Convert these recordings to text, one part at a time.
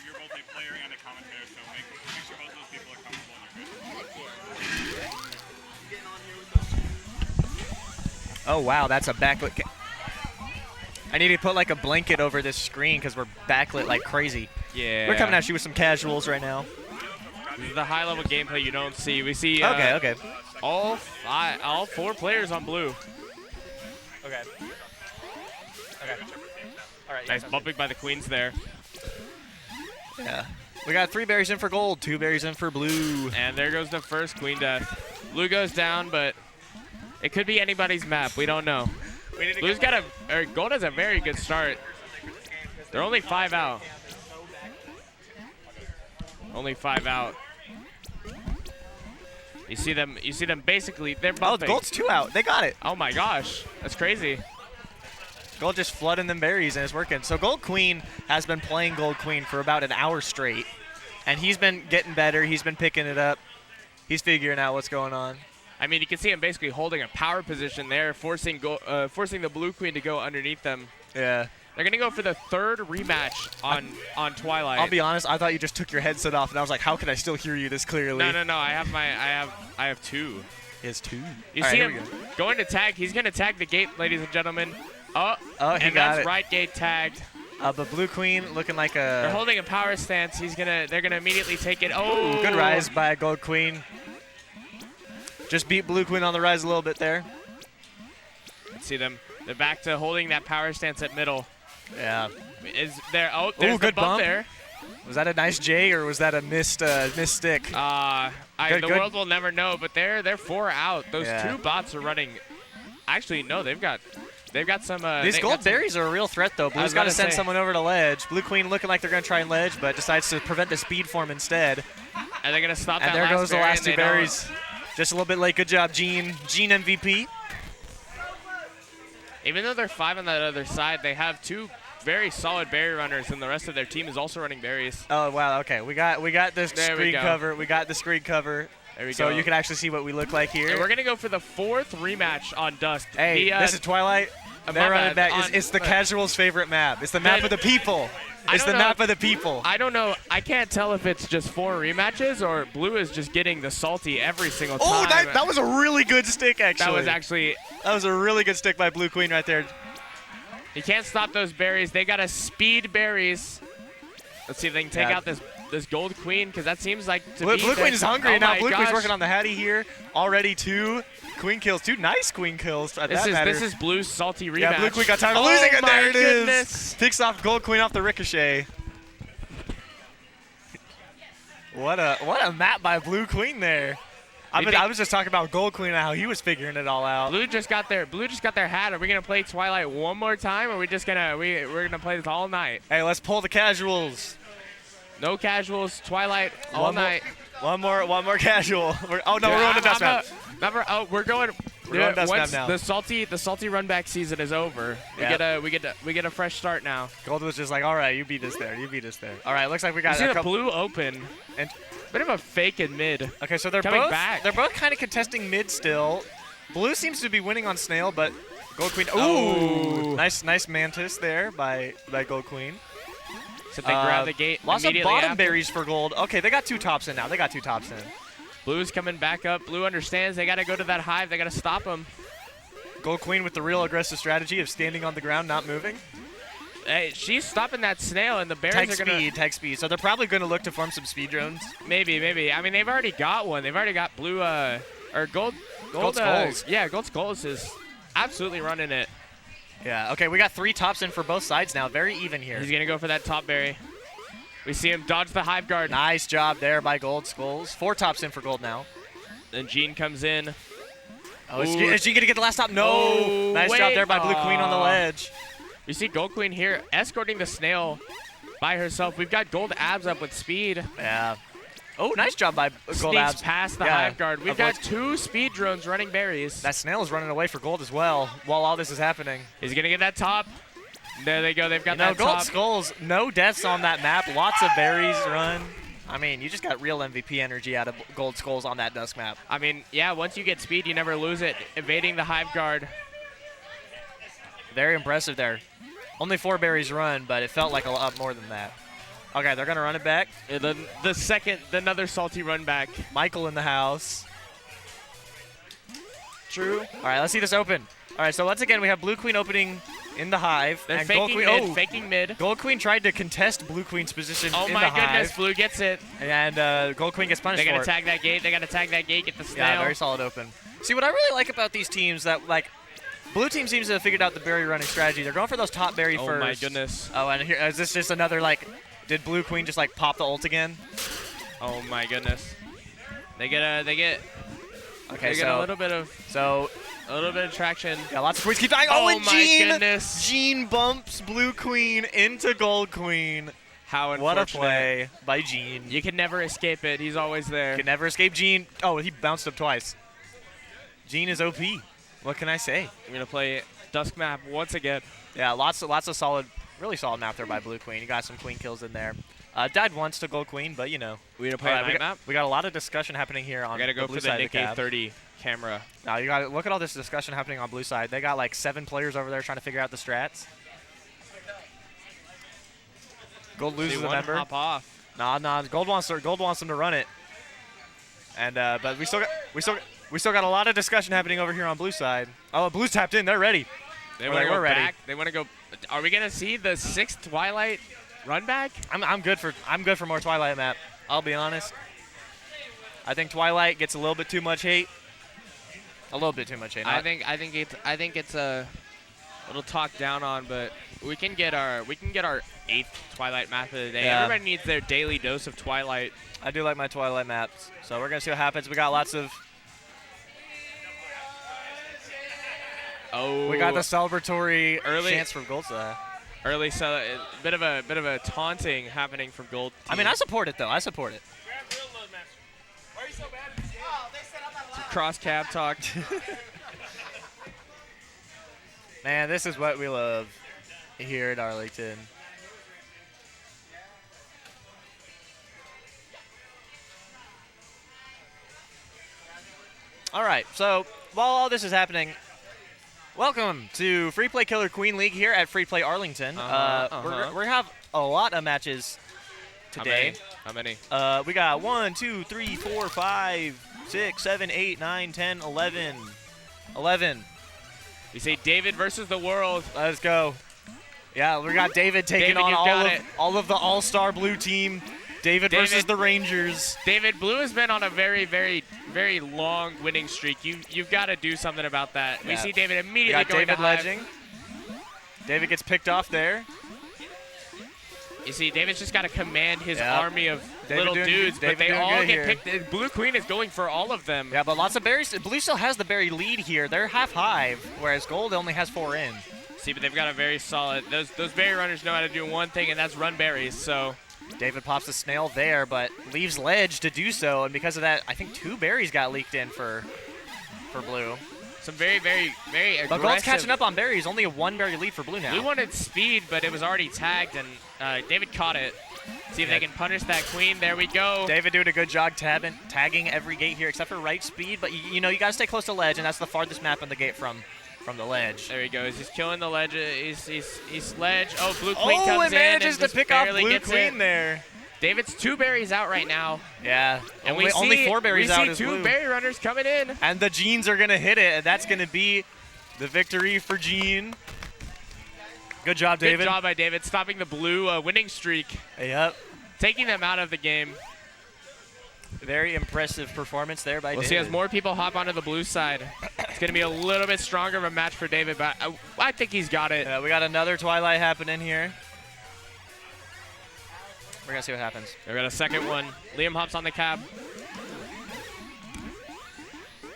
You're both a player and a commentator, so make sure both those people are comfortable. Oh, wow, that's a backlit. I need to put like a blanket over this screen because we're backlit like crazy. Yeah. We're coming at you with some casuals right now. This is the high-level gameplay you don't see. We see Okay. all 4 players on blue. Okay. All right. Nice bumping by the queens there. Yeah. We got 3 berries in for gold, 2 berries in for blue. And there goes the first queen death. Blue goes down, but it could be anybody's map. We don't know. Blue's got gold has a very good start. They're only 5 out. Only 5 out. You see them basically, they're bumping. Oh, gold's 2 out. They got it. Oh my gosh, that's crazy. Gold just flooding them berries, and it's working. So Gold Queen has been playing Gold Queen for about an hour straight, and he's been getting better. He's been picking it up. He's figuring out what's going on. I mean, you can see him basically holding a power position there, forcing the Blue Queen to go underneath them. Yeah. They're gonna go for the 3rd rematch on Twilight. I'll be honest. I thought you just took your headset off, and I was like, "How can I still hear you this clearly?" No. I have 2. He has 2. You see him going to tag. He's gonna tag the gate, ladies and gentlemen. Oh, he and got that's it. right gate tagged. But Blue Queen looking like a. They're holding a power stance. They're gonna immediately take it. Oh, good rise by Gold Queen. Just beat Blue Queen on the rise a little bit there. Let's see them. They're back to holding that power stance at middle. Yeah. Is there? Oh, there's good the bump bump there. Was that a nice J or was that a missed stick? The world will never know. But they're 4 out. Those 2 bots are running. Actually, no, they've got some. These gold berries are a real threat though. Blue's got to send someone over to ledge. Blue Queen looking like they're going to try and ledge, but decides to prevent the speed form instead. And they're going to stop that And there goes the last 2 berries. Don't. Just a little bit late. Good job, Gene. Gene MVP. Even though they're 5 on that other side, they have 2 very solid berry runners, and the rest of their team is also running berries. Oh wow, okay. We got this screen cover. We got the screen cover. There we so go. You can actually see what we look like here. And we're gonna go for the 4th rematch on Dust. Hey, this is Twilight. They're running back. It's the casuals' favorite map. It's the map of the people. It's the map of the people. I don't know. I can't tell if it's just 4 rematches or Blue is just getting the salty every single time. Oh, that was a really good stick, actually. That was a really good stick by Blue Queen right there. You can't stop those berries. They got to speed berries. Let's see if they can take out this Gold Queen, because that seems like to be Blue Queen is hungry now. Blue Queen's working on the Hattie here. Already 2 queen kills. 2 nice queen kills. This is Blue's salty rematch. Yeah, Blue Queen got tired of losing it. There it is. Picks off Gold Queen off the ricochet. What a map by Blue Queen there. I was just talking about Gold Queen and how he was figuring it all out. Blue just got their hat. Are we gonna play Twilight one more time, or are we just gonna we're gonna play this all night? Hey, let's pull the casuals. No casuals. Twilight all night. One more casual. We're going to dust map. We're going. We're going dust map now. The salty run back season is over. We get a fresh start now. Gold was just like, all right, you beat us there. All right, looks like we got. You see the blue open. And bit of a fake in mid. Okay, so they're both kind of contesting mid still. Blue seems to be winning on Snail, but Gold Queen. Ooh, nice mantis there by Gold Queen. So they grab the gate. Lots of bottom berries for Gold. Okay, they got 2 tops in now. Blue's coming back up. Blue understands they got to go to that hive. They got to stop them. Gold Queen with the real aggressive strategy of standing on the ground, not moving. Hey, she's stopping that snail, and the berries are going to... Tech speed. So they're probably going to look to form some speed drones. Maybe. I mean, they've already got one. They've already got blue, or Gold Skulls. Yeah, Gold Skulls is absolutely running it. Yeah, okay, we got 3 tops in for both sides now. Very even here. He's going to go for that top berry. We see him dodge the hive guard. Nice job there by Gold Skulls. 4 tops in for Gold now. Then Gene comes in. Oh, is Gene going to get the last top? No. Nice job there by Blue Queen on the ledge. We see Gold Queen here escorting the snail by herself. We've got Gold Abs up with speed. Yeah. Oh, nice job by Gold Abs. Sneaks past the hive guard. We've got 2 speed drones running berries. That snail is running away for Gold as well while all this is happening. He's going to get that top. There they go. They've got that Gold top. Skulls, no deaths on that map. Lots of berries run. I mean, you just got real MVP energy out of Gold Skulls on that dusk map. I mean, yeah, once you get speed, you never lose it. Evading the hive guard. Very impressive there. Only 4 berries run, but it felt like a lot more than that. Okay, they're going to run it back. And then another salty run back. Michael in the house. True. All right, let's see this open. All right, so once again, we have Blue Queen opening in the hive. They're and faking Gold Queen, mid, faking mid. Gold Queen tried to contest Blue Queen's position Oh in my the goodness, hive. Blue gets it. And Gold Queen gets punished They for gotta it. tag that gate. They gotta tag that gate. Get the snail. Yeah, very solid open. See, what I really like about these teams that, like, Blue team seems to have figured out the berry running strategy. They're going for those top berry first. Oh my goodness. Oh, and here is this just another, like, did Blue Queen just, like, pop the ult again? Oh my goodness. They get a little bit of traction. Yeah, lots of queens keep dying. Oh and my Jean, goodness. Jean bumps Blue Queen into Gold Queen. How unfortunate. What a play by Jean. You can never escape it. He's always there. Can never escape Jean. Oh, he bounced up twice. Jean is OP. What can I say? I'm gonna play Dusk map once again. Yeah, lots of solid, really solid map there by Blue Queen. You got some queen kills in there. Died once to Gold Queen, but you know. We gonna play a night map. We got a lot of discussion happening here on I gotta the go blue for the side Nick of the cab. A30 camera. Now you got to look at all this discussion happening on blue side. They got like 7 players over there trying to figure out the strats. Gold loses a member. Hop off. Nah. Gold wants them to run it. And but we still got a lot of discussion happening over here on blue side. Oh, blue's tapped in. They're ready. They want to go back. They want to go. Are we gonna see the 6th Twilight run back? I'm good for more Twilight map. I'll be honest. I think Twilight gets a little bit too much hate. A little bit too much hate. I think it's a little talked down on, but we can get our 8th Twilight map of the day. Yeah. Everybody needs their daily dose of Twilight. I do like my Twilight maps. So we're gonna see what happens. We got lots of. Oh. We got the celebratory Early- chance from Gold side. Early, so a bit of a taunting happening from Gold. I mean, I support it though. I support it. Cross cab talk. Man, this is what we love here at Arlington. All right, so while all this is happening, welcome to Free Play Killer Queen League here at Free Play Arlington. We have a lot of matches today. How many? We got 1, 2, 3, 4, 5, 6, 7, 8, 9, 10, 11. 11. You say David versus the world. Let's go. Yeah, we got David taking David, on you've got all of the all-star blue team. David versus the Rangers. David, blue has been on a very, very, very long winning streak. You've got to do something about that. Yeah. We see David We immediately got going David to hive. ledging. David gets picked off there. You see, David's just got to command his Yep. army of David little doing- dudes, David but they doing all good get here. picked. Blue Queen is going for all of them. Yeah, but lots of berries. Blue still has the berry lead here. They're half hive, whereas Gold only has 4 in. See, but they've got a very solid. Those berry runners know how to do one thing, and that's run berries. So David pops the snail there, but leaves ledge to do so, and because of that, I think 2 berries got leaked in for Blue. some very, very, very aggressive. But Gold's catching up on berries. Only a 1 berry lead for Blue now. Blue wanted speed, but it was already tagged, and David caught it. See if they can punish that queen. There we go. David doing a good job tagging every gate here, except for right speed. But you know you gotta stay close to ledge, and that's the farthest map on the gate from the ledge. There he goes. He's killing the ledge. He's ledge. Oh, Blue Queen comes in. Oh, and manages and to just pick off barely Blue gets Queen it. there. David's 2 berries out right now. Yeah, And only 4 berries out We is see 2 Blue. berry runners coming in. And the Jeans are gonna hit it, and that's gonna be the victory for Jean. Good job, David. Good job by David, stopping the Blue winning streak, Yep. taking them out of the game. Very impressive performance there by We'll David. see as more people hop onto the Blue side. It's going to be a little bit stronger of a match for David, but I think he's got it. Yeah, we got another Twilight happening here. We're gonna see what happens. We got a second one. Liam hops on the cab.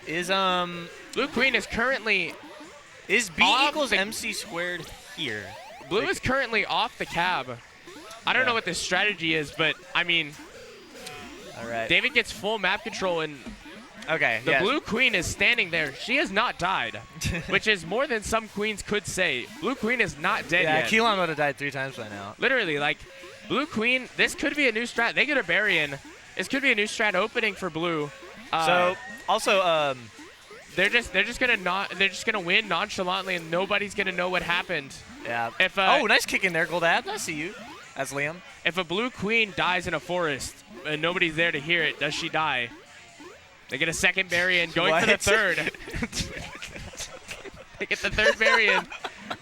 Is Blue Queen is currently B Off equals the- MC squared here? Blue is currently off the cab. I don't know what this strategy is, but I mean, All right. David gets full map control, and Okay. the yes. Blue Queen is standing there. She has not died, which is more than some queens could say. Blue Queen is not dead Yeah, yet. Keelan would have died 3 times by now. Literally, like, Blue Queen, this could be a new strat. They get a berry in. This could be a new strat opening for Blue. So also they're just gonna win nonchalantly, and nobody's gonna know what happened. yeah. If Oh, nice kick in there, Gold Ab. I see you. That's Liam. If a blue queen dies in a forest and nobody's there to hear it, does she die? They get a second berry in, going for the What? third. They get the third berry in.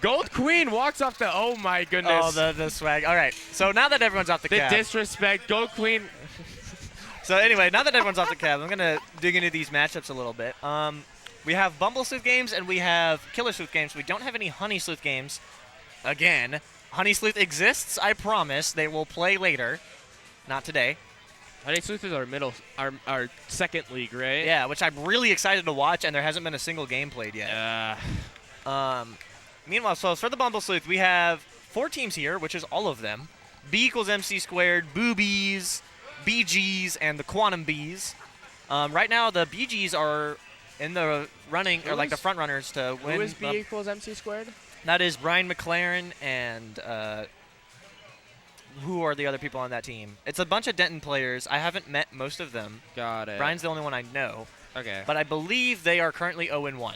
Gold queen walks off the, oh my goodness. Oh, the swag. All right. So now that everyone's off the The cab. disrespect. Gold queen. So anyway, now that everyone's off the cab, I'm going to dig into these matchups a little bit. We have Bumble Sleuth games and we have Killer Sleuth games. We don't have any Honey Sleuth games. Again, Honey Sleuth exists, I promise. They will play later. Not today. Honey Sleuth is our second league, right? Yeah, which I'm really excited to watch, and there hasn't been a single game played yet. Meanwhile, so for the Bumble Sleuth, we have 4 teams here, which is all of them. B equals MC squared, Boobies, BGs, and the Quantum Bees. Right now, the BGs are in the running, or like the front runners to win. Who is B equals MC squared? That is Brian McLaren and who are the other people on that team? It's a bunch of Denton players. I haven't met most of them. Got it. Brian's the only one I know. Okay. But I believe they are currently 0-1.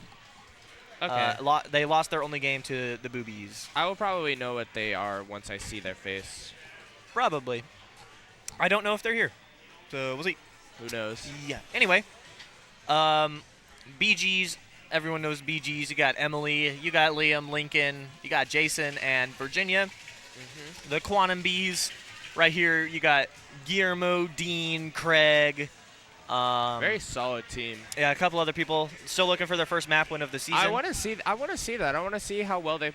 Okay. They lost their only game to the Boobies. I will probably know what they are once I see their face. Probably. I don't know if they're here. So we'll see. Who knows? Yeah. Anyway, BGs. Everyone knows BGs. You got Emily, you got Liam, Lincoln, you got Jason, and Virginia. The Quantum Bees. Right here, you got Guillermo, Dean, Craig. Very solid team. Yeah, a couple other people still looking for their first map win of the season. I want to see that. I want to see how well they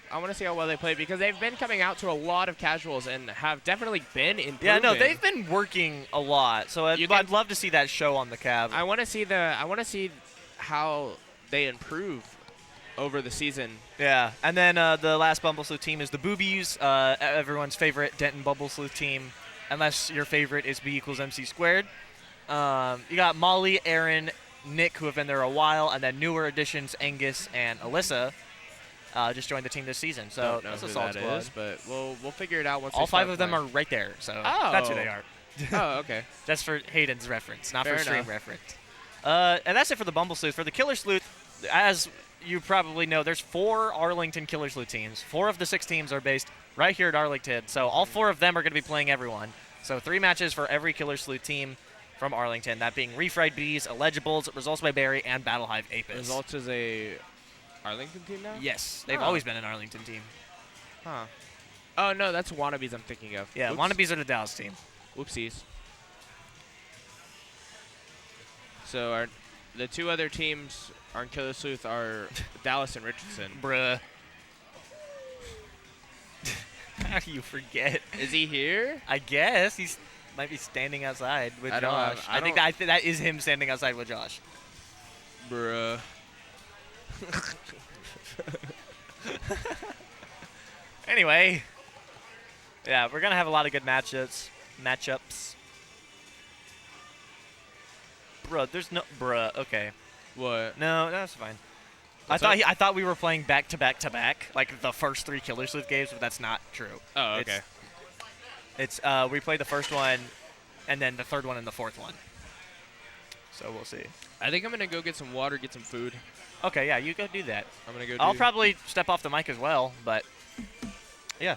play because they've been coming out to a lot of casuals and have definitely been improving. Yeah, no, they've been working a lot. So I'd love to see that show on the cab. I want to see how they improve over the season. Yeah, and then the last Bumble Sleuth team is the Boobies, everyone's favorite Denton Bumble Sleuth team, unless your favorite is B equals MC squared. You got Molly, Aaron, Nick, who have been there a while, and then newer additions Angus and Alyssa just joined the team this season. So Don't know that's who a solid that squad. is, but we'll figure it out once. All they start 5 of them are playing. right there, so Oh. that's who they are. Oh, okay. That's for Hayden's reference, not Fair for stream enough. reference. And that's it for the Bumble Sleuth. For the Killer Sleuth, as you probably know, there's 4 Arlington Killer Sleuth teams. 4 of the 6 teams are based right here at Arlington, so all 4 of them are going to be playing everyone. So 3 matches for every Killer Sleuth team from Arlington, that being Refried Bees, Illegibles, Results by Barry, and Battle Hive Apis. Results is a Arlington team now? Yes, they've Oh. always been an Arlington team. Huh. Oh no, that's Wannabes I'm thinking of. Yeah, Oops. Wannabes are the Dallas team. Oopsies. So the 2 other teams on Killer Sleuth are Dallas and Richardson. Bruh. How do you forget? Is he here? I guess he's might be standing outside with I don't Josh. have- I I think that is him standing outside with Josh. Bruh. Anyway, yeah, we're gonna have a lot of good matchups. Bruh, there's no Okay, What? no, that's fine. What's I up? thought we were playing back to back to back, like the first 3 Killer Sleuth games, but that's not true. Oh, okay. It's we played the first one, and then the third one and the fourth one. So we'll see. I think I'm gonna go get some water, get some food. Okay, yeah, you go do that. I'm gonna go. I'll probably step off the mic as well, but yeah.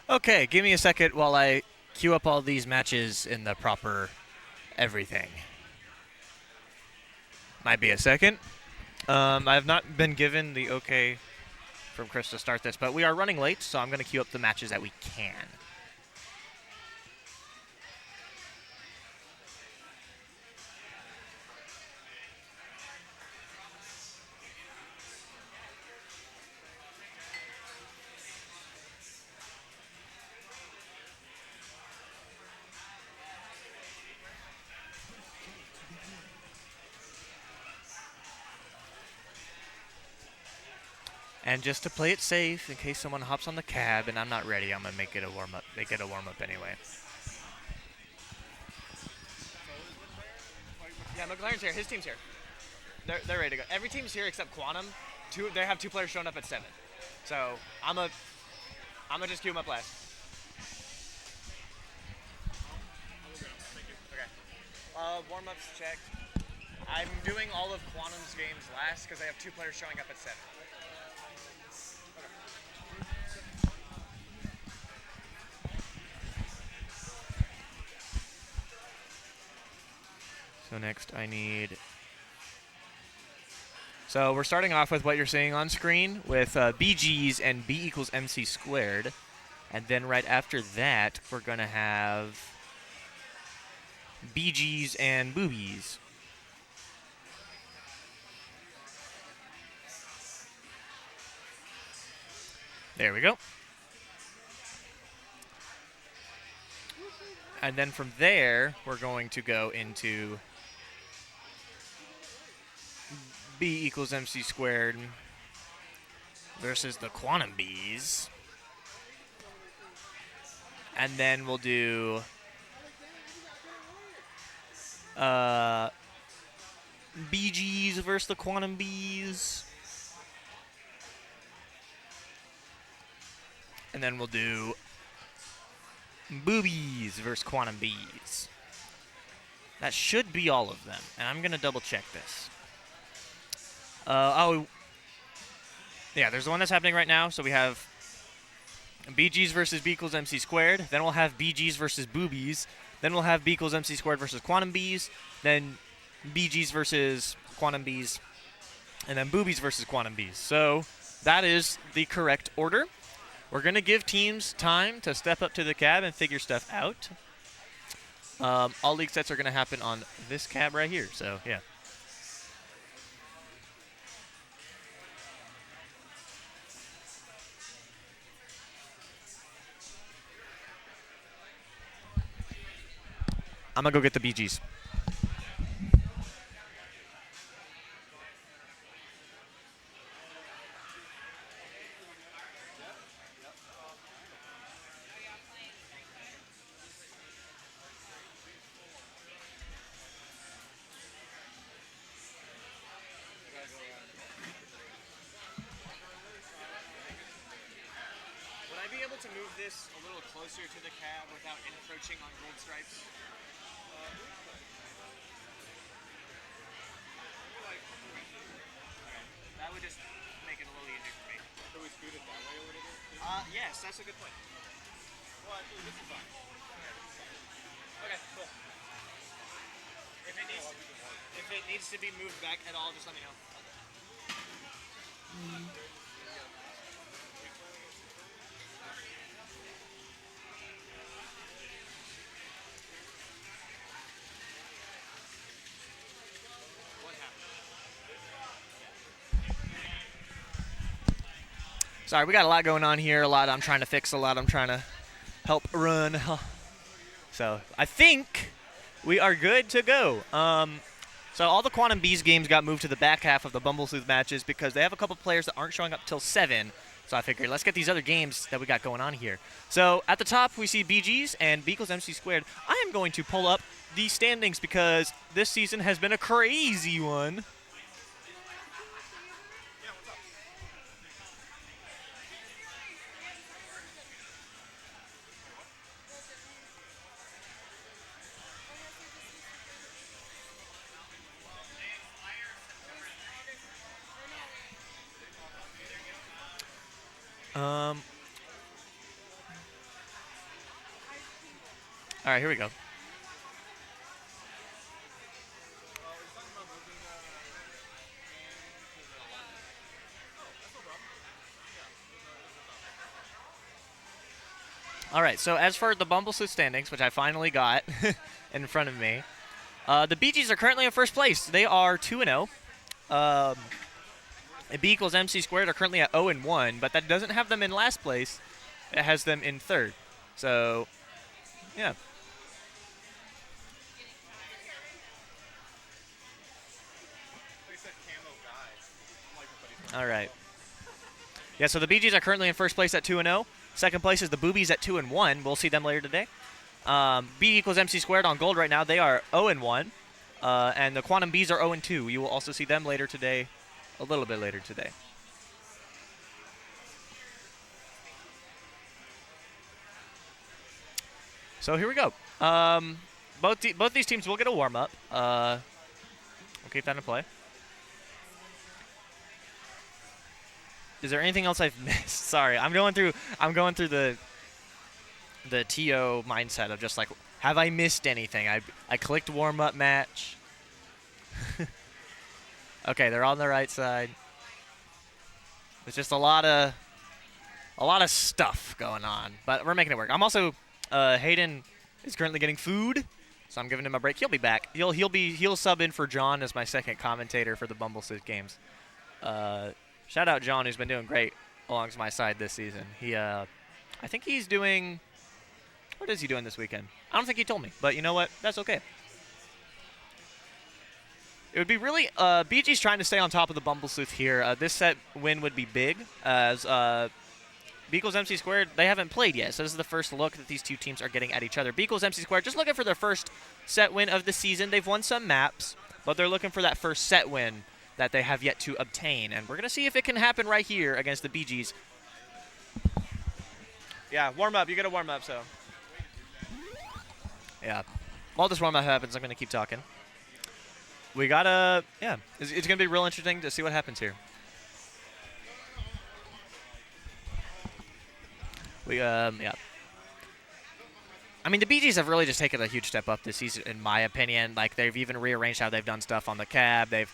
Okay, give me a second while I queue up all these matches in the proper everything. Might be a second. I have not been given the okay from Chris to start this, but we are running late, so I'm going to queue up the matches that we can. And just to play it safe, in case someone hops on the cab and I'm not ready, I'm gonna make it a warm up. Make it a warm up anyway. Yeah, McLaren's here. His team's here. They're ready to go. Every team's here except Quantum. They have 2 players showing up at 7. So I'm gonna just queue them up last. Okay. Warm ups checked. I'm doing all of Quantum's games last because they have 2 players showing up at 7. So next I need... So we're starting off with what you're seeing on screen with BGs and B equals MC squared. And then right after that, we're going to have BGs and boobies. There we go. And then from there, we're going to go into B equals MC squared versus the Quantum Bees. And then we'll do BGs versus the Quantum Bees. And then we'll do boobies versus Quantum Bees. That should be all of them. And I'm going to double check this. Yeah, there's the one that's happening right now. So we have BGs versus B equals MC squared. Then we'll have BGs versus boobies. Then we'll have B equals MC squared versus Quantum Bees. Then BGs versus Quantum Bees. And then boobies versus Quantum Bees. So that is the correct order. We're going to give teams time to step up to the cab and figure stuff out. All league sets are going to happen on this cab right here. So, yeah. I'm going to go get the BGs. Would I be able to move this a little closer to the cab without encroaching on gold stripes? That would just make it a little easier for me. Can we scoot it that way a little bit? Yes, that's a good point. Well, actually, this is fine. Okay, cool. If it needs to be moved back at all, just let me know. What happened? Sorry, we got a lot going on here. A lot I'm trying to fix. A lot I'm trying to help run. So I think we are good to go. So all the Quantum Bees games got moved to the back half of the Bumble Sleuth matches because they have a couple players that aren't showing up till 7. So I figured let's get these other games that we got going on here. So at the top we see BGs and B equals MC squared. I am going to pull up the standings because this season has been a crazy one. All right, here we go. All right, so as for the Bumblesuit standings, which I finally got in front of me, the BGs are currently in first place. They are 2-0. B equals MC squared are currently at 0-1, but that doesn't have them in last place. It has them in third. So, yeah. All right. Yeah, so the BGs are currently in first place at 2-0. Second place is the Boobies at 2-1. We'll see them later today. B equals MC squared on gold right now. They are 0-1. And the Quantum Bees are 0-2. You will also see them later today, a little bit later today. So here we go. Both these teams will get a warm-up. We'll keep that in play. Is there anything else I've missed? Sorry, I'm going through the TO mindset of just like, have I missed anything? I clicked warm-up match. Okay, they're on the right side. There's just a lot of stuff going on, but we're making it work. I'm also Hayden is currently getting food, so I'm giving him a break. He'll be back. He'll sub in for John as my second commentator for the Bumblesuit games. Shout out John, who's been doing great along my side this season. I think he's doing. What is he doing this weekend? I don't think he told me, but you know what? That's okay. It would be really BG's trying to stay on top of the Bumblesuit here. This set win would be big, as B equals MC squared, they haven't played yet, so this is the first look that these two teams are getting at each other. B equals MC squared just looking for their first set win of the season. They've won some maps, but they're looking for that first set win that they have yet to obtain, and we're going to see if it can happen right here against the BGs. Yeah, warm up. You got to warm up, so. Yeah. While this warm up happens, I'm going to keep talking. We got to, yeah, it's going to be real interesting to see what happens here. Yeah. I mean, the BGs have really just taken a huge step up this season, in my opinion. Like, they've even rearranged how they've done stuff on the cab. They've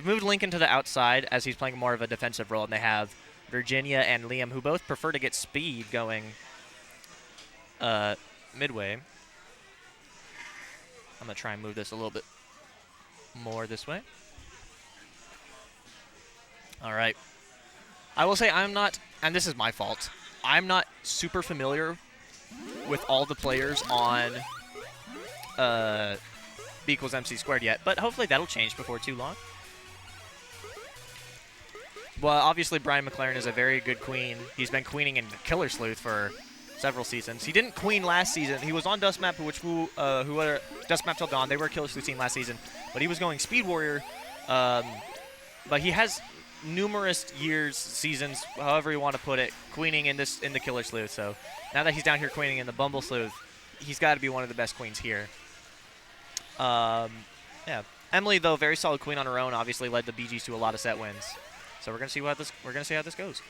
moved Lincoln to the outside as he's playing more of a defensive role, and they have Virginia and Liam, who both prefer to get speed going midway. I'm going to try and move this a little bit more this way. All right. I will say I'm not, and this is my fault, I'm not super familiar with all the players on B equals MC squared yet, but hopefully that'll change before too long. Well, obviously Brian McLaren is a very good queen. He's been queening in Killer Sleuth for several seasons. He didn't queen last season. He was on Dust Map, who were Dust Map Till Dawn. They were Killer Sleuth team last season, but he was going Speed Warrior. But he has numerous years, seasons, however you want to put it, queening in the Killer Sleuth. So now that he's down here queening in the Bumble Sleuth, he's got to be one of the best queens here. Yeah, Emily, though, very solid queen on her own, obviously led the BGs to a lot of set wins. So we're gonna see how this goes.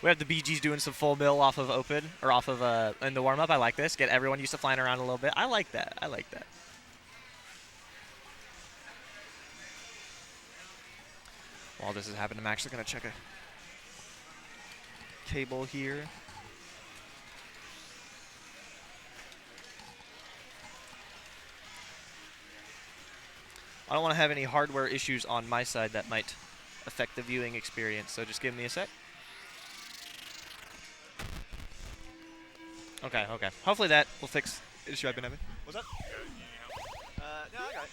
We have the BGs doing some full mill off of open, or off of in the warm up. I like this. Get everyone used to flying around a little bit. I like that. I like that. While this is happening, I'm actually gonna check a cable here. I don't want to have any hardware issues on my side that might affect the viewing experience, so just give me a sec. Okay. Hopefully that will fix the issue I've been having. What's up? No, I got it.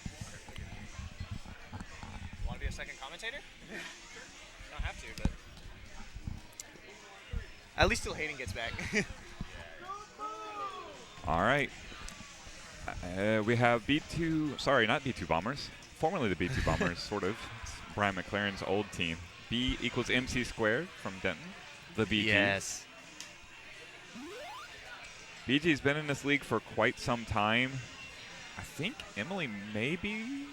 Want to be a second commentator? Don't have to, but at least till Hayden gets back. All right. We have B2, sorry, not B2 Bombers. Formerly the B2 Bombers, sort of. It's Brian McLaren's old team. B equals MC squared from Denton, the BG. Yes. BG's been in this league for quite some time. I think Emily may be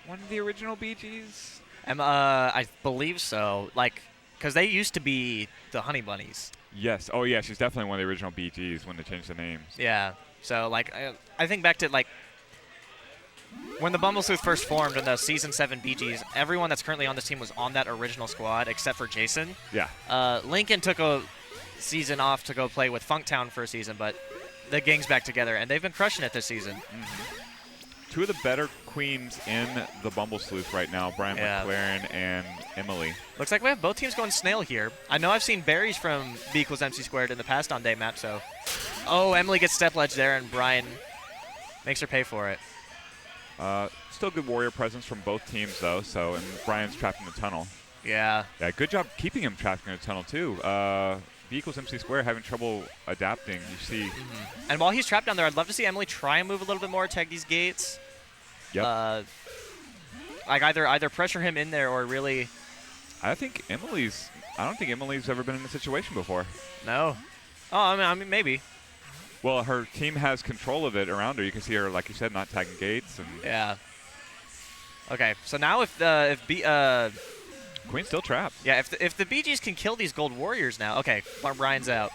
one of the original BGs. I believe so. Like, because they used to be the Honey Bunnies. Yes. Oh, yeah. She's definitely one of the original BGs when they changed the names. Yeah. So, like, I think back to, like, when the Bumblesleuth first formed in the Season 7 BGs, everyone that's currently on this team was on that original squad except for Jason. Yeah. Lincoln took a season off to go play with Funktown for a season, but the gang's back together, and they've been crushing it this season. Two of the better queens in the Bumblesleuth right now, Brian McLaren and Emily. Looks like we have both teams going snail here. I know I've seen berries from B equals MC squared in the past on day map, so. Oh, Emily gets step ledge there, and Brian makes her pay for it. Still good warrior presence from both teams, though, so, and Brian's trapped in the tunnel. Yeah. Yeah, good job keeping him trapped in the tunnel, too. B equals MC squared having trouble adapting, you see. And while he's trapped down there, I'd love to see Emily try and move a little bit more, tag these gates. Yep. Like either pressure him in there or really. I don't think Emily's ever been in a situation before. No. Oh, I mean maybe. Well, her team has control of it around her. You can see her, like you said, not tagging gates. And Yeah. Okay, so now if Queen's still trapped. yeah, if the BGs can kill these gold warriors now. Okay, Brian's out.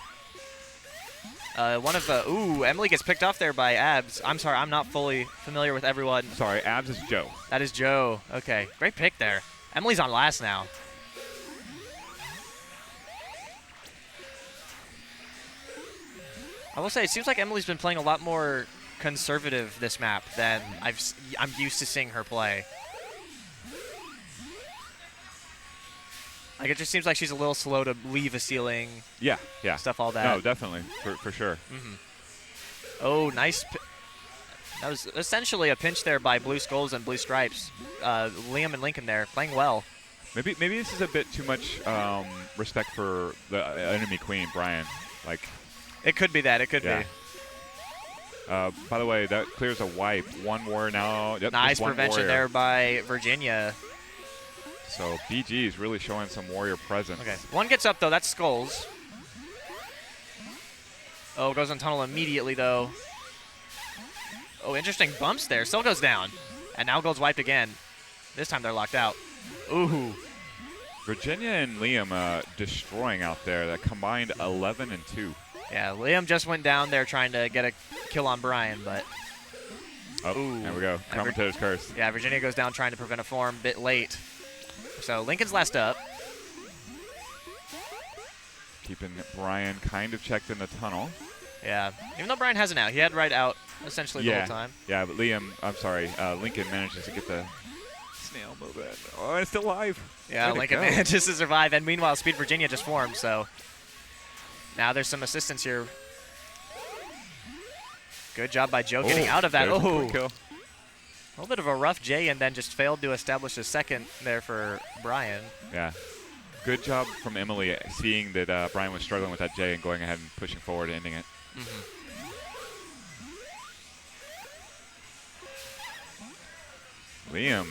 Emily gets picked off there by Abs. I'm sorry, I'm not fully familiar with everyone. Sorry, Abs is Joe. That is Joe. Okay, great pick there. Emily's on last now. I will say, it seems like Emily's been playing a lot more conservative this map than I'm used to seeing her play. Like, it just seems like she's a little slow to leave a ceiling. Yeah. Stuff, all that. No, definitely, for sure. Oh, nice. That was essentially a pinch there by Blue Skulls and Blue Stripes. Liam and Lincoln there playing well. Maybe this is a bit too much respect for the enemy queen, Brian. Like, it could be that. It could be. By the way, that clears a wipe. One war now. Yep, nice prevention warrior there by Virginia. So BG is really showing some warrior presence. Okay, one gets up though. That's Skulls. Oh, goes on tunnel immediately though. Oh, interesting bumps there. Still goes down, and now goes wiped again. This time they're locked out. Ooh. Virginia and Liam destroying out there. That combined 11 and 2. Yeah, Liam just went down there trying to get a kill on Brian, but. Oh, there we go. Commentator's curse. Yeah, Virginia goes down trying to prevent a form. Bit late. So Lincoln's last up. Keeping Brian kind of checked in the tunnel. Yeah, even though Brian has it out, he had right out essentially the whole time. Yeah, but Lincoln manages to get the snail move in. Oh, it's still alive. Yeah, Lincoln manages to survive, and meanwhile, Speed Virginia just formed, so now there's some assistance here. Good job by Joe getting out of that. Oh, kill. A little bit of a rough J, and then just failed to establish a second there for Brian. Yeah. Good job from Emily seeing that Brian was struggling with that J and going ahead and pushing forward and ending it. Liam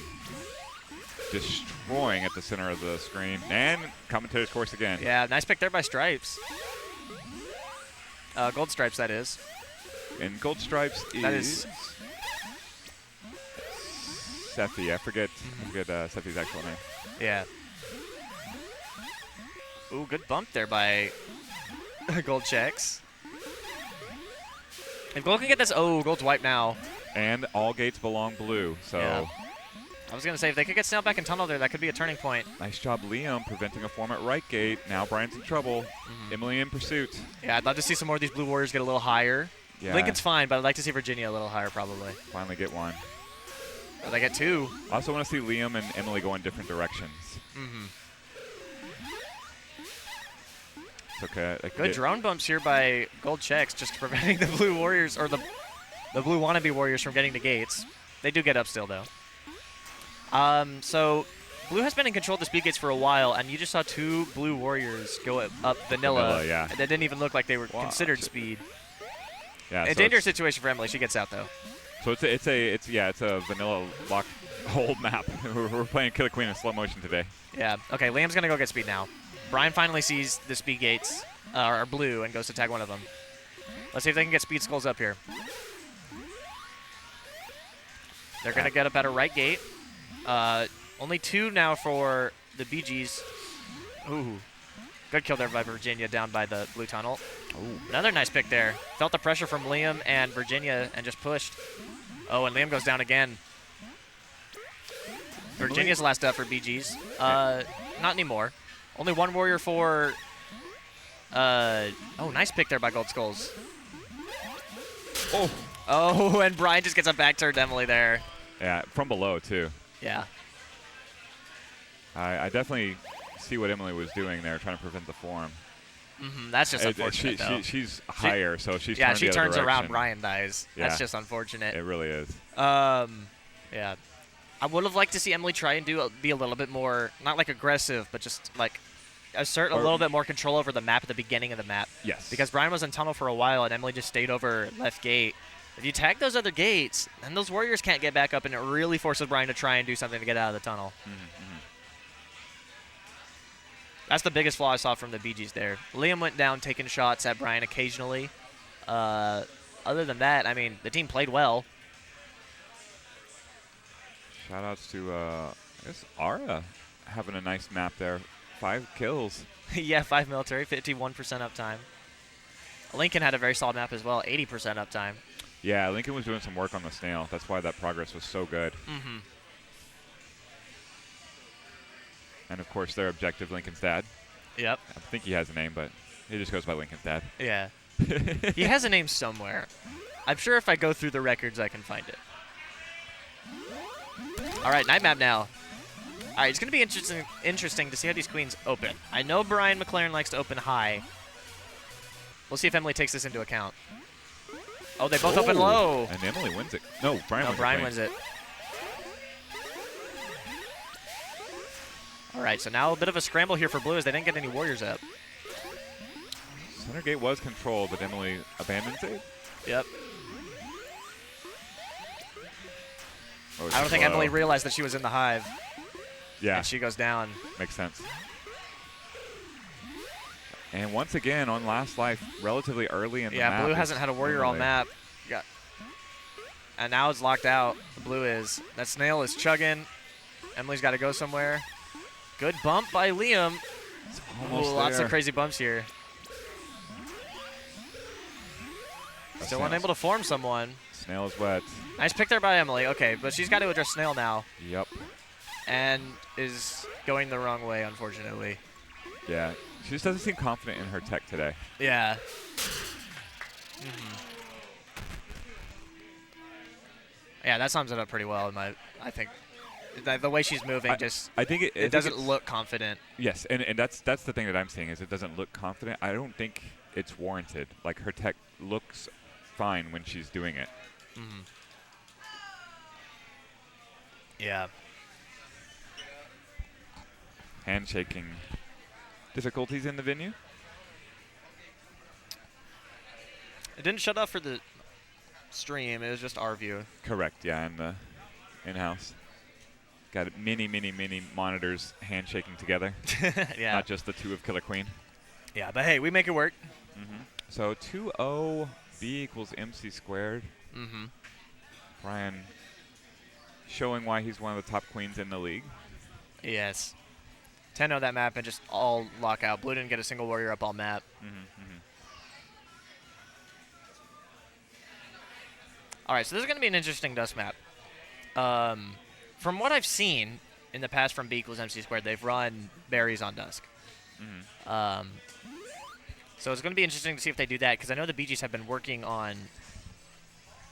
destroying at the center of the screen. And commentator's course again. Yeah, nice pick there by Stripes. Gold Stripes, that is. And Gold Stripes is Sephi. I forget Sephi's actual name. Yeah. Ooh, good bump there by Gold Checks. If Gold can get this, Gold's wiped now. And all gates belong blue, so. Yeah. I was going to say, if they could get Snail back in tunnel there, that could be a turning point. Nice job, Liam, preventing a form at right gate. Now Brian's in trouble. Emily in pursuit. Yeah, I'd love to see some more of these blue warriors get a little higher. Yeah. Lincoln's fine, but I'd like to see Virginia a little higher, probably. Finally get one. But they get two. I also want to see Liam and Emily go in different directions. It's okay. Good drone bumps here by Gold Checks, just preventing the blue warriors, or the blue wannabe warriors from getting to gates. They do get up still, though. So blue has been in control of the speed gates for a while, and you just saw two blue warriors go up vanilla. Yeah. And that didn't even look like they were considered speed. Yeah. A dangerous situation for Emily. She gets out, though. So it's a vanilla lock hold map. We're playing Killer Queen in slow motion today. Yeah. Okay, Liam's going to go get speed now. Brian finally sees the speed gates, are blue, and goes to tag one of them. Let's see if they can get speed skulls up here. They're going to get up at a right gate. Only two now for the BGs. Ooh. Good kill there by Virginia down by the blue tunnel. Ooh. Another nice pick there. Felt the pressure from Liam and Virginia and just pushed. Oh, and Liam goes down again. Virginia's last up for BG's. Not anymore. Only one warrior for... oh, nice pick there by Gold Skulls. Oh. Oh, and Brian just gets a back turn Emily there. Yeah, from below, too. Yeah. I definitely see what Emily was doing there, trying to prevent the form. That's just unfortunate, though. She's higher, so she's yeah, turned she the other turns around. direction. Brian dies. Yeah. That's just unfortunate. It really is. Yeah. I would have liked to see Emily try and be a little bit more, not like aggressive, but just like assert a little bit more control over the map at the beginning of the map. Yes. Because Brian was in tunnel for a while, and Emily just stayed over left gate. If you tag those other gates, then those warriors can't get back up, and it really forces Brian to try and do something to get out of the tunnel. That's the biggest flaw I saw from the BGs there. Liam went down taking shots at Brian occasionally. Other than that, I mean, the team played well. Shout-outs to, I guess, Ara having a nice map there. 5 kills. Yeah, 5 military, 51% uptime. Lincoln had a very solid map as well, 80% uptime. Yeah, Lincoln was doing some work on the snail. That's why that progress was so good. And, of course, their objective, Lincoln's dad. Yep. I think he has a name, but he just goes by Lincoln's dad. Yeah. He has a name somewhere. I'm sure if I go through the records, I can find it. All right, night map now. All right, it's going to be interesting to see how these queens open. I know Brian McLaren likes to open high. We'll see if Emily takes this into account. Oh, they both open low. And Emily wins it. No, Brian wins it. All right, so now a bit of a scramble here for blue as they didn't get any warriors up. Center gate was controlled, but Emily abandons it. Yep. Oh, I don't think Emily realized that she was in the hive. Yeah. And she goes down. Makes sense. And once again, on last life, relatively early in the map. Yeah, blue hasn't had a warrior all map. And now it's locked out. Blue is. That snail is chugging. Emily's got to go somewhere. Good bump by Liam. Ooh, lots of crazy bumps here. Still unable to form someone. Snail is wet. Nice pick there by Emily. Okay, but she's got to address Snail now. Yep. And is going the wrong way, unfortunately. Yeah. She just doesn't seem confident in her tech today. Yeah. Yeah, that sums it up pretty well. I think the way she's moving, I think it doesn't look confident. Yes, and that's the thing that I'm seeing is it doesn't look confident. I don't think it's warranted. Like her tech looks fine when she's doing it. Yeah. Handshaking difficulties in the venue. It didn't shut off for the stream. It was just our view. Correct. Yeah, and the in-house. Got many monitors handshaking together. Yeah. Not just the two of Killer Queen. Yeah, but hey, we make it work. So 2-0 B equals MC squared. Brian showing why he's one of the top queens in the league. Yes. 10-0 that map and just all lockout. Blue didn't get a single warrior up all map. All right, so this is going to be an interesting dust map. From what I've seen in the past from B equals MC squared, they've run berries on dusk. So it's going to be interesting to see if they do that because I know the BGs have been working on,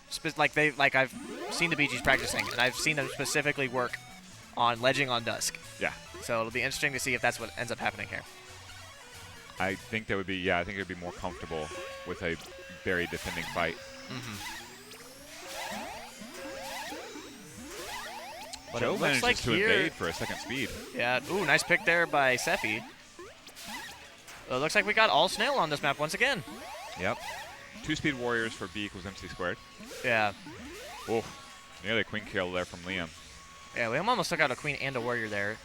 I've seen the BGs practicing and I've seen them specifically work on ledging on dusk. Yeah. So it'll be interesting to see if that's what ends up happening here. I think that would be, I think it would be more comfortable with a very defending fight. But Joe it looks manages like to here, invade for a second speed. Yeah. Ooh, nice pick there by Sephi. It looks like we got all snail on this map once again. Yep. 2-speed warriors for B equals MC squared. Yeah. Oof. Nearly a queen kill there from Liam. Yeah, Liam almost took out a queen and a warrior there.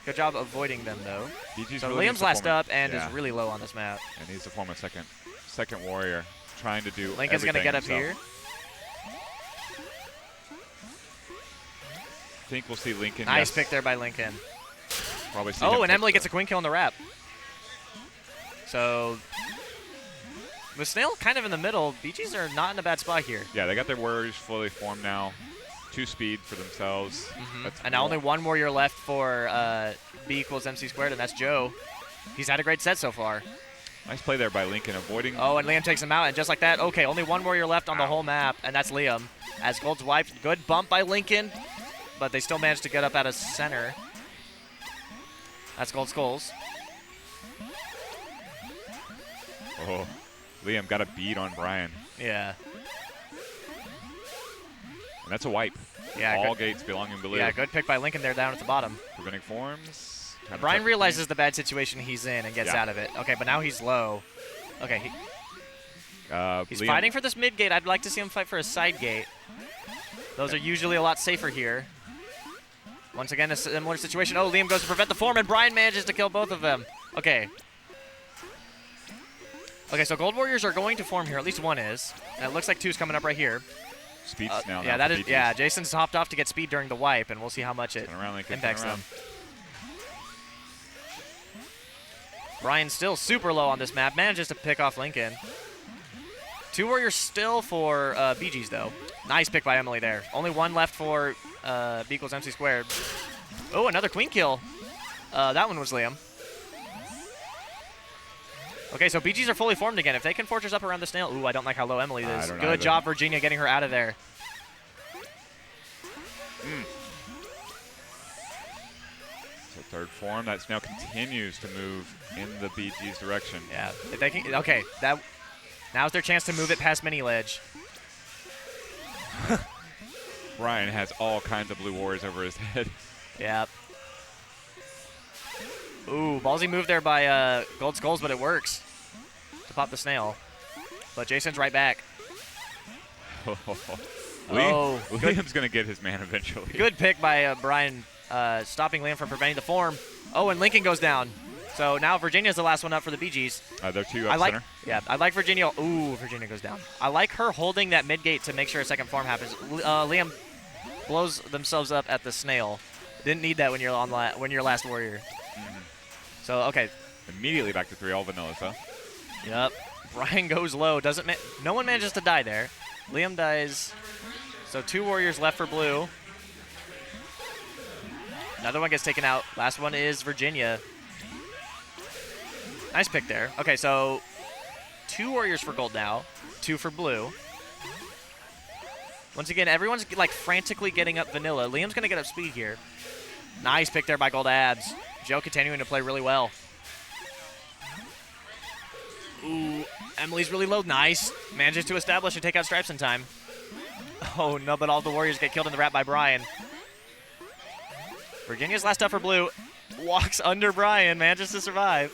Good job avoiding them, though. BG's So really Liam's last up and yeah. is really low on this map. And needs to form a second warrior, trying to do Lincoln's going to get up himself. here. I think we'll see Lincoln. Nice yes. pick there by Lincoln. Probably see him Oh, and take Emily the- gets a queen kill on the wrap. So with Snail kind of in the middle, BGs are not in a bad spot here. Yeah, they got their warriors fully formed now. 2 speed for themselves. That's And now only one warrior left for B equals MC squared, and that's Joe. He's had a great set so far. Nice play there by Lincoln, avoiding. Oh, and Liam takes him out, and just like that, okay, only one warrior left on the whole map, and that's Liam. As Gold's wiped, good bump by Lincoln, but they still managed to get up out of center. That's Gold Skulls. Oh, Liam got a beat on Brian. Yeah. And that's a wipe. Yeah, All good. gates belonging to Blue. Yeah, good pick by Lincoln there down at the bottom. Preventing forms. Kinda Brian tough realizes the bad situation he's in and gets Yeah. out of it. Okay, but now he's low. Okay, he's Liam- fighting for this mid gate. I'd like to see him fight for a side gate. Those are usually a lot safer here. Once again, a similar situation. Oh, Liam goes to prevent the form, and Brian manages to kill both of them. Okay. Okay, so Gold Warriors are going to form here. At least one is. And it looks like two's coming up right here. Speed's now. Yeah, now that for is. BGs. Yeah, Jason's hopped off to get speed during the wipe, and we'll see how much it Turn around, Lincoln. impacts Turn around. them. Brian's still super low on this map. Manages to pick off Lincoln. 2 warriors still for BGs, though. Nice pick by Emily there. Only one left for B equals MC squared. Oh, another queen kill. That one was Liam. Okay, so BGs are fully formed again. If they can fortress up around the snail. Ooh, I don't like how low Emily I is. don't Good either. job, Virginia, getting her out of there. So third form, that now continues to move in the BG's direction. Yeah, if they can. Okay, now's their chance to move it past mini ledge. Brian has all kinds of blue warriors over his head. Yep. Ooh, ballsy move there by Gold Skulls, but it works to pop the snail. But Jason's right back. Oh, good. Liam's going to get his man eventually. Good pick by Brian, stopping Liam from preventing the form. Oh, and Lincoln goes down. So now Virginia's the last one up for the BGs. They're 2 up center. Yeah, I like Virginia. Ooh, Virginia goes down. I like her holding that mid gate to make sure a second form happens. Liam blows themselves up at the snail. Didn't need that when you're on when you're last warrior. So okay. Immediately back to 3 all vanillas, huh? Yep. Brian goes low. No one manages to die there. Liam dies. So 2 warriors left for blue. Another one gets taken out. Last one is Virginia. Nice pick there. Okay, so 2 warriors for gold now, 2 for blue. Once again, everyone's like frantically getting up vanilla. Liam's gonna get up speed here. Nice pick there by Gold Abs. Joe continuing to play really well. Ooh, Emily's really low. Nice. Manages to establish and take out Stripes in time. Oh no, but all the warriors get killed in the wrap by Brian. Virginia's last up for blue. Walks under Brian, manages to survive.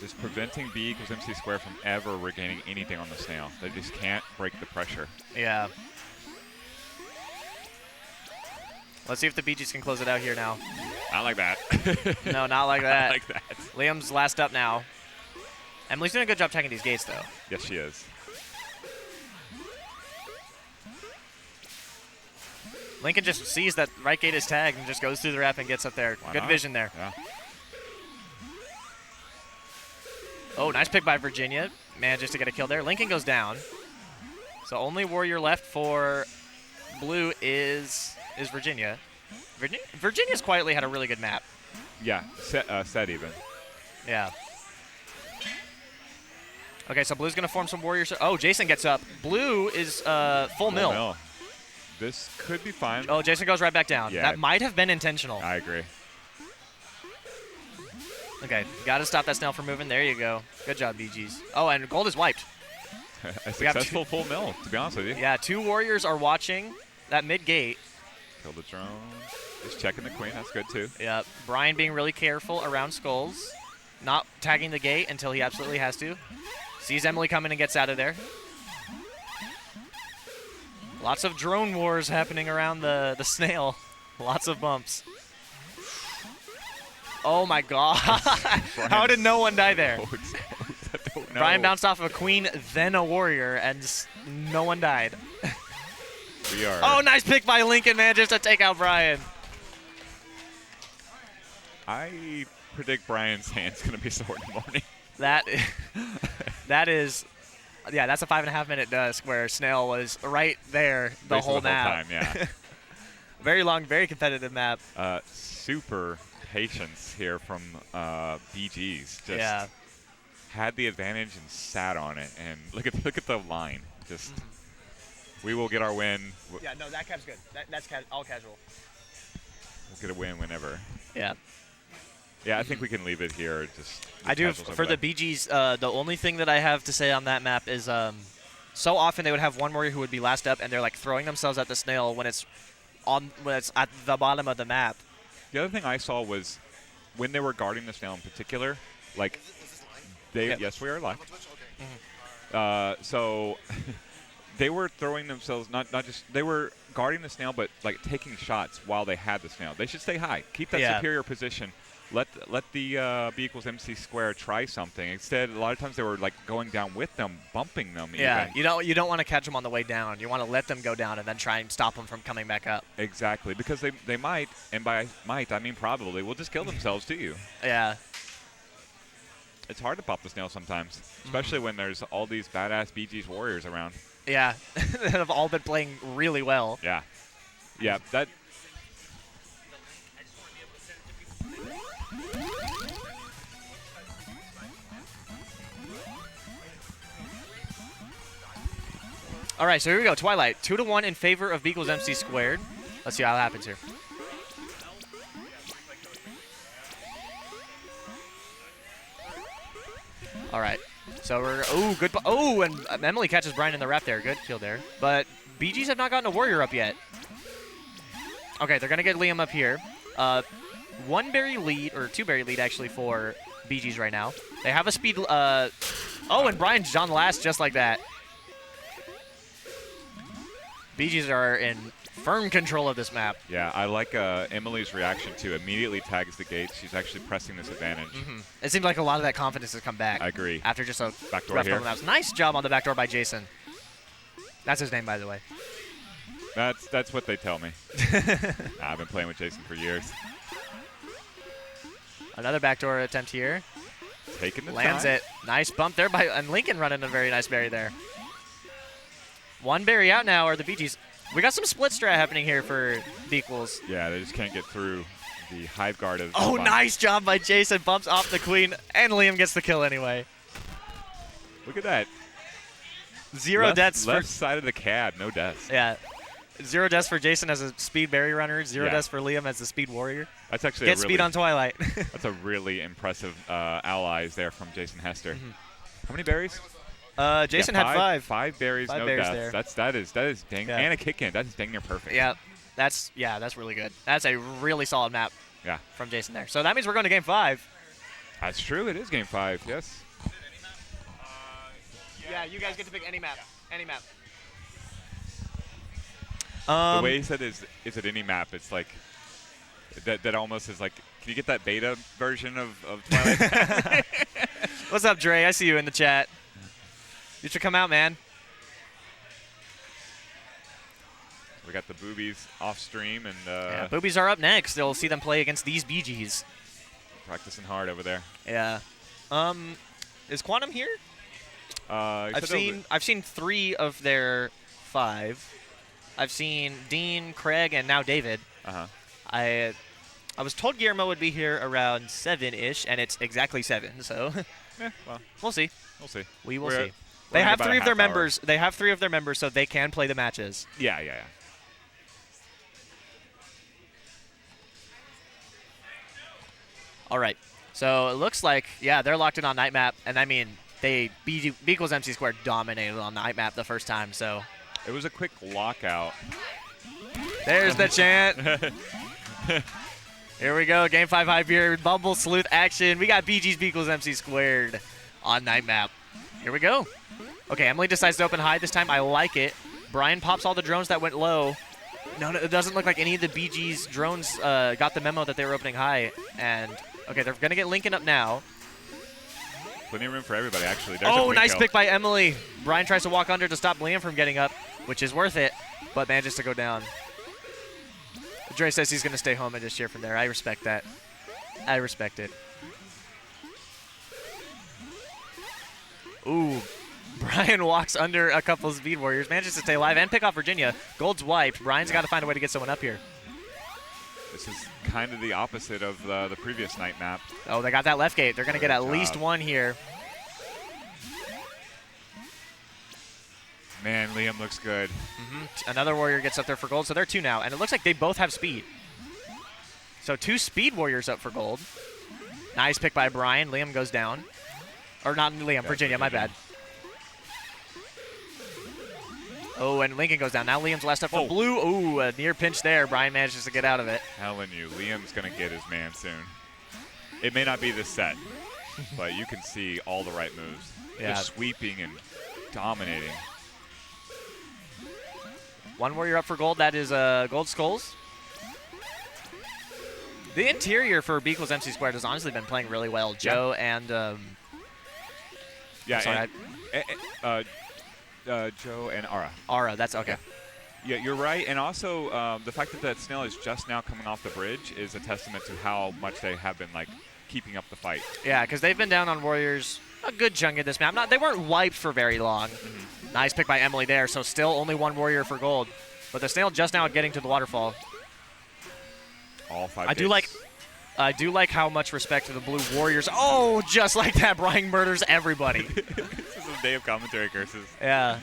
Just preventing B equals MC squared from ever regaining anything on the snail. They just can't break the pressure. Yeah. Let's see if the BGs can close it out here now. Not like that. No, not like that. Not like that. Liam's last up now. Emily's doing a good job checking these gates, though. Yes, she is. Lincoln just sees that right gate is tagged and just goes through the wrap and gets up there. Why Good not? vision there. Yeah. Oh, nice pick by Virginia. Manages to get a kill there. Lincoln goes down. So only warrior left for blue is Virginia. Virginia's quietly had a really good map. Yeah, set even. Yeah. Okay, so blue's going to form some warriors. Oh, Jason gets up. Blue is full mill. This could be fine. Oh, Jason goes right back down. Yeah. That might have been intentional. I agree. Okay, got to stop that snail from moving. There you go. Good job, BGs. Oh, and gold is wiped. A successful full mill, to be honest with you. Yeah, 2 warriors are watching that mid gate. Kill the drone. Just checking the queen. That's good, too. Yeah, Brian being really careful around skulls. Not tagging the gate until he absolutely has to. Sees Emily coming and gets out of there. Lots of drone wars happening around the snail. Lots of bumps. Oh my god. How did no one die there? I don't know. Brian bounced off of a queen, then a warrior, and no one died. We are. Oh, nice pick by Lincoln, man, just to take out Brian. I predict Brian's hand's going to be sore in the morning. That is, yeah, that's a 5.5 minute dusk where Snail was right there the whole map. Time, yeah. Very long, very competitive map. Super patience here from BG's. Yeah. Had the advantage and sat on it, and look at the line. Just we will get our win. Yeah, no, that cap's good. That's all casual. We'll get a win whenever. Yeah. Yeah, I think we can leave it here. Just I do for the BGs. The only thing that I have to say on that map is so often they would have one warrior who would be last up, and they're like throwing themselves at the Snail when it's at the bottom of the map. The other thing I saw was when they were guarding the Snail in particular, like. Yes, we are live. So they were throwing themselves, not just, they were guarding the Snail, but like taking shots while they had the Snail. They should stay high. Keep that superior position. Let the B equals MC square try something. Instead, a lot of times they were like going down with them, bumping them. Yeah, even. you don't want to catch them on the way down. You want to let them go down and then try and stop them from coming back up. Exactly, because they might, and by might I mean probably, will just kill themselves to you. Yeah. It's hard to pop the Snail sometimes, especially when there's all these badass BG's warriors around. Yeah, that have all been playing really well. Yeah. Yeah, that... All right, so here we go. Twilight, 2-1 in favor of B equals MC squared. Let's see how it happens here. All right, so we're good. And Emily catches Brian in the wrap there. Good kill there. But BGs have not gotten a warrior up yet. Okay, they're gonna get Liam up here. 1 berry lead, or 2 berry lead actually for BGs right now. They have a speed. And Brian's on last just like that. BGs are in firm control of this map. Yeah, I like Emily's reaction to immediately tags the gates. She's actually pressing this advantage. It seems like a lot of that confidence has come back. I agree. After just a backdoor rough here. couple maps. Nice job on the backdoor by Jason. That's his name, by the way. That's what they tell me. I've been playing with Jason for years. Another backdoor attempt here. Taking the Lands time. it. Nice bump there and Lincoln running a very nice berry there. 1 berry out now are the BGs. We got some split strat happening here for the equals. Yeah, they just can't get through the hive guard of. Oh, nice job by Jason. Bumps off the queen, and Liam gets the kill anyway. Look at that. 0 deaths. Left side of the cab, no deaths. Yeah. 0 deaths for Jason as a speed berry runner. 0 deaths for Liam as the speed warrior. That's actually Get speed on Twilight. That's a really impressive allies there from Jason Hester. How many berries? Jason had 5. 5 berries, no deaths. There. That is dang, and a kick in. That is dang near perfect. Yeah, that's really good. That's a really solid map. Yeah. From Jason there. So that means we're going to game 5. That's true. It is game 5. Yes. Yeah, you guys get to pick any map. Any map. The way he said is it any map? It's like that almost is like. Can you get that beta version of Twilight? What's up, Dre? I see you in the chat. You should come out, man. We got the boobies off stream and yeah, boobies are up next. They'll see them play against these BGs. Practicing hard over there. Yeah. Is Quantum here? I've seen 3 of their 5. I've seen Dean, Craig, and now David. I was told Guillermo would be here around 7-ish, and it's exactly 7. So well, we'll see. We'll see. We will see. They have 3 of their members. They have 3 of their members, so they can play the matches. Yeah. All right. So it looks like, yeah, they're locked in on night map, and I mean, B equals MC squared dominated on night map the first time. So it was a quick lockout. There's the chant. Here we go. Game 5 hype here. Bumble Sleuth action. We got BG's B equals MC squared on night map. Here we go. Okay, Emily decides to open high this time. I like it. Brian pops all the drones that went low. No, it doesn't look like any of the BG's drones got the memo that they were opening high. And, okay, they're going to get Lincoln up now. Plenty of room for everybody, actually. There's nice pick by Emily. Brian tries to walk under to stop Liam from getting up, which is worth it, but manages to go down. Dre says he's going to stay home and just cheer from there. I respect that. I respect it. Ooh. Brian walks under a couple of Speed Warriors, manages to stay alive and pick off Virginia. Gold's wiped. Brian's got to find a way to get someone up here. This is kind of the opposite of the previous night map. Oh, they got that left gate. They're going to get at Good least job. one here. Man, Liam looks good. Another warrior gets up there for gold, so they're 2 now. And it looks like they both have speed. So 2 speed warriors up for gold. Nice pick by Brian. Liam goes down. Or not Liam, Virginia, my bad. Oh, and Lincoln goes down. Now Liam's last up for blue. Ooh, a near pinch there. Brian manages to get out of it. Telling you, Liam's going to get his man soon. It may not be this set, but you can see all the right moves. Yeah. Just sweeping and dominating. 1 warrior up for gold. That is Gold Skulls. The interior for B equals MC squared has honestly been playing really well. Joe and yeah, sorry, Joe and Ara. Ara, that's okay. Yeah, you're right. And also, the fact that that snail is just now coming off the bridge is a testament to how much they have been like keeping up the fight. Yeah, because they've been down on warriors a good chunk of this map. They weren't wiped for very long. Nice pick by Emily there. So still only 1 warrior for gold, but the snail just now getting to the waterfall. All 5. I do like how much respect to the blue warriors. Oh, just like that, Brian murders everybody. This is a day of commentary curses. Yeah.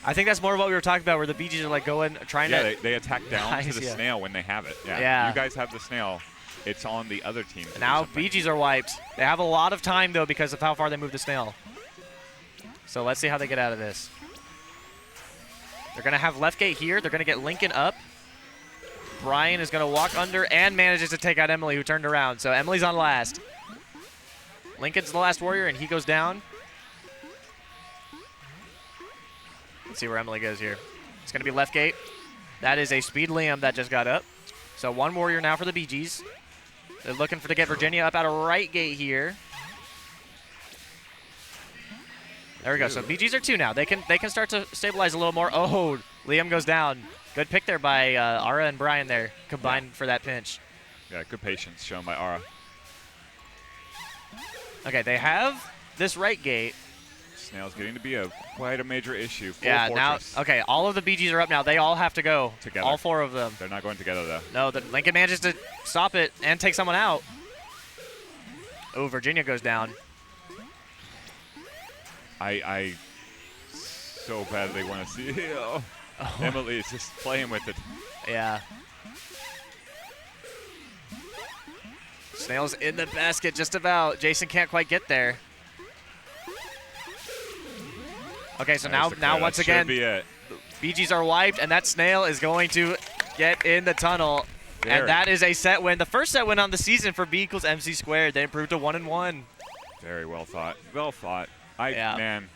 I think that's more what we were talking about, where the BGs are like going, trying to. They attack down to the yeah. snail when they have it. Yeah. You guys have the snail. It's on the other team. to do Now something. BGs are wiped. They have a lot of time, though, because of how far they move the snail. So let's see how they get out of this. They're going to have left gate here. They're going to get Lincoln up. Brian is going to walk under and manages to take out Emily, who turned around. So Emily's on last. Lincoln's the last warrior, and he goes down. Let's see where Emily goes here. It's going to be left gate. That is a speed Liam that just got up. So 1 warrior now for the BGs. They're looking to get Virginia up out of right gate here. There we go. So BGs are 2 now. They can start to stabilize a little more. Oh, Liam goes down. Good pick there by Ara and Brian there, combined for that pinch. Yeah, good patience shown by Ara. Okay, they have this right gate. Snail's getting to be quite a major issue. Full Yeah, fortress. now, okay, all of the BGs are up now. They all have to go. Together. All 4 of them. They're not going together, though. No, the Lincoln manages to stop it and take someone out. Oh, Virginia goes down. I so badly want to see. Oh, Emily is just playing with it. Yeah. Snail's in the basket just about. Jason can't quite get there. Okay, so There's the now clear. once That again, should be it. BGs are wiped, and that snail is going to get in the tunnel. Very. And that is a set win. The first set win on the season for B equals MC squared. They improved to 1-1. Very well thought. Well thought. Yeah. Man,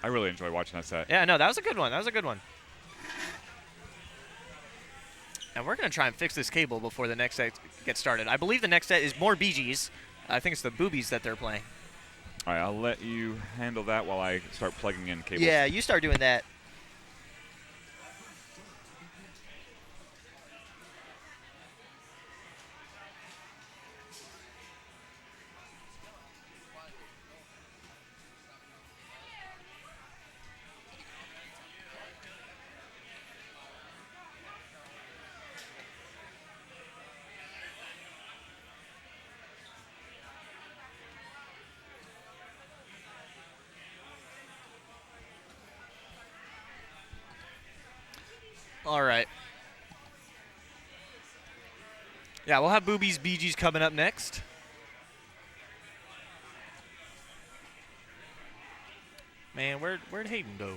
I really enjoy watching that set. Yeah, no, that was a good one. That was a good one. And we're going to try and fix this cable before the next set gets started. I believe the next set is more BGs. I think it's the boobies that they're playing. All right, I'll let you handle that while I start plugging in cables. Yeah, you start doing that. All right. Yeah, we'll have Boobies BGs coming up next. Man, where'd Hayden go?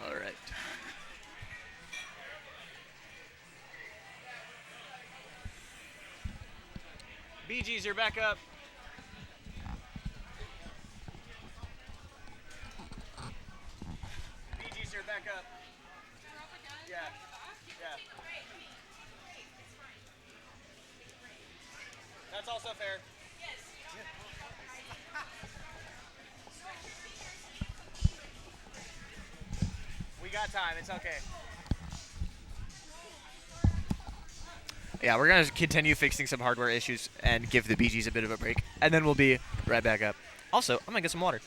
All right. BGs are back up. BGs are back up. Yeah. Yeah. That's also fair. got time. It's okay. Yeah, we're going to continue fixing some hardware issues and give the BGs a bit of a break. And then we'll be right back up. Also, I'm going to get some water.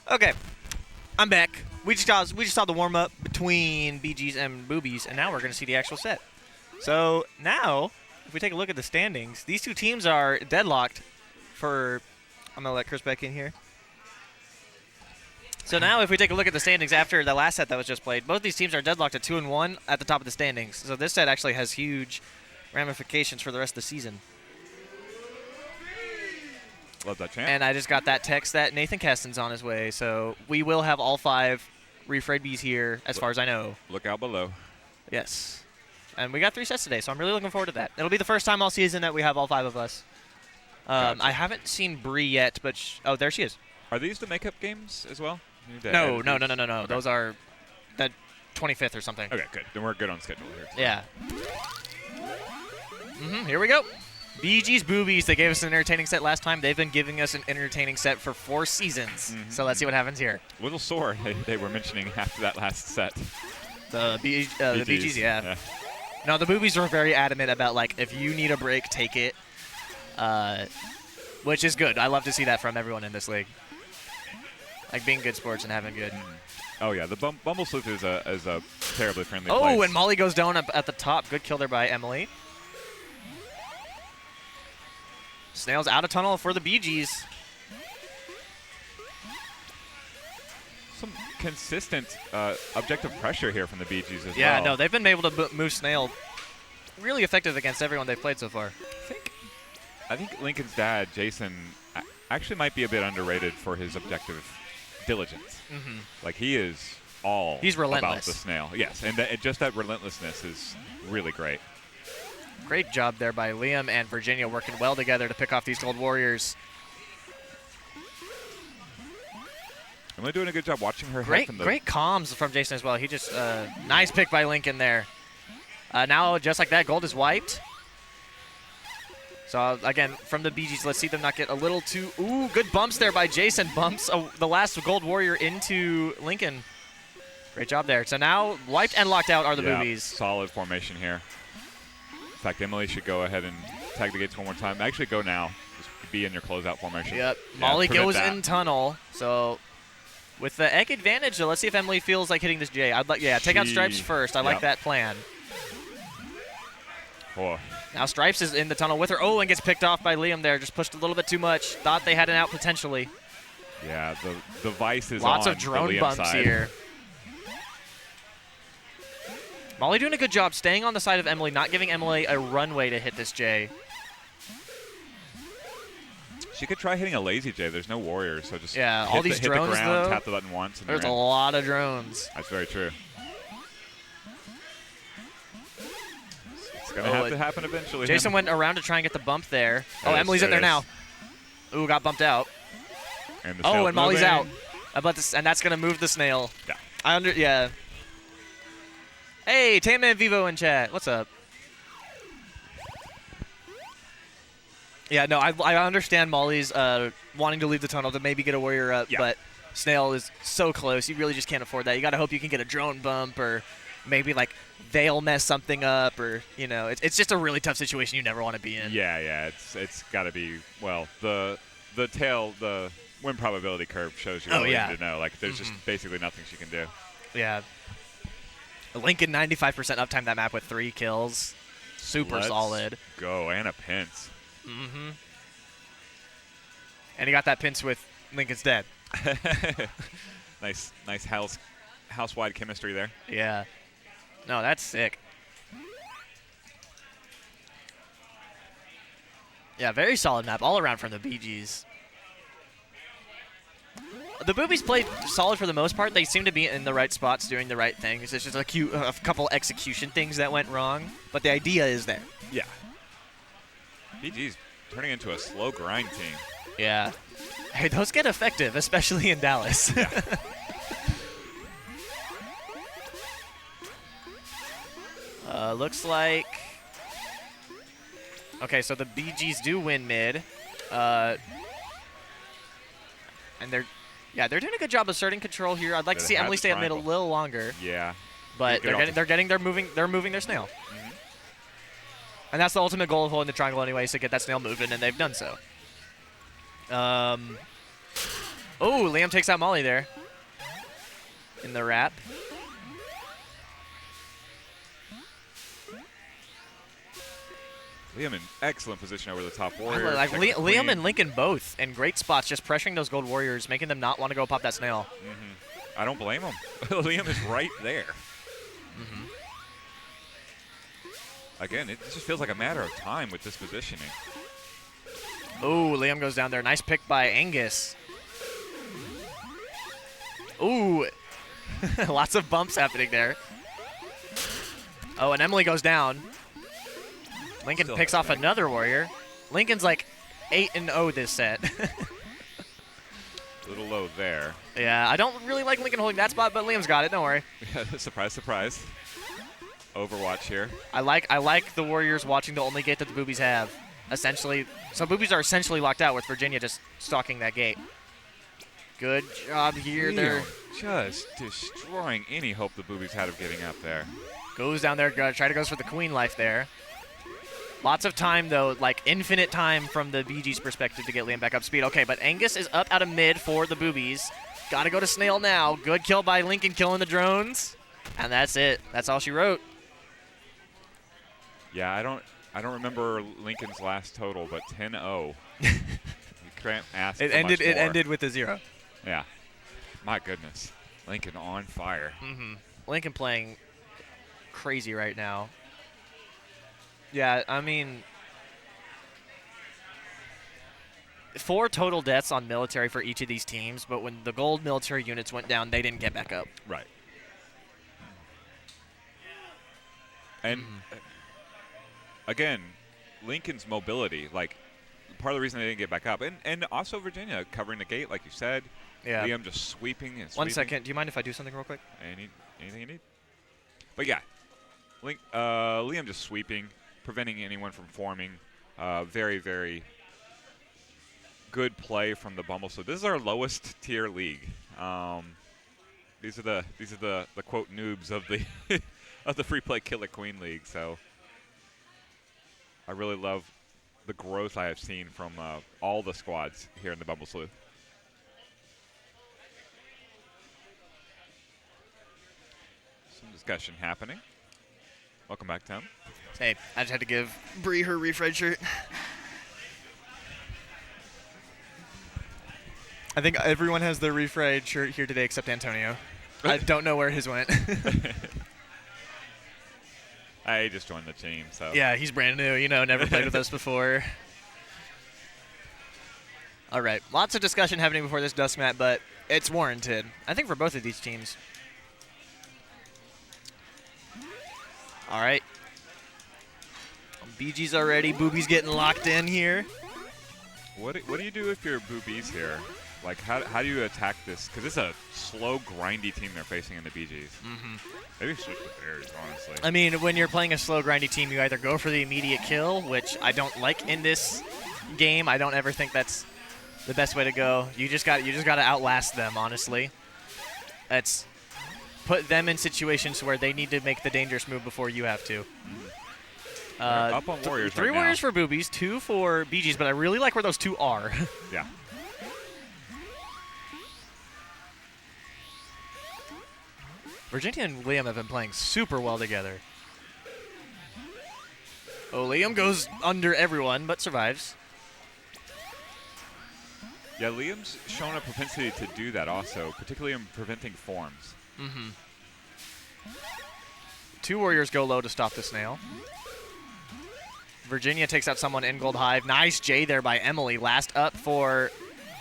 Okay, I'm back. We just saw the warm up between BGs and Boobies, and now we're gonna see the actual set. So now, if we take a look at the standings, these two teams are deadlocked. I'm gonna let Chris back in here. So now, if we take a look at the standings after the last set that was just played, both these teams are deadlocked at 2-1 at the top of the standings. So this set actually has huge ramifications for the rest of the season. Love that chant. And I just got that text that Nathan Keston's on his way, so we will have all 5 Refredbees here, as far as I know. Look out below. Yes. And we got 3 sets today, so I'm really looking forward to that. It'll be the first time all season that we have all 5 of us. Gotcha. I haven't seen Bree yet, but oh, there she is. Are these the makeup games as well? You need to No. edit these? Okay. Those are the 25th or something. Okay, good. Then we're good on schedule here. Yeah. Here we go. BG's Boobies, they gave us an entertaining set last time. They've been giving us an entertaining set for 4 seasons. So let's see what happens here. Little sore, they were mentioning after that last set. The BGs, yeah. No, the Boobies were very adamant about, like, if you need a break, take it. Which is good. I love to see that from everyone in this league. Like, being good sports and having good. Oh, yeah. The Bumble Sleuth is a terribly friendly Oh, place. and Molly goes down at the top. Good kill there by Emily. Snail's out of tunnel for the BGs. Some consistent objective pressure here from the BGs as well. Yeah, no, they've been able to move Snail really effective against everyone they've played so far. I think Lincoln's dad, Jason, actually might be a bit underrated for his objective diligence. Like, he is all He's relentless. about the Snail. Yes, and just that relentlessness is really great. Great job there by Liam and Virginia working well together to pick off these Gold Warriors. Emily doing a good job watching her head Great, from the great comms from Jason as well. He just nice pick by Lincoln there. Now, just like that, gold is wiped. So again, from the BGs, let's see them not get a little too. Ooh, good bumps there by Jason. Bumps the last Gold Warrior into Lincoln. Great job there. So now wiped and locked out are the Boobies. Solid formation here. In fact, Emily should go ahead and tag the gates one more time. Actually, go now. Just be in your closeout formation. Yep. Yeah, Molly prevent goes that. in tunnel. So with the egg advantage, so let's see if Emily feels like hitting this J. Take out Stripes first. I like that plan. Oh. Now Stripes is in the tunnel with her. Oh, and gets picked off by Liam there. Just pushed a little bit too much. Thought they had an out potentially. Yeah, the vice is Lots on of drone the Liam bumps side. here. Molly doing a good job staying on the side of Emily, not giving Emily a runway to hit this J. She could try hitting a lazy J. There's no warrior, so just all these hit drones, the ground, though. tap the button once, and There's a you're in. lot of drones. That's very true. It's going to have to happen eventually. Jason went around to try and get the bump there. Oh, There it is, Emily's in there there it now. is. Ooh, got bumped out. And the Oh, snail's and Molly's moving. out. And that's going to move the snail. Yeah. Yeah. Hey, Tayman Vivo in chat. What's up? Yeah, no, I understand Molly's wanting to leave the tunnel to maybe get a warrior up, but Snail is so close. You really just can't afford that. You got to hope you can get a drone bump or maybe, like, they'll mess something up or, you know, it's just a really tough situation you never want to be in. Yeah, it's got to be, well, the win probability curve shows you all you need to know. Like, there's just basically nothing she can do. Yeah. Lincoln 95% uptime that map with 3 kills. Super Let's solid. go, and a pinch. Mm-hmm. And he got that pinch with Lincoln's dead. Nice house-wide chemistry there. Yeah. No, that's sick. Yeah, very solid map all around from the BGs. The Boobies played solid for the most part. They seem to be in the right spots doing the right things. It's just a couple execution things that went wrong, but the idea is there. Yeah. BG's turning into a slow grind team. Yeah. Hey, those get effective, especially in Dallas. Yeah. Looks like... Okay, so the BGs do win mid. And they're doing a good job asserting control here. I'd like to see Emily stay up mid a little longer. Yeah. But they're moving their snail. Mm-hmm. And that's the ultimate goal of holding the triangle anyways, to get that snail moving, and they've done so. Oh, Liam takes out Molly there in the wrap. Liam in excellent position over the top warrior. Liam and Lincoln both in great spots, just pressuring those gold warriors, making them not want to go pop that snail. Mm-hmm. I don't blame him. Liam is right there. Mm-hmm. Again, it just feels like a matter of time with this positioning. Oh, Liam goes down there. Nice pick by Angus. Ooh. Lots of bumps happening there. Oh, and Emily goes down. Lincoln picks off another warrior. Lincoln's like 8-0 this set. A little low there. Yeah, I don't really like Lincoln holding that spot, but Liam's got it. Don't worry. Surprise, surprise. Overwatch here. I like the warriors watching the only gate that the Boobies have. Essentially, so Boobies are essentially locked out with Virginia just stalking that gate. Good job here. They're just destroying any hope the Boobies had of getting up there. Goes down there, try to goes for the queen life there. Lots of time, though, like infinite time from the BG's perspective to get Liam back up speed. Okay, but Angus is up out of mid for the Boobies. Got to go to Snail now. Good kill by Lincoln, killing the drones. And that's it. That's all she wrote. Yeah, I don't remember Lincoln's last total, but 10-0. You can't ask for much more. It ended with a 0. Yeah. My goodness. Lincoln on fire. Mm-hmm. Lincoln playing crazy right now. Yeah, I mean, 4 total deaths on military for each of these teams, but when the gold military units went down, they didn't get back up. Right. And again, Lincoln's mobility, like part of the reason they didn't get back up, and also Virginia covering the gate, like you said. Yeah. Liam just sweeping and sweeping. 1 second. Do you mind if I do something real quick? Anything you need? But yeah, Liam just sweeping, preventing anyone from forming. Very, very good play from the Bumble. So this is our lowest tier league. These are the quote noobs of the of the free play Killer Queen League. So I really love the growth I have seen from all the squads here in the Bumble Sleuth. Some discussion happening. Welcome back, Tim. Hey, I just had to give Bree her refresh shirt. I think everyone has their refried shirt here today except Antonio. I don't know where his went. I just joined the team, so. Yeah, he's brand new, never played with us before. All right, lots of discussion happening before this dust mat, but it's warranted. I think for both of these teams. All right. BG's already. Boobies getting locked in here. What do you do if you're Boobies here? Like, how do you attack this? Because it's a slow, grindy team they're facing in the BGs. Mm-hmm. Maybe switch the Bears, honestly. I mean, when you're playing a slow, grindy team, you either go for the immediate kill, which I don't like in this game. I don't ever think that's the best way to go. You just got to outlast them, honestly. That's put them in situations where they need to make the dangerous move before you have to. Up on Warriors 3 right Warriors now. for Boobies, 2 for BGs, but I really like where those 2 are. Yeah. Virginia and Liam have been playing super well together. Oh, Liam goes under everyone, but survives. Yeah, Liam's shown a propensity to do that also, particularly in preventing forms. Mm-hmm. 2 warriors go low to stop the snail. Virginia takes out someone in Gold Hive. Nice J there by Emily. Last up for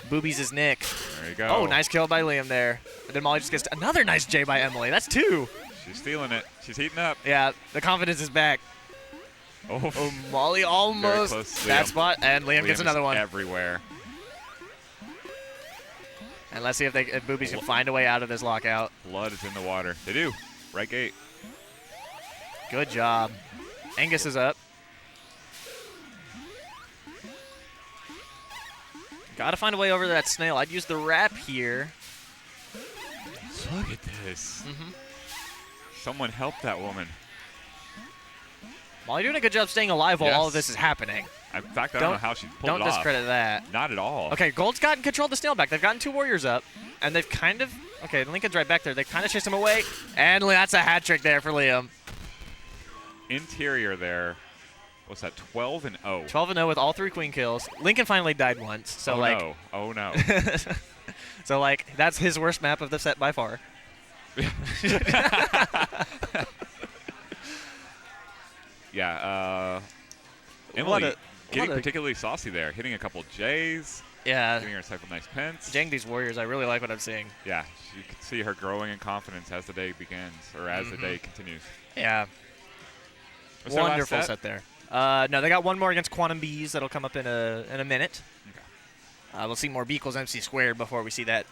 Boobies' Nick. There you go. Oh, nice kill by Liam there. And then Molly just gets another nice J by Emily. That's 2. She's stealing it. She's heating up. Yeah, the confidence is back. Oh, Molly almost close to that Liam. spot, and Liam gets is another one. everywhere. And let's see if Boobies can find a way out of this lockout. Blood is in the water. They do. Right gate. Good job. Angus is up. Gotta find a way over that snail. I'd use the wrap here. Look at this. Mm-hmm. Someone help that woman. Molly doing a good job staying alive while all of this is happening. In fact, I don't know how she pulled Don't it off. discredit that. Not at all. Okay, Gold's gotten control of the snail back. They've gotten 2 warriors up, and they've kind of... Okay, Lincoln's right back there. They've kind of chased him away, and that's a hat trick there for Liam. Interior there. What's that? 12-0. 12-0 with all 3 queen kills. Lincoln finally died once, so oh like... no. Oh no. So like, that's his worst map of the set by far. Yeah, Emily What getting a- particularly saucy there, hitting a couple J's, Yeah. giving herself a nice pence. Dang these warriors, I really like what I'm seeing. Yeah, you can see her growing in confidence as the day begins, or as the day continues. Yeah. What's their last Wonderful set there. No, they got one more against Quantum Bees that'll come up in a minute. Okay. We'll see more B equals MC squared before we see that.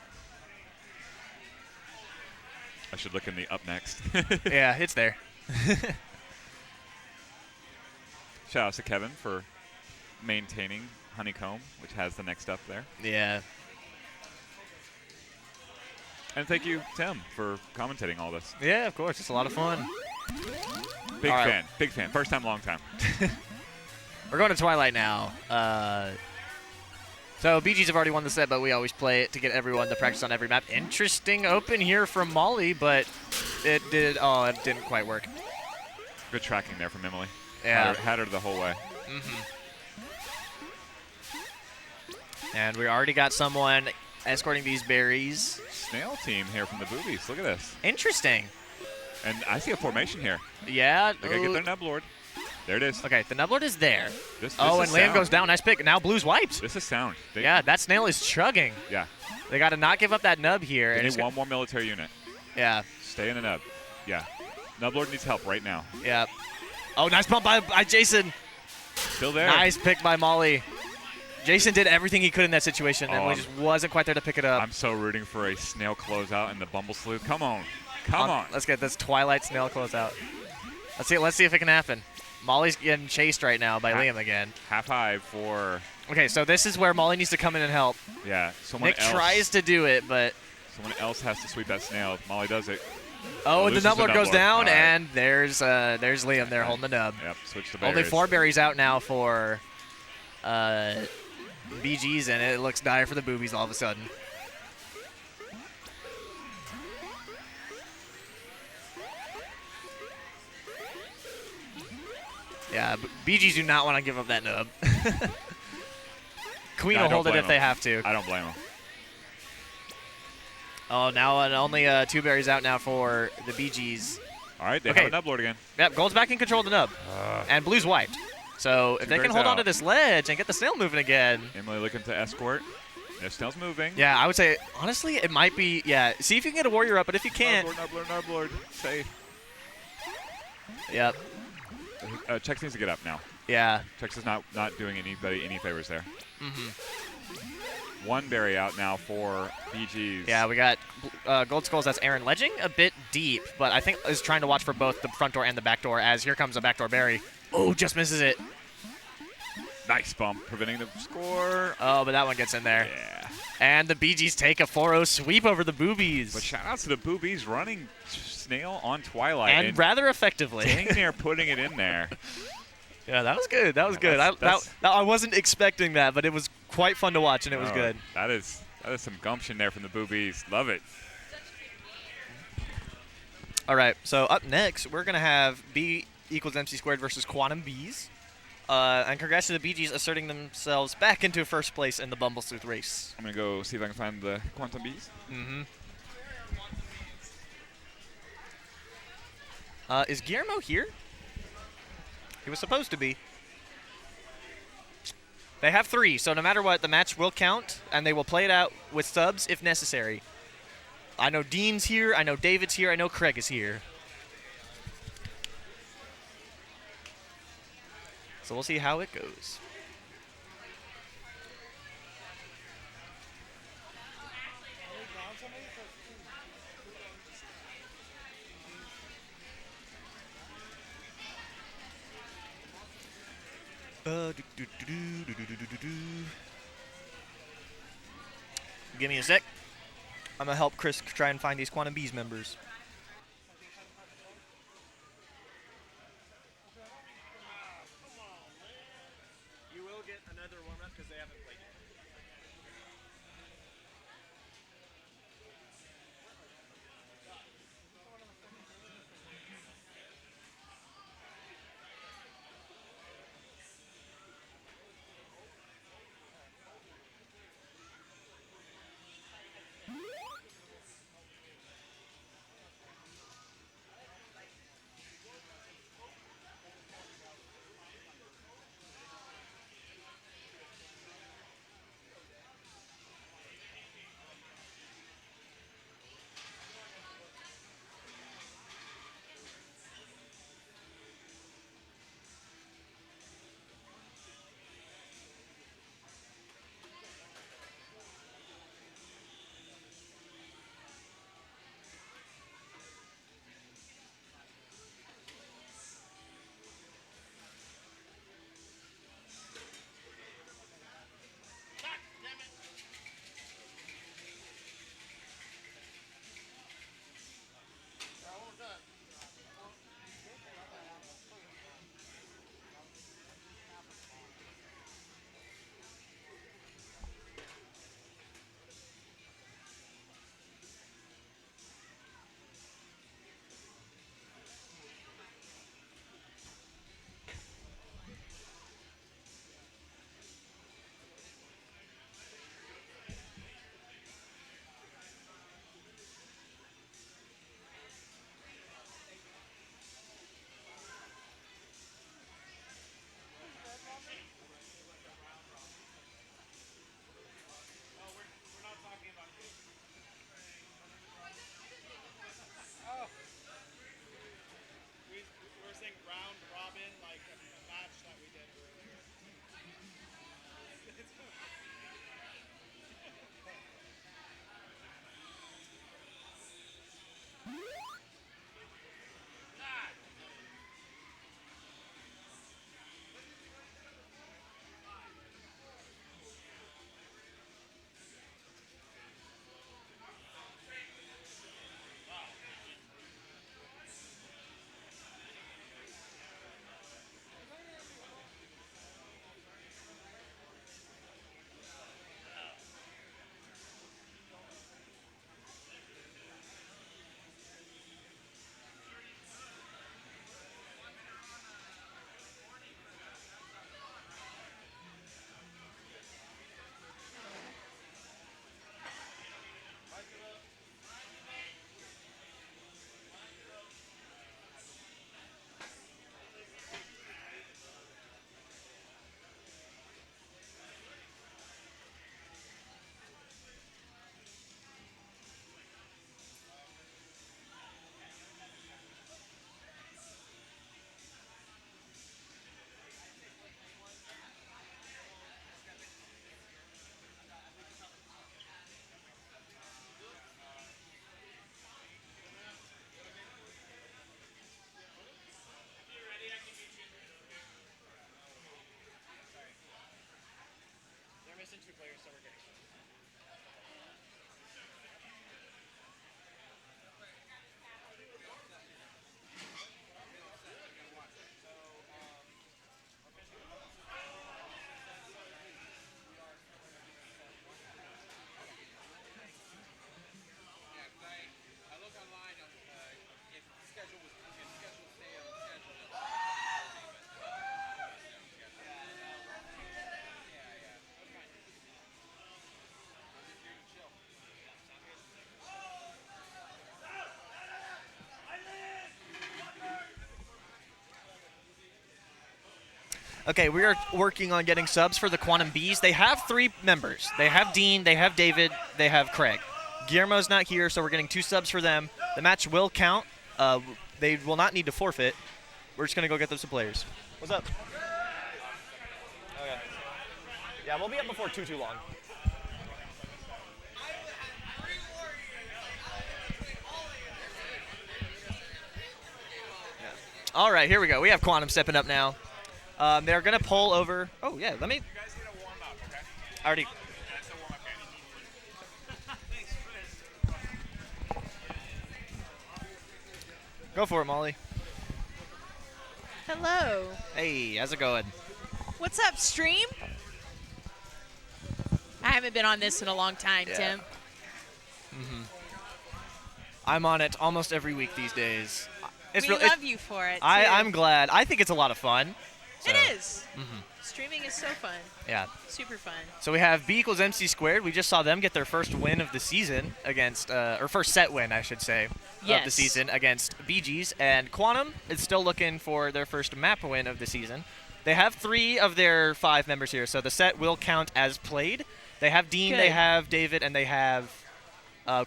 I should look in the up next. Yeah, it's there. Shout out to Kevin for maintaining Honeycomb, which has the next up there. Yeah. And thank you, Tim, for commentating all this. Yeah, of course. It's a lot of fun. Big All right. fan. Big fan. First time, long time. We're going to Twilight now. So BGs have already won the set, but we always play it to get everyone to practice on every map. Interesting open here from Molly, but it didn't quite work. Good tracking there from Emily. Yeah. Had her the whole way. And we already got someone escorting these berries. Snail team here from the Boobies. Look at this. Interesting. And I see a formation here. Yeah. They gotta get their Nublord. There it is. Okay, the Nublord is there. This Oh, is and Liam sound. goes down. Nice pick. Now Blue's wiped. This is sound. Yeah, that snail is chugging. Yeah. They got to not give up that nub here. They And need it's one more military unit. yeah, Stay in the nub. Yeah. Nublord needs help right now. yeah. Oh, nice bump by Jason. Still there. Nice pick by Molly. Jason did everything he could in that situation, and Oh, we just wasn't quite there to pick it up. I'm so rooting for a snail closeout in the Bumble Sleuth. Come on. Come on. Let's get this Twilight snail closeout. Let's see if it can happen. Molly's getting chased right now by Liam again. Half high for, Okay, so this is where Molly needs to come in and help. yeah, someone Nick else. tries to do it, but Someone else has to sweep that snail. Molly does it. oh, and the loses the Nublord goes Nublord. down, All right. and there's Liam there holding the nub. Yep, switch to berries. Only 4 berries out now for BGs, and it looks dire for the Boobies all of a sudden. Yeah, BGs do not want to give up that nub. Queen No, I will don't hold it blame if they them. have to. I don't blame him. Oh, now only 2 berries out now for the BGs. All right, they Okay. have a Nublord again. Yep, Gold's back in control of the nub. And Blue's wiped. So if they can berries hold on out. to this ledge and get the snail moving again. Emily looking to escort. No snail's moving. Yeah, I would say, honestly, it might be, yeah. See if you can get a warrior up, but if you can't. Nublord. Safe. Yep. Chex needs to get up now. Yeah. Chex is not doing anybody any favors there. Mm-hmm. 1 berry out now for BGs. Yeah, we got Gold Skulls. That's Aaron Ledging, a bit deep, but I think is trying to watch for both the front door and the back door as here comes a backdoor berry. Oh, just misses it. Nice bump, preventing the score. Oh, but that one gets in there. Yeah. And the BGs take a 4-0 sweep over the Boobies. But shout outs to the Boobies running snail on Twilight. And rather effectively. dang near putting it in there. Yeah, that was good. That was good. I wasn't expecting that, but it was quite fun to watch, and it was good. That is some gumption there from the Boobies. Love it. All right, so up next, we're going to have B equals MC squared versus Quantum Bees. And congrats to the BGs asserting themselves back into first place in the Bumblesleuth race. I'm going to go see if I can find the Quantum Bees. Mm-hmm. Is Guillermo here? He was supposed to be. They have 3, so no matter what, the match will count, and they will play it out with subs if necessary. I know Dean's here, I know David's here, I know Craig is here. So we'll see how it goes. Give me a sec. I'm gonna help Chris try and find these Quantum Bees members. You will get another warm-up because they haven't played yet. Okay, we are working on getting subs for the Quantum Bees. They have 3 members. They have Dean, they have David, they have Craig. Guillermo's not here, so we're getting 2 subs for them. The match will count. They will not need to forfeit. We're just going to go get them some players. What's up? Okay. Yeah, we'll be up before too long. All right, here we go. We have Quantum stepping up now. They're going to pull over. Oh, yeah, let me. You guys get a warm up, okay? Already. That's a warm up, Go for it, Molly. Hello. Hey, how's it going? What's up, stream? I haven't been on this in a long time, Yeah. Tim. I'm on it almost every week these days. It's We real- love you for it. I'm too. glad. I think it's a lot of fun. It So, is. Streaming is so fun. Yeah. Super fun. So we have B equals MC squared. We just saw them get their first win of the season against, or first set win, I should say, of the Yes. season against BGs. And Quantum is still looking for their first map win of the season. They have 3 of their 5 members here, so the set will count as played. They have Dean, they Good. have David, and they have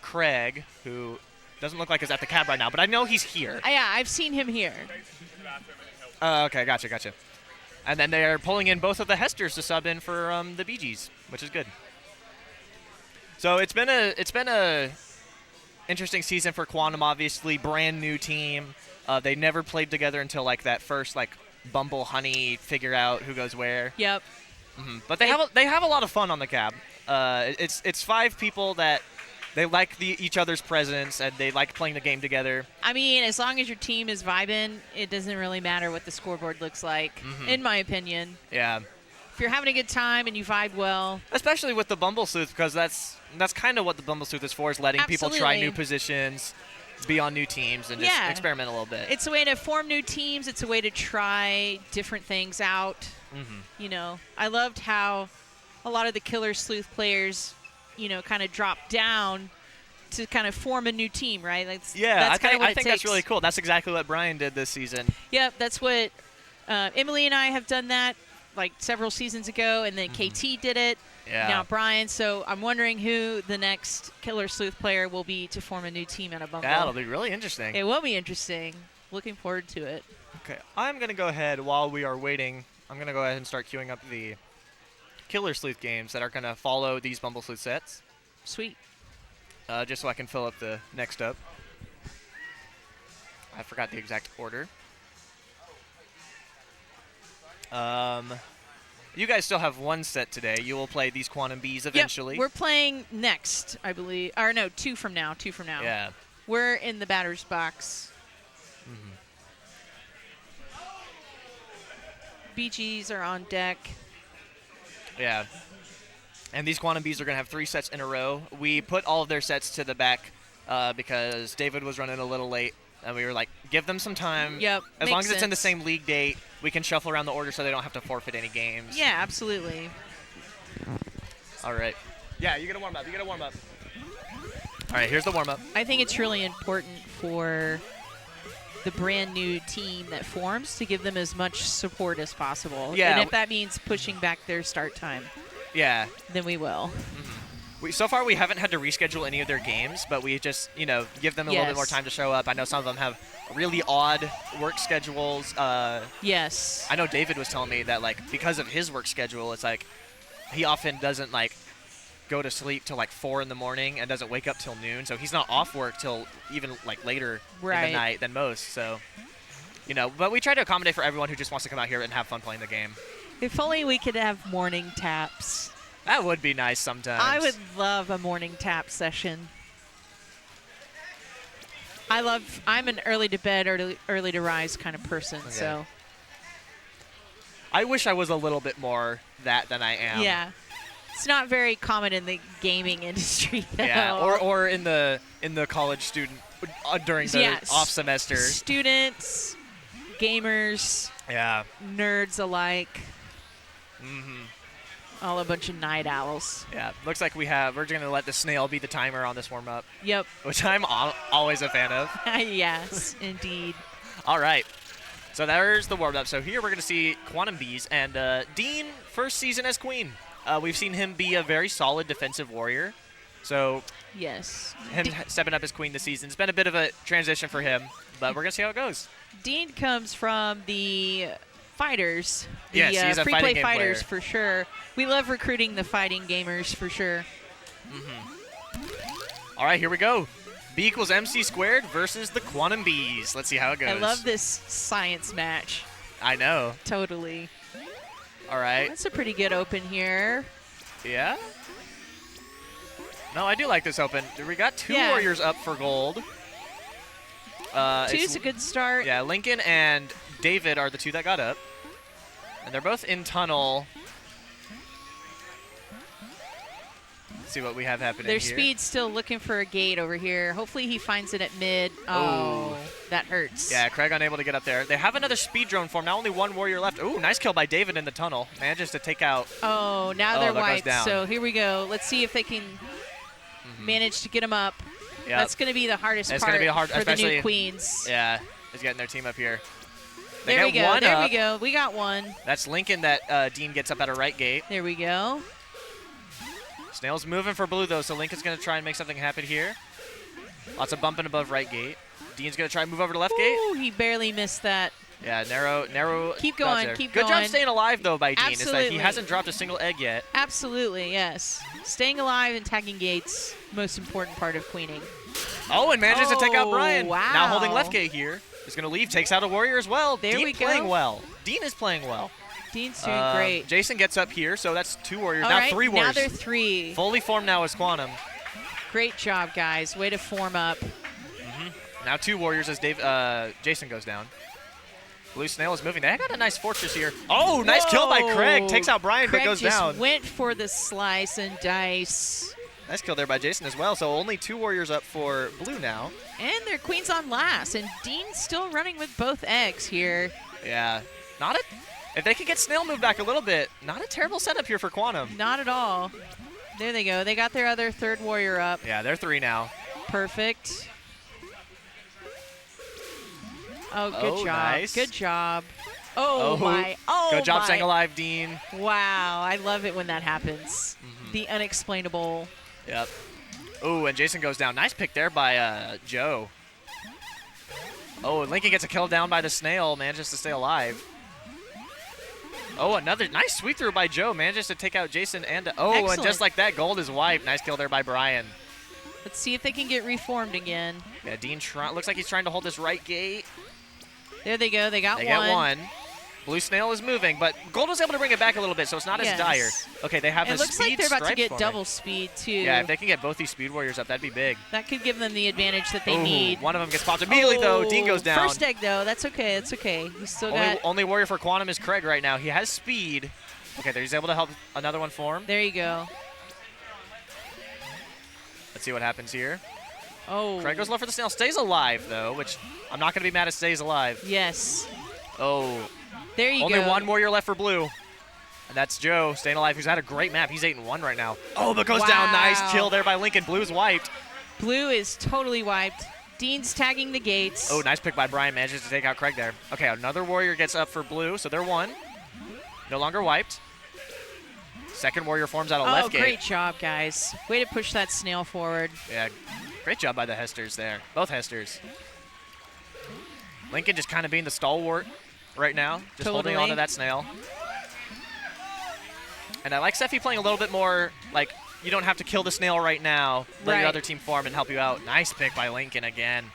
Craig, who doesn't look like he's at the cab right now, but I know he's here. Yeah, I've seen him here. Okay, gotcha. And then they are pulling in both of the Hesters to sub in for the BGs, which is good. So it's been a interesting season for Quantum. Obviously, brand new team. They never played together until like that first like Bumble Honey figure out who goes where. Yep. But they have a lot of fun on the cab. It's 5 people that they like each other's presence and they like playing the game together. I mean, as long as your team is vibing, it doesn't really matter what the scoreboard looks like, in my opinion. Yeah. If you're having a good time and you vibe well, Especially with the Bumble Sleuth, because that's kind of what the Bumble Sleuth is for, is letting people try Absolutely. new positions, be on new teams, and just Yeah. experiment a little bit. it's a way to form new teams. It's a way to try different things out. You know, I loved how a lot of the Killer Sleuth players, you know, kind of dropped down to kind of form a new team, right? Like, yeah, that's kind of what I it think takes. that's really cool. That's exactly what Brian did this season. Yep, that's what Emily and I have done that like several seasons ago, and then KT did it. Yeah. Now Brian. So I'm wondering who the next Killer Sleuth player will be to form a new team at a Bumble. That'll be really interesting. It will be interesting. Looking forward to it. Okay, I'm going to go ahead while we are waiting. I'm going to go ahead and start queuing up the Killer Sleuth games that are going to follow these Bumble Sleuth sets, Sweet. just so I can fill up the next up. I forgot the exact order. You guys still have 1 set today. You will play these Quantum Bees eventually. Yep, we're playing next, I believe. Or no, 2 from now. 2 from now. Yeah. We're in the batter's box. BGs are on deck. Yeah. And these Quantum Bees are going to have 3 sets in a row. We put all of their sets to the back because David was running a little late. And we were like, give them some time. Yep, As long makes as it's in the sense. same league date, we can shuffle around the order so they don't have to forfeit any games. Yeah, absolutely. All right. Yeah, you get a warm up. All right, here's the warm up. I think it's really important for the brand new team that forms to give them as much support as possible. Yeah. And if that means pushing back their start time, Yeah. then we will. So far, we haven't had to reschedule any of their games, but we just, give them a little bit more Yes. time to show up. I know some of them have really odd work schedules. Yes. I know David was telling me that, like, because of his work schedule, it's like he often doesn't, like, go to sleep till, like, 4 in the morning and doesn't wake up till noon. So he's not off work till even, like, later in Right. the night than most. So, but we try to accommodate for everyone who just wants to come out here and have fun playing the game. If only we could have morning taps. That would be nice sometimes. I would love a morning tap session. I'm an early to bed, early to rise kind of person, Okay. so I wish I was a little bit more that than I am. yeah. It's not very common in the gaming industry, though. Yeah, or in the college student during the Yes. off semester. Students, gamers, Yeah. nerds alike. All a bunch of night owls. Yeah. Looks like we're going to let the snail be the timer on this warm up, Yep. which I'm always a fan of. Yes, indeed. All right. So there's the warm-up. So here we're going to see Quantum Bees and Dean, first season as Queen. We've seen him be a very solid defensive warrior. So Yes. him stepping up as Queen this season. It's been a bit of a transition for him, but we're going to see how it goes. Dean comes from the fighters. The Yes, he's a free fighting play game fighters player. for sure. We love recruiting the fighting gamers for sure. All right, here we go. B equals MC squared versus the Quantum Bees. Let's see how it goes. I love this science match. I know. Totally. All right. That's a pretty good open here. Yeah? No, I do like this open. We got two Yeah. warriors up for gold. Two's a good start. Yeah, Lincoln and David are the two that got up. And they're both in tunnel. Let's see what we have happening Their here. speed's still looking for a gate over here. Hopefully he finds it at mid. Oh, that hurts. Yeah, Craig unable to get up there. They have another speed drone form. Now only one warrior left. Ooh, nice kill by David in the tunnel. Manages to take out. Oh, now Oh, they're that goes wiped. down. So here we go. Let's see if they can manage to get him up. Yep. That's going to be the hardest It's part gonna be hard, for the especially- new queens. Yeah, is getting their team up here. They There we get go. one There up. we go. We got one. That's Lincoln that Dean gets up at a right gate. There we go. Snail's moving for blue, though, so Lincoln's going to try and make something happen here. Lots of bumping above right gate. Dean's going to try and move over to left gate. Ooh, he barely missed that. Yeah, narrow. Keep dodge going, there. keep Good going. job staying alive, though, by Dean. It's like he Absolutely. hasn't dropped a single egg yet. Absolutely, yes. Staying alive and tagging gates, most important part of queening. Oh, and manages to take out Oh, Brian. wow. Now holding left gate here. He's going to leave, takes out a warrior as well. There Dean we go. playing well. Dean is playing well. Dean's doing great. Jason gets up here, so that's two warriors. All now right, three now warriors. they're three. Fully formed now as Quantum. Great job, guys. Way to form up. Now two warriors as Jason goes down. Blue Snail is moving. They got a nice fortress here. Oh, nice kill by Craig. Whoa. Takes out Brian, Craig but goes just down. went for the slice and dice. Nice kill there by Jason as well. So only two warriors up for blue now. And their queen's on last. And Dean's still running with both eggs here. Yeah. If they could get Snail moved back a little bit, not a terrible setup here for Quantum. Not at all. There they go. They got their other third warrior up. Yeah, they're three now. Perfect. Oh, good Oh, job. nice. Good job. Oh, my. Oh, Good job my. staying alive, Dean. Wow. I love it when that happens. The unexplainable. Yep. Ooh, and Jason goes down. Nice pick there by Joe. Oh, and Lincoln gets a kill down by the Snail. Manages to stay alive. Oh, another nice sweep through by Joe. Manages to take out Jason and... Oh, and Excellent. just like that, gold is wiped. Nice kill there by Brian. Let's see if they can get reformed again. Yeah, Dean looks like he's trying to hold this right gate. There they go. They got They one. get one. Blue Snail is moving, but Gold was able to bring it back a little bit, so it's not as Yes. dire. Okay, they have It a looks speed like they're about to stripe get forming. double speed, too. Yeah, if they can get both these speed warriors up, that'd be big. That could give them the advantage that they Ooh, need. one of them gets popped immediately, though. Dean goes down. First egg, though. That's okay. That's okay. He's still got... Only warrior for Quantum is Craig right now. He has speed. Okay, there he's able to help another one form. There you go. Let's see what happens here. Oh. Craig goes low for the Snail. Stays alive, though, which I'm not going to be mad at stays alive. Yes. Oh. There you Only go. one warrior left for blue. And that's Joe staying alive, who's had a great map. He's 8-1 right now. Oh, but goes down. Nice Wow. kill there by Lincoln. Blue's wiped. Blue is totally wiped. Dean's tagging the gates. Oh, nice pick by Brian. Manages to take out Craig there. Okay, another warrior gets up for blue, so they're one. No longer wiped. Second warrior forms out of left gate. Great job, guys. Way to push that snail forward. Yeah, great job by the Hesters there. Both Hesters. Lincoln just kind of being the stalwart right now. Just holding Totally. on to that snail. And I like Sephi playing a little bit more, like, you don't have to kill the snail right now. Let Right. your other team form and help you out. Nice pick by Lincoln again.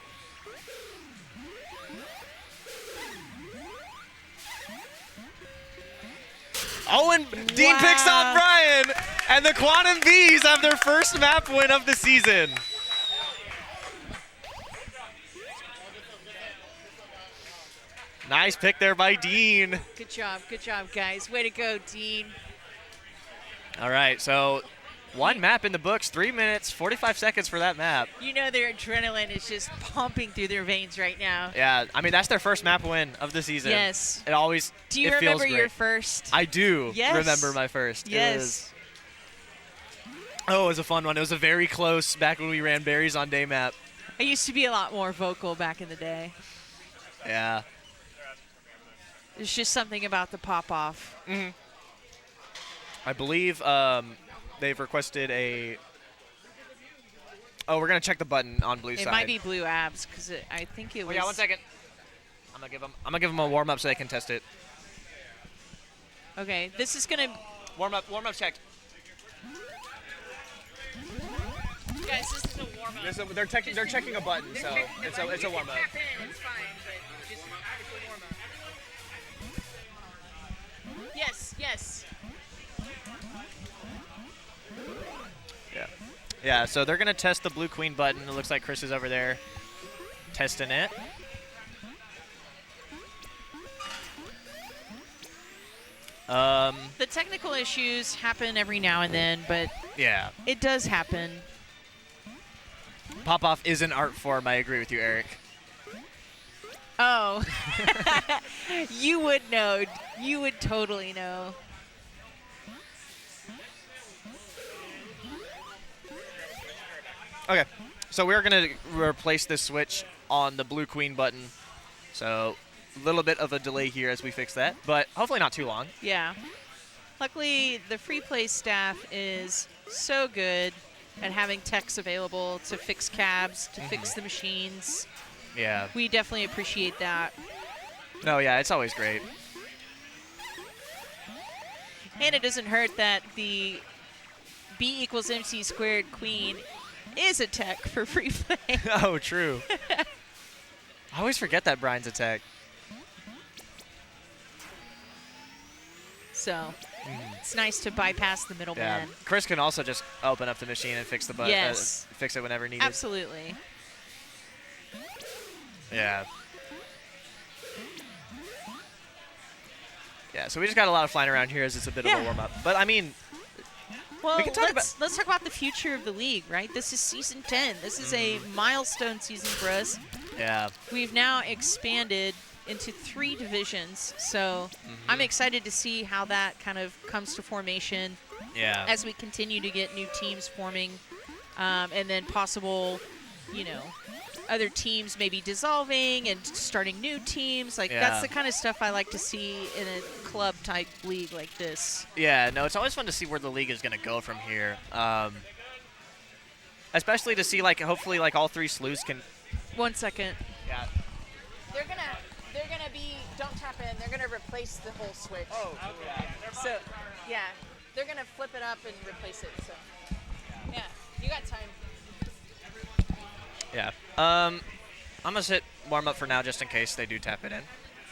Oh, and Dean picks off Brian, and the Quantum Bees have their first map win of the season. Nice pick there by Dean. Good job, guys. Way to go, Dean. All right, so one map in the books, 3 minutes, 45 seconds for that map. You know their adrenaline is just pumping through their veins right now. Yeah, I mean, that's their first map win of the season. Yes. It always Do you it feels remember great. your first? I do Yes. remember my first. Yes. It was a fun one. It was a very close back when we ran berries on day map. I used to be a lot more vocal back in the day. Yeah. There's just something about the pop-off. I believe they've requested a. Oh, we're gonna check the button on blue It side. might be blue abs because I think it Oh was. yeah, 1 second. I'm gonna give them a warm up so they can test it. Okay, this is gonna. Warm up checked. Guys, this is a warm-up. They're checking a button, so it's a warm up. It's fine, but just it's a warm-up. Yes, yes. Yeah, so they're gonna test the blue queen button. It looks like Chris is over there testing it. The technical issues happen every now and then, but Yeah. it does happen. Pop-off is an art form. I agree with you, Eric. Oh. You would know. You would totally know. Okay, so we're gonna replace this switch on the blue queen button. So a little bit of a delay here as we fix that, but hopefully not too long. Yeah. Luckily, the free play staff is so good at having techs available to fix cabs, to fix the machines. Yeah. We definitely appreciate that. No, yeah, it's always great. And it doesn't hurt that the B equals MC squared queen is a tech for free play. Oh, true. I always forget that Brian's a tech. So it's nice to bypass the Yeah. middleman. Chris can also just open up the machine and fix the button. Yes. Fix it whenever needed. Absolutely. Yeah. Yeah, so we just got a lot of flying around here as it's a bit of Yeah. a warm up. But I mean, Well, We can talk let's talk about the future of the league, right? This is season 10. This is a milestone season for us. yeah. We've now expanded into 3 divisions, so I'm excited to see how that kind of comes to formation Yeah. as we continue to get new teams forming, and then possible, other teams maybe dissolving and starting new teams. Like, Yeah. that's the kind of stuff I like to see in a club-type league like this. Yeah, no, it's always fun to see where the league is going to go from here. Especially to see, like, hopefully, like, all 3 sleuths can... 1 second. Yeah. They're gonna be, don't tap in, they're gonna replace the whole switch. Oh, yeah. So, yeah, they're gonna flip it up and replace it, so. Yeah, you got time. Yeah. I'm going to sit warm up for now just in case they do tap it in.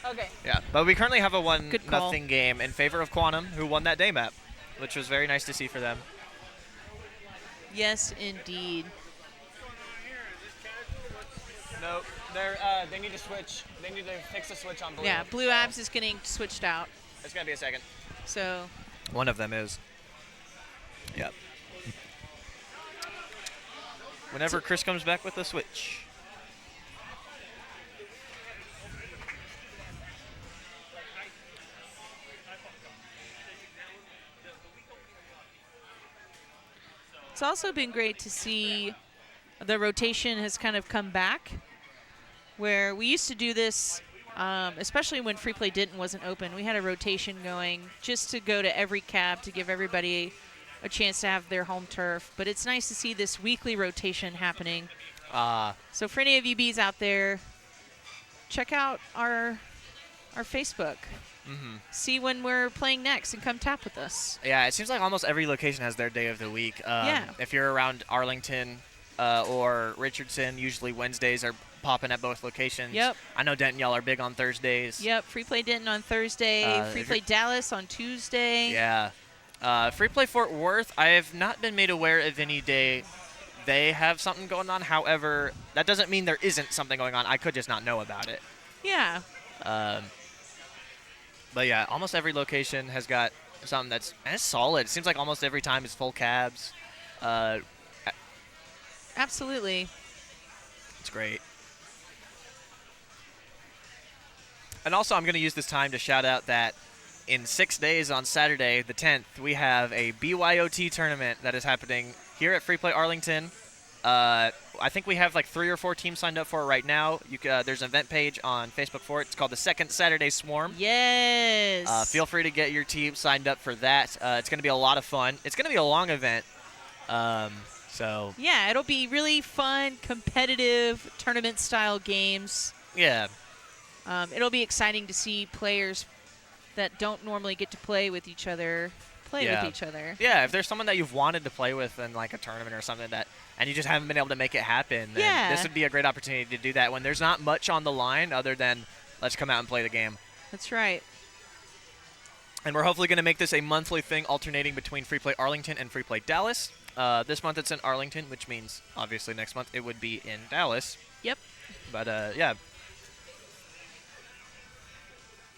Okay. Yeah. But we currently have a Good call. 1-0 game in favor of Quantum, who won that day map, which was very nice to see for them. Yes, indeed. No, they need to switch. They need to fix the switch on blue. Yeah, Blue Abs is getting switched out, It's going to be a second. so. One of them is. Yep. Whenever Chris comes back with the switch. It's also been great to see the rotation has kind of come back, where we used to do this, especially when Free Play wasn't open. We had a rotation going just to go to every cab to give everybody a chance to have their home turf. But it's nice to see this weekly rotation happening. So for any of you bees out there, check out our Facebook. See when we're playing next and come tap with us. Yeah, it seems like almost every location has their day of the week. Yeah. If you're around Arlington or Richardson, usually Wednesdays are popping at both locations. Yep. I know Denton, y'all are big on Thursdays. Yep, Free Play Denton on Thursday, Free if Play you're- Dallas on Tuesday. Yeah. Free Play Fort Worth, I have not been made aware of any day they have something going on. However, that doesn't mean there isn't something going on. I could just not know about it. Yeah. But yeah, almost every location has got something that's solid. It seems like almost every time it's full cabs. Absolutely. It's great. And also, I'm going to use this time to shout out that in 6 days on Saturday, the 10th, we have a BYOT tournament that is happening here at Free Play Arlington. I think we have like 3 or 4 teams signed up for it right now. There's an event page on Facebook for it. It's called the Second Saturday Swarm. Yes. Feel free to get your team signed up for that. It's going to be a lot of fun. It's going to be a long event. So yeah, it'll be really fun, competitive, tournament-style games. yeah. It'll be exciting to see players that don't normally get to play with each other play with each other. Yeah, if there's someone that you've wanted to play with in like a tournament or something and you just haven't been able to make it happen, then this would be a great opportunity to do that when there's not much on the line other than let's come out and play the game. That's right. And we're hopefully going to make this a monthly thing alternating between Free Play Arlington and Free Play Dallas. This month it's in Arlington, which means obviously next month it would be in Dallas. Yep. But yeah.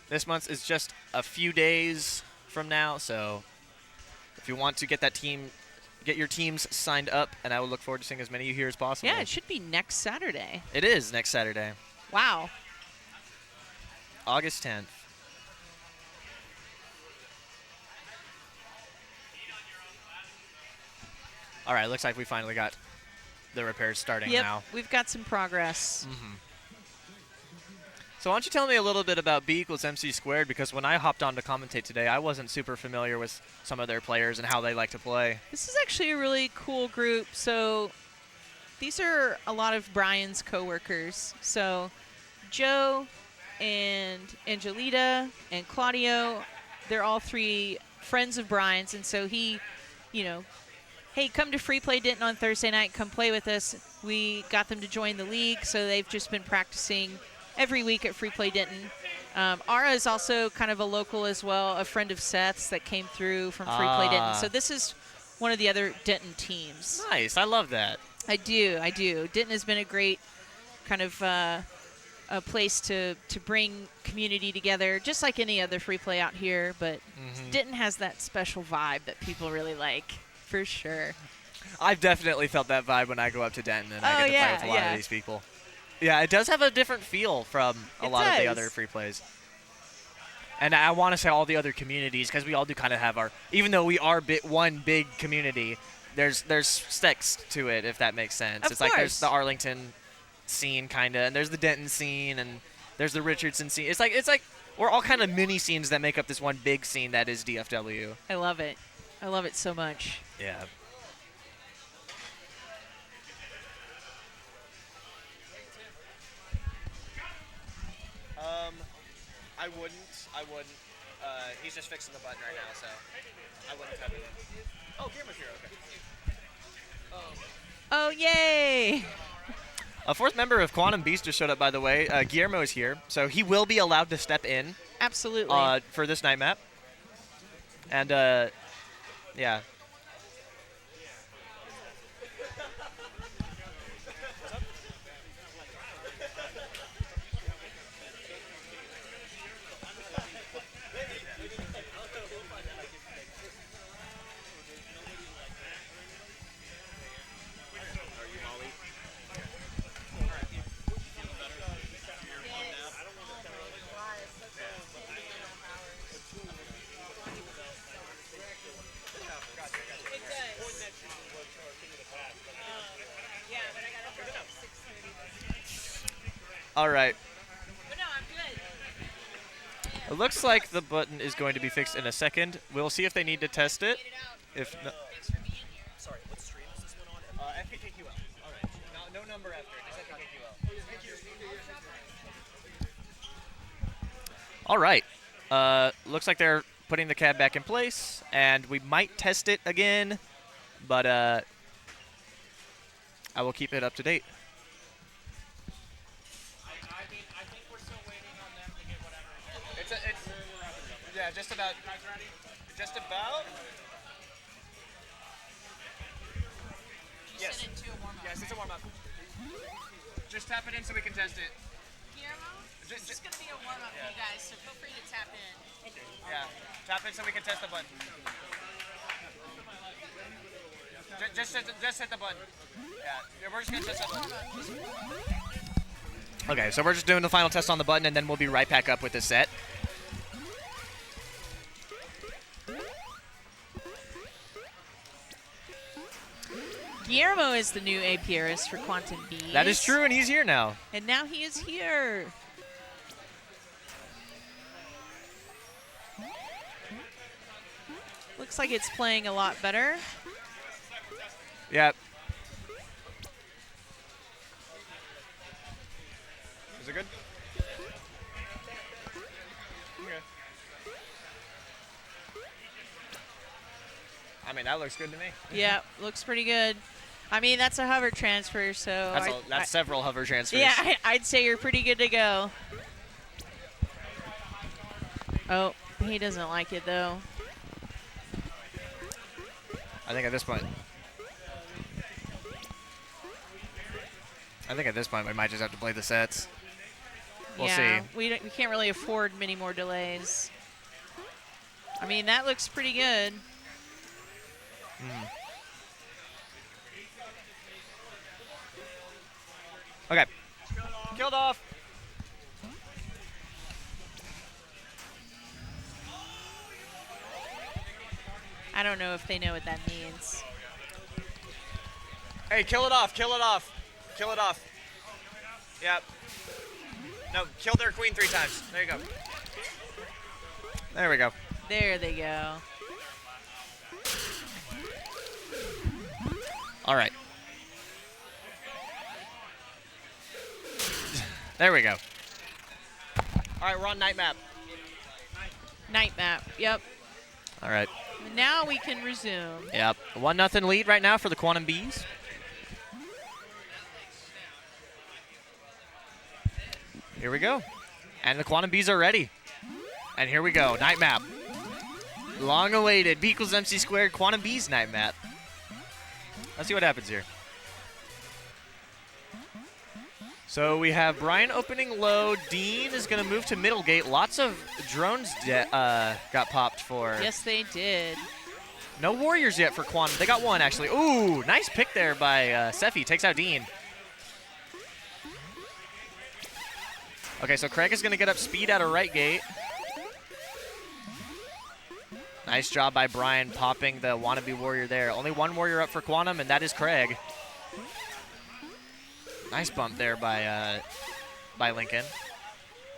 This month is just a few days from now, so if you want to get your teams signed up, and I will look forward to seeing as many of you here as possible. Yeah, it should be next Saturday. It is next Saturday. Wow. August 10th. All right, looks like we finally got the repairs starting now. We've got some progress. So why don't you tell me a little bit about B equals MC squared, because when I hopped on to commentate today, I wasn't super familiar with some of their players and how they like to play. This is actually a really cool group. So these are a lot of Brian's coworkers. So Joe and Angelita and Claudio, they're all 3 friends of Brian's. And so he, hey, come to Free Play Denton on Thursday night. Come play with us. We got them to join the league, so they've just been practicing every week at Free Play Denton. Ara is also kind of a local as well, a friend of Seth's that came through from Free Play Denton. So this is one of the other Denton teams. Nice. I love that. I do. Denton has been a great kind of a place to bring community together, just like any other Free Play out here. But Denton has that special vibe that people really like, for sure. I've definitely felt that vibe when I go up to Denton and I get to play with a lot of these people. Yeah, it does have a different feel from a lot of the other Free Plays. And I want to say all the other communities, because we all do kind of have our, even though we are one big community, there's sects to it, if that makes sense. Of Like there's course. the Arlington scene kind of, and there's the Denton scene, and there's the Richardson scene. It's like we're all kind of mini scenes that make up this one big scene that is DFW. I love it. I love it so much. Yeah. I wouldn't. He's just fixing the button right now, so I wouldn't have it. Oh, Guillermo's here. Okay. Oh, yay! A 4th member of Quantum Beast just showed up, by the way. Guillermo is here, so he will be allowed to step in. Absolutely. For this night map. And yeah. All right. But no, I'm good. It looks like the button is going to be fixed in a second. We'll see if they need to test it. If no, Thanks for being here. sorry, what stream is this one on? FKKQL. All right. No number after. Just FKKQL. All right. Looks like they're putting the cab back in place, and we might test it again, but I will keep it up to date. Yeah, just about. Just about. Yes. Set it to a warm-up. Yes, it's a warm-up. Just tap it in so we can test it. Guillermo, this is going to be a warm-up for you guys, so feel free to tap in. Yeah, tap in so we can test the button. Just hit the button. Yeah, we're just going to test the button. Okay, so we're just doing the final test on the button, and then we'll be right back up with this set. Guillermo is the new APRist for Quantum Bees. That is true, and he's here now. And now he is here. Looks like it's playing a lot better. Yep. Is it good? Okay. I mean, that looks good to me. Yeah, looks pretty good. I mean, that's a hover transfer, so That's several hover transfers. yeah, I'd say you're pretty good to go. Oh, he doesn't like it though. I think at this point we might just have to play the sets. We'll yeah, see. we can't really afford many more delays. I mean, that looks pretty good. Okay. Killed off. I don't know if they know what that means. Hey, kill it off. Kill it off. Kill it off. Yep. No, kill their queen 3 times. There you go. There we go. There they go. All right. There we go. All right, we're on night map. Night map. Yep. All right. Now we can resume. Yep. 1-0 lead right now for the Quantum Bees. Here we go. And the Quantum Bees are ready. And here we go. Night map. Long awaited. B equals MC squared Quantum Bees night map. Let's see what happens here. So we have Brian opening low. Dean is going to move to middle gate. Lots of drones got popped for. Yes, they did. No warriors yet for Quantum. They got one, actually. Ooh, nice pick there by Sephi. Takes out Dean. Okay, so Craig is going to get up speed out of right gate. Nice job by Brian popping the wannabe warrior there. Only one warrior up for Quantum, and that is Craig. Nice bump there by Lincoln.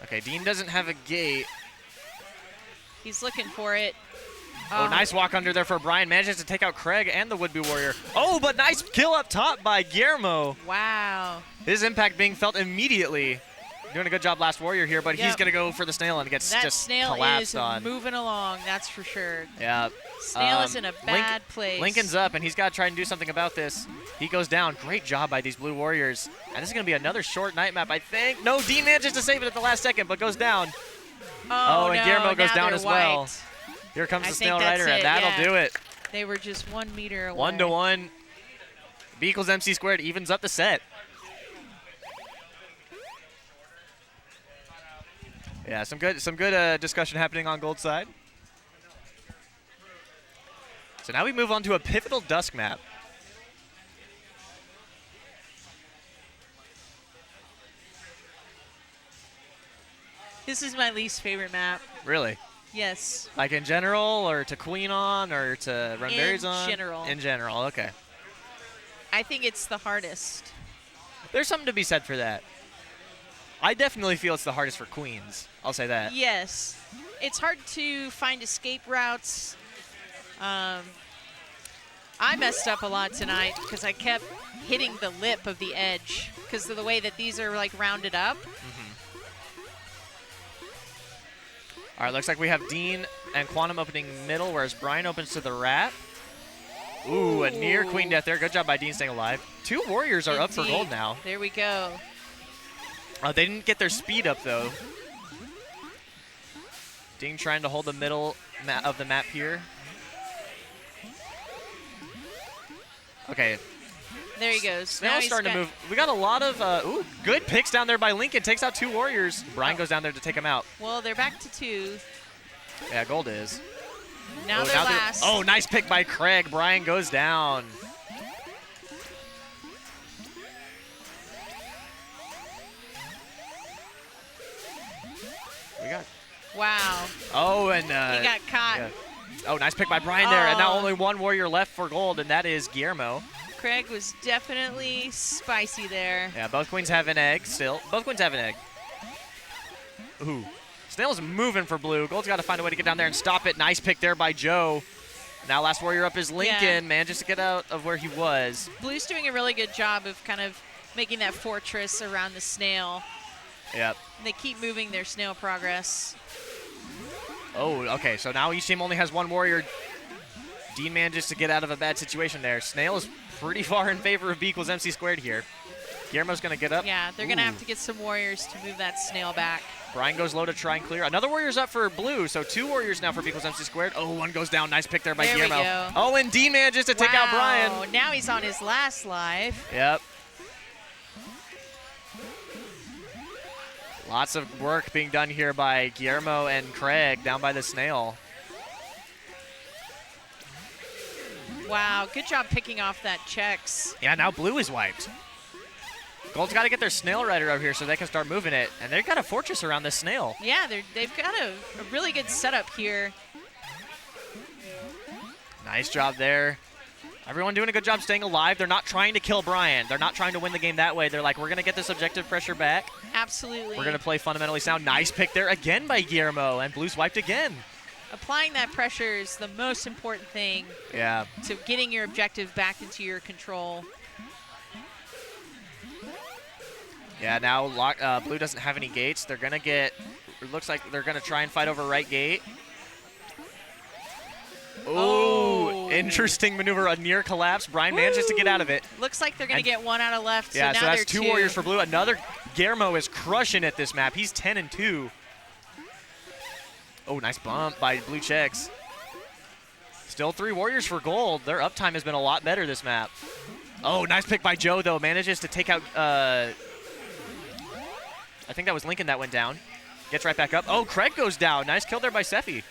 Okay, Dean doesn't have a gate. He's looking for it. Oh, nice walk under there for Brian. Manages to take out Craig and the would-be warrior. Oh, but nice kill up top by Guillermo. Wow. His impact being felt immediately. Doing a good job last warrior here, but he's Yep. going to go for the snail and gets That just snail collapsed is on. moving along, that's for sure. Yeah. Snail is in a bad place. Lincoln's up, and he's got to try and do something about this. He goes down. Great job by these blue warriors. And this is going to be another short night map, I think. No, Dean manages to save it at the last second, but goes down. Oh, and no, Guillermo goes now down they're as well. wiped. Here comes I the think snail that's rider, and it, that'll yeah. do it. They were just 1 meter away. 1-1. B equals MC squared evens up the set. Yeah, some good discussion happening on gold side. So now we move on to a pivotal dusk map. This is my least favorite map. Really? Yes. Like in general, or to queen on, or to run berries on? general. In general, okay. I think it's the hardest. There's something to be said for that. I definitely feel it's the hardest for queens. I'll say that. Yes. It's hard to find escape routes. I messed up a lot tonight because I kept hitting the lip of the edge because of the way that these are like rounded up. All right, looks like we have Dean and Quantum opening middle, whereas Brian opens to the rat. Ooh, a near queen death there. Good job by Dean staying alive. 2 warriors are up for gold now. There we go. They didn't get their speed up, though. Dean trying to hold the middle of the map here. Okay. There he goes. Now Snail's he's starting to got- move. We got a lot of good picks down there by Lincoln. Takes out 2 warriors. Brian goes down there to take him out. Well, they're back to 2. Yeah, gold is. Now they're last. Oh, nice pick by Craig. Brian goes down. We got. Wow. Oh, and He got caught. yeah. Oh, nice pick by Brian there. And now Oh. only 1 warrior left for gold, and that is Guillermo. Craig was definitely spicy there. Yeah, both queens have an egg still. Both queens have an egg. Ooh. Snail's moving for blue. Gold's got to find a way to get down there and stop it. Nice pick there by Joe. Now last warrior up is Lincoln. Yeah. Manages to get out of where he was. Blue's doing a really good job of kind of making that fortress around the snail. Yep. They keep moving their snail progress. Oh, okay. So now each team only has one warrior. Dean manages to get out of a bad situation there. Snail is pretty far in favor of B equals MC squared here. Guillermo's going to get up. Yeah, they're going to have to get some warriors to move that snail back. Brian goes low to try and clear. Another warrior's up for blue, so 2 warriors now for B equals MC squared. Oh, one goes down. Nice pick there by There we Guillermo. go. Oh, and Dean manages to take out Brian. Wow, now he's on his last life. Yep. Lots of work being done here by Guillermo and Craig down by the snail. Wow, good job picking off that checks. Yeah, now blue is wiped. Gold's got to get their snail rider over here so they can start moving it. And they've got a fortress around this snail. Yeah, they've got a really good setup here. Nice job there. Everyone doing a good job staying alive. They're not trying to kill Brian. They're not trying to win the game that way. They're like, we're going to get this objective pressure back. Absolutely. We're going to play fundamentally sound. Nice pick there again by Guillermo. And blue's wiped again. Applying that pressure is the most important thing Yeah. to getting your objective back into your control. Yeah, now blue doesn't have any gates. They're going to get, it looks like they're going to try and fight over right gate. Oh, interesting maneuver, a near collapse. Brian manages to get out of it. Looks like they're going to get one out of left. Yeah, so so now that's they're 2 warriors for blue. Another Guillermo is crushing at this map. He's 10-2. Oh, nice bump by blue checks. Still 3 warriors for gold. Their uptime has been a lot better this map. Oh, nice pick by Joe, though. Manages to take out, I think that was Lincoln that went down. Gets right back up. Oh, Craig goes down. Nice kill there by Sephi.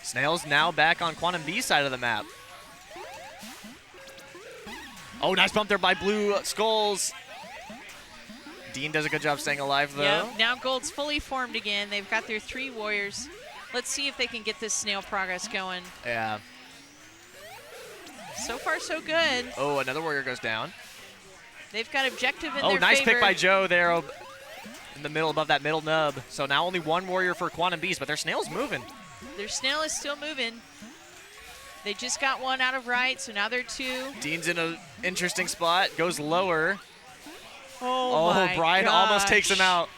Snail's now back on Quantum B's side of the map. Oh, nice bump there by blue skulls. Dean does a good job staying alive, though. Yeah, now gold's fully formed again. They've got their 3 warriors. Let's see if they can get this snail progress going. Yeah. So far, so good. Oh, another warrior goes down. They've got objective in Oh, their nice favor. pick by Joe there in the middle, above that middle nub. So now only 1 warrior for Quantum Beast, but their snail's moving. Their snail is still moving. They just got 1 out of right, so now they're 2. Dean's in an interesting spot, goes lower. Oh, my Brian almost takes him gosh. out.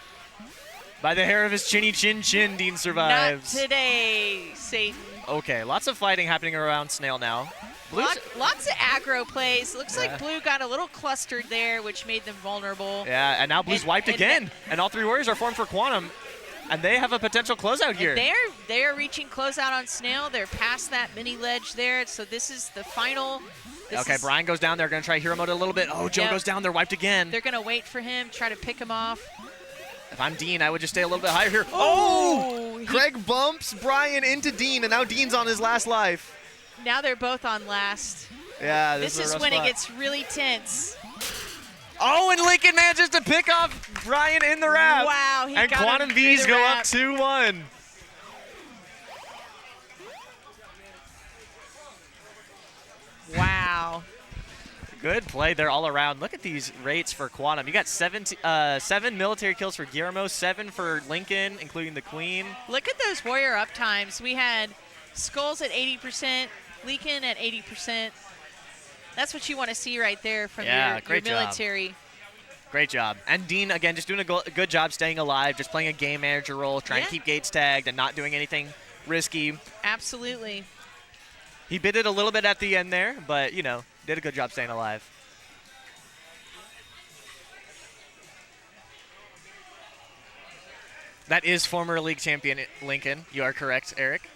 By the hair of his chinny chin chin, Dean survives. Not today, Satan. Okay, lots of fighting happening around Snail now. Blue's, Lots of aggro plays. Looks Yeah. like blue got a little clustered there, which made them vulnerable. yeah, and now blue's wiped again. And all 3 warriors are formed for Quantum. And they have a potential closeout here. They're reaching closeout on Snail. They're past that mini ledge there, so this is the final. Okay, Brian goes down. They're going to try hero mode a little bit. Oh, Joe Yep. goes down. They're wiped again. They're going to wait for him, try to pick him off. If I'm Dean, I would just stay a little bit higher here. Oh! Craig bumps Brian into Dean, and now Dean's on his last life. Now they're both on last. Yeah, This a is rough when spot. it gets really tense. Oh, and Lincoln manages to pick off Brian in the wrap. Wow, he And got Quantum him through Bees the go wrap. up 2-1. Wow. Good play there all around. Look at these rates for Quantum. You got 7 military kills for Guillermo, 7 for Lincoln, including the Queen. Look at those warrior up times. We had Skulls at 80%, Lincoln at 80%. That's what you want to see right there from your great job. military. Great job. And Dean, again, just doing a good job staying alive, just playing a game manager role, trying to keep gates tagged and not doing anything risky. Absolutely. He bit it a little bit at the end there, but, you know, did a good job staying alive. That is former league champion Lincoln. You are correct, Eric.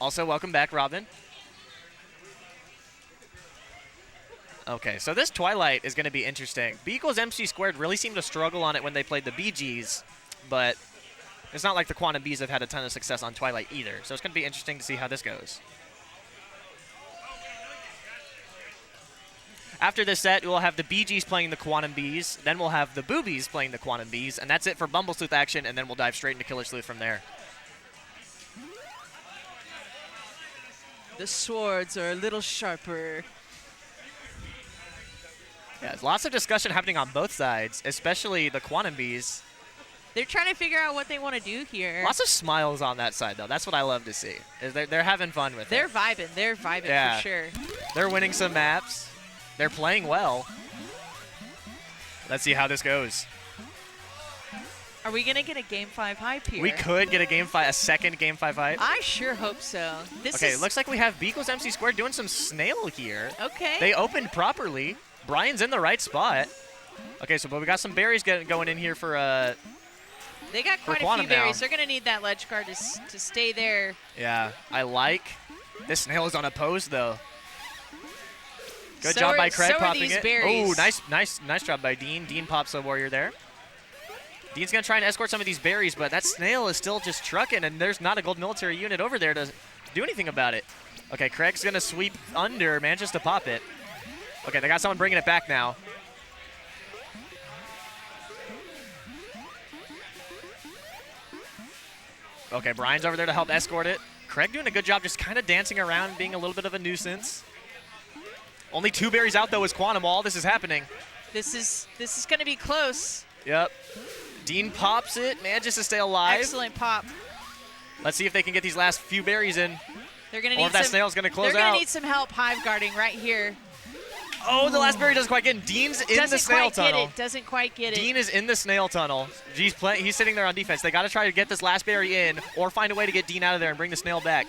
Also, welcome back, Robin. Okay, so this Twilight is going to be interesting. B equals MC squared really seemed to struggle on it when they played the BGs, but it's not like the Quantum Bees have had a ton of success on Twilight either. So it's going to be interesting to see how this goes. After this set, we'll have the BGs playing the Quantum Bees, then we'll have the Boobies playing the Quantum Bees, and that's it for Bumble Sleuth action, and then we'll dive straight into Killer Sleuth from there. The swords are a little sharper. Yeah, there's lots of discussion happening on both sides, especially the Quantum Bees. They're trying to figure out what they want to do here. Lots of smiles on that side, though. That's what I love to see. Is they're having fun with They're it. vibing. They're vibing Yeah. for sure. They're winning some maps. They're playing well. Let's see how this goes. Are we going to get a Game 5 hype here? We could get a second Game 5 hype. I sure hope so. Okay, it looks like we have B equals MC squared doing some snail here. Okay. They opened properly. Brian's in the right spot. Okay, but we got some berries going in here for They got quite a Quantum few berries. now. They're going to need that ledge guard to stay there. yeah, I like. This snail is on a pose though. Good So job by are- Craig so are popping these it. berries. Oh, nice job by Dean. Dean pops a warrior there. Dean's gonna try and escort some of these berries, but that snail is still just trucking, and there's not a gold military unit over there to do anything about it. Okay, Craig's gonna sweep under, manages to pop it. Okay, they got someone bringing it back now. Okay, Brian's over there to help escort it. Craig doing a good job just kind of dancing around, being a little bit of a nuisance. Only 2 berries out, though, is Quantum while all this is happening. This is going to be close. Yep. Dean pops it, manages to stay alive. Excellent pop. Let's see if they can get these last few berries in. They're going to Or need if that some. snail's gonna close They're going out. to need some help hive guarding right here. Oh, the last berry doesn't quite get in. Dean's in the Doesn't snail quite tunnel. get it. Doesn't quite get it. Dean is in the snail tunnel. He's sitting there on defense. They got to try to get this last berry in or find a way to get Dean out of there and bring the snail back.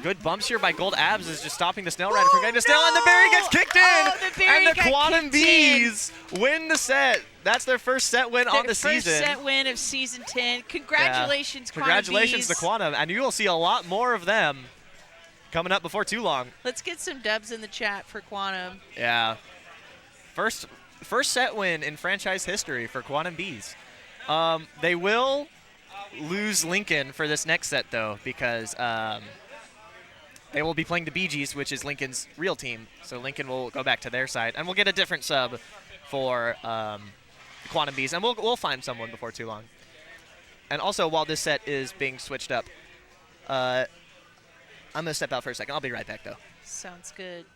Good bumps here by Gold Abs is just stopping the snail rider from getting the snail, and the berry gets kicked in! Oh, the berry and the got Quantum kicked in. Bees win the set. That's their first set win on the First season. set win of season 10. Congratulations, Quantum Congratulations Bees. to Quantum, and you will see a lot more of them coming up before too long. Let's get some dubs in the chat for Quantum. Yeah. First set win in franchise history for Quantum Bees. They will lose Lincoln for this next set, though, because they will be playing the Bee Gees, which is Lincoln's real team. So Lincoln will go back to their side, and we'll get a different sub for Quantum Bees, and we'll find someone before too long. And also, while this set is being switched up, I'm going to step out for a second. I'll be right back, though. Sounds good.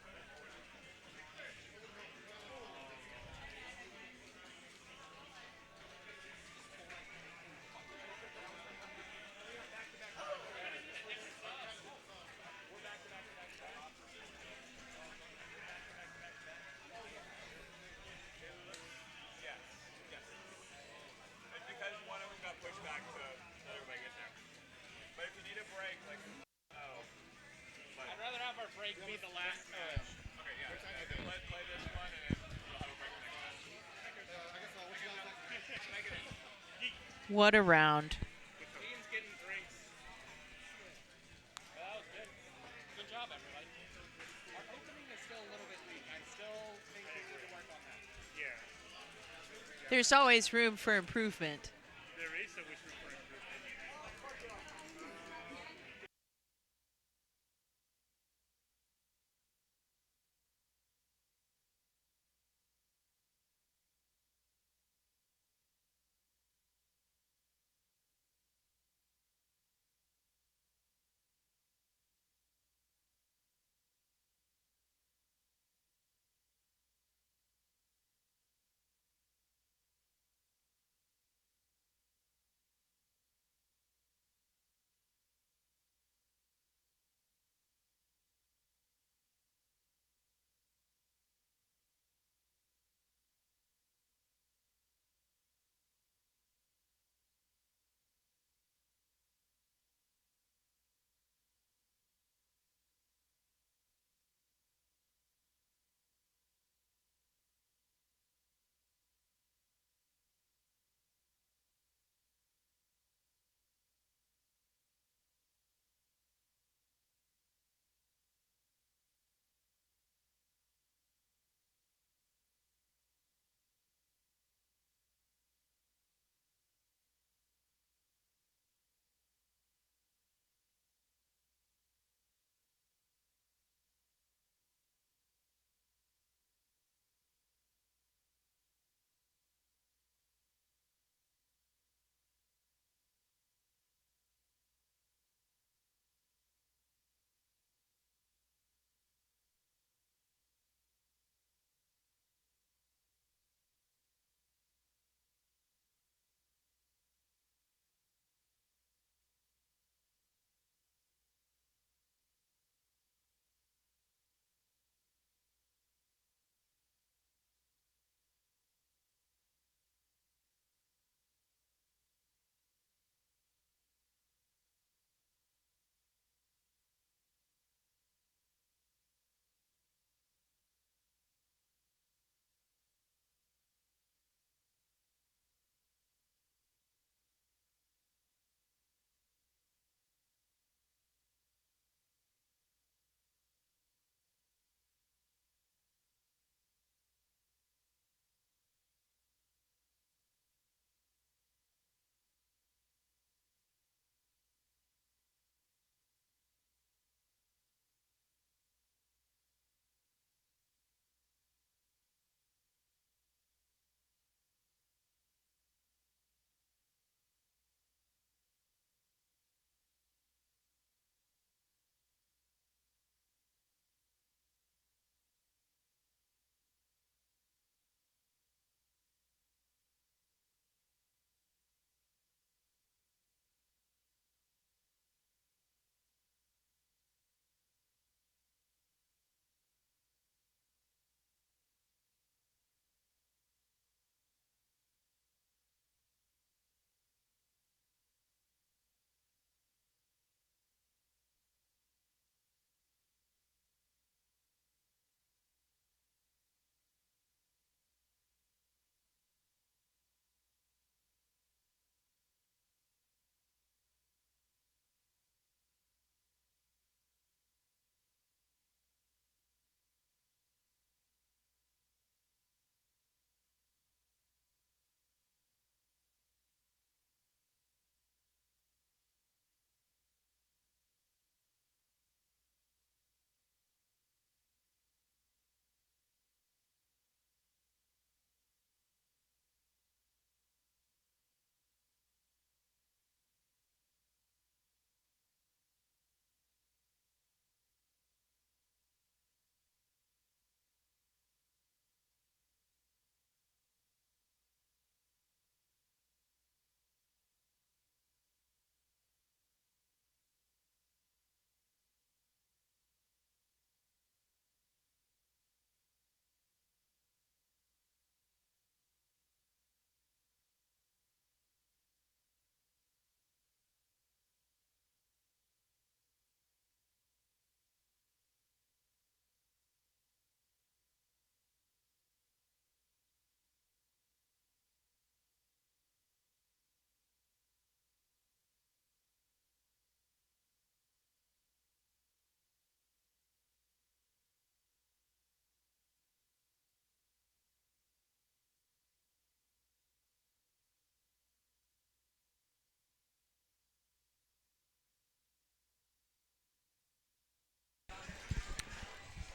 Because one of them got pushed back to let everybody get there. But if you need a break, like, I'd rather have our break be the last match. okay, yeah. Let's play this one and then we'll have a break next time. What a round. Dean's getting drinks. That was good. Good job, everybody. Our opening is still a little bit weak. I still think we need to work on that. Yeah. There's always room for improvement. There is so much room for improvement.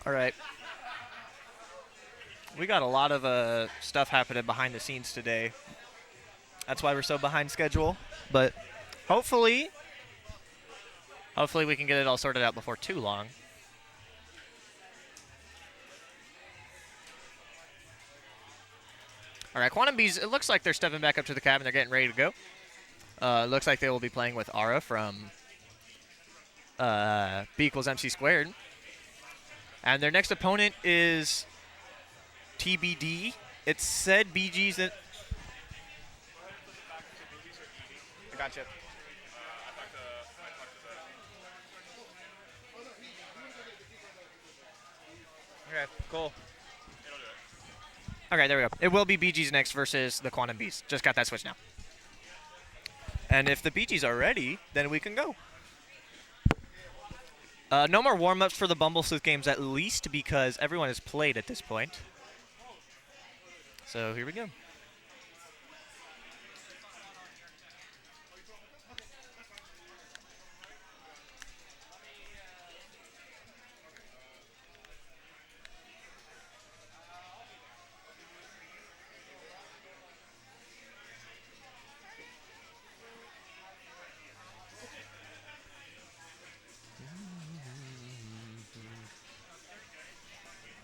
All right. We got a lot of stuff happening behind the scenes today. That's why we're so behind schedule. But hopefully we can get it all sorted out before too long. All right, Quantum Bees, it looks like they're stepping back up to the cabin. They're getting ready to go. It looks like they will be playing with Ara from B equals MC squared. And their next opponent is TBD. It said BG's that. I gotcha. Okay, cool. Okay, there we go. It will be BG's next versus the Quantum Bees. Just got that switch now. And if the BG's are ready, then we can go. No more warm-ups for the Bumble Sleuth games, at least because everyone has played at this point. So here we go.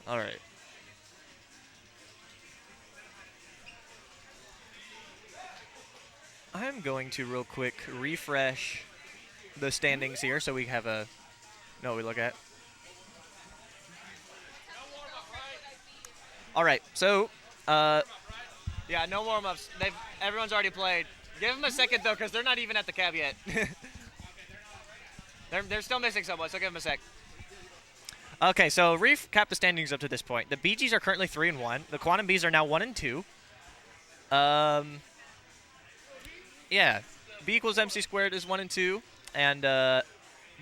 All right. I'm going to real quick refresh the standings here so we have a we look at. All right. So, yeah, no warm-ups. Everyone's already played. Give them a second though, because they're not even at the cab yet. they're still missing someone, so give them a sec. Okay, so recap the standings up to this point. The BGs are currently 3-1. The Quantum Bees are now 1-2. Yeah, B equals MC squared is 1-2, and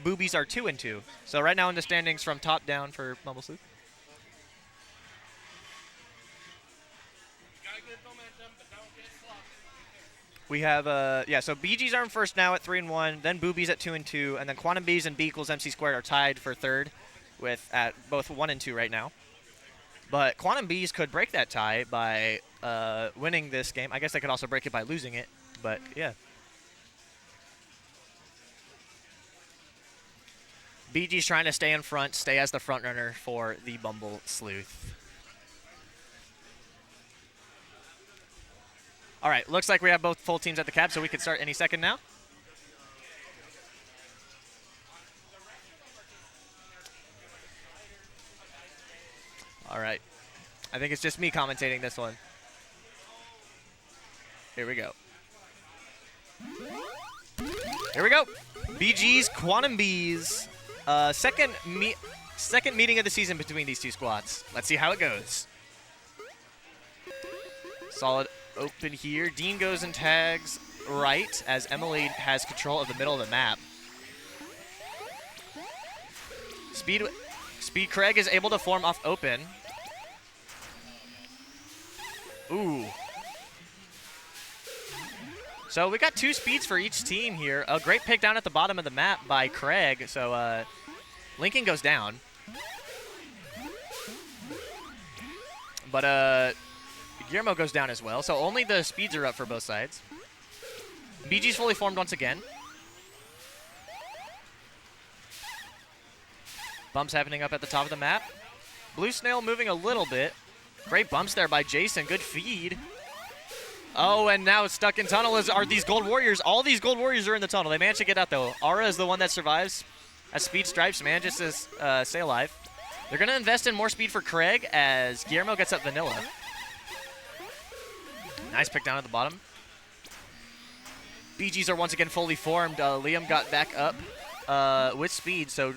Boobies are 2-2. So right now in the standings from top down for Bumble Sleuth. We have so BGs are in first now at 3-1, then Boobies at 2-2, and then Quantum Bees and B equals MC squared are tied for third, with at both 1-2 right now. But Quantum Bees could break that tie by winning this game. I guess they could also break it by losing it, but yeah. BG's trying to stay in front, stay as the front runner for the Bumble Sleuth. All right, looks like we have both full teams at the cab, so we can start any second now. All right. I think it's just me commentating this one. Here we go. Here we go. BG's Quantum Bees. Second meeting of the season between these two squads. Let's see how it goes. Solid open here. Dean goes and tags right as Emily has control of the middle of the map. Speed Craig is able to form off open. Ooh. So we got two speeds for each team here. A great pick down at the bottom of the map by Craig. So Lincoln goes down. But Guillermo goes down as well. So only the speeds are up for both sides. BG's fully formed once again. Bumps happening up at the top of the map. Blue Snail moving a little bit. Great bumps there by Jason. Good feed. Oh, and now stuck in tunnel are these Gold Warriors. All these Gold Warriors are in the tunnel. They managed to get out, though. Aura is the one that survives as Speed Stripes manages to stay alive. They're going to invest in more speed for Craig as Guillermo gets up Vanilla. Nice pick down at the bottom. BGs are once again fully formed. Liam got back up with speed, so...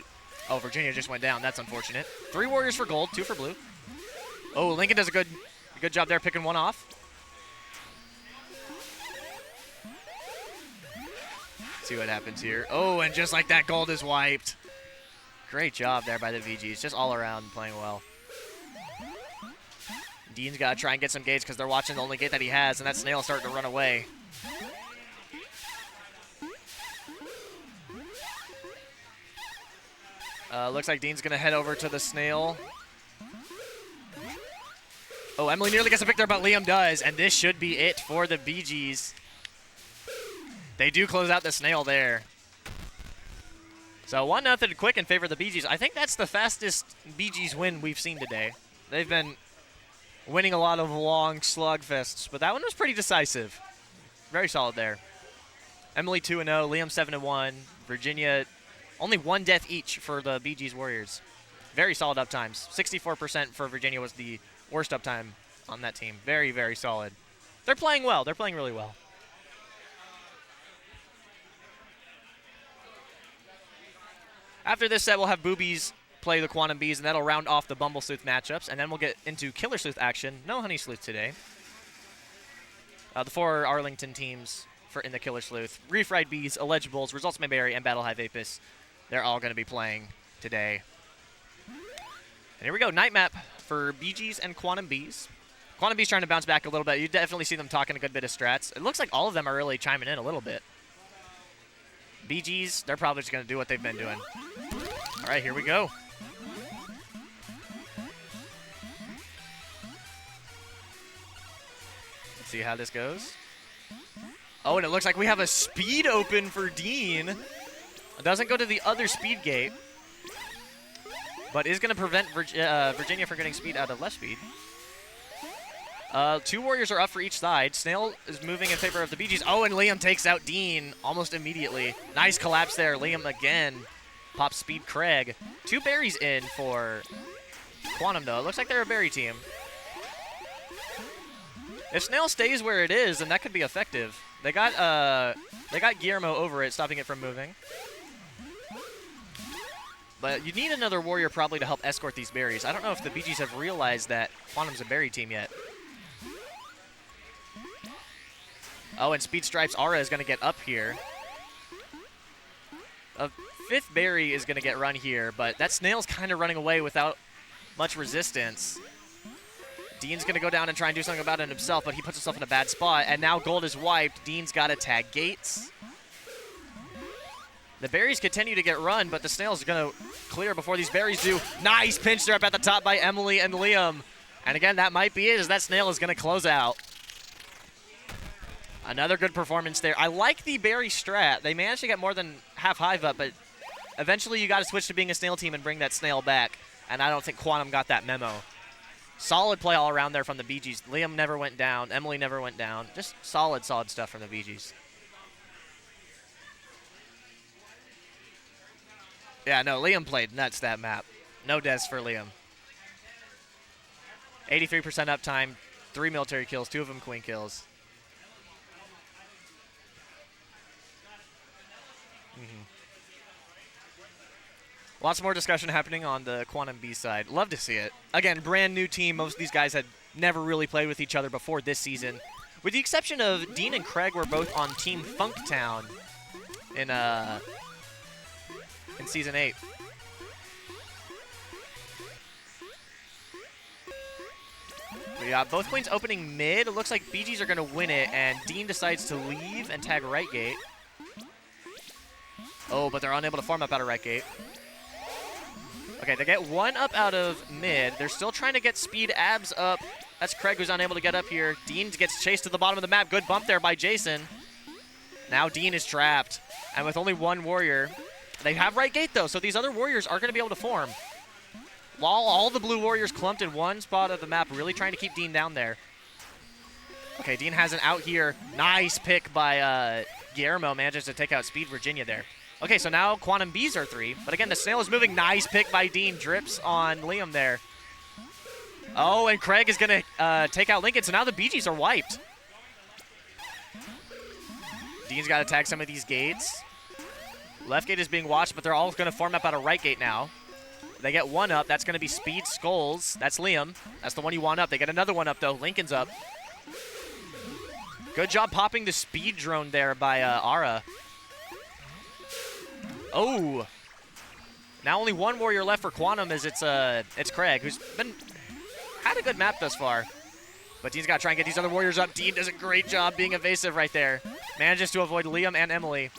Oh, Virginia just went down. That's unfortunate. 3 Warriors for gold, 2 for blue. Oh, Lincoln does a good job there picking one off. See what happens here. Oh, and just like that, gold is wiped. Great job there by the VGs. Just all around playing well. Dean's got to try and get some gates because they're watching the only gate that he has, and that Snail's starting to run away. Looks like Dean's going to head over to the Snail. Oh, Emily nearly gets a pick there, but Liam does, and this should be it for the Bee Gees. They do close out the snail there. So 1-0 quick in favor of the Bee Gees. I think that's the fastest Bee Gees win we've seen today. They've been winning a lot of long slugfests, but that one was pretty decisive. Very solid there. Emily 2-0, Liam 7-1, Virginia only 1 death each for the Bee Gees Warriors. Very solid uptimes. 64% for Virginia was the worst uptime on that team. Very, very solid. They're playing well. They're playing really well. After this set, we'll have Boobies play the Quantum Bees, and that'll round off the Bumble Sleuth matchups, and then we'll get into Killer Sleuth action. No Honey Sleuth today. The 4 Arlington teams in the Killer Sleuth. Refried Bees, Illegibles, Results May Vary, and Battle Hive Apis. They're all going to be playing today. And here we go, night map for Bee Gees and Quantum Bees. Quantum Bees trying to bounce back a little bit. You definitely see them talking a good bit of strats. It looks like all of them are really chiming in a little bit. Bee Gees, they're probably just going to do what they've been doing. All right, here we go. Let's see how this goes. Oh, and it looks like we have a speed open for Dean. It doesn't go to the other speed gate, but is going to prevent Virginia from getting speed out of left speed. 2 Warriors are up for each side. Snail is moving in favor of the Bee Gees. Oh, and Liam takes out Dean almost immediately. Nice collapse there. Liam again pops speed Craig. 2 berries in for Quantum, though. It looks like they're a berry team. If Snail stays where it is, then that could be effective. They got Guillermo over it, stopping it from moving. But you need another warrior probably to help escort these berries. I don't know if the Bee Gees have realized that Quantum's a berry team yet. Oh, and Speed Stripes Aura is going to get up here. A 5th berry is going to get run here, but that Snail's kind of running away without much resistance. Dean's going to go down and try and do something about it himself, but he puts himself in a bad spot, and now gold is wiped. Dean's got to tag gates. The berries continue to get run, but the Snail's going to clear before these berries do. Nice pinch there up at the top by Emily and Liam. And again, that might be it, as that Snail is going to close out. Another good performance there. I like the berry strat. They managed to get more than half Hive up, but eventually you got to switch to being a Snail team and bring that Snail back, and I don't think Quantum got that memo. Solid play all around there from the Bee Gees. Liam never went down. Emily never went down. Just solid stuff from the Bee Gees. Yeah, no, Liam played nuts that map. No deaths for Liam. 83% uptime, 3 military kills, 2 of them queen kills. Lots more discussion happening on the Quantum B side. Love to see it. Again, brand new team. Most of these guys had never really played with each other before this season. With the exception of Dean and Craig were both on Team Funktown in Season 8. We got both queens opening mid. It looks like Bee Gees are going to win it, and Dean decides to leave and tag right gate. Oh, but they're unable to farm up out of right gate. Okay, they get 1 up out of mid. They're still trying to get speed abs up. That's Craig who's unable to get up here. Dean gets chased to the bottom of the map. Good bump there by Jason. Now Dean is trapped. And with only 1 warrior, they have right gate though, so these other warriors are going to be able to form. While all the blue warriors clumped in one spot of the map, really trying to keep Dean down there. Okay, Dean has an out here. Nice pick by Guillermo. Manages to take out Speed Virginia there. Okay, so now Quantum Bees are 3. But again, the Snail is moving. Nice pick by Dean. Drips on Liam there. Oh, and Craig is going to take out Lincoln. So now the Bee Gees are wiped. Dean's got to tag some of these gates. Left gate is being watched, but they're all going to form up out of right gate now. They get 1 up. That's going to be Speed Skulls. That's Liam. That's the one you want up. They get another 1 up, though. Lincoln's up. Good job popping the speed drone there by Ara. Oh. Now only 1 warrior left for Quantum as it's Craig, who's had a good map thus far. But Dean's got to try and get these other warriors up. Dean does a great job being evasive right there. Manages to avoid Liam and Emily.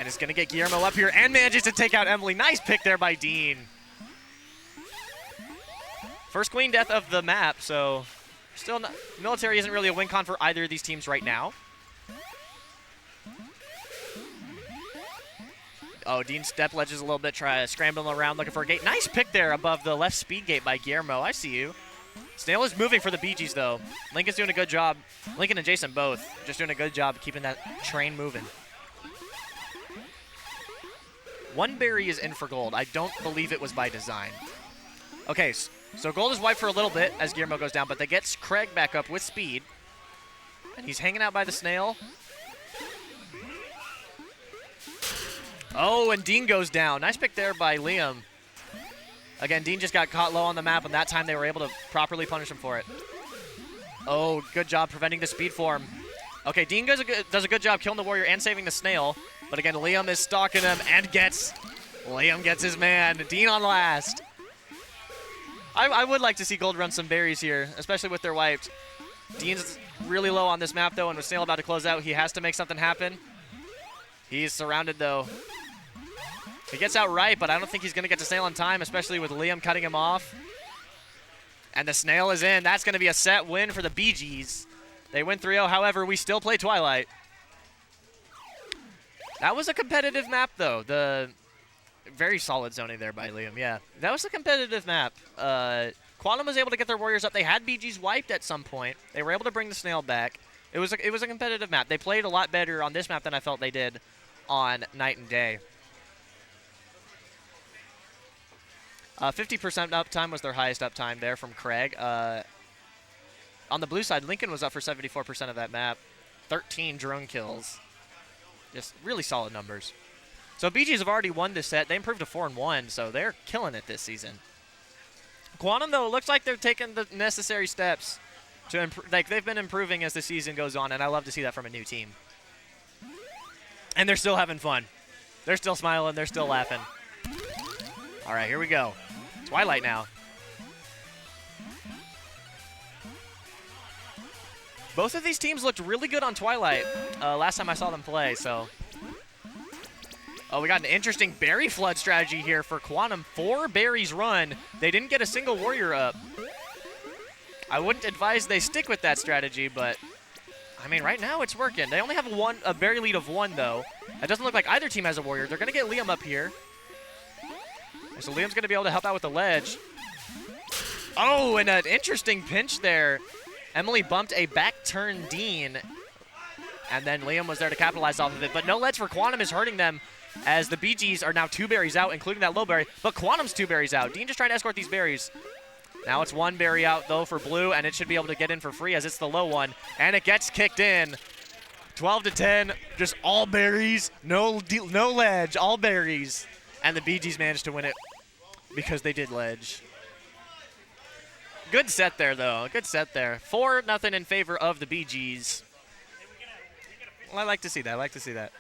And is going to get Guillermo up here and manages to take out Emily. Nice pick there by Dean. First queen death of the map, so Still, not, military isn't really a win con for either of these teams right now. Oh, Dean step ledges a little bit, try scrambling around looking for a gate. Nice pick there above the left speed gate by Guillermo. I see you. Snail is moving for the Bee Gees, though. Lincoln's doing a good job. Lincoln and Jason both just doing a good job keeping that train moving. One berry is in for gold. I don't believe it was by design. Okay, so gold is wiped for a little bit as Guillermo goes down, but they get Craig back up with speed. And he's hanging out by the snail. Oh, and Dean goes down. Nice pick there by Liam. Again, Dean just got caught low on the map, and that time they were able to properly punish him for it. Oh, good job preventing the speed form. Okay, Dean does a good job killing the warrior and saving the snail. But again, Liam is stalking him and Liam gets his man. Dean on last. I would like to see gold run some berries here, especially with their wiped. Dean's really low on this map, though, and with snail about to close out, he has to make something happen. He's surrounded, though. He gets out right, but I don't think he's going to get to snail in time, especially with Liam cutting him off. And the snail is in. That's going to be a set win for the Bee Gees. They win 3-0. However, we still play Twilight. That was a competitive map, though. The very solid zoning there by Liam, yeah. That was a competitive map. Quantum was able to get their warriors up. They had Bee Gees wiped at some point. They were able to bring the snail back. It was a competitive map. They played a lot better on this map than I felt they did on Night and Day. 50% uptime was their highest uptime there from Craig. On the blue side, Lincoln was up for 74% of that map. 13 drone kills. Just really solid numbers. So BGs have already won this set. They improved to 4-1, so they're killing it this season. Quantum, though, it looks like they're taking the necessary steps to improve. Like, they've been improving as the season goes on, and I love to see that from a new team. And they're still having fun. They're still smiling. They're still laughing. All right, here we go. Twilight now. Both of these teams looked really good on Twilight last time I saw them play, so. Oh, we got an interesting berry flood strategy here for Quantum. 4 berries run. They didn't get a single warrior up. I wouldn't advise they stick with that strategy, but I mean, right now it's working. They only have a berry lead of 1, though. It doesn't look like either team has a warrior. They're going to get Liam up here. So Liam's going to be able to help out with the ledge. Oh, and an interesting pinch there. Emily bumped a back turn Dean, and then Liam was there to capitalize off of it. But no ledge for Quantum is hurting them, as the BGs are now 2 berries out, including that low berry. But Quantum's 2 berries out. Dean just trying to escort these berries. Now it's 1 berry out, though, for blue, and it should be able to get in for free as it's the low one. And it gets kicked in. 12-10, just all berries, no ledge, all berries. And the BGs managed to win it because they did ledge. Good set there, though. Good set there. 4-0 in favor of the BGs. Well, I like to see that. I like to see that.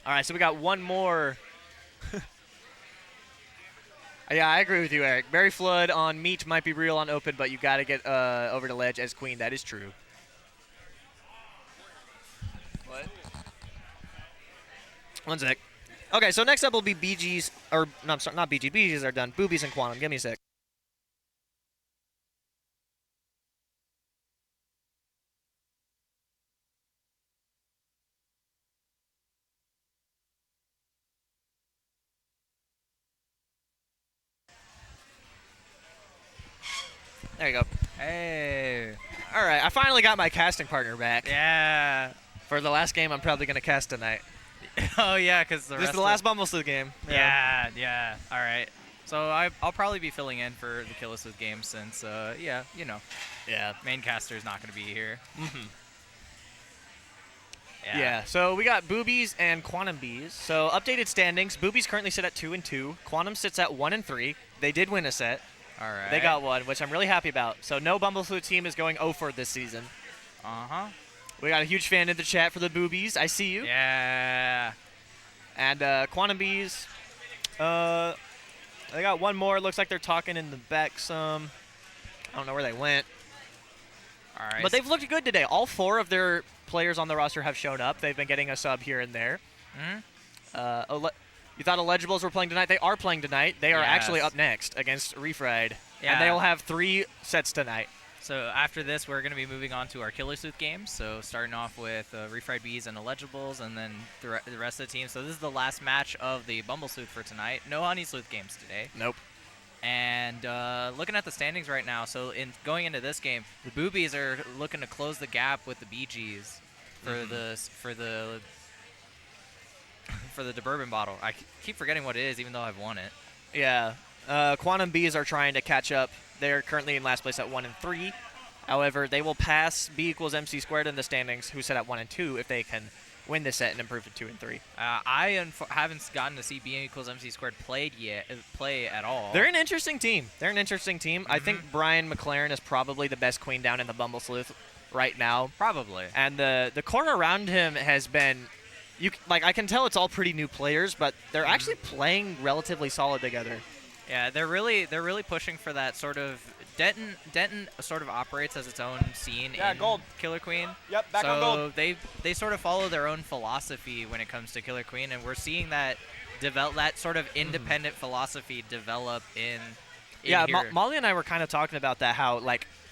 All right, so we got one more. Yeah, I agree with you, Eric. Berry Flood on meat might be real on open, but you got to get over to ledge as queen. That is true. What? One sec. Okay, so next up will be BGs, or no, I'm sorry, not BGs. BGs are done. Boobies and Quantum. Give me a sec. There you go. Hey. All right, I finally got my casting partner back. Yeah. For the last game I'm probably going to cast tonight. Oh, yeah, because This is the last Bumble Sleuth game. Yeah. All right. So I'll probably be filling in for the Killer Sleuth game since, yeah, you know. Yeah. Main caster is not going to be here. Mm-hmm. Yeah. So we got Boobies and Quantum Bees. So updated standings. Boobies currently sit at 2-2. Quantum sits at 1-3. They did win a set. All right. They got one, which I'm really happy about. So no Bumble Sleuth team is going 0 this season. Uh-huh. We got a huge fan in the chat for the Boobies. I see you. Yeah. And Quantum Bees, they got one more. It looks like they're talking in the back some. I don't know where they went. All right. But they've looked good today. All 4 of their players on the roster have shown up. They've been getting a sub here and there. Mm-hmm. You thought Illegibles were playing tonight? They are playing tonight. They are actually Yes. up next against Refried. Yeah. And they will have 3 sets tonight. So after this, we're going to be moving on to our Killer Sleuth games. So starting off with Refried Bees and Illegibles, and then the rest of the team. So this is the last match of the Bumble Sleuth for tonight. No Honey Sleuth games today. Nope. And looking at the standings right now, so going into this game, the Boobies are looking to close the gap with the BGs for the Bourbon bottle. I keep forgetting what it is, even though I've won it. Yeah. Quantum Bees are trying to catch up. They're currently in last place at 1 and 3. However, they will pass B equals MC squared in the standings, who sit at 1 and 2, if they can win this set and improve to 2 and 3. I haven't gotten to see B equals MC squared play at all. They're an interesting team. I think Brian McLaren is probably the best queen down in the Bumble Sleuth right now. Probably. And the core around him has been, I can tell it's all pretty new players, but they're actually playing relatively solid together. Yeah, they're really pushing for that sort of Denton sort of operates as its own scene in gold. Killer Queen. Yep, back on gold. So they sort of follow their own philosophy when it comes to Killer Queen, and we're seeing that that sort of independent philosophy develop in yeah, here. Molly and I were kind of talking about that, how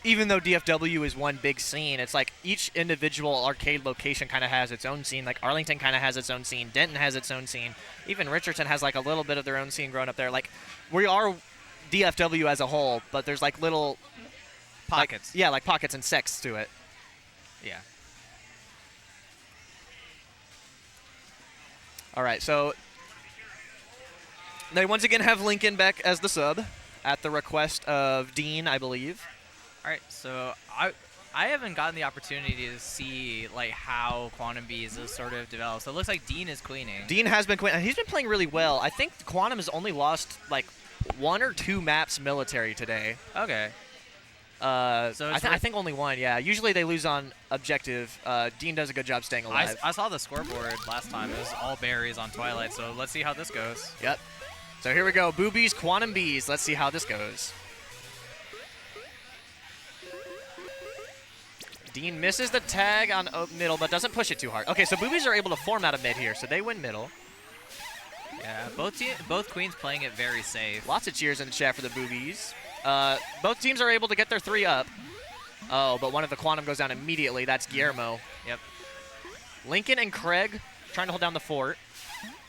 even though DFW is one big scene, it's like each individual arcade location kind of has its own scene. Like Arlington kind of has its own scene. Denton has its own scene. Even Richardson has like a little bit of their own scene growing up there. Like we are DFW as a whole, but there's like little pockets. Like pockets and sects to it. Yeah. All right, so they once again have Lincoln back as the sub at the request of Dean, I believe. All right, so I haven't gotten the opportunity to see how Quantum Bees is sort of developed. So it looks like Dean is queening. Dean has been queening, and he's been playing really well. I think Quantum has only lost 1 or 2 maps military today. Okay. So I think only 1. Yeah. Usually they lose on objective. Dean does a good job staying alive. I saw the scoreboard last time. It was all berries on Twilight. So let's see how this goes. Yep. So here we go. Boobies, Quantum Bees. Let's see how this goes. Dean misses the tag on middle, but doesn't push it too hard. Okay, so Boobies are able to form out of mid here, so they win middle. Yeah, both queens playing it very safe. Lots of cheers in the chat for the Boobies. Both teams are able to get their 3 up. Oh, but one of the Quantum goes down immediately. That's Guillermo. Yep. Lincoln and Craig trying to hold down the fort.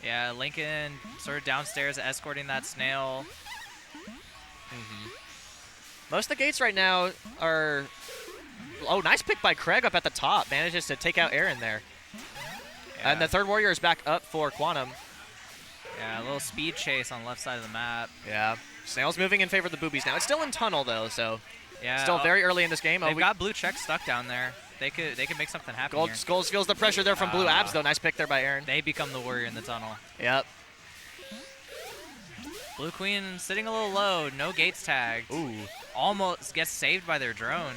Yeah, Lincoln sort of downstairs escorting that snail. Most of the gates right now are... Oh, nice pick by Craig up at the top. Manages to take out Aaron there. Yeah. And the third warrior is back up for Quantum. Yeah, a little speed chase on the left side of the map. Yeah. Snail's moving in favor of the Boobies now. It's still in tunnel, though, so yeah, still very early in this game. They've got blue check stuck down there. They could make something happen here. Skulls feels the pressure there from blue abs, though. Nice pick there by Aaron. They become the warrior in the tunnel. Yep. Blue Queen sitting a little low. No gates tagged. Ooh. Almost gets saved by their drone.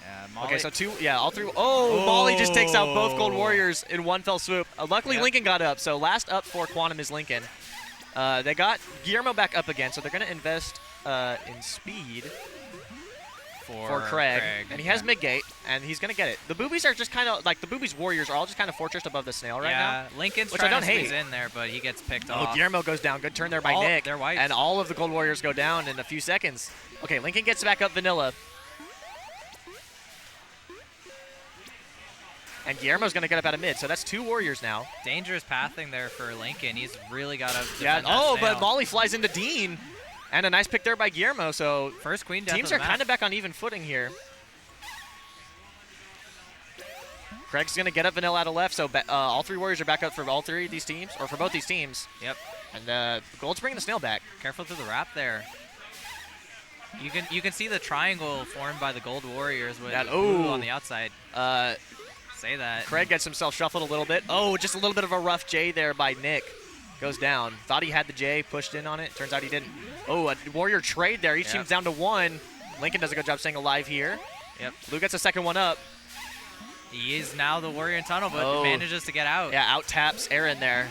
Yeah, Molly. Okay, so all 3. Oh, Molly just takes out both gold warriors in one fell swoop. Luckily, Yep. Lincoln got up, so last up for Quantum is Lincoln. They got Guillermo back up again, so they're going to invest in speed for Craig. And he has mid-gate, and he's going to get it. The Boobies are just kind of, the Boobies warriors are all just kind of fortressed above the snail right now. Yeah, Lincoln's which I trying don't to squeeze hate. in there, but he gets picked Oh, off. Guillermo goes down. Good turn there by Nick. They're wiped. And all of the gold warriors go down in a few seconds. Okay, Lincoln gets back up vanilla. And Guillermo's going to get up out of mid, so that's 2 warriors now. Dangerous pathing there for Lincoln. He's really got to Yeah. defend Oh, that but snail. Molly flies into Dean. And a nice pick there by Guillermo, so First queen death teams of are the kind match. of back on even footing here. Craig's going to get up vanilla out of left, so all 3 warriors are back up for all 3 of these teams, or for both these teams. Yep. And Gold's bringing the snail back. Careful through the wrap there. You can see the triangle formed by the gold warriors with blue on the outside. Say that. Craig gets himself shuffled a little bit. Oh, just a little bit of a rough J there by Nick. Goes down. Thought he had the J, pushed in on it. Turns out he didn't. Oh, a warrior trade there. Each team's down to 1. Lincoln does a good job staying alive here. Yep. Blue gets a second one up. He is now the warrior in tunnel, but manages to get out. Yeah, out taps Aaron there.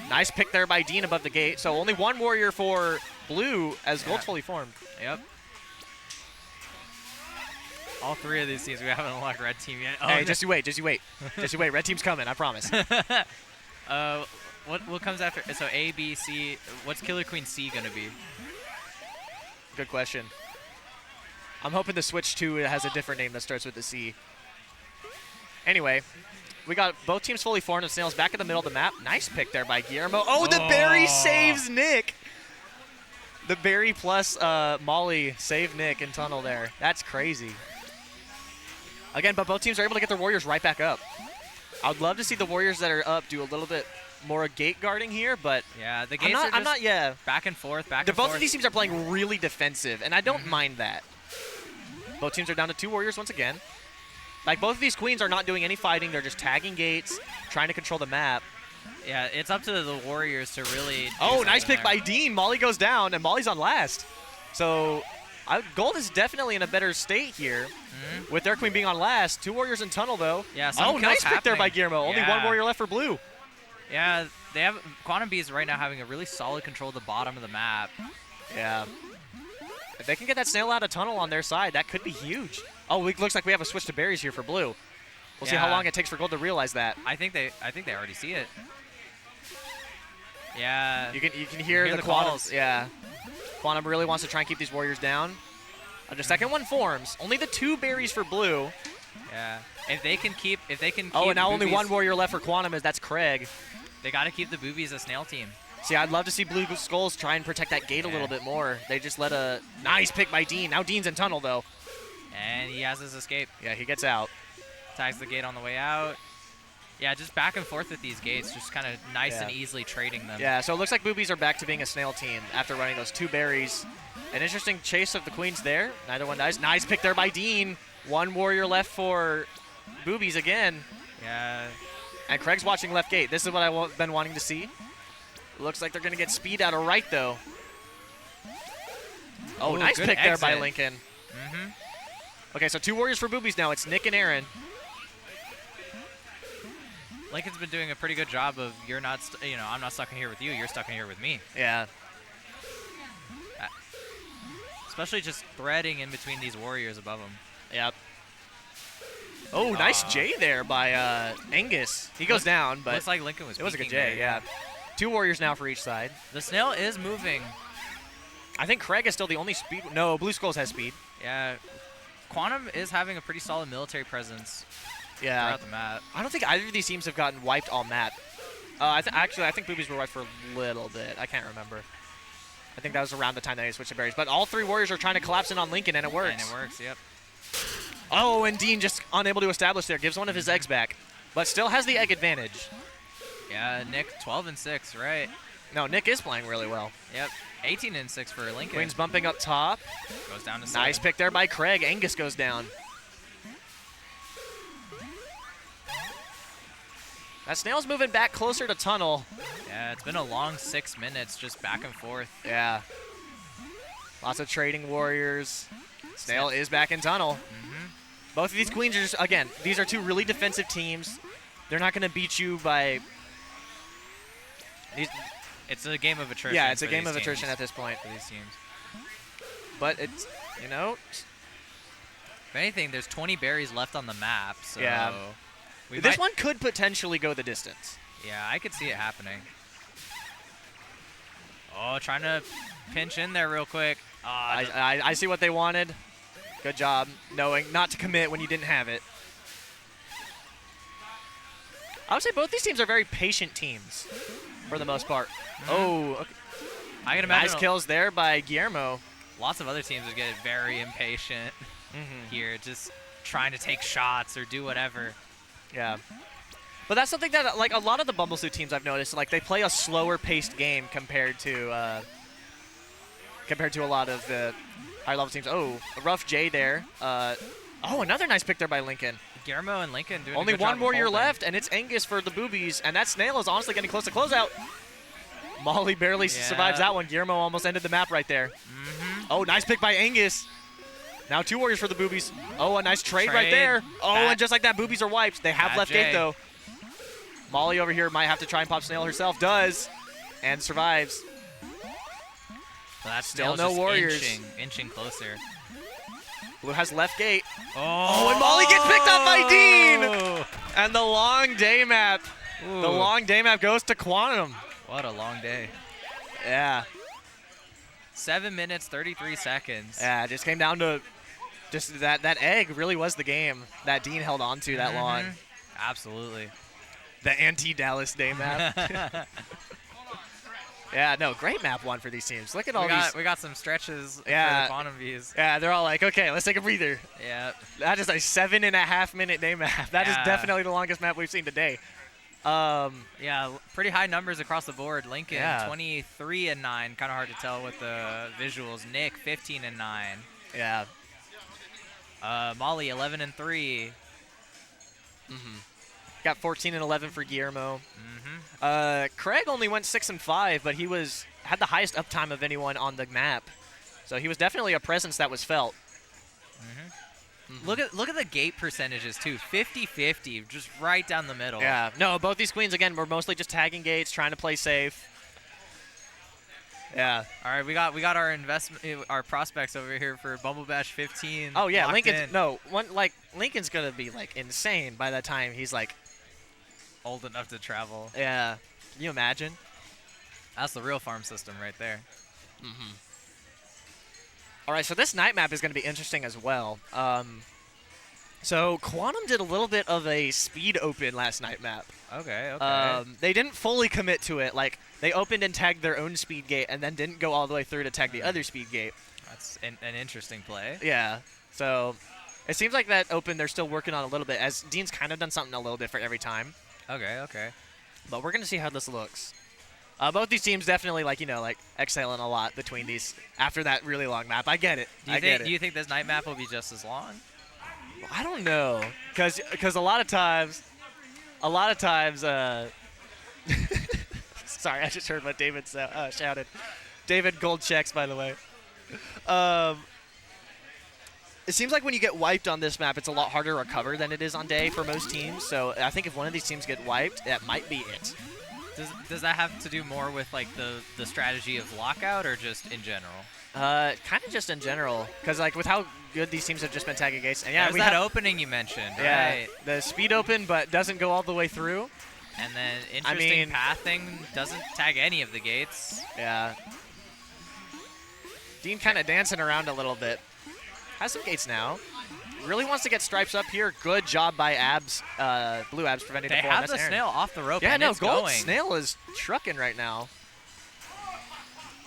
Nice pick there by Dean above the gate. So only 1 warrior for Blue as Gold's fully formed. Yep. All 3 of these teams, we haven't unlocked red team yet. Oh, Hey, just you wait. Just you wait. Red team's coming, I promise. What comes after? So A, B, C. What's Killer Queen C gonna be? Good question. I'm hoping the Switch 2 has a different name that starts with a C. Anyway, we got both teams fully formed and Snail's back in the middle of the map. Nice pick there by Guillermo. Oh, the berry saves Nick. The berry plus Molly saved Nick in tunnel there. That's crazy. Again, but both teams are able to get their warriors right back up. I would love to see the warriors that are up do a little bit more gate guarding here, but yeah, the gates are just back and forth, back and forth. Both of these teams are playing really defensive, and I don't mind that. Both teams are down to 2 warriors once again. Like, both of these queens are not doing any fighting. They're just tagging gates, trying to control the map. Yeah, it's up to the warriors to really Oh, nice pick by Dean. Molly goes down, and Molly's on last. So Gold is definitely in a better state here with their queen being on last. 2 warriors in tunnel, though. Yeah, oh, nice pick there by Guillermo. Only 1 warrior left for blue. Yeah, they have Quantum Bees right now having a really solid control of the bottom of the map. Yeah. If they can get that Snail out of tunnel on their side, that could be huge. Oh, it looks like we have a switch to berries here for blue. We'll see how long it takes for Gold to realize that. I think they already see it. Yeah. You can hear the Quantum. Yeah. Quantum really wants to try and keep these warriors down. The second one forms. Only the 2 berries for blue. Yeah. If they can keep Oh, and now only 1 warrior left for Quantum, that's Craig. They got to keep the boobies a Snail team. See, I'd love to see Blue Skulls try and protect that gate a little bit more. They just let a nice pick by Dean. Now Dean's in tunnel, though. And he has his escape. Yeah, he gets out. Tags the gate on the way out. Yeah, just back and forth with these gates, just kind of nice and easily trading them. Yeah, so it looks like Boobies are back to being a Snail team after running those 2 berries. An interesting chase of the queens there. Neither one dies. Nice pick there by Dean. 1 warrior left for Boobies again. Yeah. And Craig's watching left gate. This is what I've been wanting to see. Looks like they're going to get speed out of right, though. Oh, ooh, nice pick exit there by Lincoln. Okay, so 2 warriors for Boobies now. It's Nick and Aaron. Lincoln's been doing a pretty good job of I'm not stuck in here with you. You're stuck in here with me. Yeah. Especially just threading in between these warriors above him. Yep. Oh, nice J there by Angus. He goes down, but looks like Lincoln was. It was a good J, yeah. 2 warriors now for each side. The Snail is moving. I think Craig is still the only speed. No, Blue Skulls has speed. Yeah. Quantum is having a pretty solid military presence throughout the map. I don't think either of these teams have gotten wiped all map. I think Boobies were wiped for a little bit. I can't remember. I think that was around the time that they switched to berries. But all 3 warriors are trying to collapse in on Lincoln, and it works. And it works, yep. Oh, and Dean just unable to establish there. Gives one of his eggs back, but still has the egg advantage. Yeah, Nick 12-6, right? No, Nick is playing really well. Yep, 18-6 for Lincoln. Queen's bumping up top. Goes down to 7. Nice pick there by Craig. Angus goes down. That Snail's moving back closer to tunnel. Yeah, it's been a long 6 minutes, just back and forth. Yeah. Lots of trading warriors. Snail is back in tunnel. Both of these queens are just, again, these are 2 really defensive teams. They're not going to beat you by... It's a game of attrition. Yeah, it's a game of attrition at this point. For these teams. But it's, If anything, there's 20 berries left on the map, so... Yeah. This one could potentially go the distance. Yeah, I could see it happening. Oh, trying to pinch in there real quick. I see what they wanted. Good job knowing not to commit when you didn't have it. I would say both these teams are very patient teams for the most part. Oh, okay. I can imagine nice kills there by Guillermo. Lots of other teams would get very impatient here, just trying to take shots or do whatever. Yeah. But that's something that, like, a lot of the Bumblesuit teams I've noticed, like, they play a slower paced game compared to a lot of the higher level teams. Oh, a rough J there. Oh, another nice pick there by Lincoln. Guillermo and Lincoln doing only a good job 1 warrior holding. left, and it's Angus for the Boobies, and that Snail is honestly getting close to closeout. Molly barely survives that one. Guillermo almost ended the map right there. Oh, nice pick by Angus. Now 2 warriors for the Boobies. Oh, a nice trade right there. Oh, and just like that, Boobies are wiped. They have left gate, though. Molly over here might have to try and pop Snail herself. Does. And survives. So that's still no warriors. Inching closer. Blue has left gate. Oh, and Molly gets picked up by Dean. And the long day map. Ooh. The long day map goes to Quantum. What a long day. Yeah. 7 minutes, 33 seconds. Yeah, it just came down to Just that egg really was the game that Dean held on to that long. Absolutely. The anti-Dallas Day map. Yeah, no, great map one for these teams. Look at all these. We got some stretches Yeah. for the quantum views. Yeah, they're all like, okay, let's take a breather. Yeah. That is a 7.5 minute day map. That is Yeah. definitely the longest map we've seen today. Yeah, pretty high numbers across the board. Lincoln, Yeah. 23 and 9. Kind of hard to tell with the visuals. Nick, 15 and 9. Yeah. Molly, 11 and 3. Got 14 and 11 for Guillermo. Mm-hmm. Craig only went 6 and 5, but he had the highest uptime of anyone on the map. So he was definitely a presence that was felt. Look at the gate percentages too. 50-50, just right down the middle. Yeah. No, both these queens again were mostly just tagging gates, trying to play safe. Yeah. All right, we got our prospects over here for Bumble Bash 15. Oh yeah, locked Lincoln's in. Lincoln's gonna be like insane by the time he's like Old enough to travel. Yeah. Can you imagine? That's the real farm system right there. All right, so this night map is going to be interesting as well. So Quantum did a little bit of a speed open last night map. Okay. They didn't fully commit to it. Like, they opened and tagged their own speed gate and then didn't go all the way through to tag the other speed gate. That's an interesting play. Yeah. So it seems like that open they're still working on a little bit, as Dean's kind of done something a little different every time. Okay. But we're going to see how this looks. Both these teams definitely, exhaling a lot between these after that really long map. I get it. Do you think this night map will be just as long? I don't know, because a lot of times, sorry, I just heard what David shouted. David Gold checks, by the way. It seems like when you get wiped on this map, it's a lot harder to recover than it is on day for most teams. So I think if one of these teams get wiped, that might be it. Does that have to do more with the strategy of lockout or just in general? Kind of just in general, because with how good these teams have just been tagging gates, and There's that opening you mentioned, right? The speed open, but doesn't go all the way through. And then interesting pathing doesn't tag any of the gates. Yeah. Dean kind of dancing around a little bit. Has some gates now. Really wants to get stripes up here. Good job by Abs, Blue Abs, preventing the 4 They have the snail off the rope. Yeah, and no, it's Gold going. Snail is trucking right now.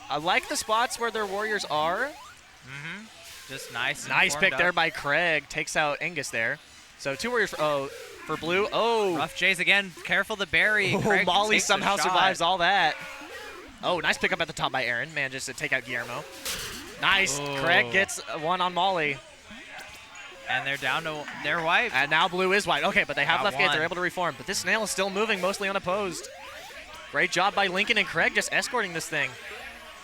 I like the spots where their warriors are. Just nice. Nice pick there by Craig. Takes out Angus there. So 2 warriors for Blue. Oh. Rough Jays again. Careful the berry. Oh, Craig Molly takes a somehow shot. survives all that. Oh, nice pick up at the top by Aaron. Manages to take out Guillermo. Nice. Ooh. Craig gets one on Molly. And they're down to their wife. And now Blue is white. Okay, but they have Got left gate. one. They're able to reform. But this snail is still moving, mostly unopposed. Great job by Lincoln and Craig just escorting this thing.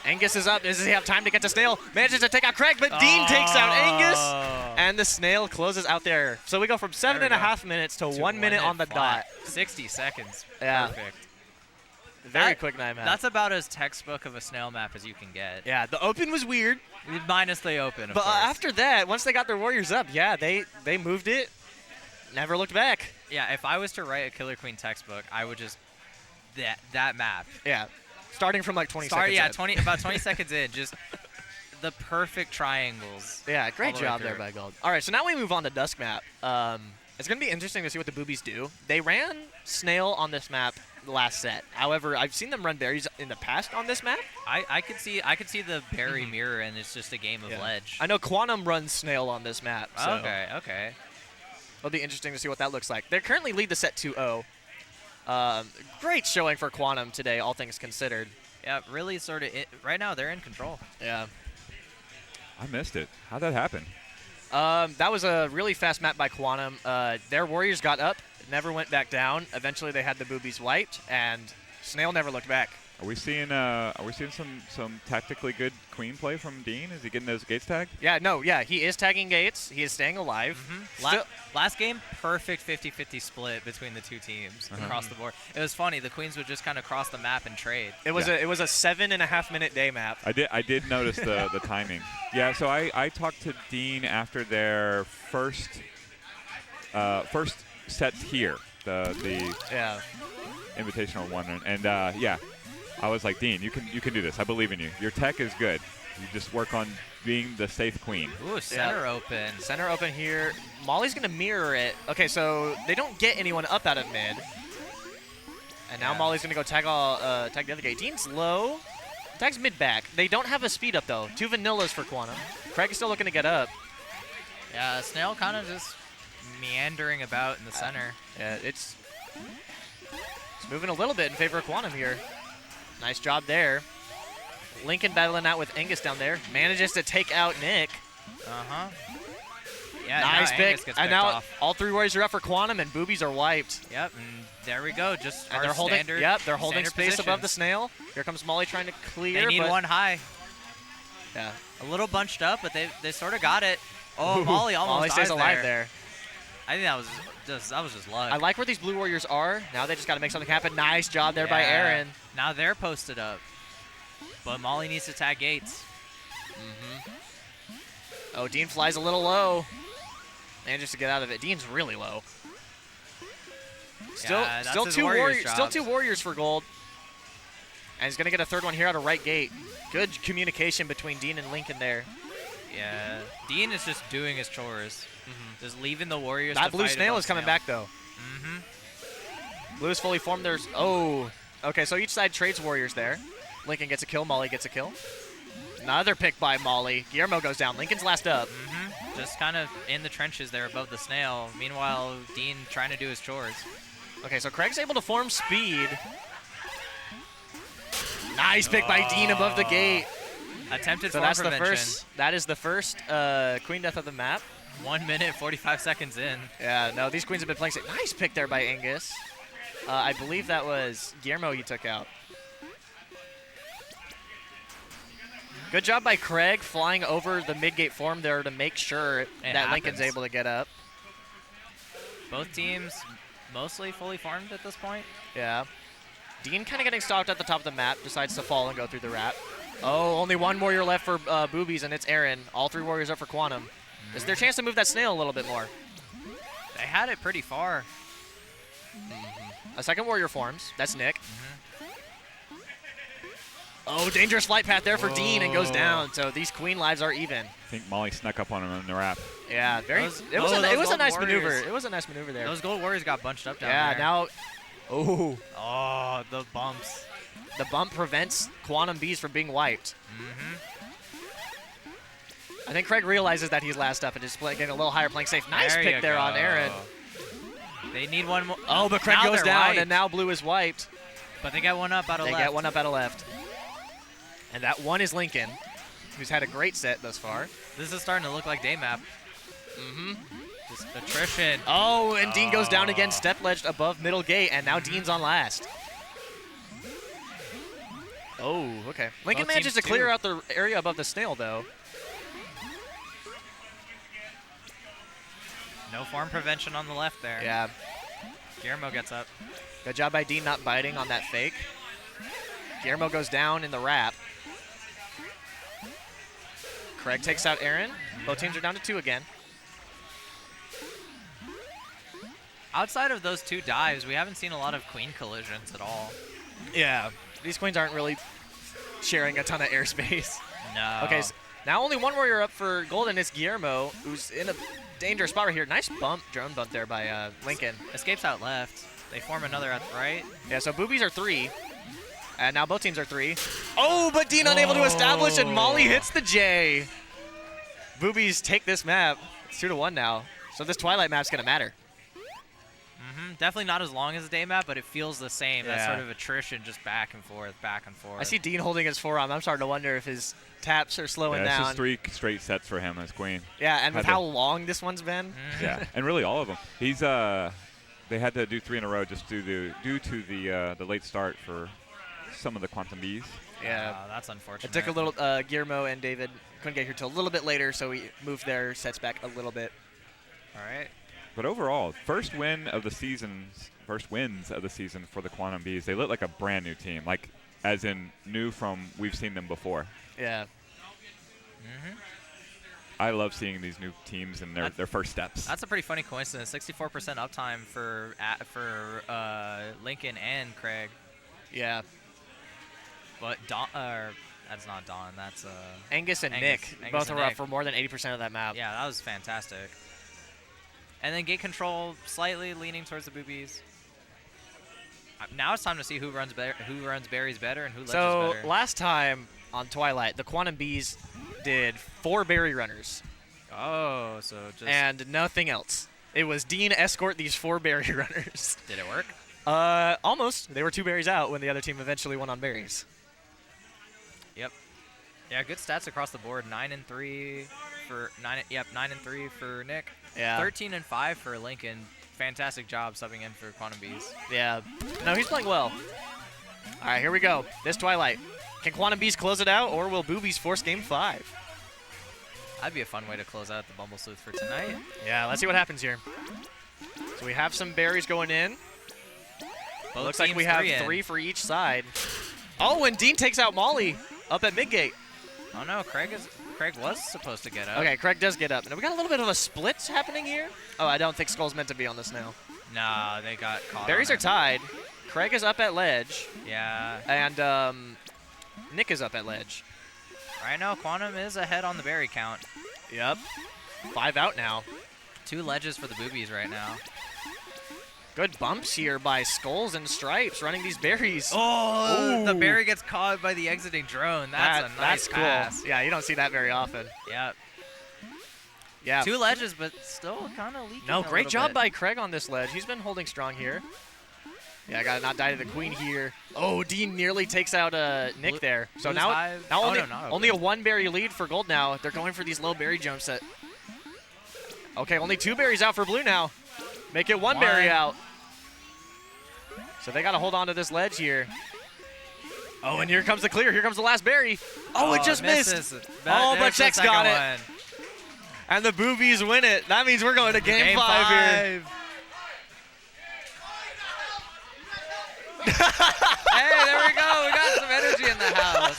Angus is up. Does he have time to get to Snail? Manages to take out Craig, but Dean takes out Angus. And the Snail closes out there. So we go from 7.5 minutes to 1 minute on the dot. 60 seconds. Yeah. Perfect. Very quick night map. That's about as textbook of a snail map as you can get. Yeah, the open was weird. Minus the open, of But course. after that, once they got their warriors up, yeah, they moved it. Never looked back. Yeah, if I was to write a Killer Queen textbook, I would just that map. Yeah. Starting from 20 seconds in. About 20 seconds in, just the perfect triangles. Yeah, great all the way job there through. by Gold. All right, so now we move on to Dusk map. It's going to be interesting to see what the boobies do. They ran Snail on this map the last set. However, I've seen them run berries in the past on this map. I could see the berry mirror, and it's just a game of ledge. I know Quantum runs Snail on this map. So Okay. It'll be interesting to see what that looks like. They currently lead the set 2-0. Great showing for Quantum today, all things considered. Yeah, really sort of. Right now, they're in control. Yeah. I missed it. How'd that happen? That was a really fast map by Quantum. Their warriors got up, never went back down. Eventually, they had the boobies wiped, and Snail never looked back. Are we seeing some tactically good queen play from Dean? Is he getting those gates tagged? Yeah, he is tagging gates. He is staying alive. Last game, perfect 50-50 split between the two teams across the board. It was funny. The queens would just kind of cross the map and trade. It was a 7.5 minute day map. I did notice the timing. Yeah, so I talked to Dean after their first set here, the invitational one, and I was like, Dean, you can do this. I believe in you. Your tech is good. You just work on being the safe queen. Ooh, center open. Center open here. Molly's going to mirror it. Okay, so they don't get anyone up out of mid. And now Yeah. Molly's going to go tag the other gate. Dean's low. Tags mid back. They don't have a speed up, though. 2 vanillas for Quantum. Craig is still looking to get up. Yeah, Snail kind of just meandering about in the center. Yeah, it's moving a little bit in favor of Quantum here. Nice job there. Lincoln battling out with Angus down there. Manages to take out Nick. Uh-huh. Yeah, Nice now pick. Angus gets And picked now off. all 3 warriors are up for Quantum, and boobies are wiped. Yep, and there we go. Just And our they're holding. standard. Yep, they're holding standard space above the positions. snail. Here comes Molly trying to clear. They need but one high. Yeah. A little bunched up, but they sort of got it. Oh, Molly almost Molly stays dies alive there. I think that was just luck. I like where these blue warriors are. Now they just got to make something happen. Nice job there by Yeah. Aaron. Now they're posted up, but Molly needs to tag gates. Oh, Dean flies a little low. Manages to get out of it. Dean's really low. Still, Yeah, that's still his two warriors' warriors. Still jobs. 2 warriors for gold. And he's gonna get a 3rd one here out of right gate. Good communication between Dean and Lincoln there. Yeah, Dean is just doing his chores, just leaving the warriors. That to blue fight snail above is coming snail. back though. Blue is fully formed. There's okay. So each side trades warriors there. Lincoln gets a kill. Molly gets a kill. Another pick by Molly. Guillermo goes down. Lincoln's last up. Just kind of in the trenches there above the snail. Meanwhile, Dean trying to do his chores. Okay, so Craig's able to form speed. Nice pick by Dean above the gate. Attempted So form that's the prevention. first. That is the first queen death of the map. 1 minute 45 seconds in. Yeah, no, these queens have been playing safe. Nice pick there by Angus. I believe that was Guillermo he took out. Good job by Craig flying over the mid-gate form there to make sure that Lincoln's happens. able to get up. Both teams mostly fully formed at this point. Yeah. Dean kind of getting stalked at the top of the map, decides to fall and go through the wrap. Oh, only 1 warrior left for Boobies, and it's Aaron. All 3 warriors up for Quantum. Is there a chance to move that snail a little bit more? They had it pretty far. A 2nd warrior forms. That's Nick. Oh, dangerous flight path there for Dean and goes down. So these queen lives are even. I think Molly snuck up on him in the wrap. Yeah, very. Those- it was oh, a those nice gold maneuver. warriors. It was a nice maneuver there. Those gold warriors got bunched up down Yeah, there. now. Oh, Oh, the bumps. the bump prevents Quantum Bees from being wiped. I think Craig realizes that he's last up and is getting a little higher, playing safe. Nice There pick you there on go. Aaron. They need one more. Oh, but Craig Now goes they're down, wiped. and now blue is wiped. But they get one up out of They left. get one up out of left. And that one is Lincoln, who's had a great set thus far. This is starting to look like day map. Just attrition. Oh, and Dean goes down again, step ledged above middle gate, and now Dean's on last. Oh, okay. Lincoln Both manages to teams clear do. out the area above the snail, though. No form prevention on the left there. Yeah. Guillermo gets up. Good job by Dean not biting on that fake. Guillermo goes down in the wrap. Craig takes out Aaron. Both teams are down to 2 again. Outside of those 2 dives, we haven't seen a lot of queen collisions at all. Yeah. These queens aren't really sharing a ton of airspace. No. Okay, so now only 1 warrior up for Golden. It's Guillermo, who's in a dangerous spot right here. Nice bump, drone bump there by Lincoln. Escapes out left. They form another at the right. Yeah, so boobies are 3. And now both teams are 3. Oh, but Dean unable to establish, and Molly hits the J. Boobies take this map. It's 2-1 now. So this Twilight map's going to matter. Definitely not as long as a day map, but it feels the same. That Yeah. sort of attrition, just back and forth, back and forth. I see Dean holding his forearm. I'm starting to wonder if his taps are slowing Yeah, it's down. just 3 straight sets for him as queen. Yeah, and with Had to- how long this one's been. Yeah, and really all of them. He's they had to do 3 in a row just due to the late start for some of the Quantum Bees. Yeah. That's unfortunate. It took a little, Guillermo and David couldn't get here till a little bit later, so we moved their sets back a little bit. All right. But overall, first wins of the season for the Quantum Bees. They look like a brand new team, like as in new from we've seen them before. Yeah. I love seeing these new teams in their first steps. That's a pretty funny coincidence. 64% uptime for Lincoln and Craig. Yeah. But That's not Dawn. That's Angus and Angus. Nick Angus both and are up Nick. for more than 80% of that map. Yeah, that was fantastic. And then gate control slightly leaning towards the boobies. Now it's time to see who runs berries better and who ledges So better. last time on Twilight, the Quantum Bees did 4 berry runners Oh, so just and nothing else. It was Dean escort these 4 berry runners. did it work? Almost. They were 2 berries out when the other team eventually won on berries. Yep. Yeah, good stats across the board. 9 and 3 for 9. Yep, 9 and 3 for Nick. Yeah. 13 and 5 for Lincoln. Fantastic job subbing in for Quantum Bees. Yeah. No, he's playing well. All right, here we go. This Twilight. Can Quantum Bees close it out, or will Boobies force Game 5? That'd be a fun way to close out the Bumble Sleuth for tonight. Yeah, let's see what happens here. So we have some berries going in. Both Looks like teams we have 3 in. 3 for each side. Oh, and Dean takes out Molly up at midgate. Oh no, Craig was supposed to get up. Okay, Craig does get up. And we got a little bit of a split happening here. Oh, I don't think Skull's meant to be on this now. Nah, they got caught. Berries on are it. tied. Craig is up at ledge, Yeah. and Nick is up at ledge. Right now, Quantum is ahead on the berry count. Yep. 5 out now. 2 ledges for the boobies right now. Good bumps here by Skulls and Stripes running these berries. Oh, the Ooh. berry gets caught by the exiting drone. That's a nice that's cool. pass. Yeah, you don't see that very often. Yep. Yeah. 2 ledges, but still kind of leaking. No, a great little job bit. by Craig on this ledge. He's been holding strong here. Yeah, I got to not die to the queen here. Oh, Dean nearly takes out Nick Blue- there. So Blue's now, high. now Oh, only, no, not only a open. 1 berry lead for gold now. They're going for these low berry jumps. That. Okay, only 2 berries out for blue now. Make it 1 berry One. out. So they got to hold on to this ledge here. Oh, and here comes the clear. Here comes the last berry. Oh, it just missed. misses. Oh, but There's the Chex got second it. one. And the boobies win it. That means we're going to game 5 here. Hey, there we go. We got some energy in the house.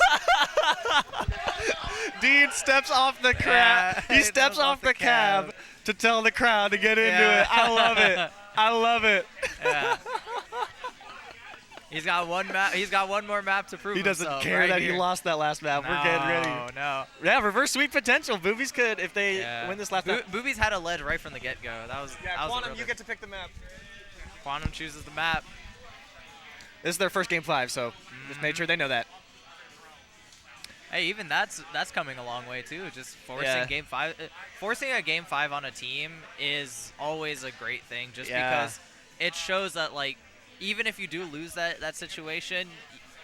Dean steps off the Yeah, he steps off the cab to tell the crowd to get into Yeah. it. I love it. I love it. Yeah. He's got one map. He's got one more map to prove He doesn't himself care right that here. he lost that last map. We're getting ready. No. Yeah, reverse sweep potential. Boobies could if they Yeah. win this last map. Boobies had a ledge right from the get-go. That was Yeah, that was Quantum, a real you good- get to pick the map. Quantum chooses the map. This is their first game 5, so just made sure they know that. Hey, even that's coming a long way too. Just forcing Yeah. game 5, forcing a game 5 on a team is always a great thing. Just Yeah. because it shows that like even if you do lose that situation,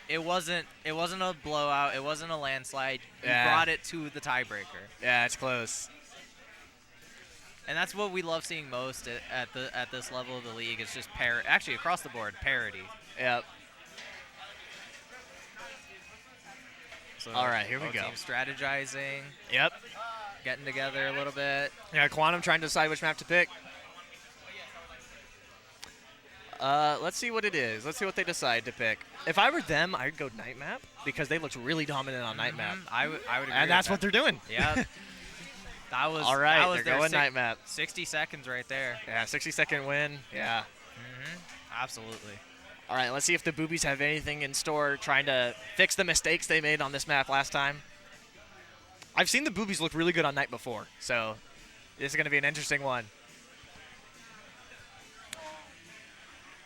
it wasn't a blowout. It wasn't a landslide. You Yeah. brought it to the tiebreaker, Yeah, it's close. and that's what we love seeing most at this level of the league. It's just actually across the board parity. Yep. So All right, here we both go. teams strategizing, Yep. getting together a little bit. Yeah, Quantum trying to decide which map to pick. Let's see what it is. Let's see what they decide to pick. If I were them, I'd go night map because they looked really dominant on night map. I would agree. And that's what they're doing. Yeah. That was All right, that was they're their going night map. 60 seconds right there. Yeah, 60-second win. Yeah. Absolutely. All right, let's see if the boobies have anything in store trying to fix the mistakes they made on this map last time. I've seen the boobies look really good on night before, so this is going to be an interesting one.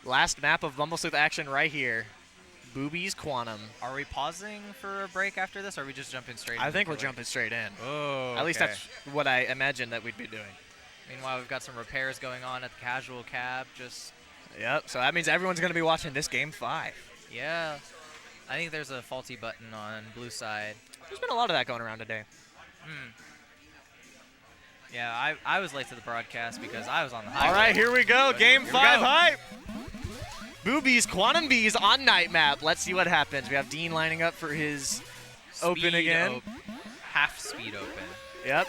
Last map of Bumble Sleuth action right here. Boobies Quantum. Are we pausing for a break after this, or are we just jumping straight I into think we're killer? jumping straight in. Oh, At least okay. that's what I imagined that we'd be doing. Meanwhile, we've got some repairs going on at the casual cab. Just, Yep, so that means everyone's going to be watching this game 5. yeah. I think there's a faulty button on blue side. There's been a lot of that going around today. Yeah, I was late to the broadcast because I was on the highway. All right, here we go. Game Here we 5 go. hype. Boobies, Quantum Bees on night map. Let's see what happens. We have Dean lining up for his open Speed again. half speed open. Yep.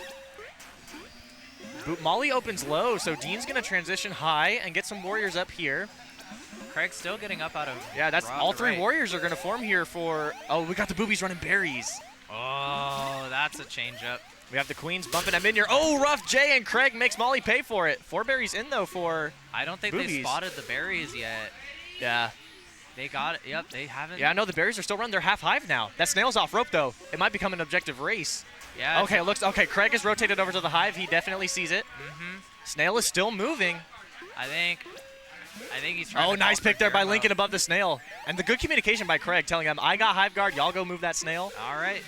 Molly opens low, so Dean's going to transition high and get some warriors up here. Craig's still getting up out of. Yeah, that's rock all to 3 right. warriors are going to form here for. Oh, we got the boobies running berries. Oh, that's a changeup. We have the queens bumping them in here. Oh, rough J, and Craig makes Molly pay for it. 4 berries in though for. I don't think they Boobies. spotted the berries yet. Yeah. They got it. Yep, they haven't. Yeah, no, the berries are still running. They're half hive now. That snail's off rope, though. It might become an objective race. Yeah. Okay, okay, Craig is rotated over to the hive. He definitely sees it. Mm-hmm. Snail is still moving. I think he's trying Oh, to nice call for pick there by Guillermo. Lincoln above the snail. And the good communication by Craig telling him, I got hive guard, y'all go move that snail. All right.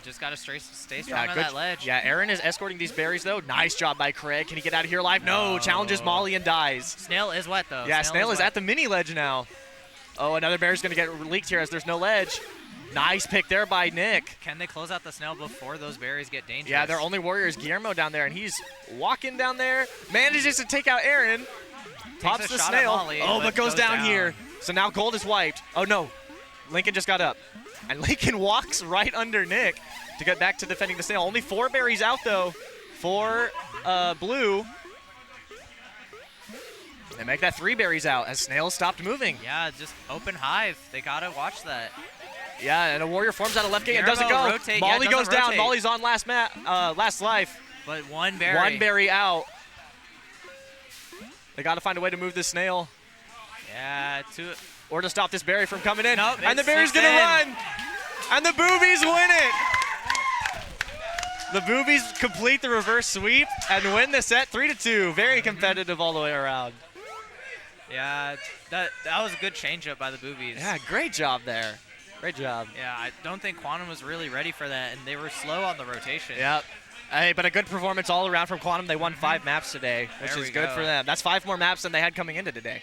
Just got to stay strong on good. that ledge. Yeah, Aaron is escorting these berries, though. Nice job by Craig. Can he get out of here alive? No, challenges Molly and dies. Snail is wet, though. Yeah, Snail is wet. at the mini ledge now. Oh, another berry's going to get leaked here as there's no ledge. Nice pick there by Nick. Can they close out the snail before those berries get dangerous? Yeah, their only warrior is Guillermo down there, and he's walking down there. Manages to take out Aaron. Pops the shot at snail. Molly, Oh, but goes down down here. So now gold is wiped. Oh, no. Lincoln just got up. And Lincoln walks right under Nick to get back to defending the snail. Only 4 berries out, though, for blue. They make that 3 berries out as snail stopped moving. Yeah, just open hive. They got to watch that. Yeah, and a warrior forms out of left gate and doesn't Guillermo go. rotate. Molly Yeah, goes doesn't down. rotate. Molly's on last life. But one berry. 1 berry out. They got to find a way to move this snail Yeah, two. or to stop this berry from coming in. Nope, And the it berry's sneaks going to in. run. And the boobies win it. The boobies complete the reverse sweep and win the set 3-2. Very competitive all the way around. Yeah, that was a good changeup by the boobies. Yeah, great job there. Great job. Yeah, I don't think Quantum was really ready for that, and they were slow on the rotation. Yep. Hey, but a good performance all around from Quantum. They won 5 maps today, which There is we good go. for them. That's 5 more maps than they had coming into today.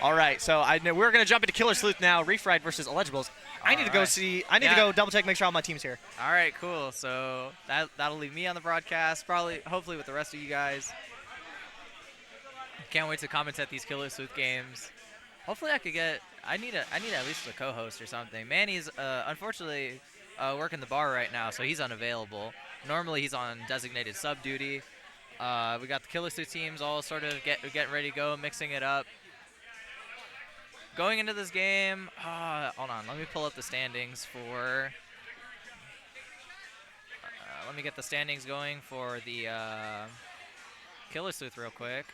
All right, so we're going to jump into Killer Sleuth now. Refried versus Eligibles. I need to go Alright. see. I need to Yeah. go double check, make sure all my team's here. All right, cool. So that'll leave me on the broadcast, hopefully with the rest of you guys. Can't wait to commentate these Killer Sleuth games. Hopefully I need at least a co-host or something. Manny's unfortunately working the bar right now, so he's unavailable. Normally he's on designated sub duty. We got the Killer Sleuth teams all sort of getting ready to go, mixing it up. Going into this game, hold on, let me pull up the standings for. Let me get the standings going for the Killer Sleuth real quick.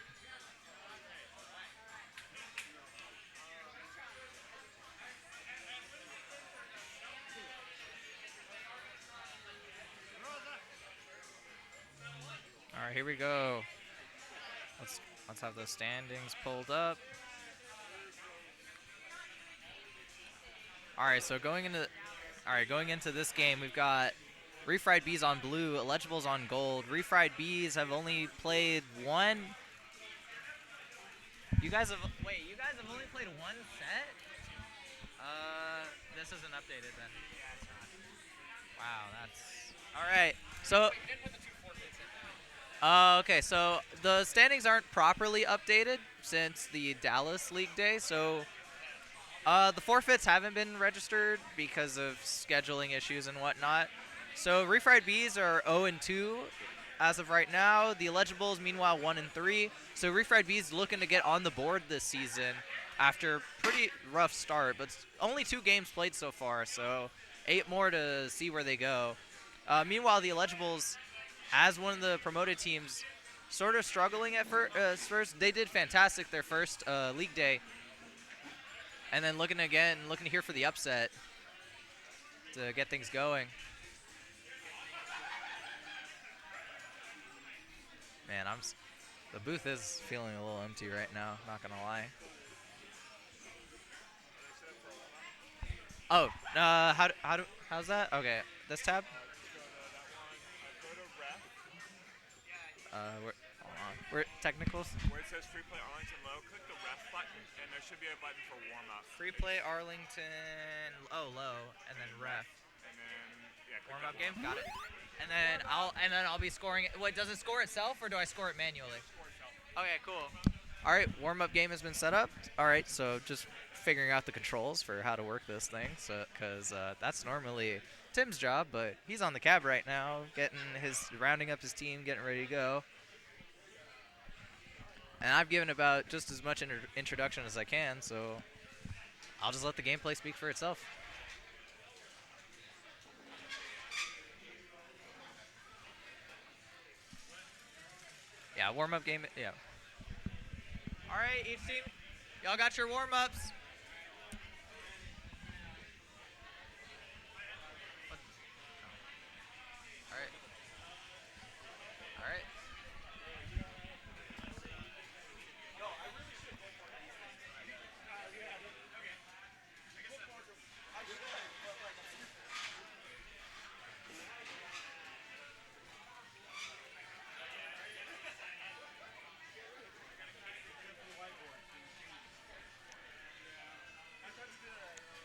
All right, here we go. Let's have the standings pulled up. All right, so going into this game, we've got Refried Bees on blue, Eligibles on gold. Refried Bees have only played one. You guys have only played one set? This isn't updated then. Wow, that's all right. So okay, so the standings aren't properly updated since the Dallas League day, so the forfeits haven't been registered because of scheduling issues and whatnot. So Refried Bees are 0-2 as of right now. The Eligibles, meanwhile, 1-3. So Refried Bees looking to get on the board this season after a pretty rough start, but only 2 games played so far, so 8 more to see where they go. Meanwhile, the Eligibles, as one of the promoted teams, sort of struggling at first. They did fantastic their first league day. And then looking here for the upset to get things going. Man, the booth is feeling a little empty right now, not gonna lie. Oh, how's that? Okay, this tab? Hold on. We're technicals. Where it says free play Arlington low, click the ref button, and there should be a button for warm up. Free play Arlington, low, and then ref. And then click Warm that up game, got it. And then I'll be scoring it. Wait, does it score itself or do I score it manually? Okay, cool. All right, warm up game has been set up. All right, so just figuring out the controls for how to work this thing, so because that's normally Tim's job, but he's on the cab right now, rounding up his team, getting ready to go. And I've given about just as much introduction as I can, so I'll just let the gameplay speak for itself. Yeah, warm-up game, yeah. All right, each team, Y'all got your warm-ups. All right. All right.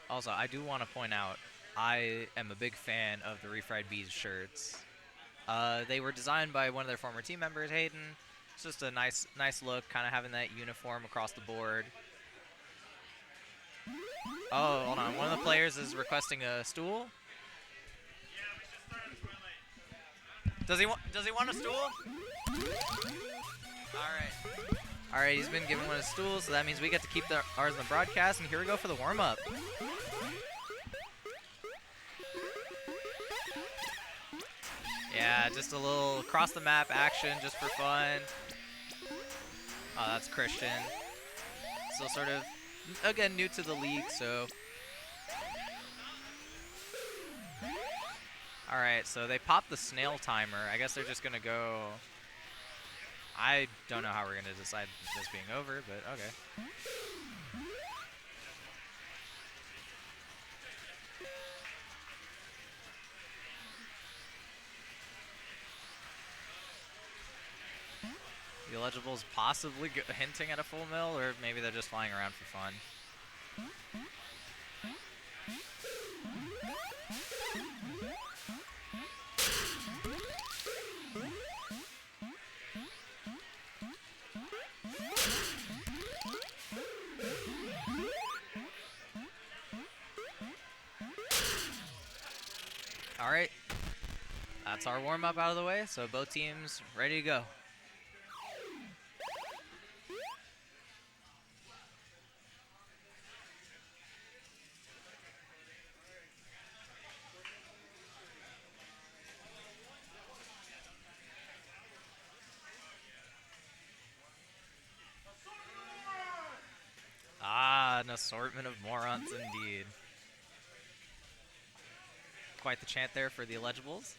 Also, I do want to point out, I am a big fan of the Refried Bees shirts. They were designed by one of their former team members, Hayden. It's just a nice look, kind of having that uniform across the board. Oh, hold on. One of the players is requesting a stool. Does he want a stool? All right. All right, he's been given one of his stools, so that means we get to keep ours in the broadcast. And here we go for the warm-up. Yeah, just a little across-the-map action just for fun. Oh, that's Christian. Still sort of, again, new to the league, so. All right, so they popped the snail timer. I guess they're just going to go. I don't know how we're going to decide this being over, but okay. The eligibles possibly hinting at a full mill, or maybe they're just flying around for fun. All right, that's our warm-up out of the way, so both teams ready to go. Ah, an assortment of morons indeed. Quite the chant there for the eligibles.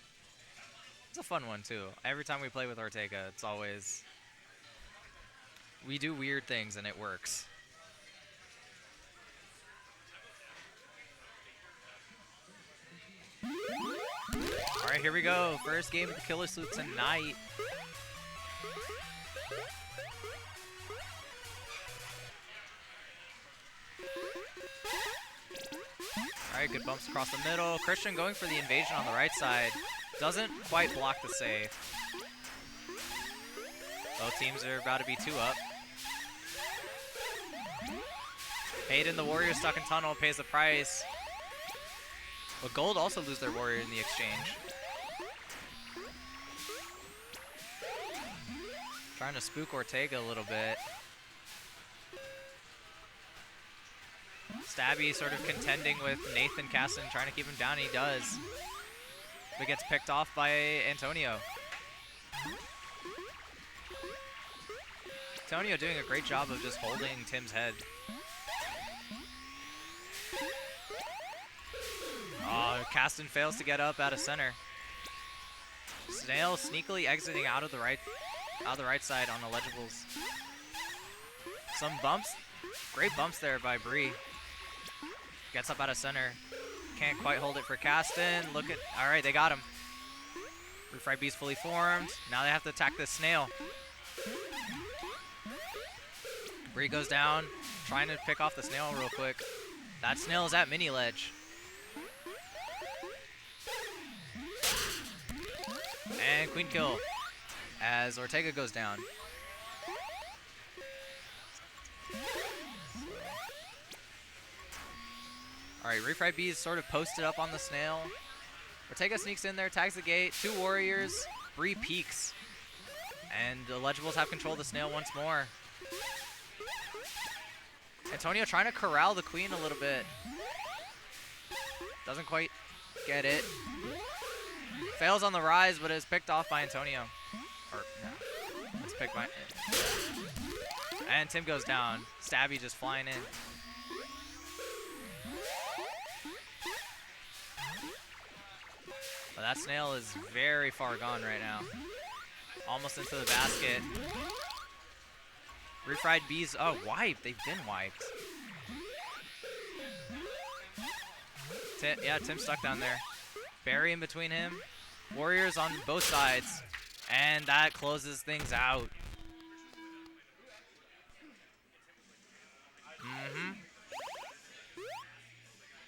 It's a fun one too. Every time we play with Ortega, it's always, we do weird things and it works. All right, here we go. First game of the Killer Sleuth tonight. All right, good bumps across the middle. Christian going for the invasion on the right side. Doesn't quite block the save. Both teams are about to be 2 up. Hayden, the warrior stuck in tunnel, pays the price. But Gold also lose their warrior in the exchange. Trying to spook Ortega a little bit. Stabby sort of contending with Nathan Caston, trying to keep him down. He does. But gets picked off by Antonio. Antonio doing a great job of just holding Tim's head. Oh, Caston fails to get up out of center. Snail sneakily exiting out of the right side on eligibles. Some bumps. Great bumps there by Bree. Gets up out of center. Can't quite hold it for Caston. Look at, all right, they got him. Refried Beast fully formed. Now they have to attack this snail. Bree goes down, trying to pick off the snail real quick. That snail is at mini ledge. And queen kill as Ortega goes down. All right, Refried Bees sort of posted up on the snail. Ortega sneaks in there, tags the gate. 2 warriors, Bree peeks. And the eligibles have control of the snail once more. Antonio trying to corral the queen a little bit. Doesn't quite get it. Fails on the rise, but is picked off by Antonio. Or, no. It's picked by... And Tim goes down. Stabby just flying in. But that snail is very far gone right now. Almost into the basket. Refried bees. Oh, wiped. They've been wiped. Yeah, Tim's stuck down there. Barry in between him. Warriors on both sides. And that closes things out.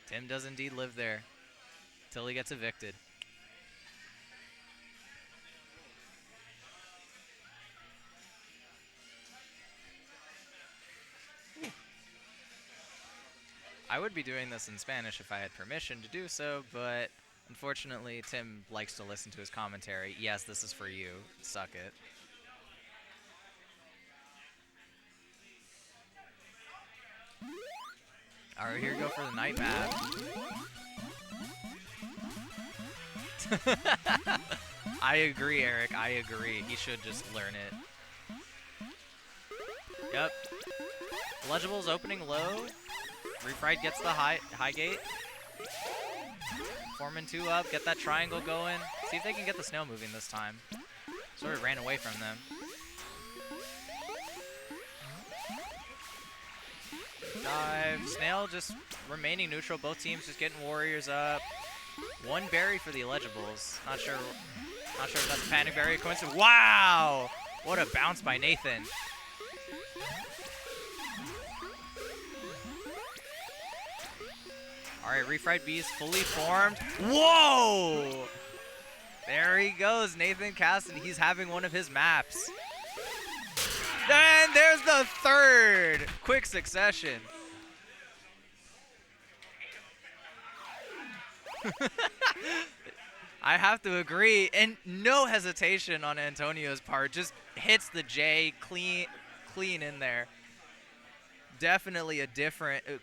Tim does indeed live there. Till he gets evicted. I would be doing this in Spanish if I had permission to do so, but unfortunately, Tim likes to listen to his commentary. Yes, this is for you. Suck it. All right, here we go for the night map. I agree, Eric. I agree. He should just learn it. Yep. Legible's opening low. Refried gets the high gate. Foreman 2 up, get that triangle going. See if they can get the snail moving this time. Sort of ran away from them. Dive. Snail just remaining neutral. Both teams just getting warriors up. One berry for the Illegibles. Not sure if that's a panic berry coincidence. Wow! What a bounce by Nathan. All right, Refried Bees fully formed. Whoa! There he goes, Nathan Cassidy. He's having one of his maps. And there's the third. Quick succession. I have to agree, and no hesitation on Antonio's part. Just hits the J clean in there. Definitely a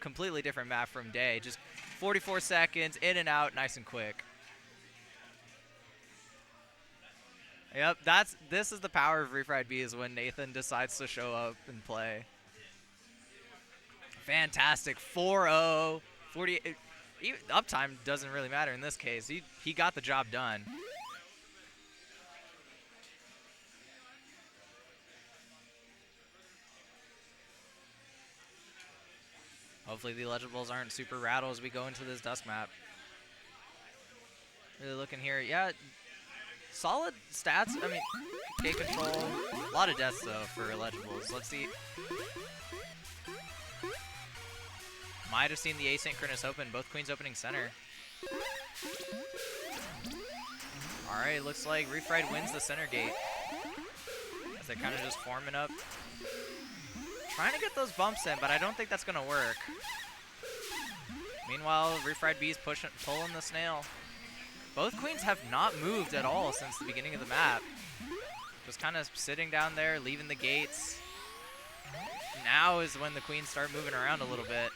completely different map from Day. Just 44 seconds, in and out, nice and quick. Yep, this is the power of Refried Bees when Nathan decides to show up and play. Fantastic, 4-0, 48. Uptime doesn't really matter in this case. He got the job done. Hopefully the Illegibles aren't super rattled as we go into this Dusk map. Really looking here. Yeah, solid stats. I mean, K control. A lot of deaths, though, for Illegibles. Let's see. Might have seen the asynchronous open. Both queens opening center. All right, looks like Refried wins the center gate. As they're kind of just forming up. Trying to get those bumps in, but I don't think that's going to work. Meanwhile, Refried Bees pulling the snail. Both queens have not moved at all since the beginning of the map. Just kind of sitting down there, leaving the gates. Now is when the queens start moving around a little bit.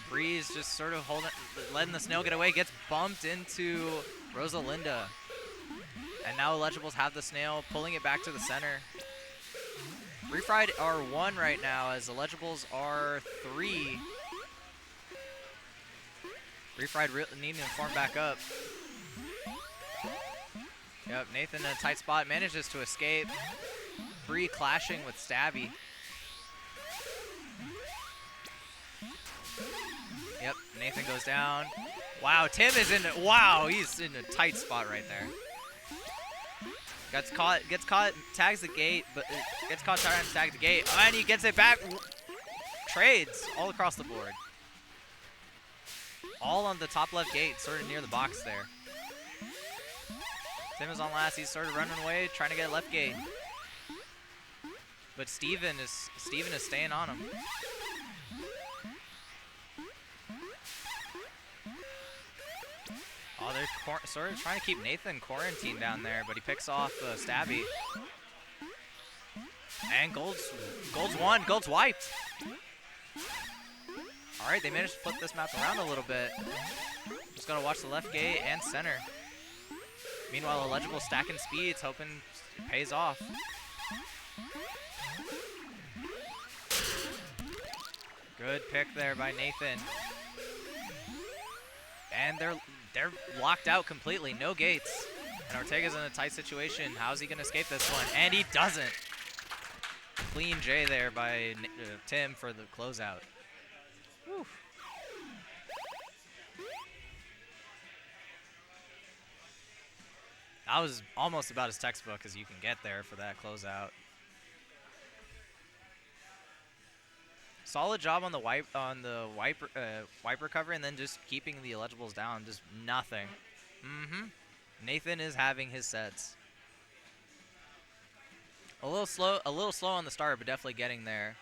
Breeze just sort of letting the snail get away, gets bumped into Rosalinda. And now Illegibles have the snail, pulling it back to the center. Refried are 1 right now, as Illegibles are 3. Refried needing to form back up. Yep, Nathan in a tight spot, manages to escape. Bree clashing with Stabby. Yep, Nathan goes down. Wow, Tim is he's in a tight spot right there. Gets caught, tags the gate, but gets caught trying to tag the gate, and he gets it back. Trades all across the board. All on the top left gate, sort of near the box there. Tim is on last. He's sort of running away, trying to get left gate. But Steven is staying on him. Oh, they're sort of trying to keep Nathan quarantined down there, but he picks off Stabby. And Gold's won. Gold's wiped. All right, they managed to flip this map around a little bit. Just gotta watch the left gate and center. Meanwhile, Illegible stacking speeds, hoping it pays off. Good pick there by Nathan. And they're locked out completely. No gates. And Ortega's in a tight situation. How's he going to escape this one? And he doesn't. Clean J there by Tim for the closeout. Whew. That was almost about as textbook as you can get there for that closeout. Solid job on the wipe recovery, and then just keeping the illegibles down. Just nothing. Nathan is having his sets. A little slow on the start, but definitely getting there.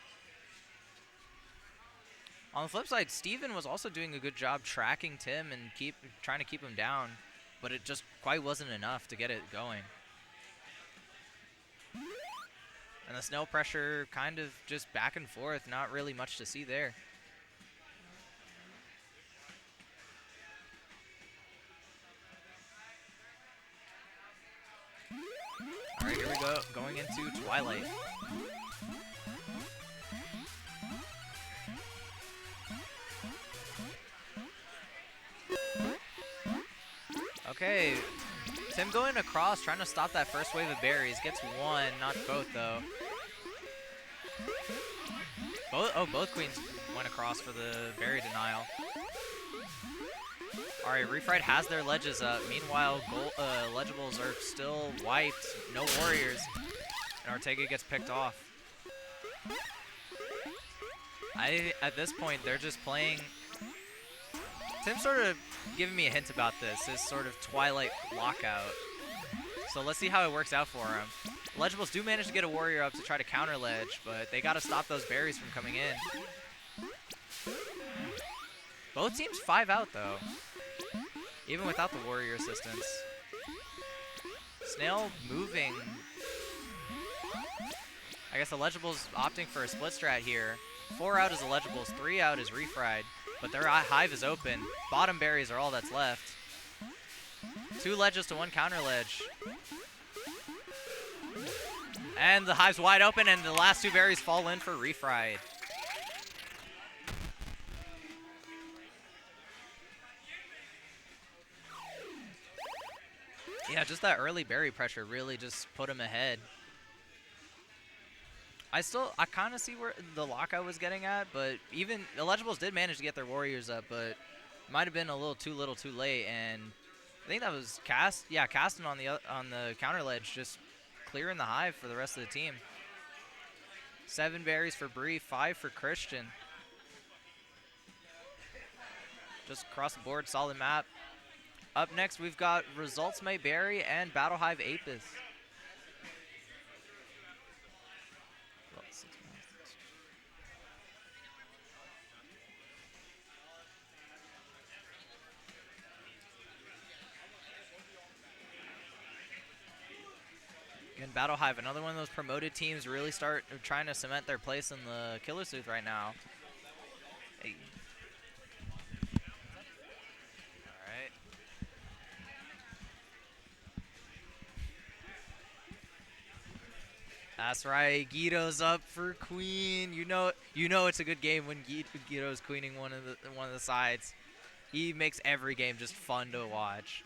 On the flip side, Steven was also doing a good job tracking Tim and trying to keep him down, but it just quite wasn't enough to get it going. And the snow pressure kind of just back and forth, not really much to see there. All right, here we go, going into Twilight. Okay, Tim going across, trying to stop that first wave of berries. Gets one, not both though. Both queens went across for the berry denial. All right, Refried has their ledges up. Meanwhile, legibles are still wiped. No warriors. And Ortega gets picked off. At this point, they're just playing. Tim's sort of giving me a hint about this sort of Twilight lockout. So let's see how it works out for him. Legibles do manage to get a warrior up to try to counter ledge, but they got to stop those berries from coming in. Both teams 5 out though, even without the warrior assistance. Snail moving. I guess the legibles opting for a split strat here. 4 out is the legibles, 3 out is Refried, but their hive is open. Bottom berries are all that's left. 2 ledges to 1 counter ledge. And the hive's wide open, and the last 2 berries fall in for Refried. Yeah, just that early berry pressure really just put him ahead. I kind of see where the lockout was getting at, but even Illegibles did manage to get their warriors up, but might have been a little too late, and I think that was Caston on the counter ledge, just clearing the hive for the rest of the team. 7 berries for Bree, 5 for Christian. Just across the board, solid map. Up next, we've got Results May Berry and Battle Hive Apis. Again, Battle Hive, another one of those promoted teams, really trying to cement their place in the Killer Sleuth right now. Hey. Alright. That's right, Guido's up for queen. You know it's a good game when Guido's queening one of the sides. He makes every game just fun to watch.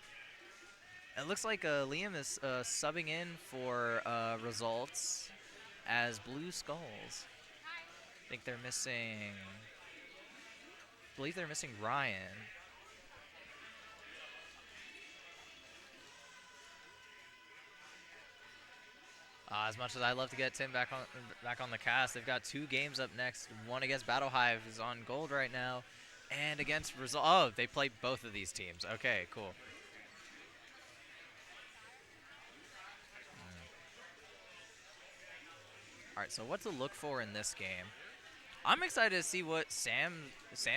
It looks like Liam is subbing in for Results as Blue Skulls. I think they're missing. I believe they're missing Ryan. As much as I'd love to get Tim back on the cast, they've got 2 games up next. One against Battle Hive is on gold right now, and against Result. Oh, they play both of these teams. Okay, cool. All right, so what to look for in this game? I'm excited to see what Sam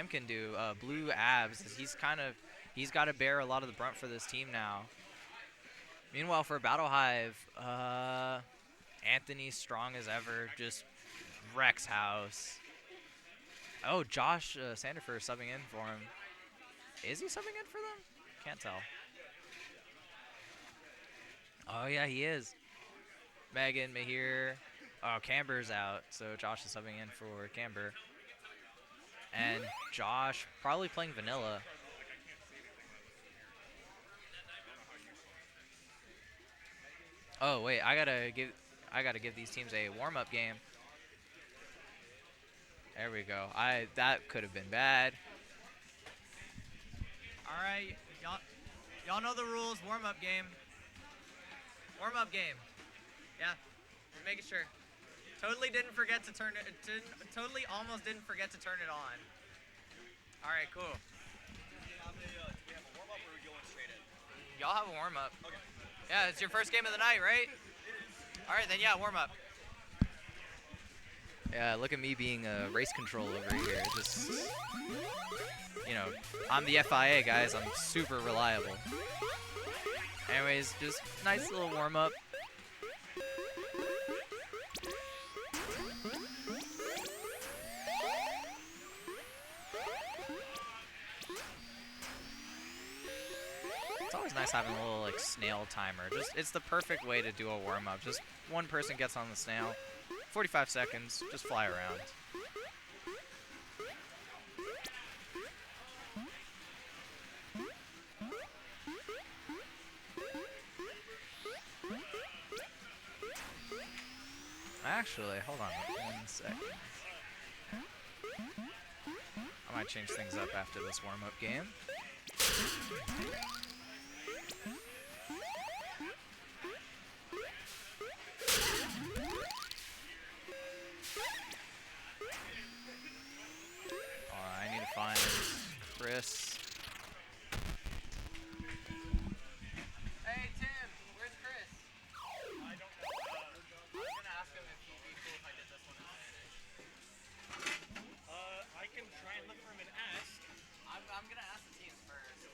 can do. Blue Abs, he's got to bear a lot of the brunt for this team now. Meanwhile, for Battle Hive, Anthony's strong as ever, just wrecks house. Oh, Josh Sandifer is subbing in for him. Is he subbing in for them? Can't tell. Oh yeah, he is. Megan, Mahir. Oh, Camber's out, so Josh is subbing in for Camber. And Josh probably playing vanilla. Oh wait, I gotta give these teams a warm-up game. There we go. That could have been bad. All right, y'all know the rules. Warm-up game. Warm-up game. Yeah, just making sure. Totally didn't forget to turn it. Totally almost didn't forget to turn it on. All right, cool. Y'all have a warm-up. Okay. Yeah, it's your first game of the night, right? All right, then yeah, warm-up. Yeah, look at me being a race control over here. Just, you know, I'm the FIA, guys. I'm super reliable. Anyways, just nice little warm-up. It's always nice having a little like snail timer. It's the perfect way to do a warm-up. Just one person gets on the snail. 45 seconds, just fly around. Actually, hold on 1 second. I might change things up after this warm-up game. I need to find Chris. Hey Tim, where's Chris? I don't know. I was gonna ask him if he'd be cool if I did this one in Spanish. I can try and look for him and ask. I'm gonna ask the teams first.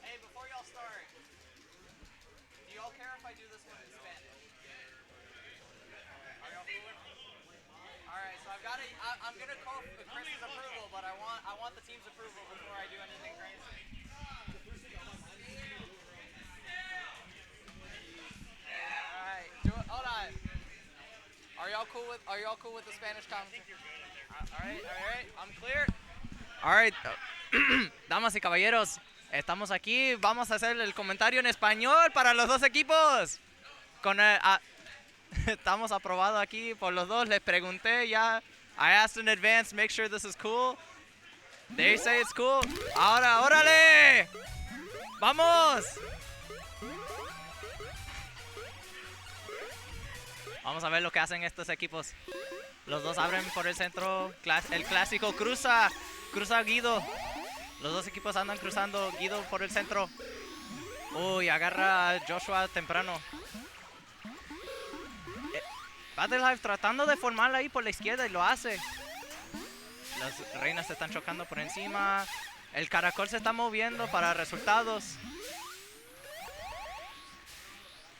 Hey, before y'all start, do y'all care if I do this one in Spanish? Are y'all cool with it? Alright, so I'm gonna call for Chris's approval, but I want the team's approval before I do anything crazy. Alright, hold on. Are y'all cool with the Spanish commentary? Alright, I'm clear. Alright, damas y caballeros, estamos aquí, vamos a hacer el comentario en español para los dos equipos. Estamos aprobados aquí por los dos, les pregunté ya. I asked in advance, make sure this is cool. They say it's cool. Ahora, órale. Vamos. Vamos a ver lo que hacen estos equipos. Los dos abren por el centro, el clásico cruza Guido. Los dos equipos andan cruzando, Guido por el centro. Uy, agarra a Joshua temprano. Battle Hive tratando de formar ahí por la izquierda y lo hace. Las reinas se están chocando por encima. El caracol se está moviendo para resultados.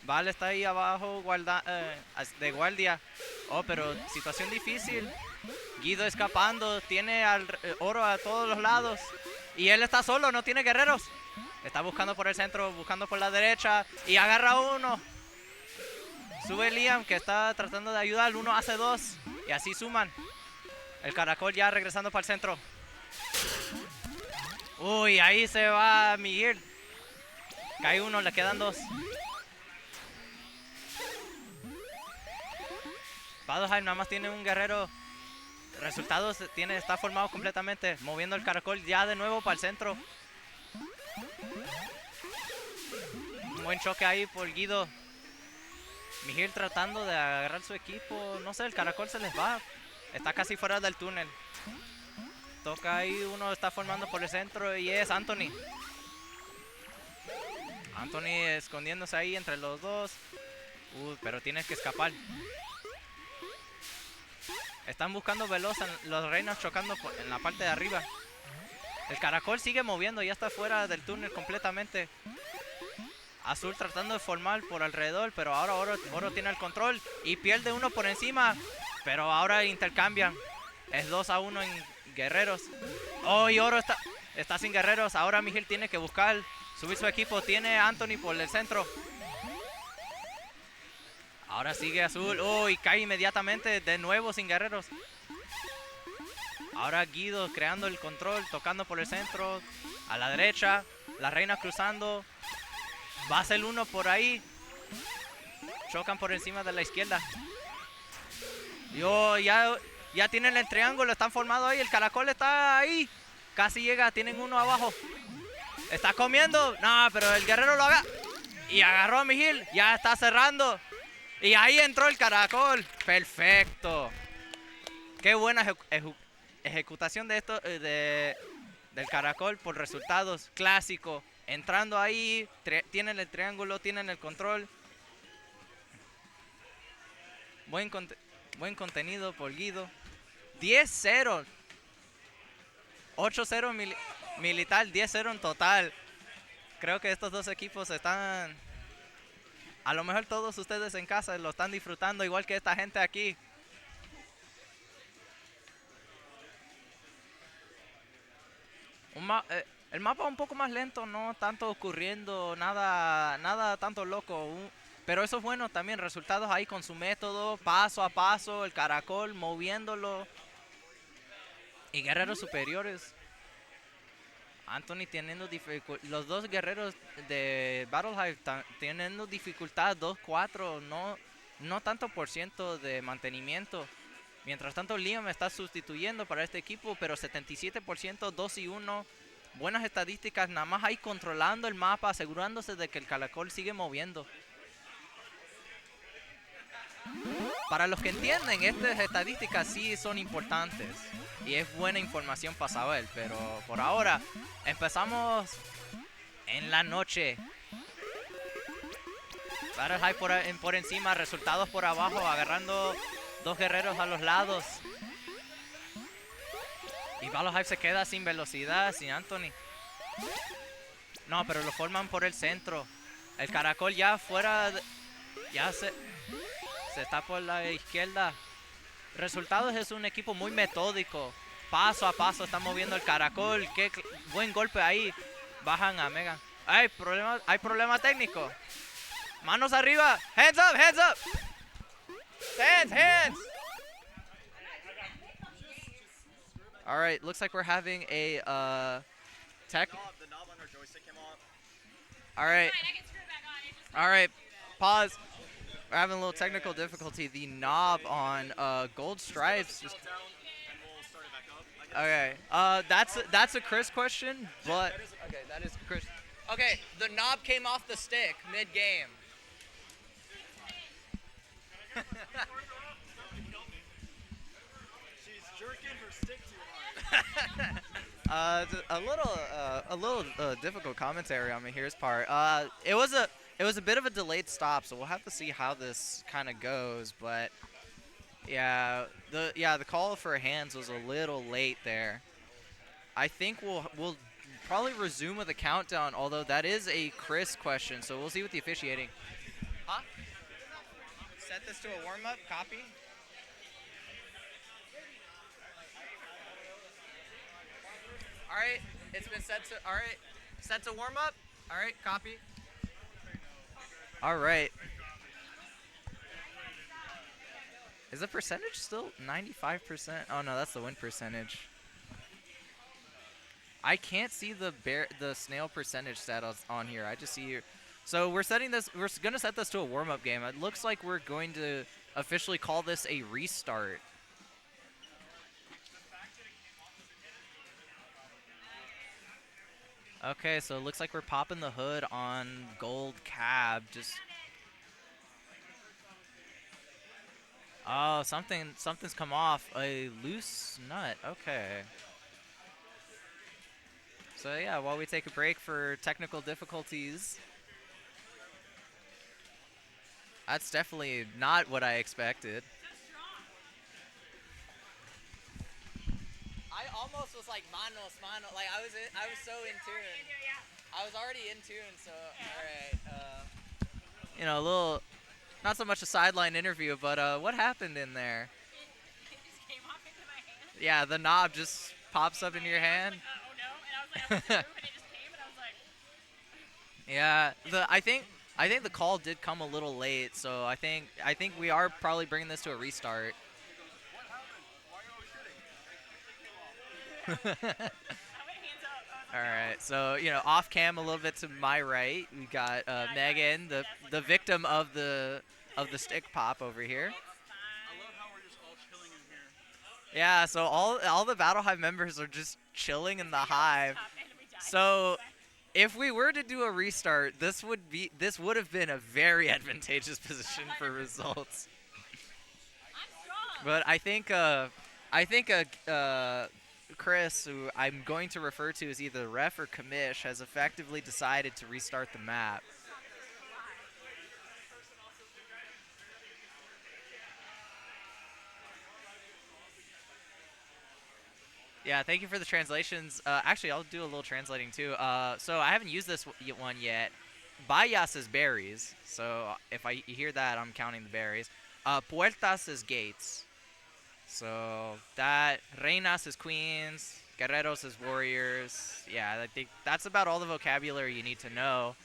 Vale está ahí abajo de guardia. Oh, pero situación difícil. Guido escapando. Tiene oro a todos los lados. Y él está solo, no tiene guerreros. Está buscando por el centro, buscando por la derecha. Y agarra uno. Sube Liam, que está tratando de ayudar. Uno hace dos. Y así suman. El caracol ya regresando para el centro. Uy, ahí se va Miguel. Cae uno, le quedan dos. Battleheim nada más tiene un guerrero. Resultados está formado completamente. Moviendo el caracol ya de nuevo para el centro. Un buen choque ahí por Guido. Miguel tratando de agarrar su equipo. No sé, el caracol se les va. Está casi fuera del túnel. Toca ahí, uno está formando por el centro y es Anthony. Anthony escondiéndose ahí entre los dos. Pero tienes que escapar. Están buscando veloz los reinos chocando en la parte de arriba. El caracol sigue moviendo, ya está fuera del túnel completamente. Azul tratando de formar por alrededor, pero ahora Oro tiene el control y pierde uno por encima. Pero ahora intercambian. Es 2-1 en guerreros. Oh, y Oro está sin guerreros. Ahora Miguel tiene que buscar subir su equipo. Tiene a Anthony por el centro. Ahora sigue Azul. Uy, cae inmediatamente de nuevo sin guerreros. Ahora Guido creando el control, tocando por el centro. A la derecha. La reina cruzando. Va a ser uno por ahí. Chocan por encima de la izquierda. Ya tienen el triángulo, están formados ahí. El caracol está ahí. Casi llega, tienen uno abajo. Está comiendo. No, pero el guerrero lo haga. Y agarró a Miguel. Ya está cerrando. Y ahí entró el caracol. Perfecto. Qué buena ejecutación de esto del caracol por resultados. Clásico. Entrando ahí. Tienen el triángulo, tienen el control. Buen contenido por Guido. 10-0. 8-0 militar, 10-0 en total. Creo que estos dos equipos están... A lo mejor todos ustedes en casa lo están disfrutando igual que esta gente aquí. El mapa un poco más lento, no tanto ocurriendo, nada tanto loco. Pero eso es bueno también, resultados ahí con su método, paso a paso, el caracol moviéndolo. Y guerreros superiores. Anthony teniendo dificultad. Los dos guerreros de Battle Hive teniendo dificultad 2-4, no tanto por ciento de mantenimiento. Mientras tanto Liam está sustituyendo para este equipo, pero 77%, 2-1. Buenas estadísticas, nada más ahí controlando el mapa, asegurándose de que el caracol sigue moviendo. Para los que entienden, estas estadísticas sí son importantes y es buena información para saber, pero por ahora empezamos en la noche. Battle Hive por encima, resultados por abajo, agarrando dos guerreros a los lados. Y Battle Hive se queda sin velocidad, sin Anthony. No, pero lo forman por el centro. El caracol ya fuera, ya se está por la izquierda. Resultados es un equipo muy metódico. Paso a paso están moviendo el caracol. Qué buen golpe ahí. Bajan a Megan. Hay problema técnico. Manos arriba. Hands up, hands up. Hands. All right, looks like we're having a tech. The knob on our joystick came off. All right, pause. We're having a little technical difficulty. The knob on Gold Stripes just... Down, and we'll start it back up. Okay. That's a Chris question, but okay, that is Chris. Okay, the knob came off the stick mid-game. She's jerking her stick too hard. A little difficult commentary on Mahir's part. It was a bit of a delayed stop, so we'll have to see how this kind of goes. But yeah, the call for hands was a little late there. I think we'll probably resume with a countdown. Although that is a Chris question, so we'll see with the officiating. Huh? Set this to a warm up. Copy. All right, it's been set to. All right, set to warm up. All right, copy. All right. Is the percentage still 95%? Oh no, that's the win percentage. I can't see the snail percentage stat on here. I just see here. So we're setting this. We're gonna set this to a warm-up game. It looks like we're going to officially call this a restart. Okay, so it looks like we're popping the hood on Gold Cab. Just oh, something's come off. A loose nut. Okay. So yeah, while we take a break for technical difficulties. That's definitely not what I expected. I almost was like manos, like I was so in tune. I was already in tune, so all right. You know, a little, not so much a sideline interview, but what happened in there? It just came off into my hand. Yeah, the knob just pops up in your hand. I was like, oh no, and I was like, I was in the room, and it just came, and I was like. Yeah, I think I think the call did come a little late, so I think we are probably bringing this to a restart. All right, so off cam a little bit to my right, we got Megan, the victim of the stick pop over here. Yeah, so all the Battle Hive members are just chilling in the hive. So if we were to do a restart, this would have been a very advantageous position for results. But I think Chris, who I'm going to refer to as either ref or commish, has effectively decided to restart the map. Yeah, thank you for the translations. Actually, I'll do a little translating too. So I haven't used this one yet. Bayas is berries. So if I hear that, I'm counting the berries. Puertas is gates. So that reinas is queens. Guerreros is warriors. Yeah, I think that's about all the vocabulary you need to know.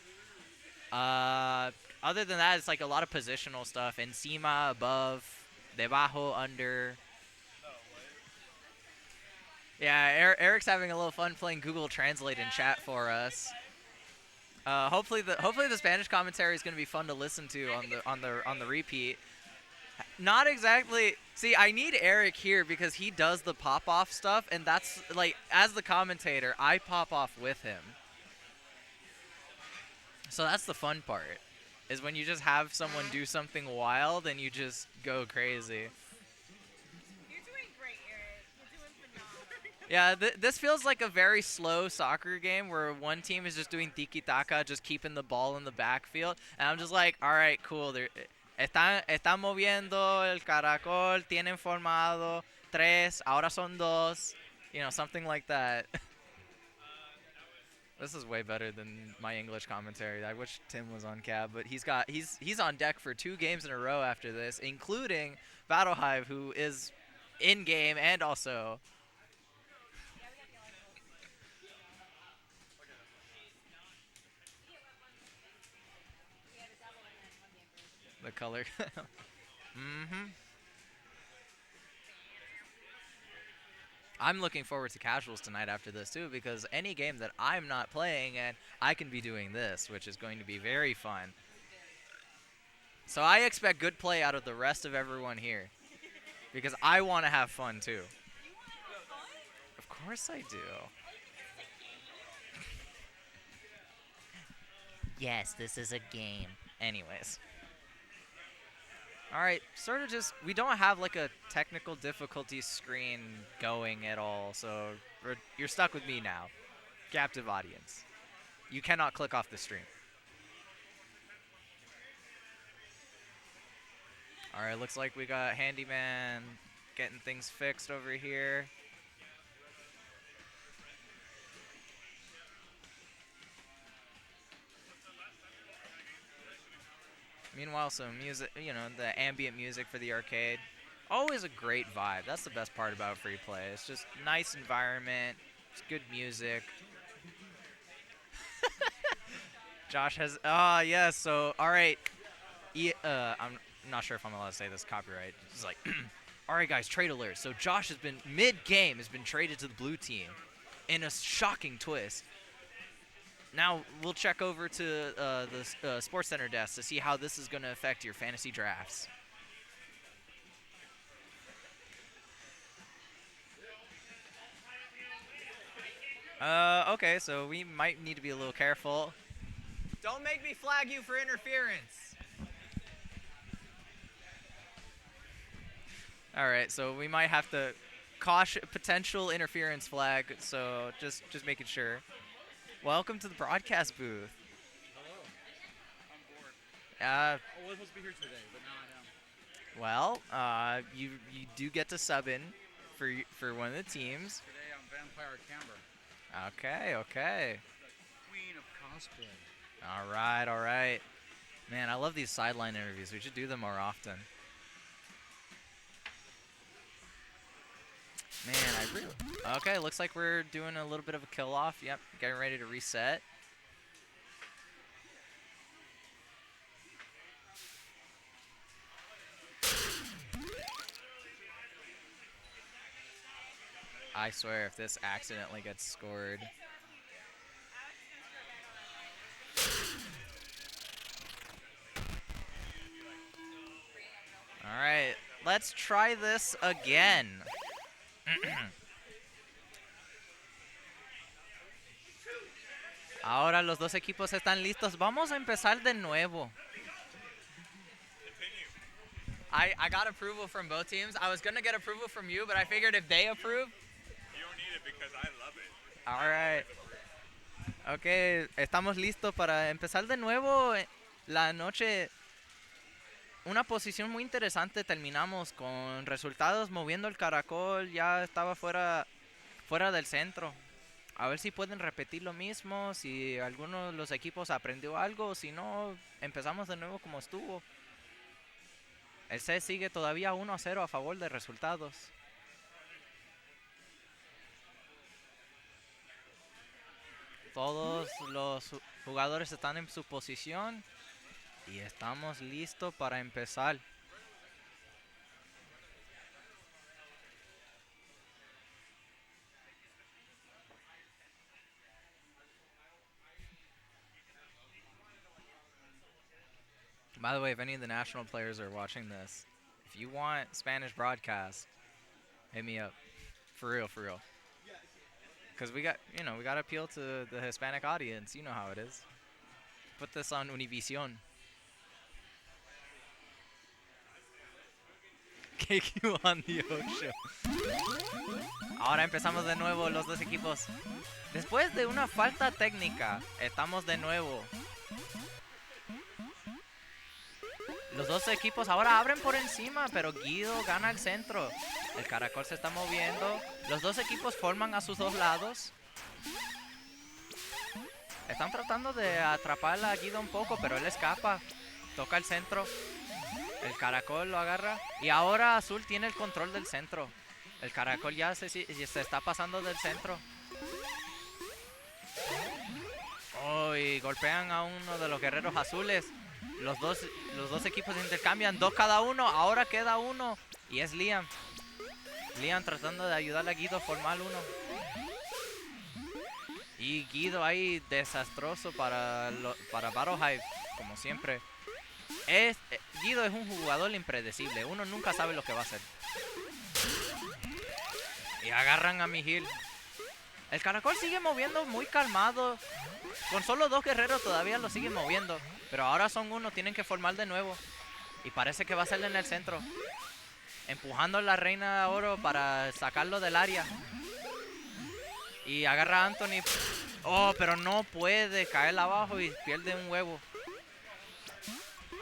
Other than that, it's like a lot of positional stuff. Encima, above, debajo, under. Yeah, Eric's having a little fun playing Google Translate in chat for us. Hopefully the Spanish commentary is going to be fun to listen to on the repeat. Not exactly. See, I need Eric here because he does the pop off stuff, and that's like, as the commentator, I pop off with him. So that's the fun part, is when you just have someone do something wild and you just go crazy. You're doing great, Eric. You're doing phenomenal. Yeah, this feels like a very slow soccer game where one team is just doing tiki-taka, just keeping the ball in the backfield, and I'm just like, all right, cool. Están moviendo el caracol, tienen formado, 3, ahora son 2, something like that. This is way better than my English commentary. I wish Tim was on cab, but he's on deck for 2 games in a row after this, including Battle Hive, who is in game and also. The color. I'm looking forward to casuals tonight after this too, because any game that I'm not playing and I can be doing this, which is going to be very fun. So I expect good play out of the rest of everyone here, because I want to have fun too. Of course I do. Yes, this is a game. Anyways. Alright, sort of just, we don't have like a technical difficulty screen going at all, so you're stuck with me now. Captive audience. You cannot click off the stream. Alright, looks like we got Handyman getting things fixed over here. Meanwhile, some music, the ambient music for the arcade. Always a great vibe. That's the best part about free play. It's just nice environment. It's good music. Josh has, yeah, so, all right. I'm not sure if I'm allowed to say this, copyright. It's like, all right, guys, trade alert. So Josh has been, mid-game, has been traded to the blue team in a shocking twist. Now we'll check over to the Sports Center desk to see how this is going to affect your fantasy drafts. Okay, so we might need to be a little careful. Don't make me flag you for interference. All right, so we might have to caution potential interference flag. So just making sure. Welcome to the broadcast booth. Hello. I'm bored. I wasn't supposed to be here today, but now I am. Well, you do get to sub in for one of the teams. Today I'm Vampire Camber. Okay. The queen of cosplay. All right. Man, I love these sideline interviews. We should do them more often. Man, I really... Okay, looks like we're doing a little bit of a kill-off. Yep, getting ready to reset. I swear, if this accidentally gets scored. All right, let's try this again. Ahora los dos equipos están listos. Vamos a empezar de nuevo. I got approval from both teams. I was going to get approval from you, but I figured if they approve. You don't need it because I love it. All right. Ok, estamos listos para empezar de nuevo la noche. Una posición muy interesante. Terminamos con resultados moviendo el caracol. Ya estaba fuera del centro. A ver si pueden repetir lo mismo. Si alguno de los equipos aprendió algo. Si no, empezamos de nuevo como estuvo. El C sigue todavía 1-0 a favor de resultados. Todos los jugadores están en su posición. Y estamos listos para empezar. By the way, if any of the national players are watching this, if you want Spanish broadcast, hit me up. For real, for real. Because we got to appeal to the Hispanic audience. You know how it is. Put this on Univision. KQ on the Ocean. Ahora empezamos de nuevo los dos equipos. Después de una falta técnica, estamos de nuevo. Los dos equipos ahora abren por encima, pero Guido gana el centro. El caracol se está moviendo. Los dos equipos forman a sus dos lados. Están tratando de atrapar a Guido un poco, pero él escapa. Toca el centro. El caracol lo agarra. Y ahora Azul tiene el control del centro. El caracol ya se está pasando del centro. Oh, y golpean a uno de los guerreros azules. Los dos equipos intercambian, 2 cada uno. Ahora queda uno. Y es Liam. Liam tratando de ayudar a Guido a formar uno. Y Guido ahí desastroso para Battle Hive, como siempre. Guido es un jugador impredecible. Uno nunca sabe lo que va a hacer. Y agarran a Mihil. El caracol sigue moviendo muy calmado. Con solo 2 guerreros todavía lo siguen moviendo. Pero ahora son uno, tienen que formar de nuevo. Y parece que va a ser en el centro. Empujando a la reina de oro para sacarlo del área. Y agarra a Anthony. Oh, pero no puede caer abajo y pierde un huevo.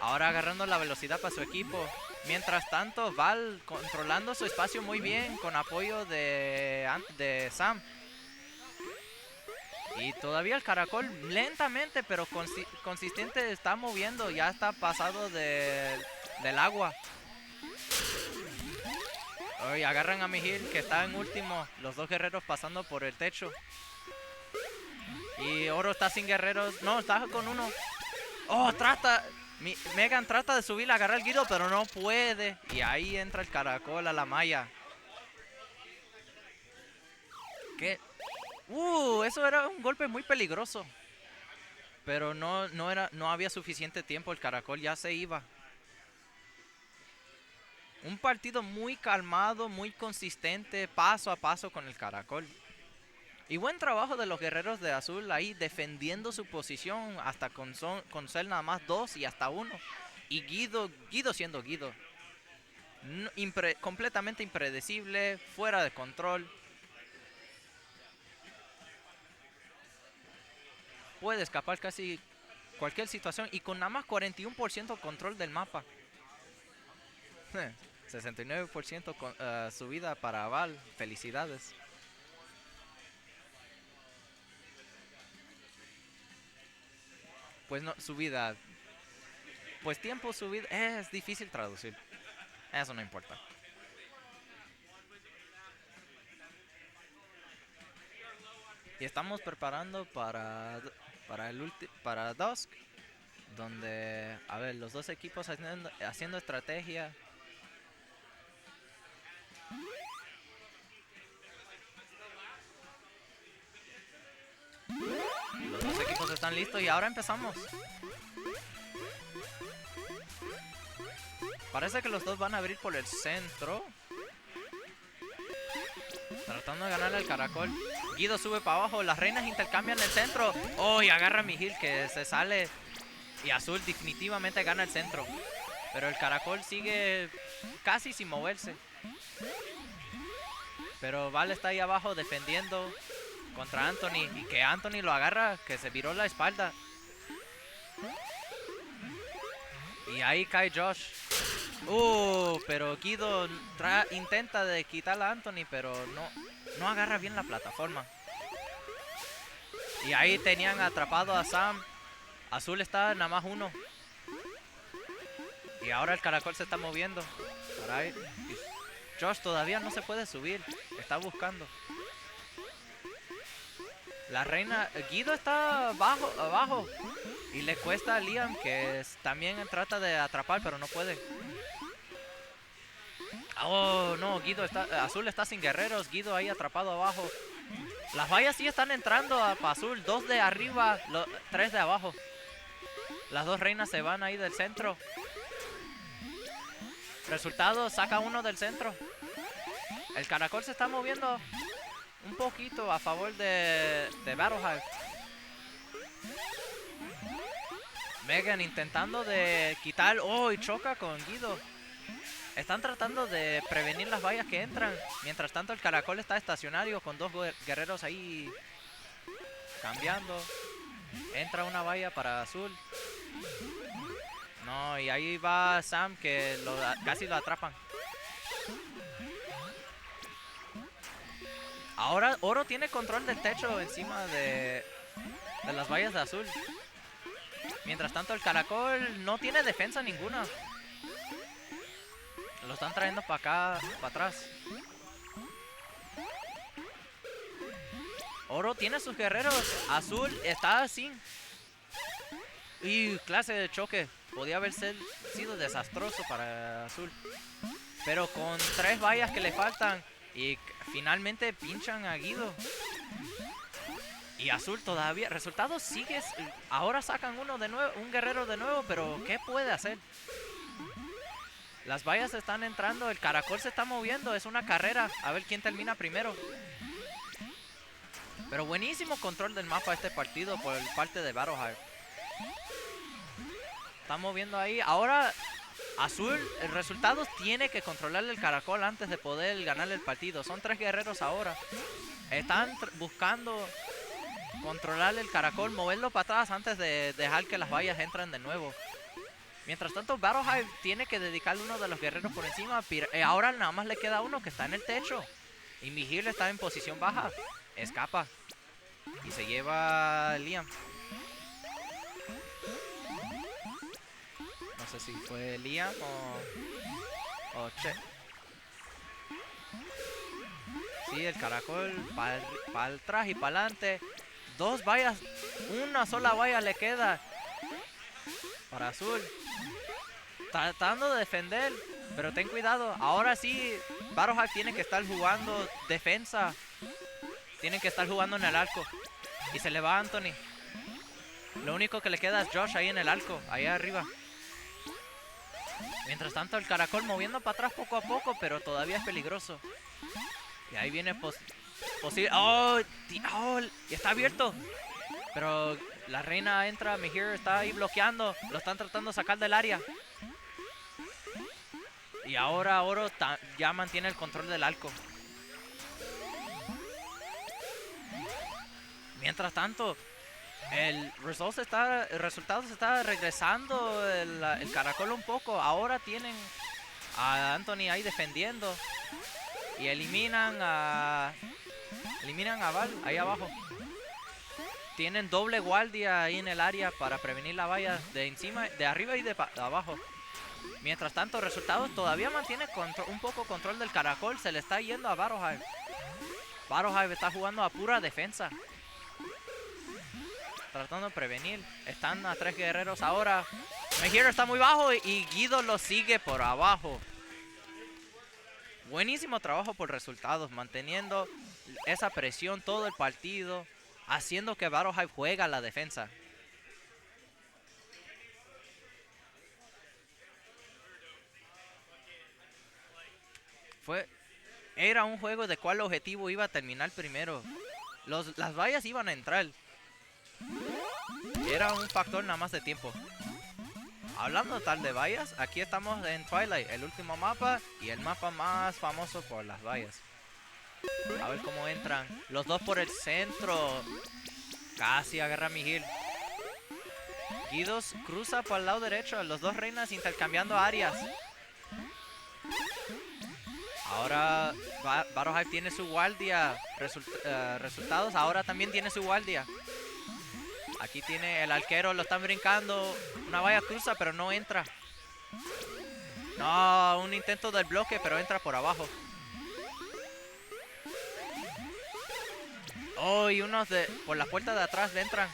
Ahora agarrando la velocidad para su equipo. Mientras tanto, Val controlando su espacio muy bien con apoyo de Sam. Y todavía el caracol lentamente pero consistente está moviendo. Ya está pasado del agua. Hoy agarran a Mihil que está en último. Los dos guerreros pasando por el techo. Y Oro está sin guerreros. No, está con uno. Oh, Megan trata de subir a agarrar al Guido, pero no puede. Y ahí entra el caracol a la malla. ¿Qué? Eso era un golpe muy peligroso. Pero no había suficiente tiempo. El caracol ya se iba. Un partido muy calmado, muy consistente, paso a paso con el caracol. Y buen trabajo de los guerreros de azul ahí defendiendo su posición hasta con ser nada más 2 y hasta 1. Y Guido siendo Guido. Completamente impredecible, fuera de control. Puede escapar casi cualquier situación y con nada más 41% control del mapa. 69% subida para Val. Felicidades. Pues no, subida. Pues tiempo subida. Es difícil traducir. Eso no importa. Y estamos preparando para Dusk. Donde, a ver, los dos equipos haciendo estrategia. están listos y ahora empezamos. Parece que los dos van a abrir por el centro. Tratando de ganarle al caracol. Guido sube para abajo. Las reinas intercambian el centro. Oh, y agarra a Mijil que se sale. Y Azul definitivamente gana el centro. Pero el caracol sigue casi sin moverse. Pero Val está ahí abajo defendiendo contra Anthony. Y que Anthony lo agarra, que se viró la espalda. Y ahí cae Josh. Pero Guido intenta de quitarle a Anthony, pero no agarra bien la plataforma. Y ahí tenían atrapado a Sam. Azul está nada más uno. Y ahora el caracol se está moviendo. Por ahí. Josh todavía no se puede subir. Está buscando. La reina... Guido está abajo. Y le cuesta a Liam, que también trata de atrapar, pero no puede. Oh, no, Guido está... Azul está sin guerreros. Guido ahí atrapado abajo. Las vallas sí están entrando para Azul. 2 de arriba, 3 de abajo. Las dos reinas se van ahí del centro. Resultado, saca uno del centro. El caracol se está moviendo un poquito a favor de Battlehive. Megan intentando de quitar... Oh, y choca con Guido. Están tratando de prevenir las vallas que entran. Mientras tanto el caracol está estacionario con 2 guerreros ahí cambiando. Entra una valla para Azul. No, y ahí va Sam que casi lo atrapan. Ahora Oro tiene control del techo encima de las vallas de Azul. Mientras tanto el caracol no tiene defensa ninguna. Lo están trayendo para acá, para atrás. Oro tiene sus guerreros. Azul está sin. Y clase de choque. Podía haber sido desastroso para Azul. Pero con 3 vallas que le faltan. Y finalmente pinchan a Guido. Y Azul todavía. Resultados sigue. Ahora sacan uno de nuevo. Un guerrero de nuevo. Pero ¿qué puede hacer? Las vallas están entrando. El caracol se está moviendo. Es una carrera. A ver quién termina primero. Pero buenísimo control del mapa este partido por parte de Battlehive. Está moviendo ahí. Ahora Azul, el resultado tiene que controlarle el caracol antes de poder ganarle el partido. Son 3 guerreros ahora. Están buscando controlarle el caracol, moverlo para atrás antes de dejar que las vallas entren de nuevo. Mientras tanto, Battlehive tiene que dedicarle uno de los guerreros por encima. Ahora nada más le queda uno que está en el techo. Y Mijil está en posición baja. Escapa. Y se lleva a Liam. No sé si fue Liam o Che. Sí, el caracol para atrás y para adelante. 2 vallas. Una sola valla le queda para Azul. Tratando de defender. Pero ten cuidado. Ahora sí, Battlehive tiene que estar jugando defensa. Tienen que estar jugando en el arco. Y se le va a Anthony. Lo único que le queda es Josh ahí en el arco. Ahí arriba. Mientras tanto el caracol moviendo para atrás poco a poco. Pero todavía es peligroso. Y ahí viene posible. ¡Oh! Y está abierto. Pero la reina entra. Mijir está ahí bloqueando. Lo están tratando de sacar del área. Y ahora Oro ya mantiene el control del arco. Mientras tanto, el resultado se está regresando el caracol un poco. Ahora tienen a Anthony ahí defendiendo. Y eliminan a Val ahí abajo. Tienen doble guardia ahí en el área para prevenir la valla de encima, de arriba y de abajo. Mientras tanto, resultados todavía mantiene un poco control del caracol. Se le está yendo a Battlehive. Battlehive está jugando a pura defensa. Tratando de prevenir. Están a 3 guerreros ahora. Mijir está muy bajo y Guido lo sigue por abajo. Buenísimo trabajo por resultados. Manteniendo esa presión todo el partido. Haciendo que Battlehive juega a la defensa. Era un juego de cuál objetivo iba a terminar primero. Las vallas iban a entrar. Era un factor nada más de tiempo. Hablando tal de vallas, aquí estamos en Twilight, el último mapa y el mapa más famoso por las vallas. A ver cómo entran. Los dos por el centro. Casi agarra mi heal. Guidos cruza por el lado derecho. Los dos reinas intercambiando áreas. Ahora Battle Hive tiene su guardia. Resultados. Ahora también tiene su guardia. Aquí tiene el arquero. Lo están brincando. Una valla cruza pero no entra. No, un intento del bloque pero entra por abajo. Oh, y unos por la puerta de atrás le entran.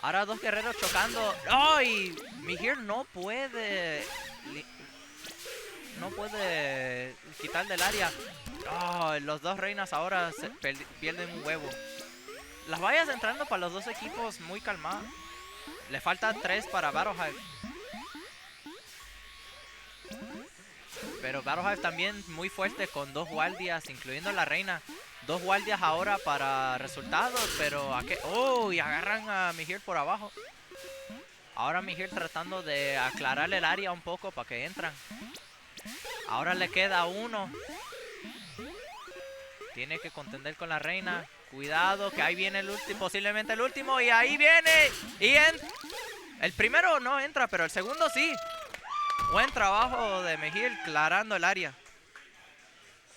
Ahora dos guerreros chocando. ¡Oh! Y Mihir no puede quitar del área. Oh, los dos reinas ahora pierden un huevo. Las vallas entrando para los dos equipos muy calmadas. Le faltan 3 para Battle Hive. Pero Battle Hive también muy fuerte con 2 guardias, incluyendo la reina. 2 guardias ahora para resultados, pero ¡oh! Y agarran a Mihir por abajo. Ahora Mihir tratando de aclarar el área un poco para que entran. Ahora le queda uno. Tiene que contender con la reina. Cuidado, que ahí viene el último, posiblemente el último. Y ahí viene. Y el primero no entra, pero el segundo sí. Buen trabajo de Mihir aclarando el área.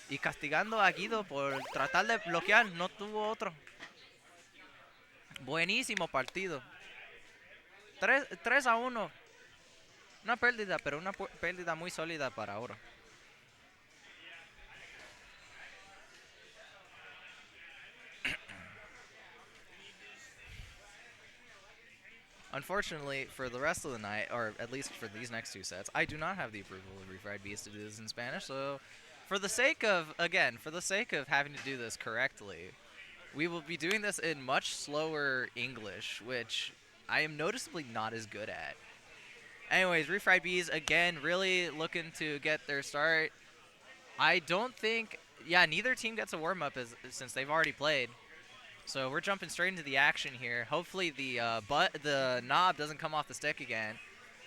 Y castigando a Guido por tratar de bloquear. No tuvo otro. Buenísimo partido. 3-1. Una pérdida, pero una pérdida muy sólida para ahora. Unfortunately, for the rest of the night, or at least for these next 2 sets, I do not have the approval of Refried Beast to do this in Spanish, so for the sake of having to do this correctly, we will be doing this in much slower English, which I am noticeably not as good at. Anyways, Refried Bees, again, really looking to get their start. I don't think, neither team gets a warm-up since they've already played. So we're jumping straight into the action here. Hopefully the knob doesn't come off the stick again.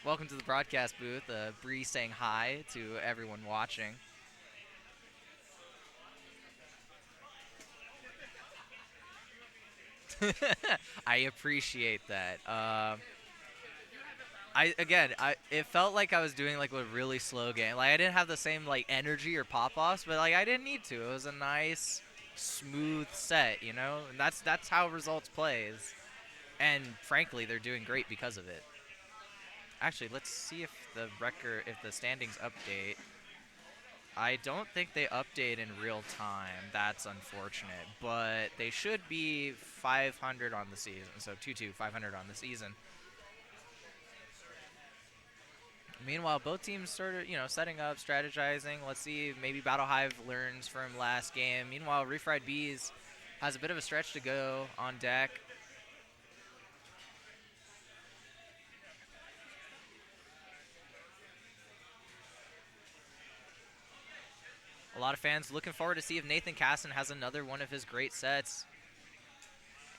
Welcome to the broadcast booth. Bree saying hi to everyone watching. I appreciate that. It felt like I was doing like a really slow game. Like I didn't have the same like energy or pop-offs, but like I didn't need to. It was a nice, smooth set, you know? And that's how Results plays. And frankly, they're doing great because of it. Actually, let's see if the standings update. I don't think they update in real time. That's unfortunate, but they should be 500 on the season. So 2-2, 500 on the season. Meanwhile, both teams started, setting up, strategizing. Let's see if maybe Battle Hive learns from last game. Meanwhile, Refried Bees has a bit of a stretch to go on deck. A lot of fans looking forward to see if Nathan Casson has another one of his great sets.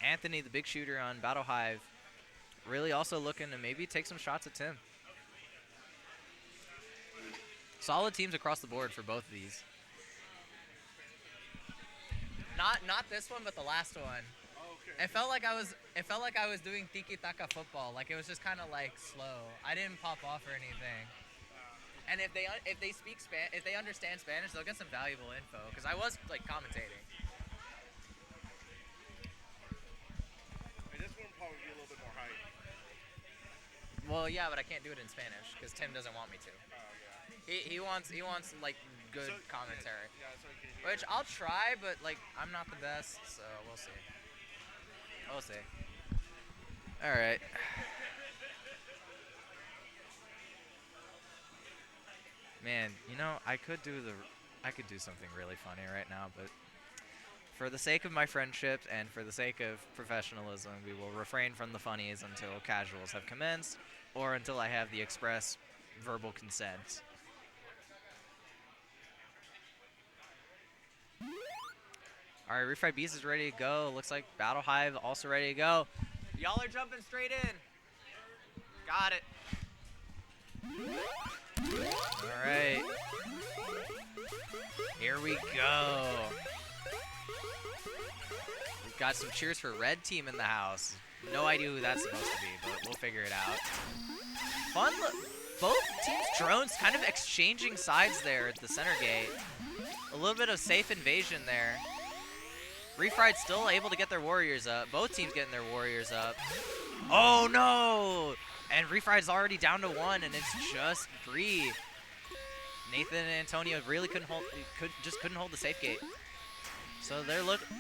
Anthony, the big shooter on Battle Hive, really also looking to maybe take some shots at Tim. Solid teams across the board for both of these. Not this one, but the last one. Oh, okay. It felt like I was doing tiki taka football. Like it was just kind of like slow. I didn't pop off or anything. And if they understand Spanish, they'll get some valuable info because I was like commentating. And this one probably be a little bit more hype. Well, yeah, but I can't do it in Spanish because Tim doesn't want me to. He wants like good commentary. Yeah, so you can hear. Which I'll try, but like I'm not the best, so we'll see. We'll see. All right. Man, I could do something really funny right now, but for the sake of my friendship and for the sake of professionalism, we will refrain from the funnies until casuals have commenced or until I have the express verbal consent. All right, Refried Beast is ready to go. Looks like Battle Hive also ready to go. Y'all are jumping straight in. Got it. All right. Here we go. We've got some cheers for Red Team in the house. No idea who that's supposed to be, but we'll figure it out. Fun. Both teams' drones kind of exchanging sides there at the center gate. A little bit of safe invasion there. Refried still able to get their warriors up. Both teams getting their warriors up. Oh no! And Refried's already down to 1, and it's just Bree. Nathan and Antonio really couldn't hold the safe gate. So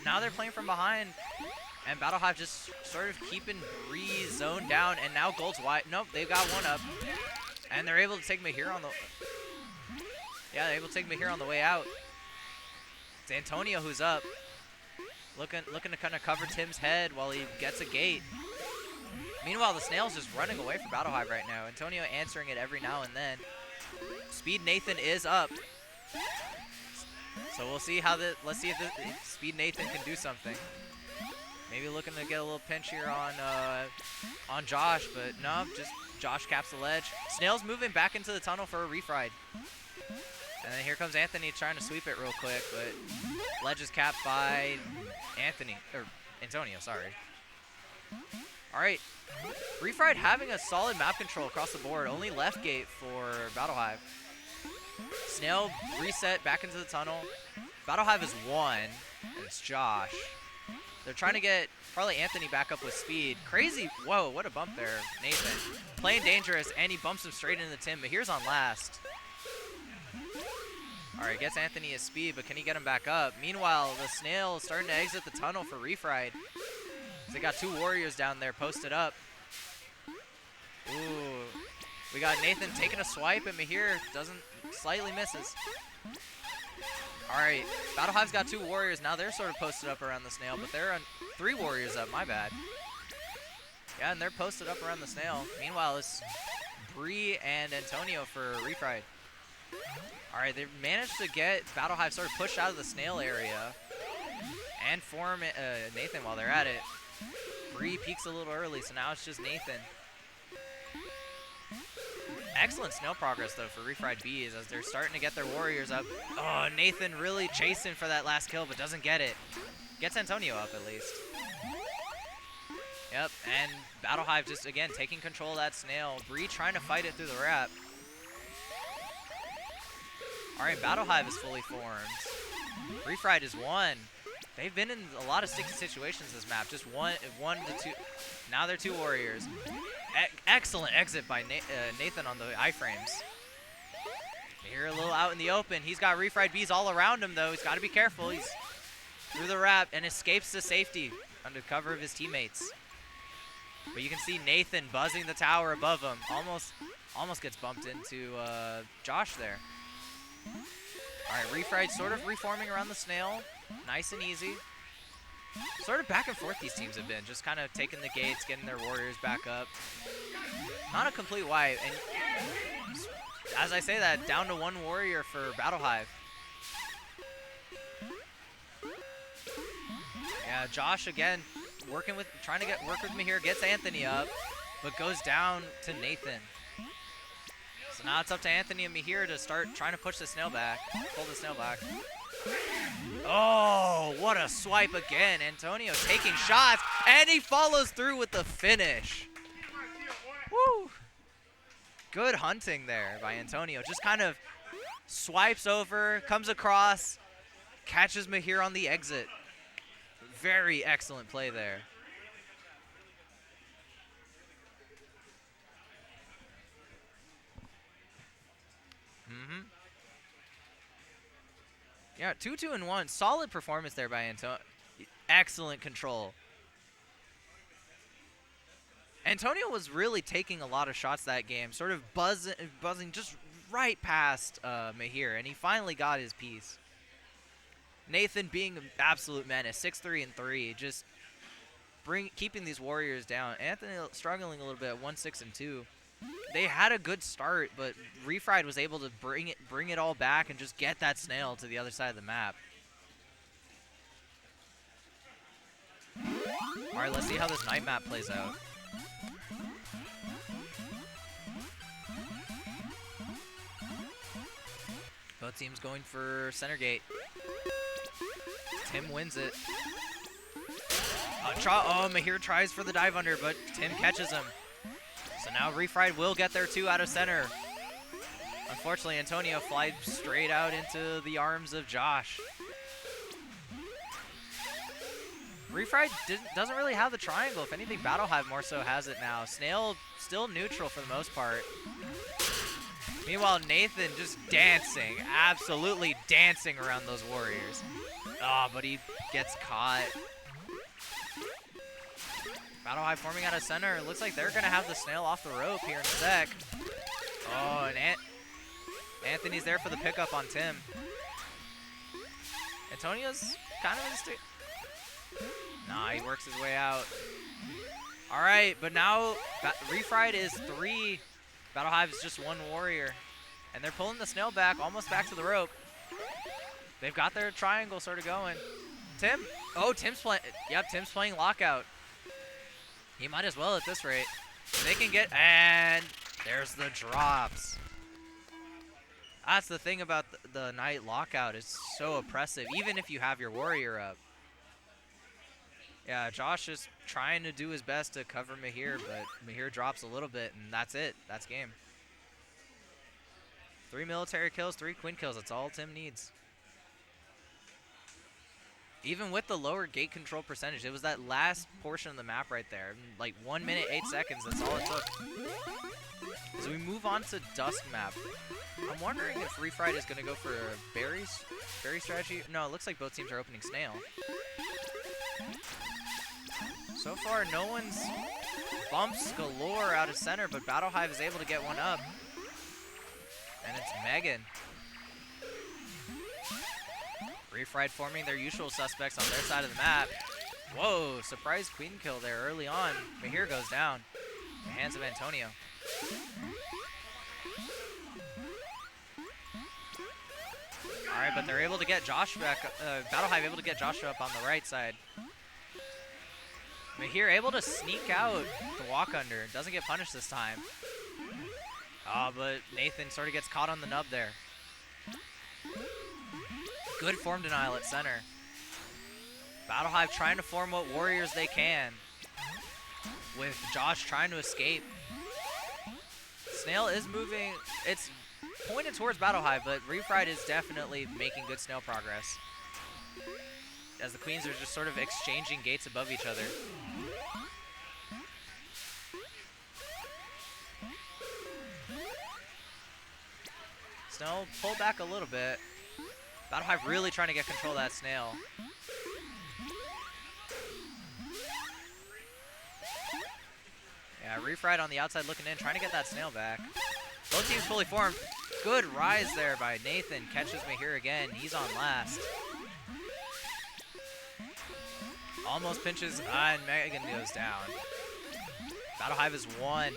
now they're playing from behind, and Battle Hive just sort of keeping Bree zoned down, and now Gold's wide. Nope, they've got 1 up. And they're able to take Mahir on the they're able to take Mahir on the way out. It's Antonio who's up. Looking to kind of cover Tim's head while he gets a gate. Meanwhile, the Snail's just running away from Battle Hive right now. Antonio answering it every now and then. Speed Nathan is up. So we'll see how let's see if Speed Nathan can do something. Maybe looking to get a little pinch here on Josh, but no, just Josh caps the ledge. Snail's moving back into the tunnel for a Refried. And then here comes Anthony trying to sweep it real quick, but ledge is capped by Antonio, sorry. All right, Refried having a solid map control across the board. Only left gate for Battle Hive. Snail reset back into the tunnel. Battle Hive is 1, and it's Josh. They're trying to get probably Anthony back up with speed. Crazy, whoa, what a bump there, Nathan. Playing dangerous, and he bumps him straight into Tim, but here's on last. All right, gets Anthony his speed, but can he get him back up? Meanwhile, the Snail is starting to exit the tunnel for Refried. They got 2 warriors down there posted up. Ooh, we got Nathan taking a swipe, and Mahir slightly misses. All right, Battle Hive's got 2 warriors. Now they're sort of posted up around the Snail, but they're on 3 warriors up, my bad. Yeah, and they're posted up around the Snail. Meanwhile, it's Bree and Antonio for Refried. All right, they've managed to get Battle Hive sort of pushed out of the Snail area and form Nathan while they're at it. Bree peaks a little early, so now it's just Nathan. Excellent Snail progress, though, for Refried Bees as they're starting to get their warriors up. Oh, Nathan really chasing for that last kill, but doesn't get it. Gets Antonio up, at least. Yep, and Battle Hive just, again, taking control of that Snail. Bree trying to fight it through the wrap. All right, Battle Hive is fully formed. Refried is 1. They've been in a lot of sticky situations this map. Just one to 2. Now they're 2 warriors. Excellent exit by Nathan on the iframes. Here a little out in the open. He's got Refried Bees all around him, though. He's got to be careful. He's through the wrap and escapes to safety under cover of his teammates. But you can see Nathan buzzing the tower above him. Almost gets bumped into Josh there. All right, Refried sort of reforming around the Snail. Nice and easy. Sort of back and forth these teams have been. Just kind of taking the gates, getting their warriors back up. Not a complete wipe. And as I say that, down to 1 warrior for Battle Hive. Yeah, Josh again trying to work with me here. Gets Anthony up, but goes down to Nathan. So now it's up to Anthony and Mahir to start trying to push the Snail back, pull the Snail back. Oh, what a swipe again. Antonio taking shots, and he follows through with the finish. Woo! Good hunting there by Antonio. Just kind of swipes over, comes across, catches Mahir on the exit. Very excellent play there. Yeah, 2-2-1. Solid performance there by Antonio. Excellent control. Antonio was really taking a lot of shots that game, sort of buzzing just right past Mahir, and he finally got his piece. Nathan being an absolute menace, 6-3-3, just keeping these warriors down. Anthony struggling a little bit at 1-6-2. They had a good start, but Refried was able to bring it all back and just get that Snail to the other side of the map. All right, let's see how this night map plays out. Both teams going for center gate. Tim wins it. Mahir tries for the dive under, but Tim catches him. So now Refried will get there too out of center. Unfortunately, Antonio flies straight out into the arms of Josh. Refried doesn't really have the triangle. If anything, Battle Hive more so has it now. Snail still neutral for the most part. Meanwhile, Nathan just dancing, absolutely dancing around those warriors. Oh, but he gets caught. Battle Hive forming out of center. It looks like they're going to have the Snail off the rope here in a sec. Oh, and Anthony's there for the pickup on Tim. Antonio's kind of in state. Nah, he works his way out. All right, but now Refried is 3. Battle Hive is just 1 warrior. And they're pulling the Snail back, almost back to the rope. They've got their triangle sort of going. Tim? Oh, Tim's playing. Yep, Tim's playing lockout. He might as well at this rate. They can get, and there's the drops. That's the thing about the night lockout. It's so oppressive, even if you have your warrior up. Yeah, Josh is trying to do his best to cover Mahir, but Mahir drops a little bit, and that's it. That's game. 3 military kills, 3 queen kills. That's all Tim needs. Even with the lower gate control percentage, it was that last portion of the map right there. Like 1 minute, 8 seconds, that's all it took. As we move on to Dusk map, I'm wondering if Refried is going to go for a berry strategy. No, it looks like both teams are opening Snail. So far, no one's bumps galore out of center, but Battle Hive is able to get one up. And it's Megan. Refried forming their usual suspects on their side of the map. Whoa, surprise queen kill there early on. Mahir goes down in the hands of Antonio. All right, but they're able to get Josh back. Battle Hive able to get Joshua up on the right side. Mahir able to sneak out the walk under. Doesn't get punished this time. Oh, but Nathan sort of gets caught on the nub there. Good form denial at center. Battle Hive trying to form what warriors they can, with Josh trying to escape. Snail is moving. It's pointed towards Battle Hive, but Refried is definitely making good Snail progress, as the queens are just sort of exchanging gates above each other. Snail pulled back a little bit. Battle Hive really trying to get control of that Snail. Yeah, Refried on the outside looking in, trying to get that Snail back. Both teams fully formed. Good rise there by Nathan. Catches Mahir again. He's on last. Almost pinches, and Megan goes down. Battle Hive is 1.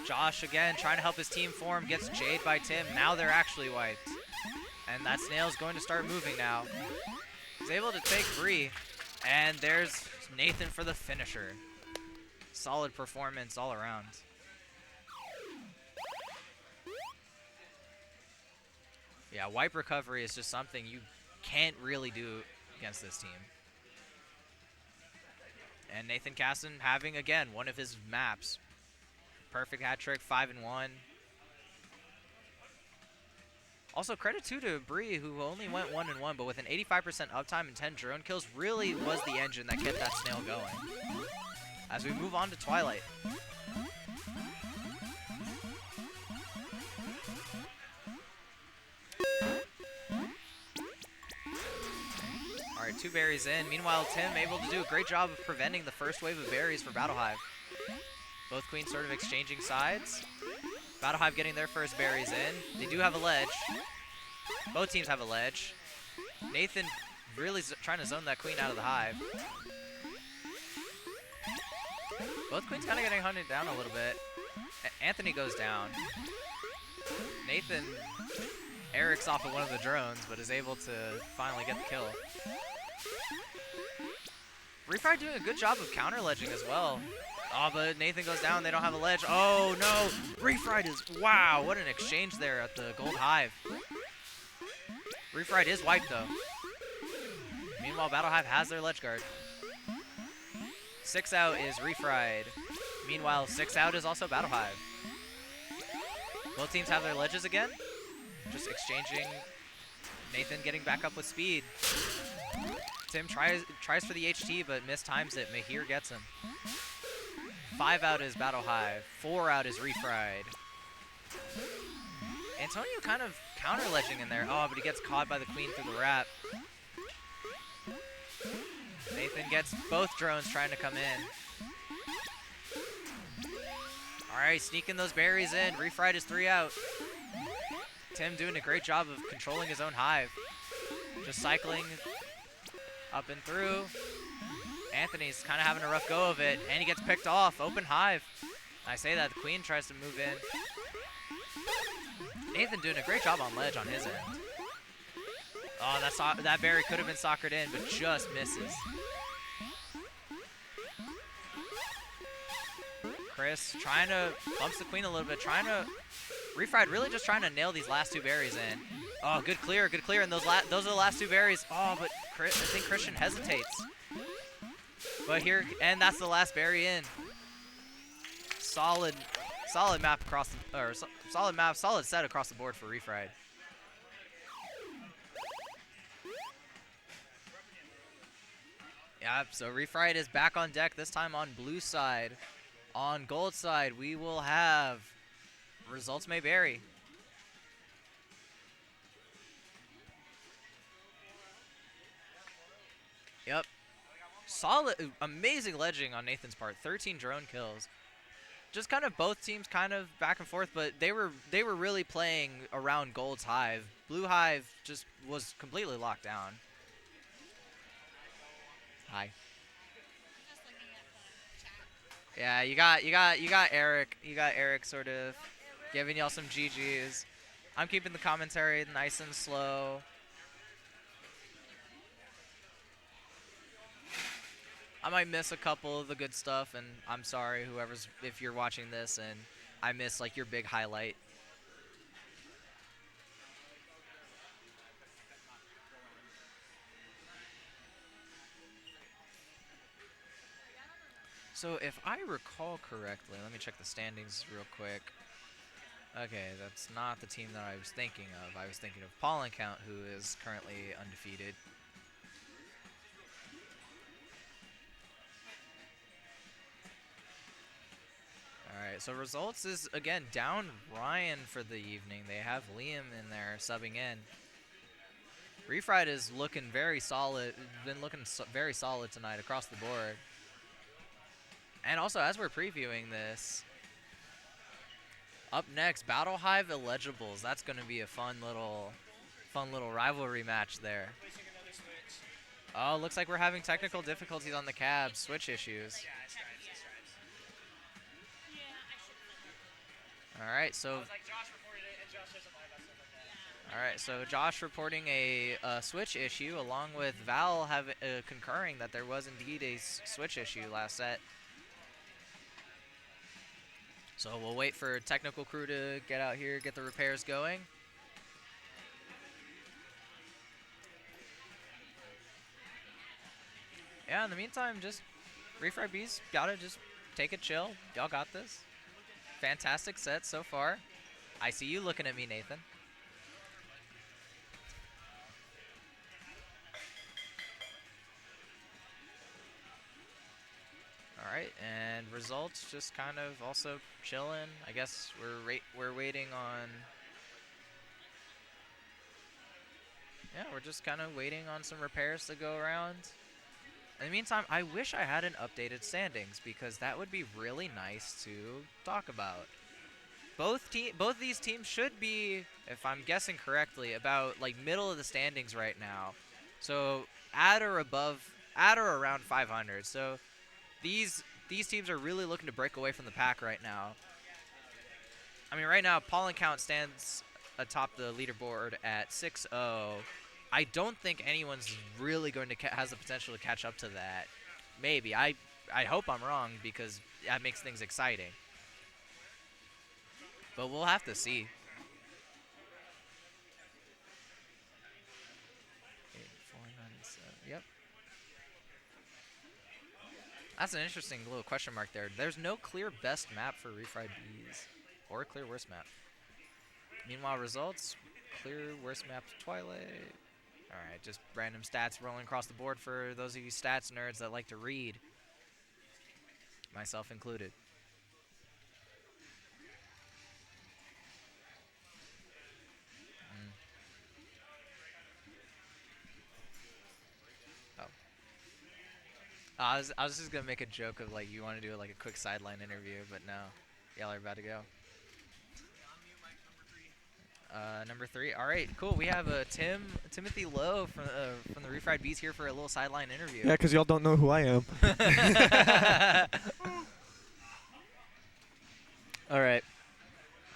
Josh again trying to help his team form. Gets Jade by Tim. Now they're actually wiped. And that Snail's going to start moving now. He's able to take Bree. And there's Nathan for the finisher. Solid performance all around. Yeah, wipe recovery is just something you can't really do against this team. And Nathan Caston having, again, one of his maps. Perfect hat trick, 5-1. Also, credit too to Bree, who only went 1-1, but with an 85% uptime and 10 drone kills, really was the engine that kept that Snail going. As we move on to Twilight. All right, 2 berries in. Meanwhile, Tim able to do a great job of preventing the first wave of berries for Battle Hive. Both queens sort of exchanging sides. Battle Hive getting their first berries in. They do have a ledge. Both teams have a ledge. Nathan really trying to zone that queen out of the hive. Both queens kind of getting hunted down a little bit. Anthony goes down. Nathan Eric's off of one of the drones, but is able to finally get the kill. Refried doing a good job of counter ledging as well. Oh, but Nathan goes down. They don't have a ledge. Oh, no. Refried is... Wow, what an exchange there at the Gold Hive. Refried is wiped, though. Meanwhile, Battle Hive has their ledge guard. 6 out is Refried. Meanwhile, 6 out is also Battle Hive. Both teams have their ledges again. Just exchanging. Nathan getting back up with speed. Tim tries for the HT, but mistimes it. Mahir gets him. 5 out is Battle Hive. 4 out is Refried. Antonio kind of counter-ledging in there. Oh, but he gets caught by the Queen through the wrap. Nathan gets both drones trying to come in. All right, sneaking those berries in. Refried is 3 out. Tim doing a great job of controlling his own hive. Just cycling up and through. Anthony's kind of having a rough go of it, and he gets picked off. Open hive. I say that, the Queen tries to move in. Nathan doing a great job on ledge on his end. Oh, that berry could have been soccered in, but just misses. Chris trying to bumps the Queen a little bit, Refried really just trying to nail these last 2 berries in. Oh, good clear, and those are the last 2 berries. Oh, but I think Christian hesitates. But here, and that's the last berry in. Solid map across the, or solid set across the board for Refried. Yep, so Refried is back on deck, this time on blue side. On gold side, we will have results may vary. Yep. Solid, amazing ledging on Nathan's part. 13 drone kills. Just kind of both teams kind of back and forth, but they were really playing around Gold's Hive. Blue Hive just was completely locked down. Hi. Yeah, you got Eric. You got Eric sort of giving y'all some GGs. I'm keeping the commentary nice and slow. I might miss a couple of the good stuff, and I'm sorry, if you're watching this and I miss like your big highlight. So if I recall correctly, let me check the standings real quick. Okay, that's not the team that I was thinking of. I was thinking of Pollen Count, who is currently undefeated. Alright, so results is, again, down Ryan for the evening. They have Liam in there subbing in. Refried is looking very solid, been looking very solid tonight across the board. And also, as we're previewing this, up next, Battle Hive Illegibles. That's going to be a fun little rivalry match there. Oh, looks like we're having technical difficulties on the cab. Switch issues. All right, so Josh reporting a switch issue, along with Val concurring that there was indeed a switch issue last set. So we'll wait for technical crew to get out here, get the repairs going. Yeah, in the meantime, just Refried B's gotta just take it chill. Y'all got this. Fantastic set so far. I see you looking at me, Nathan. All right, and results just kind of also chilling. I guess we're waiting on. Yeah, we're just kind of waiting on some repairs to go around. In the meantime, I wish I had an updated standings because that would be really nice to talk about. Both these teams should be, if I'm guessing correctly, about like middle of the standings right now. So at or around 500. So these teams are really looking to break away from the pack right now. I mean, right now, Pollen Count stands atop the leaderboard at 6-0. I don't think anyone's really going to has the potential to catch up to that. Maybe. I hope I'm wrong because that makes things exciting. But we'll have to see. 8, 4, 9, 7. Yep. That's an interesting little question mark there. There's no clear best map for Refried Bees or a clear worst map. Meanwhile, results, clear worst map Twilight. All right, just random stats rolling across the board for those of you stats nerds that like to read. Myself included. I was just gonna make a joke of like you want to do like a quick sideline interview, but no, y'all are about to go. Number 3. All right, cool. We have Timothy Lowe from the Refried Bees here for a little sideline interview. Yeah, because y'all don't know who I am. All right.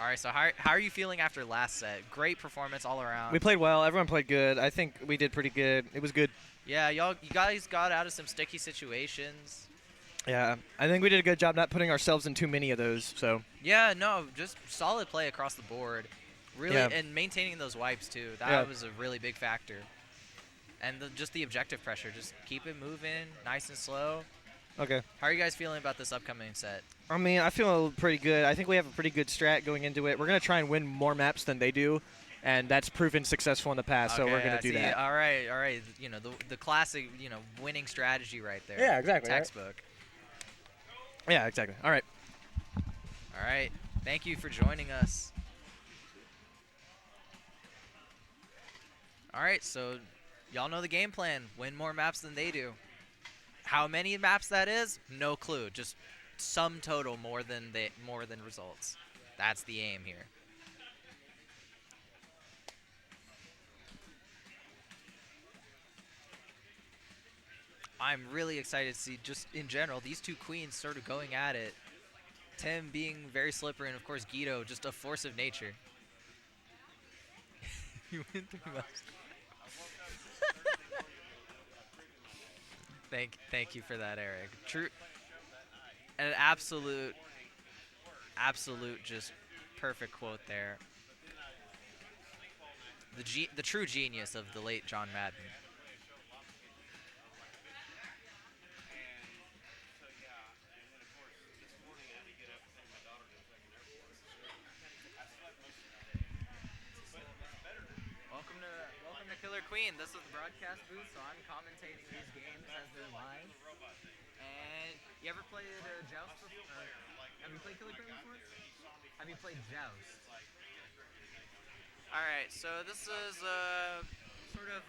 All right. So how are you feeling after last set? Great performance all around. We played well. Everyone played good. I think we did pretty good. It was good. Yeah, you guys got out of some sticky situations. Yeah, I think we did a good job not putting ourselves in too many of those. So. Yeah, no, just solid play across the board. Really, Yeah. and maintaining those wipes too. That was a really big factor. And just the objective pressure, just keep it moving, nice and slow. Okay. How are you guys feeling about this upcoming set? I mean, I feel pretty good. I think we have a pretty good strat going into it. We're gonna try and win more maps than they do, and that's proven successful in the past. So we're gonna do that. All right. You know the classic, winning strategy right there. Yeah, exactly, right? Textbook. Yeah, exactly. All right. All right. Thank you for joining us. All right, so y'all know the game plan. Win more maps than they do. How many maps that is? No clue. Just sum total more than results. That's the aim here. I'm really excited to see, just in general, these two queens sort of going at it. Tim being very slippery, and of course Guido, just a force of nature. You win 3 maps. Thank you for that, Eric. True, an absolute, just perfect quote there. The true genius of the late John Madden. Welcome to Killer Queen. This is the broadcast booth, so I'm commentating these games as they're live. And you ever played Joust before? Have you played Killer Queen before? Have you played Joust? All right, so this is sort of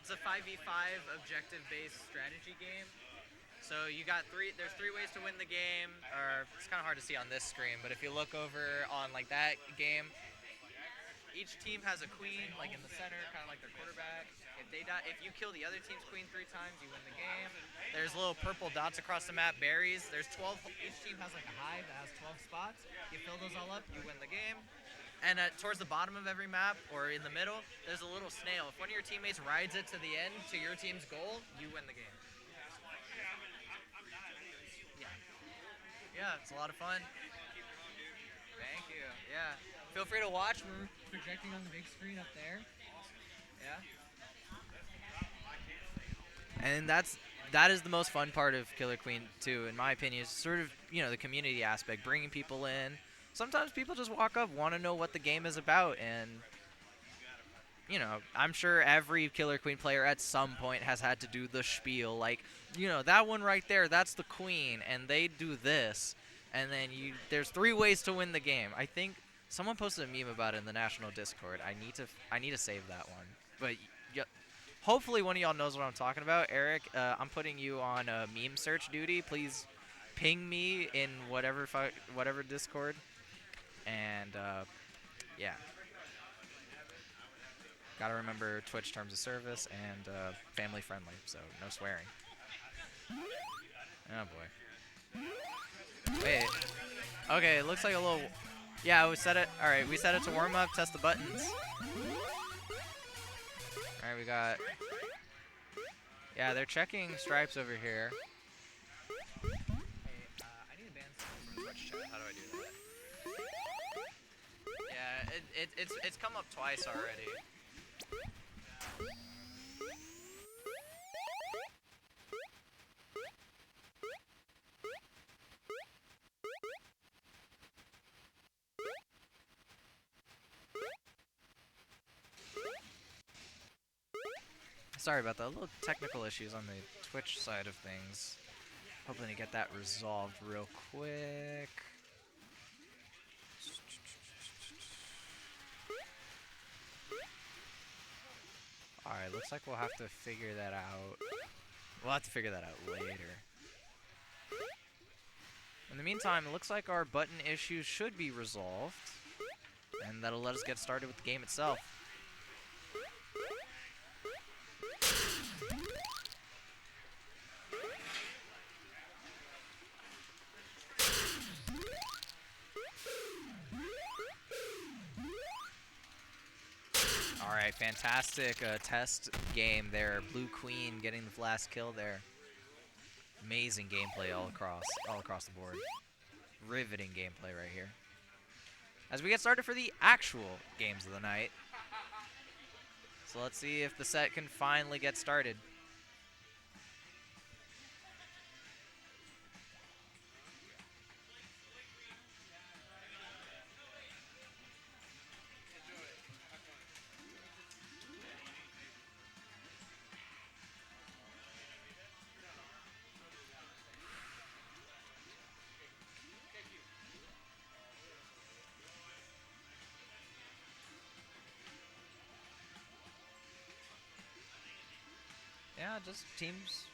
it's a 5v5 objective-based strategy game. So you got there's 3 ways to win the game, or it's kind of hard to see on this screen, but if you look over on like that game, each team has a queen, like in the center, kind of like their quarterback. If you kill the other team's queen 3 times, you win the game. There's little purple dots across the map, berries. There's 12. Each team has like a hive that has 12 spots. You fill those all up, you win the game. And towards the bottom of every map, or in the middle, there's a little snail. If one of your teammates rides it to the end, to your team's goal, you win the game. Yeah, it's a lot of fun. Thank you. Yeah. Feel free to watch. We're projecting on the big screen up there. Yeah. And that is the most fun part of Killer Queen 2, in my opinion, is sort of, the community aspect, bringing people in. Sometimes people just walk up, want to know what the game is about, and, I'm sure every Killer Queen player at some point has had to do the spiel, like, that one right there, that's the queen, and they do this, and then there's 3 ways to win the game. I think someone posted a meme about it in the national Discord. I need to save that one. But hopefully one of y'all knows what I'm talking about. Eric, I'm putting you on meme search duty. Please ping me in whatever Discord. And yeah. Gotta remember Twitch terms of service and family friendly, so no swearing. Oh boy. Wait. Okay, it looks like a little. Yeah, we set it. All right, we set it to warm up. Test the buttons. All right, we got Yeah, they're checking stripes over here. Hey, I need to ban someone from Twitch chat. How do I do that? Yeah, it's come up twice already. Sorry about that. Little technical issues on the Twitch side of things. Hoping to get that resolved real quick. Alright, looks like we'll have to figure that out. We'll have to figure that out later. In the meantime, it looks like our button issues should be resolved. And that'll let us get started with the game itself. Alright, fantastic test game there. Blue Queen getting the last kill there. Amazing gameplay all across the board. Riveting gameplay right here. As we get started for the actual games of the night. So let's see if the set can finally get started. Yeah, just teams.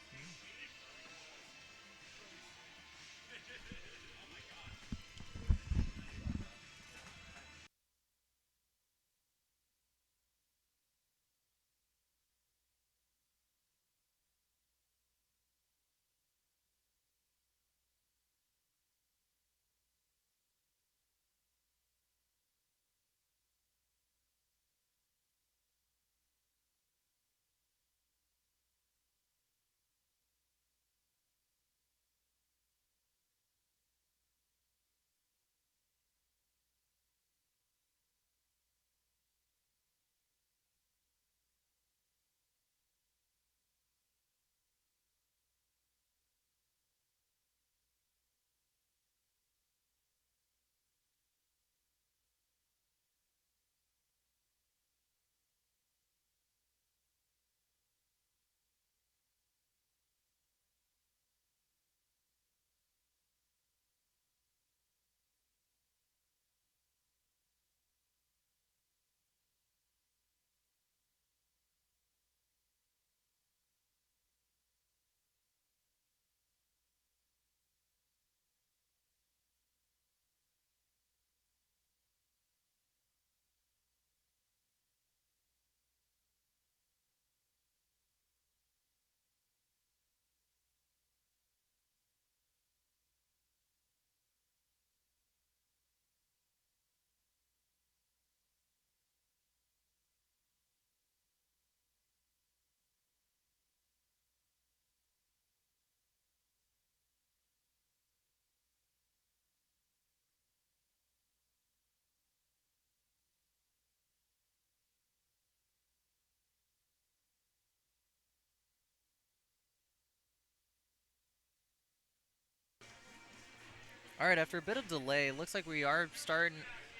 Alright, after a bit of delay, it looks like we are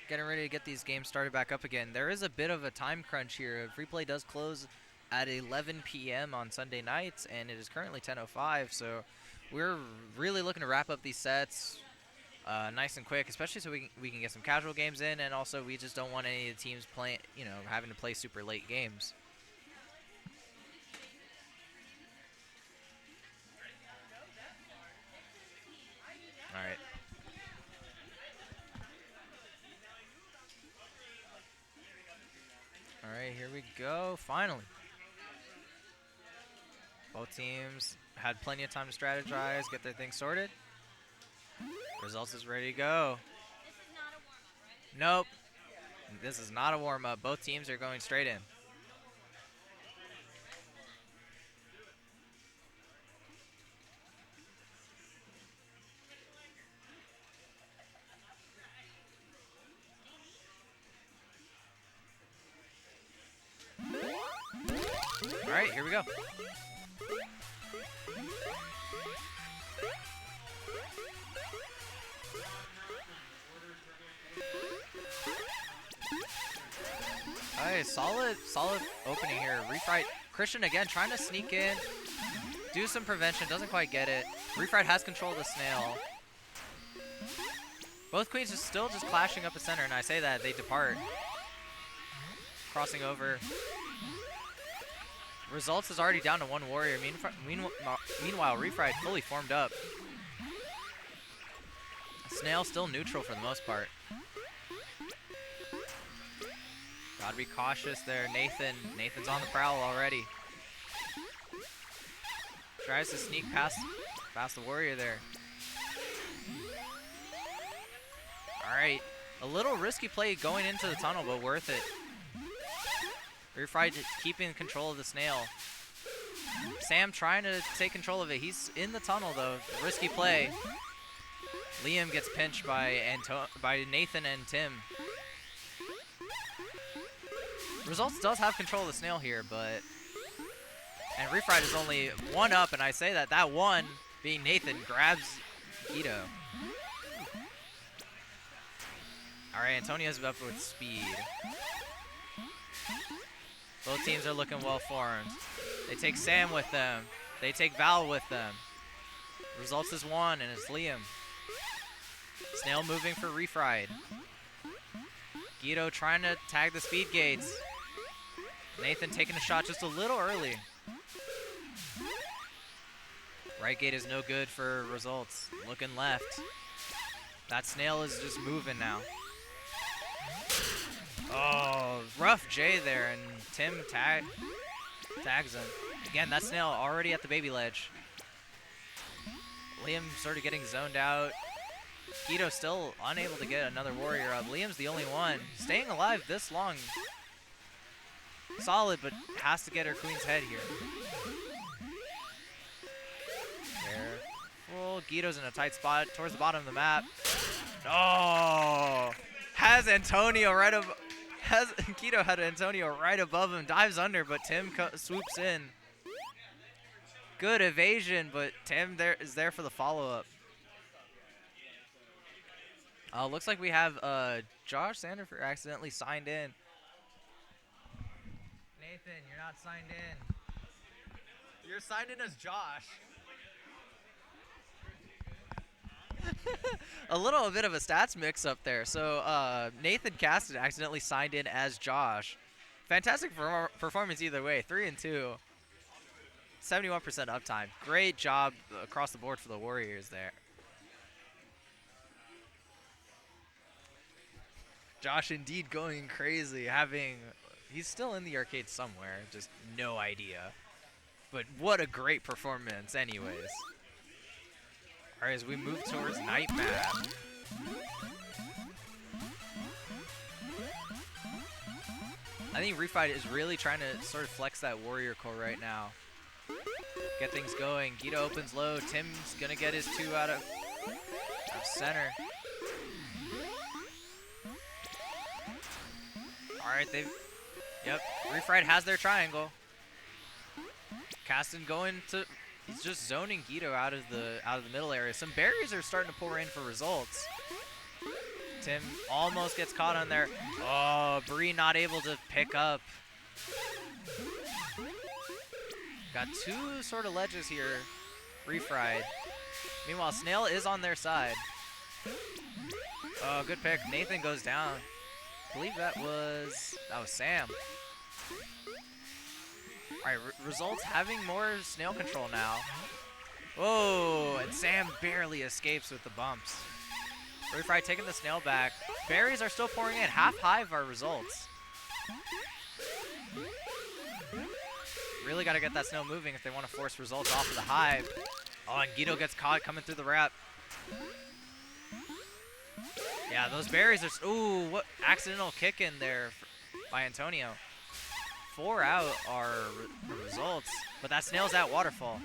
getting ready to get these games started back up again. There is a bit of a time crunch here. Free play does close at 11 p.m. on Sunday nights, and it is currently 10:05, so we're really looking to wrap up these sets nice and quick, especially so we can get some casual games in, and also we just don't want any of the teams playing, having to play super late games. Alright. Alright, here we go, finally. Both teams had plenty of time to strategize, get their things sorted. Results is ready to go. Nope. This is not a warm-up. Both teams are going straight in. right, here we go. Alright, solid opening here. Refright. Christian again trying to sneak in, do some prevention, doesn't quite get it. Refright has control of the snail. Both queens are still just clashing up the center, and I say that, they depart. Crossing over. Results is already down to one warrior. Meanwhile, Refright fully formed up. Snail still neutral for the most part. Gotta be cautious there, Nathan. Nathan's on the prowl already. Tries to sneak past the warrior there. Alright, a little risky play going into the tunnel, but worth it. Refright keeping control of the snail. Sam trying to take control of it. He's in the tunnel though. Risky play. Liam gets pinched by Nathan and Tim. Results does have control of the snail here, but... And Refright is only one up, and I say that one, being Nathan, grabs Guido. Alright, Antonio's up with speed. Both teams are looking well formed. They take Sam with them. They take Val with them. Results is one, and it's Liam. Snail moving for Refried. Guido trying to tag the speed gates. Nathan taking a shot just a little early. Right gate is no good for Results. Looking left. That snail is just moving now. Oh, rough J there, and Tim tags him. Again, that snail already at the baby ledge. Liam sort of getting zoned out. Guido still unable to get another warrior up. Liam's the only one. Staying alive this long. Solid, but has to get her queen's head here. Careful. Guido's in a tight spot towards the bottom of the map. Oh! Has Antonio right above... Guido had Antonio right above him. Dives under, but Tim swoops in. Good evasion, but Tim is there for the follow-up. Looks like we have Josh Sanderford accidentally signed in. Nathan, you're not signed in. You're signed in as Josh. A bit of a stats mix up there. So Nathan Caston accidentally signed in as Josh. Fantastic performance either way. 3 and 2. 71% uptime. Great job across the board for the Warriors there. Josh indeed going crazy, he's still in the arcade somewhere, just no idea. But what a great performance anyways. Alright, as we move towards night map. I think Refright is really trying to sort of flex that warrior core right now. Get things going. Guido opens low. Tim's gonna get his 2 out of center. Alright, yep, Refright has their triangle. Caston going to, he's just zoning Guido out of the middle area. Some berries are starting to pour in for Results. Tim almost gets caught on there. Oh, Bree not able to pick up. Got 2 sort of ledges here. Refried. Meanwhile, Snail is on their side. Oh, good pick. Nathan goes down. I believe that was Sam. Alright, Results having more snail control now. Whoa, and Sam barely escapes with the bumps. Refright taking the snail back. Berries are still pouring in. Half hive are Results. Really got to get that snail moving if they want to force Results off of the hive. Oh, and Guido gets caught coming through the wrap. Yeah, those berries are... Ooh, what accidental kick in there by Antonio. 4 out are Results, but that snail's at waterfall.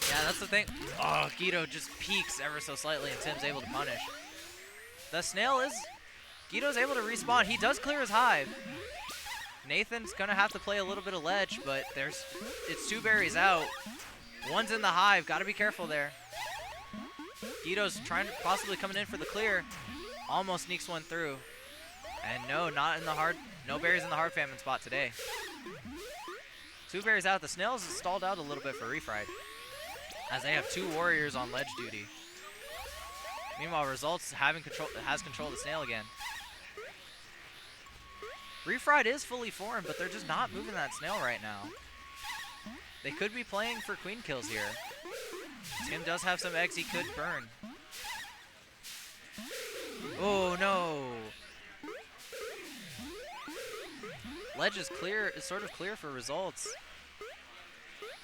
Yeah, that's the thing. Oh, Guido just peeks ever so slightly, and Tim's able to punish. The snail is... Guido's able to respawn. He does clear his hive. Nathan's gonna have to play a little bit of ledge, but it's 2 berries out. One's in the hive. Got to be careful there. Guido's trying to possibly coming in for the clear. Almost sneaks one through. And no, no berries in the hard famine spot today. 2 berries out. The snails stalled out a little bit for Refried, as they have 2 warriors on ledge duty. Meanwhile, Results has control of the snail again. Refried is fully formed, but they're just not moving that snail right now. They could be playing for queen kills here. Tim does have some eggs he could burn. Oh no! Ledge is clear, is sort of clear for Results.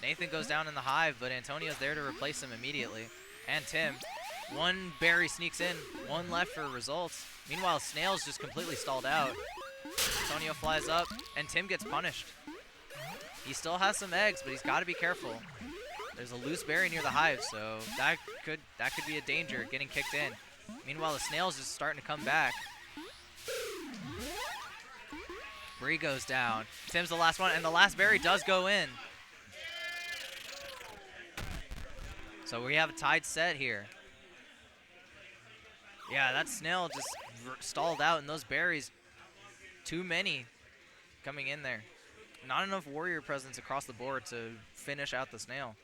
Nathan goes down in the hive, but Antonio's there to replace him immediately. And Tim. 1 berry sneaks in, 1 left for Results. Meanwhile, Snail's just completely stalled out. Antonio flies up, and Tim gets punished. He still has some eggs, but he's got to be careful. There's a loose berry near the hive, so that could be a danger, getting kicked in. Meanwhile, the Snail's just starting to come back. Bree goes down. Tim's the last one, and the last berry does go in. So we have a tied set here. Yeah, that snail just stalled out, and those berries, too many coming in there. Not enough warrior presence across the board to finish out the snail.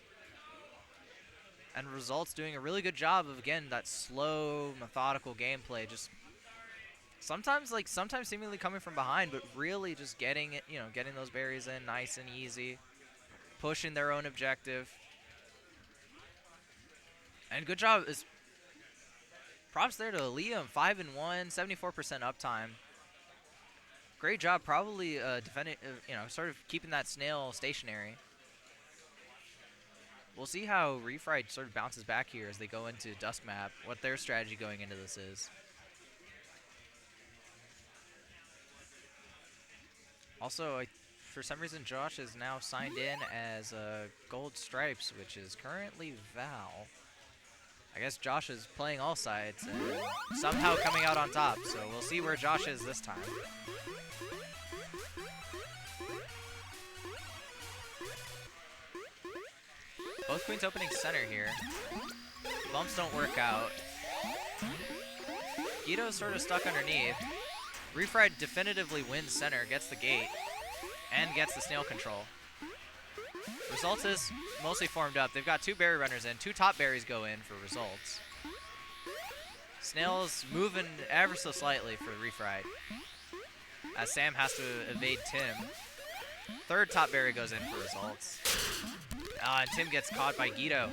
And Results doing a really good job of, again, that slow, methodical gameplay. Just sometimes seemingly coming from behind, but really just getting it, getting those berries in nice and easy, pushing their own objective. And good job props there to Liam, 5-1, 74% uptime. Great job, probably defending, sort of keeping that snail stationary. We'll see how Refried sort of bounces back here as they go into Dusk Map, what their strategy going into this is. Also, for some reason, Josh is now signed in as Gold Stripes, which is currently Val. I guess Josh is playing all sides and somehow coming out on top, so we'll see where Josh is this time. Both queens opening center here. Bumps don't work out. Guido's sort of stuck underneath. Refried definitively wins center, gets the gate, and gets the snail control. Results is mostly formed up. They've got 2 berry runners in. 2 top berries go in for Results. Snail's moving ever so slightly for Refried, as Sam has to evade Tim. 3rd top berry goes in for Results. And Tim gets caught by Guido.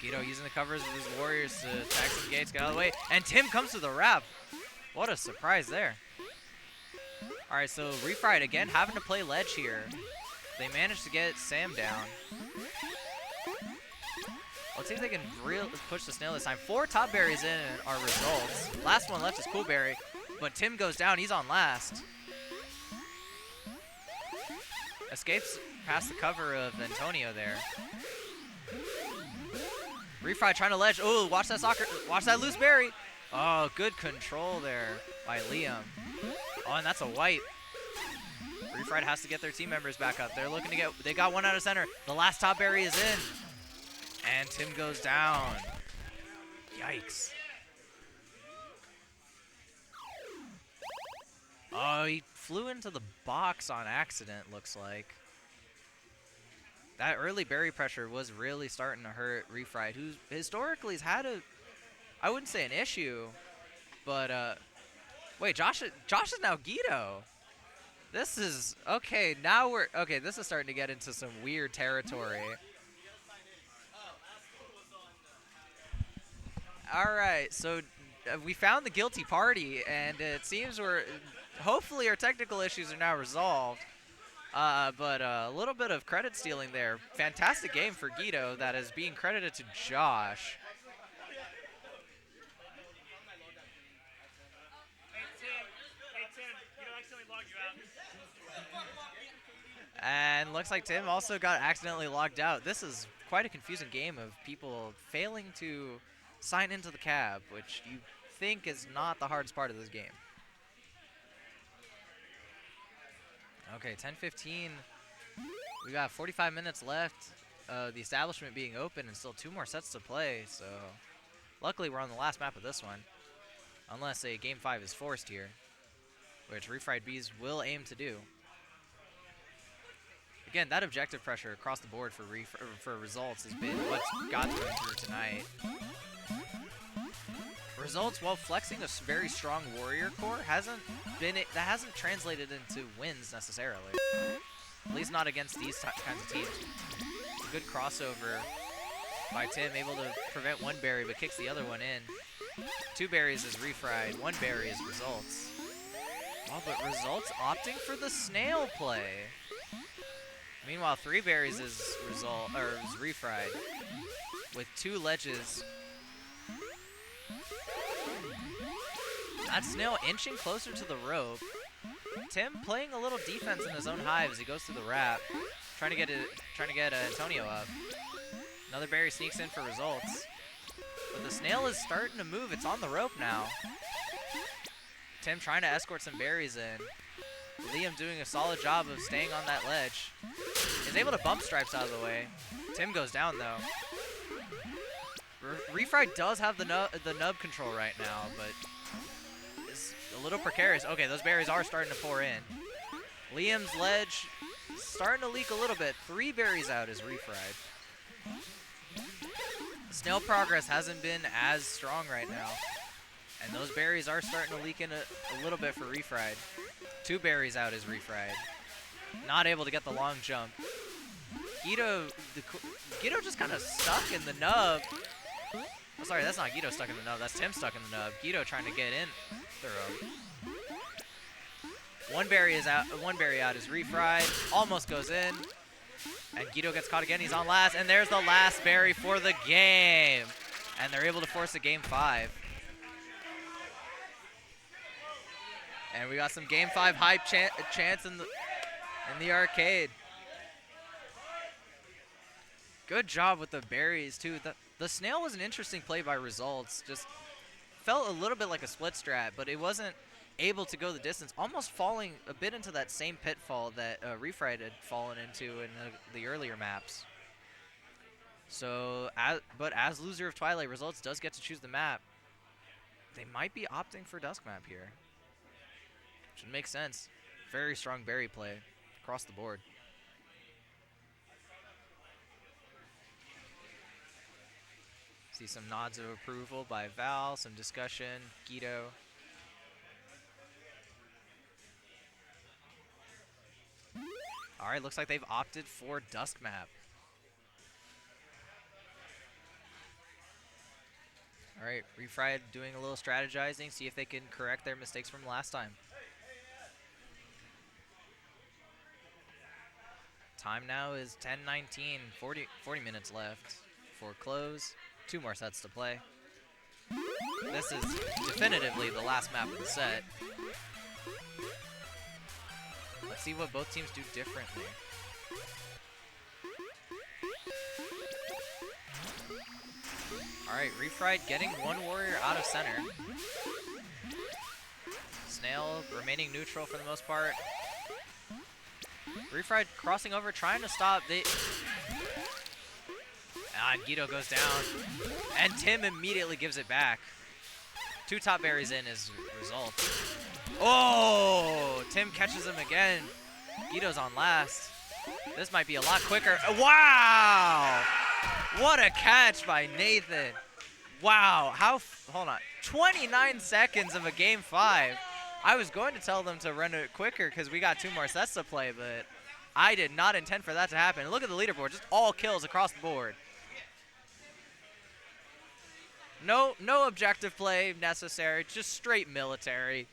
Guido using the covers of his warriors to attack some gates, get out of the way. And Tim comes to the wrap. What a surprise there. All right, so Refried again having to play ledge here. They managed to get Sam down. Let's see if they can push the snail this time. 4 top berries in are Results. Last one left is Coolberry, but Tim goes down. He's on last. Escapes past the cover of Antonio there. Refried trying to ledge. Oh, watch that loose berry. Oh, good control there by Liam. Oh, and that's a wipe. Refried has to get their team members back up. They're looking to they got 1 out of center. The last top berry is in. And Tim goes down. Yikes. Oh, he flew into the box on accident, looks like. That early berry pressure was really starting to hurt Refried, who historically has had I wouldn't say an issue, but, wait, Josh is now Guido. This is, okay, this is starting to get into some weird territory. All right, so we found the guilty party, and it seems hopefully our technical issues are now resolved. But a little bit of credit stealing there. Fantastic game for Guido that is being credited to Josh. And looks like Tim also got accidentally logged out. This is quite a confusing game of people failing to sign into the cab, which you think is not the hardest part of this game. Okay, 10:15. We got 45 minutes left. The establishment being open and still 2 more sets to play. So luckily we're on the last map of this one. Unless a Game 5 is forced here, which Refried Bees will aim to do. Again, that objective pressure across the board for results has been what's got them through tonight. Results, while flexing a very strong warrior core, hasn't translated into wins necessarily. At least not against these kinds of teams. Good crossover by Tim, able to prevent one berry but kicks the other one in. 2 berries is Refried, 1 berry is Results. Oh, but Results opting for the snail play. Meanwhile, 3 berries is Refried with 2 ledges. That snail inching closer to the rope. Tim playing a little defense in his own hive as he goes through the wrap, trying to get Antonio up. Another berry sneaks in for Results. But the snail is starting to move. It's on the rope now. Tim trying to escort some berries in. Liam doing a solid job of staying on that ledge. Is able to bump Stripes out of the way. Tim goes down though. Refried does have the nub control right now, but it's a little precarious. Okay, those berries are starting to pour in. Liam's ledge starting to leak a little bit. 3 berries out is Refried. Snail progress hasn't been as strong right now. And those berries are starting to leak in a little bit for Refried. 2 berries out is Refried. Not able to get the long jump. Guido just kind of stuck in the nub. Oh, sorry, that's not Guido stuck in the nub. That's Tim stuck in the nub. Guido trying to get in thorough. 1 berry is out. 1 berry out is Refried. Almost goes in. And Guido gets caught again. He's on last. And there's the last berry for the game. And they're able to force a Game 5. And we got some Game 5 hype chants in the arcade. Good job with the berries, too. The snail was an interesting play by Results. Just felt a little bit like a split strat, but it wasn't able to go the distance. Almost falling a bit into that same pitfall that Refried had fallen into in the earlier maps. So, but as loser of Twilight, Results does get to choose the map. They might be opting for Dusk map here. Should make sense. Very strong berry play across the board. See some nods of approval by Val, some discussion, Guido. All right, looks like they've opted for Dusk map. All right, Refried doing a little strategizing, see if they can correct their mistakes from last time. Time now is 10:19, 40 minutes left for close. 2 more sets to play. This is definitively the last map of the set. Let's see what both teams do differently. Alright, Refried getting 1 warrior out of center. Snail remaining neutral for the most part. Refried crossing over, trying to stop. And Guido goes down. And Tim immediately gives it back. 2 top berries in is result. Oh! Tim catches him again. Guido's on last. This might be a lot quicker. Wow! What a catch by Nathan. Wow. Hold on. 29 seconds of a Game 5. I was going to tell them to run it quicker because we got 2 more sets to play, but I did not intend for that to happen. Look at the leaderboard. Just all kills across the board. No objective play necessary. Just straight military.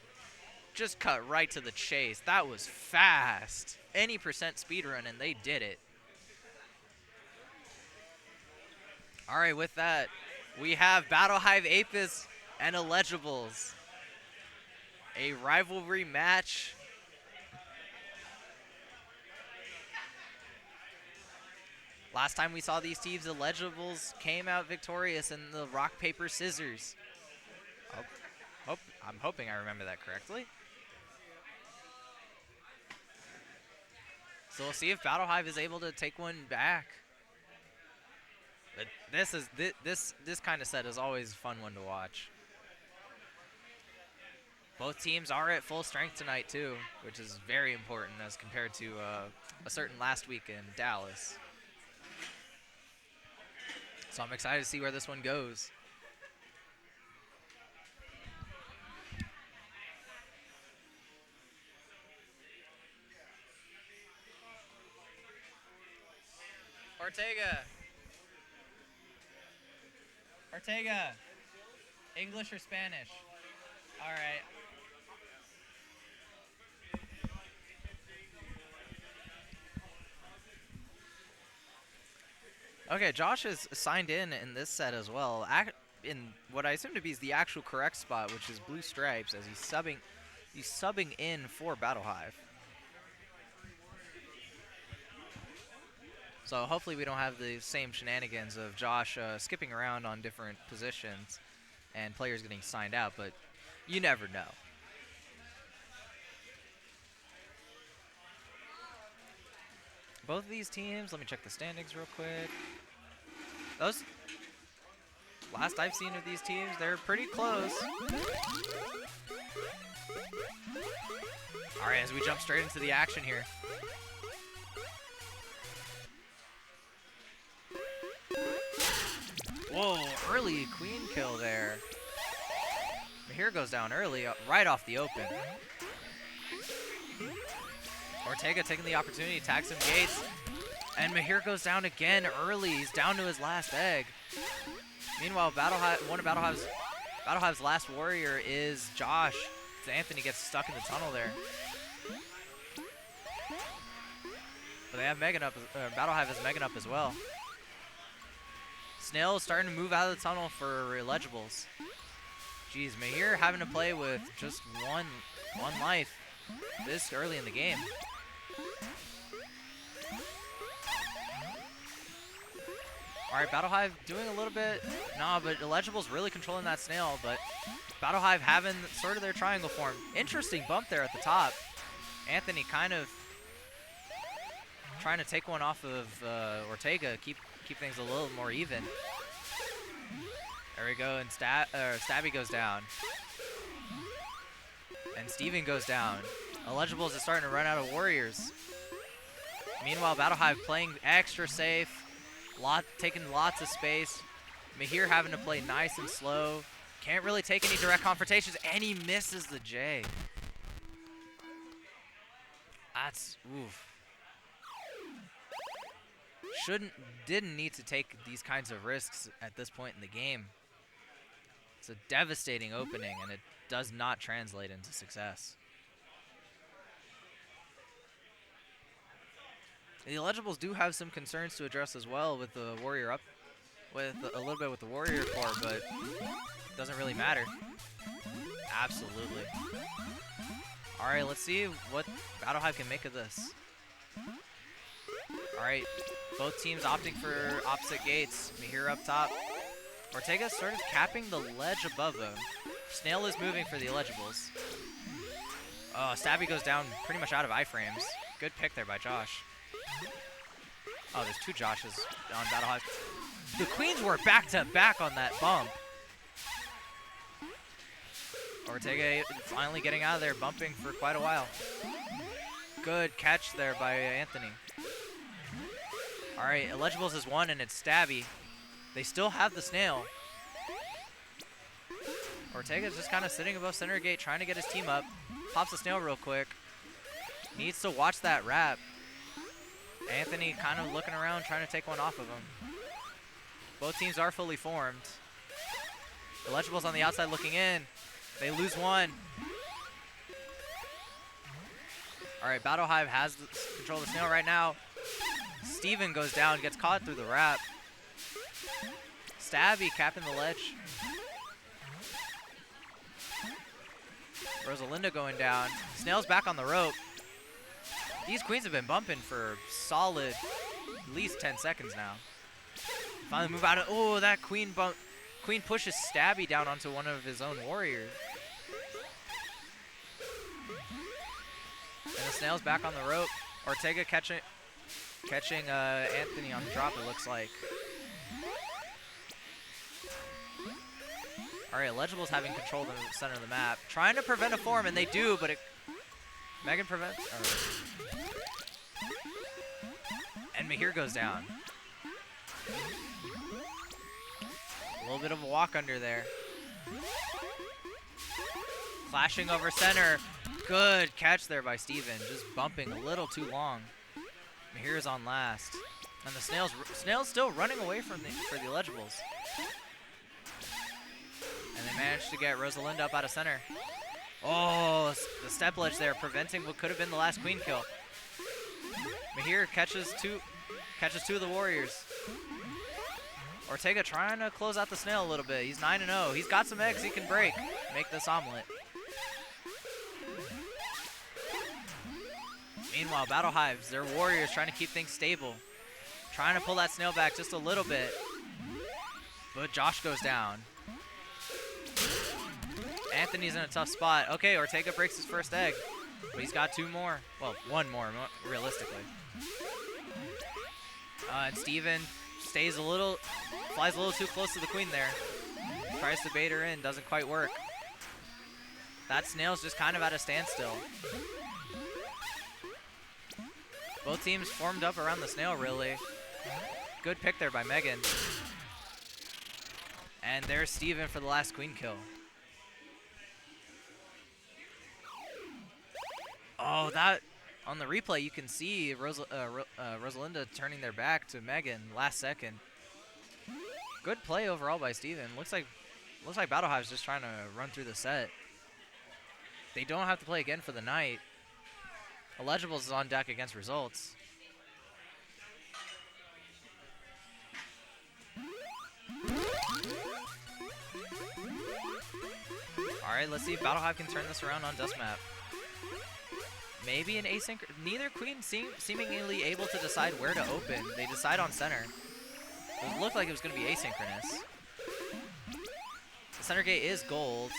Just cut right to the chase. That was fast. Any percent speedrun, and they did it. All right, with that, we have Battle Hive Apis and Illegibles. A rivalry match. Last time we saw these teams, Illegibles came out victorious in the rock, paper, scissors. I'm hoping I remember that correctly. So we'll see if Battle Hive is able to take one back. But this kind of set is always a fun one to watch. Both teams are at full strength tonight too, which is very important as compared to a certain last week in Dallas. So I'm excited to see where this one goes. Ortega. English or Spanish? All right. Okay, Josh is signed in this set as well. In what I assume to be is the actual correct spot, which is blue stripes, as he's subbing in for Battle Hive. So hopefully we don't have the same shenanigans of Josh skipping around on different positions and players getting signed out, but you never know. Both of these teams, let me check the standings real quick. Those, last I've seen of these teams, they're pretty close. All right, as we jump straight into the action here. Whoa, early queen kill there. Mahir goes down early, right off the open. Ortega taking the opportunity, attacks him Gates. And Mahir goes down again early. He's down to his last egg. Meanwhile, one of Battle Hive's last warrior is Josh. So Anthony gets stuck in the tunnel there. But they have Megan up, Battle Hive has Megan up as well. Snail is starting to move out of the tunnel for illegibles. Jeez, Mahir having to play with just one life this early in the game. All right, Battle Hive doing a little bit. Nah, but Illegible's really controlling that Snail, but Battle Hive having sort of their triangle form. Interesting bump there at the top. Anthony kind of trying to take one off of Ortega, keep things a little more even. There we go, and Stabby goes down. And Steven goes down. Illegibles is starting to run out of warriors. Meanwhile, Battle Hive playing extra safe, taking lots of space. Mahir having to play nice and slow. Can't really take any direct confrontations, and he misses the J. That's, oof. Didn't need to take these kinds of risks at this point in the game. It's a devastating opening, and it does not translate into success. The Illegibles do have some concerns to address as well with the warrior up, with a little bit with the warrior core, but it doesn't really matter. Absolutely. All right, let's see what Battle Hive can make of this. All right, both teams opting for opposite gates. Mahir up top. Ortega sort of capping the ledge above him. Snail is moving for the Illegibles. Oh, Stabby goes down pretty much out of iframes. Good pick there by Josh. Oh, there's two Joshes on Battle Hive. The Queens were back to back on that bump. Ortega finally getting out of there, bumping for quite a while. Good catch there by Anthony. All right, Illegibles is one, and it's Stabby. They still have the Snail. Ortega's just kind of sitting above center gate, trying to get his team up. Pops the Snail real quick. Needs to watch that wrap. Anthony kind of looking around, trying to take one off of him. Both teams are fully formed. Illegibles on the outside looking in. They lose one. All right, Battle Hive has control of the Snail right now. Steven goes down, gets caught through the wrap. Stabby capping the ledge. Rosalinda going down. Snail's back on the rope. These queens have been bumping for solid at least 10 seconds now. Finally move out of, oh, that queen bump. Queen pushes Stabby down onto one of his own warriors. And the Snail's back on the rope. Ortega catching Anthony on the drop, it looks like. All right, Legible's having control of the center of the map. Trying to prevent a form, and they do, but Megan prevents. And Mahir goes down. A little bit of a walk under there. Clashing over center. Good catch there by Steven. Just bumping a little too long. Mahir's on last. And the Snail's still running away for the Illegibles. And they managed to get Rosalinda up out of center. Oh, the step ledge there preventing what could have been the last queen kill. Mahir catches two of the Warriors. Ortega trying to close out the Snail a little bit. He's 9-0. He's got some eggs he can break. Make this omelet. Meanwhile, Battle Hives, their Warriors trying to keep things stable. Trying to pull that Snail back just a little bit. But Josh goes down. Anthony's in a tough spot. Okay, Ortega breaks his first egg. But he's got two more. Well, one more, realistically. And Steven flies a little too close to the queen there. Tries to bait her in, doesn't quite work. That Snail's just kind of at a standstill. Both teams formed up around the Snail, really. Good pick there by Megan. And there's Steven for the last queen kill. Oh, that on the replay you can see Rosalinda turning their back to Megan last second. Good play overall by Steven. Looks like Battle Hive's just trying to run through the set. They don't have to play again for the night. Illegibles is on deck against Results. Alright, let's see if Battle Hive can turn this around on Dust Map. Maybe an async. Neither queen seemingly able to decide where to open. They decide on center. It looked like it was going to be asynchronous. The center gate is gold.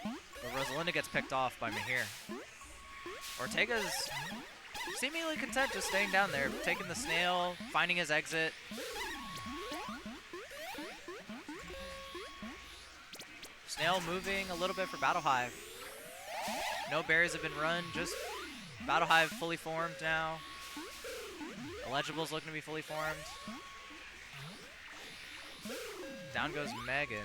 But Rosalinda gets picked off by Mahir. Ortega's seemingly content just staying down there, taking the Snail, finding his exit. Snail moving a little bit for Battle Hive. No berries have been run, just Battle Hive fully formed now. Illegibles looking to be fully formed. Down goes Megan.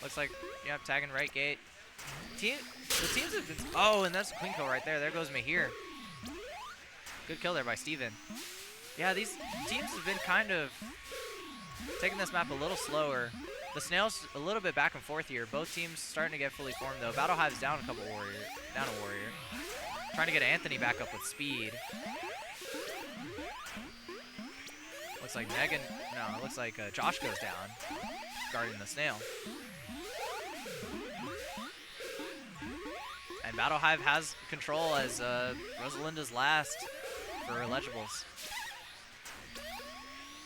Looks like, yeah, tagging right gate. The teams have been, oh, and that's a queen kill right there. There goes Mahir. Good kill there by Steven. Yeah, these teams have been kind of taking this map a little slower. The Snail's a little bit back and forth here. Both teams starting to get fully formed though. Battle Hive's down a warrior. Trying to get Anthony back up with speed. Looks like Megan, no, it looks like Josh goes down, guarding the Snail. And Battle Hive has control as Rosalinda's last for Illegibles.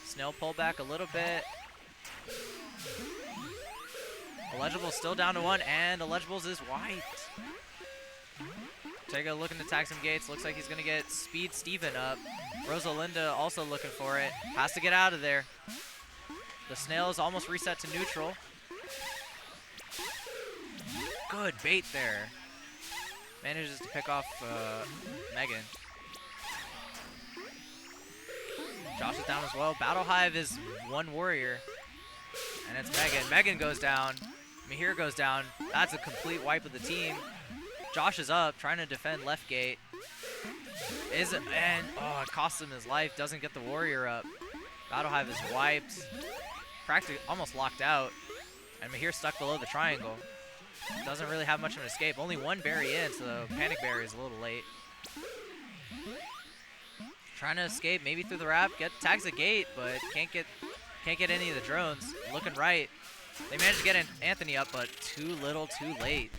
Snail pull back a little bit. Illegibles still down to one, and Illegibles is white. Ortega looking to tag some gates. Looks like he's going to get Speed Steven up. Rosalinda also looking for it. Has to get out of there. The Snail is almost reset to neutral. Good bait there. Manages to pick off Megan. Josh is down as well. Battle Hive is one warrior. And it's Megan. Megan goes down. Mahir goes down. That's a complete wipe of the team. Josh is up, trying to defend left gate. It costs him his life. Doesn't get the warrior up. Battle Hive is wiped. Practically almost locked out. And Mahir stuck below the triangle. Doesn't really have much of an escape. Only one berry in, so the panic berry is a little late. Trying to escape, maybe through the wrap. Tags the gate, but can't get any of the drones. Looking right. They managed to get Anthony up, but too little, too late.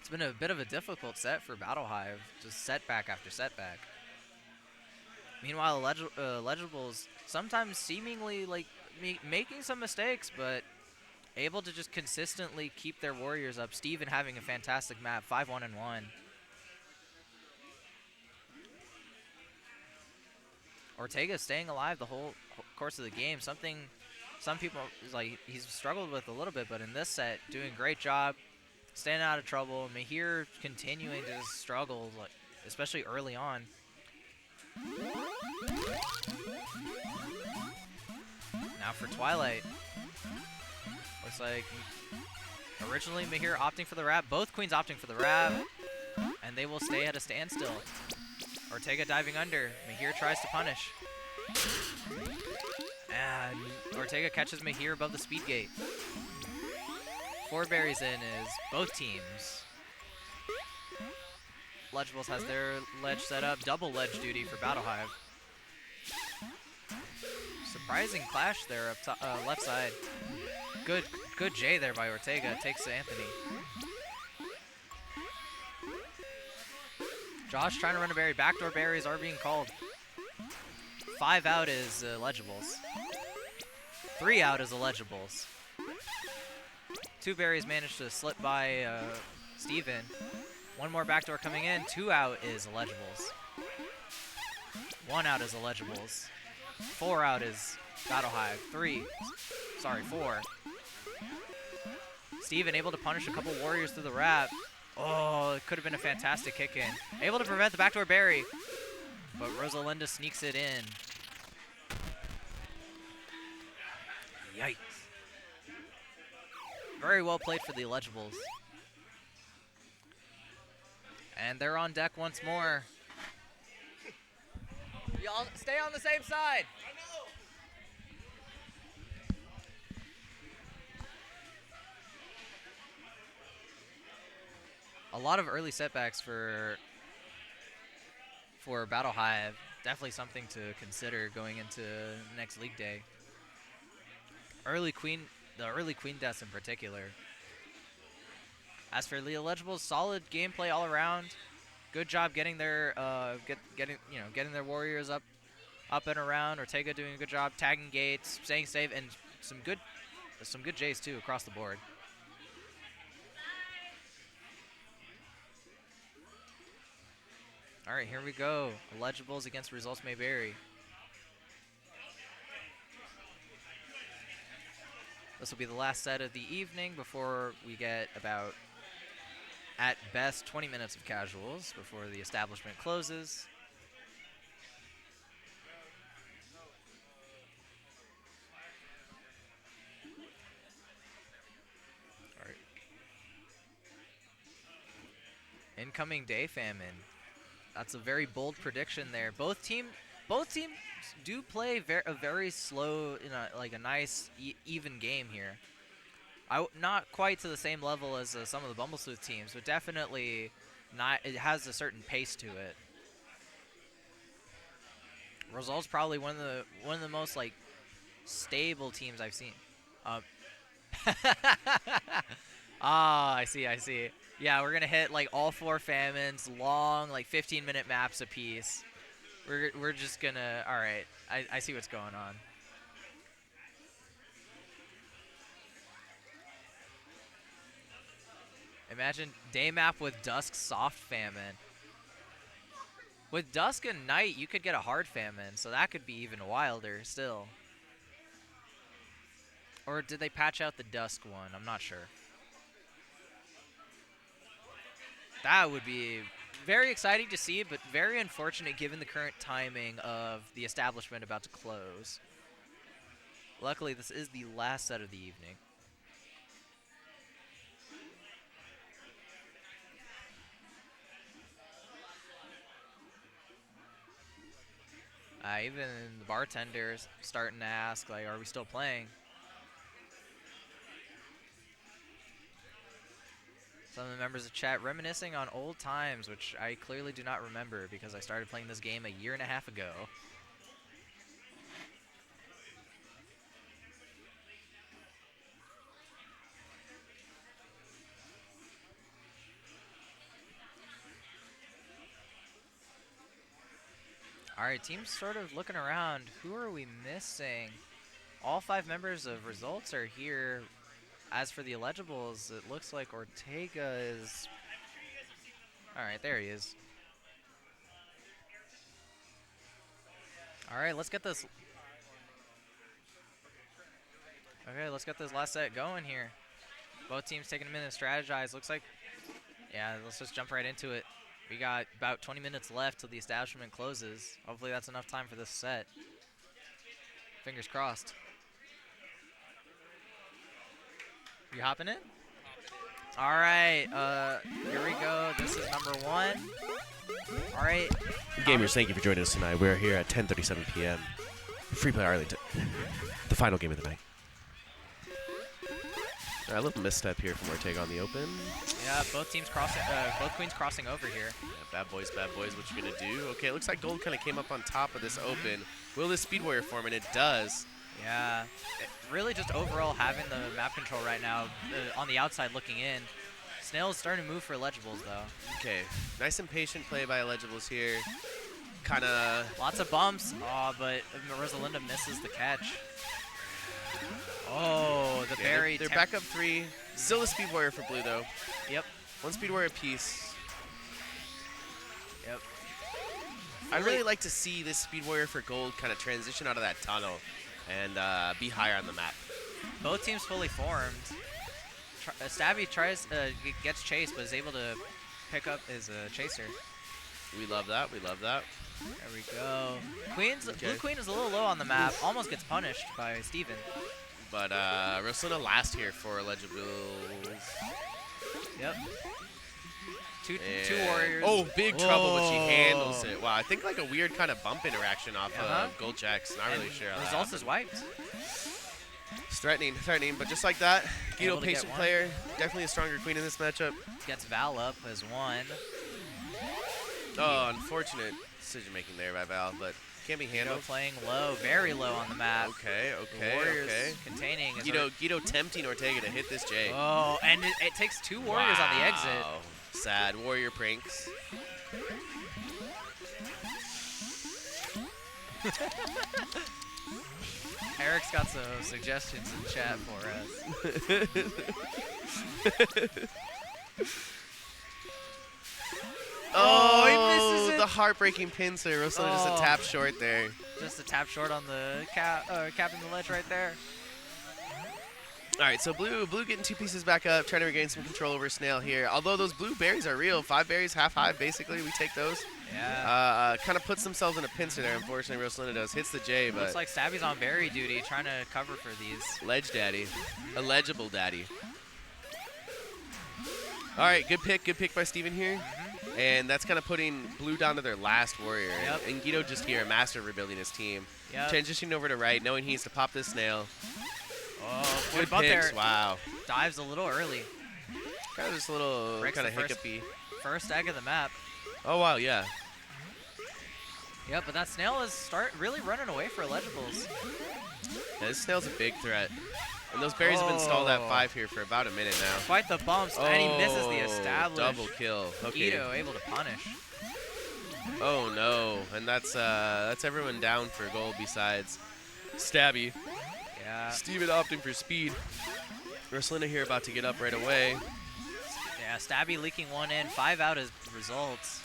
It's been a bit of a difficult set for Battle Hive. Just setback after setback. Meanwhile, Illegibles sometimes seemingly like making some mistakes, but able to just consistently keep their warriors up. Steven having a fantastic map, 5-1-1. Ortega staying alive the whole course of the game. Something some people like he's struggled with a little bit, but in this set, doing a great job, staying out of trouble. Mahir continuing to struggle, like especially early on. Now for Twilight. Looks like originally Mahir opting for the wrap. Both queens opting for the wrap. And they will stay at a standstill. Ortega diving under. Mahir tries to punish. And Ortega catches Mahir above the speed gate. 4 berries in is both teams. Legibles has their ledge set up. Double ledge duty for Battle Hive. Surprising clash there up top, left side. Good J there by Ortega. Takes Anthony. Josh trying to run a berry. Backdoor berries are being called. 5 out is Legibles. 3 out is Illegibles. 2 berries managed to slip by Steven. 1 more backdoor coming in. 2 out is Illegibles. 1 out is Illegibles. 4 out is Battle Hive. 4. Steven able to punish a couple warriors through the wrap. Oh, it could have been a fantastic kick in. Able to prevent the backdoor berry. But Rosalinda sneaks it in. Yikes. Very well played for the Illegibles. And they're on deck once more. Y'all stay on the same side. A lot of early setbacks for Battle Hive. Definitely something to consider going into next league day. The early queen deaths in particular. As for the Illegibles, solid gameplay all around. Good job getting their getting their warriors up and around. Ortega doing a good job tagging gates, staying safe, and some good J's too across the board. All right, here we go. Illegibles against Results May Vary. This will be the last set of the evening before we get about, at best, 20 minutes of casuals before the establishment closes. All right. Incoming day famine. That's a very bold prediction there. Both teams do play a very slow, like a nice even game here. Not quite to the same level as some of the Bumblesleuth teams, but definitely not. It has a certain pace to it. Rosal's probably one of the most like stable teams I've seen. I see. Yeah, we're gonna hit like all 4 famines, long, like 15-minute maps apiece. We're just gonna. All right, I see what's going on. Imagine day map with Dusk soft famine. With Dusk and Night, you could get a hard famine, so that could be even wilder still. Or did they patch out the Dusk one? I'm not sure. That would be very exciting to see, but very unfortunate given the current timing of the establishment about to close. Luckily, this is the last set of the evening. Even the bartender's starting to ask, like, are we still playing? Some of the members of chat reminiscing on old times, which I clearly do not remember because I started playing this game a year and a half ago. All right, team's sort of looking around. Who are we missing? All 5 members of Results are here. as for the eligibles, it looks like Ortega is... All right, there he is. All right, let's get this... Okay, let's get this last set going here. Both teams taking a minute to strategize. Looks like... Yeah, let's just jump right into it. We got about 20 minutes left till the establishment closes. Hopefully that's enough time for this set. Fingers crossed. You hopping in? All right, here we go. This is number 1. All right. Gamers, thank you for joining us tonight. We're here at 10:37 p.m. Free Play Arlington. The final game of the night. A little misstep here from Ortega on the open. Yeah, both teams crossing, both queens crossing over here. Yeah, bad boys, what you gonna do? Okay, it looks like Gold kind of came up on top of this open. Will this Speed Warrior form? And it does. Yeah, really just overall having the map control right now on the outside looking in. Snail's starting to move for eligibles though. Okay, nice and patient play by eligibles here. Kind of lots of bumps. Oh, but Rosalinda misses the catch. Oh, the berry. They're back up 3. Still a Speed Warrior for blue though. Yep. 1 Speed Warrior apiece. Yep. I'd really like to see this Speed Warrior for gold kind of transition out of that tunnel and be higher on the map. Both teams fully formed. Stabby gets chased, but is able to pick up his chaser. We love that. We love that. There we go. Blue Queen is a little low on the map. Almost gets punished by Steven. But Rosalina last here for eligibles. Yep. Two warriors. Oh, big trouble, but she handles it. Wow, I think like a weird kind of bump interaction off Gold Checks. Not really sure how that results is wiped. It's threatening, but just like that, Guido, patient player, definitely a stronger queen in this matchup. Gets Val up as 1. Oh, unfortunate decision making there by Val, but can't be handled. Guido playing low, very low on the map. Okay. The warriors containing. Guido tempting Ortega to hit this J. Oh, and it takes 2 warriors on the exit. Sad warrior pranks. Eric's got some suggestions in chat for us. Oh, he misses it. The heartbreaking pincer. Rosalina just a tap short there. Just a tap short on the capping the ledge right there. All right, so blue getting 2 pieces back up, trying to regain some control over Snail here. Although those blue berries are real, 5 berries, half hive, basically. We take those. Yeah. Kind of puts themselves in a pincer there. Unfortunately, Rosalina does. Hits the J, but looks like Stabby's on berry duty, trying to cover for these. Ledge daddy, illegible daddy. All right, good pick by Steven here. And that's kind of putting blue down to their last warrior. Yep. And Guido just here, a master of rebuilding his team. Yep. Transitioning over to right, knowing he needs to pop this Snail. Oh, good bump picks, there. wow. Dives a little early. Kind of just a little kind of hiccupy. First egg of the map. Oh, wow, yeah. Yeah, but that Snail is really running away for eligibles. Yeah, this Snail's a big threat. And those berries have been stalled at 5 here for about a minute now. Quite the bumps, and he misses the established. Double kill. Okay. Guido able to punish. Oh no, and that's everyone down for gold besides Stabby. Yeah. Steven opting for speed. Rosalina here about to get up right away. Yeah, Stabby leaking 1 in, 5 out as results.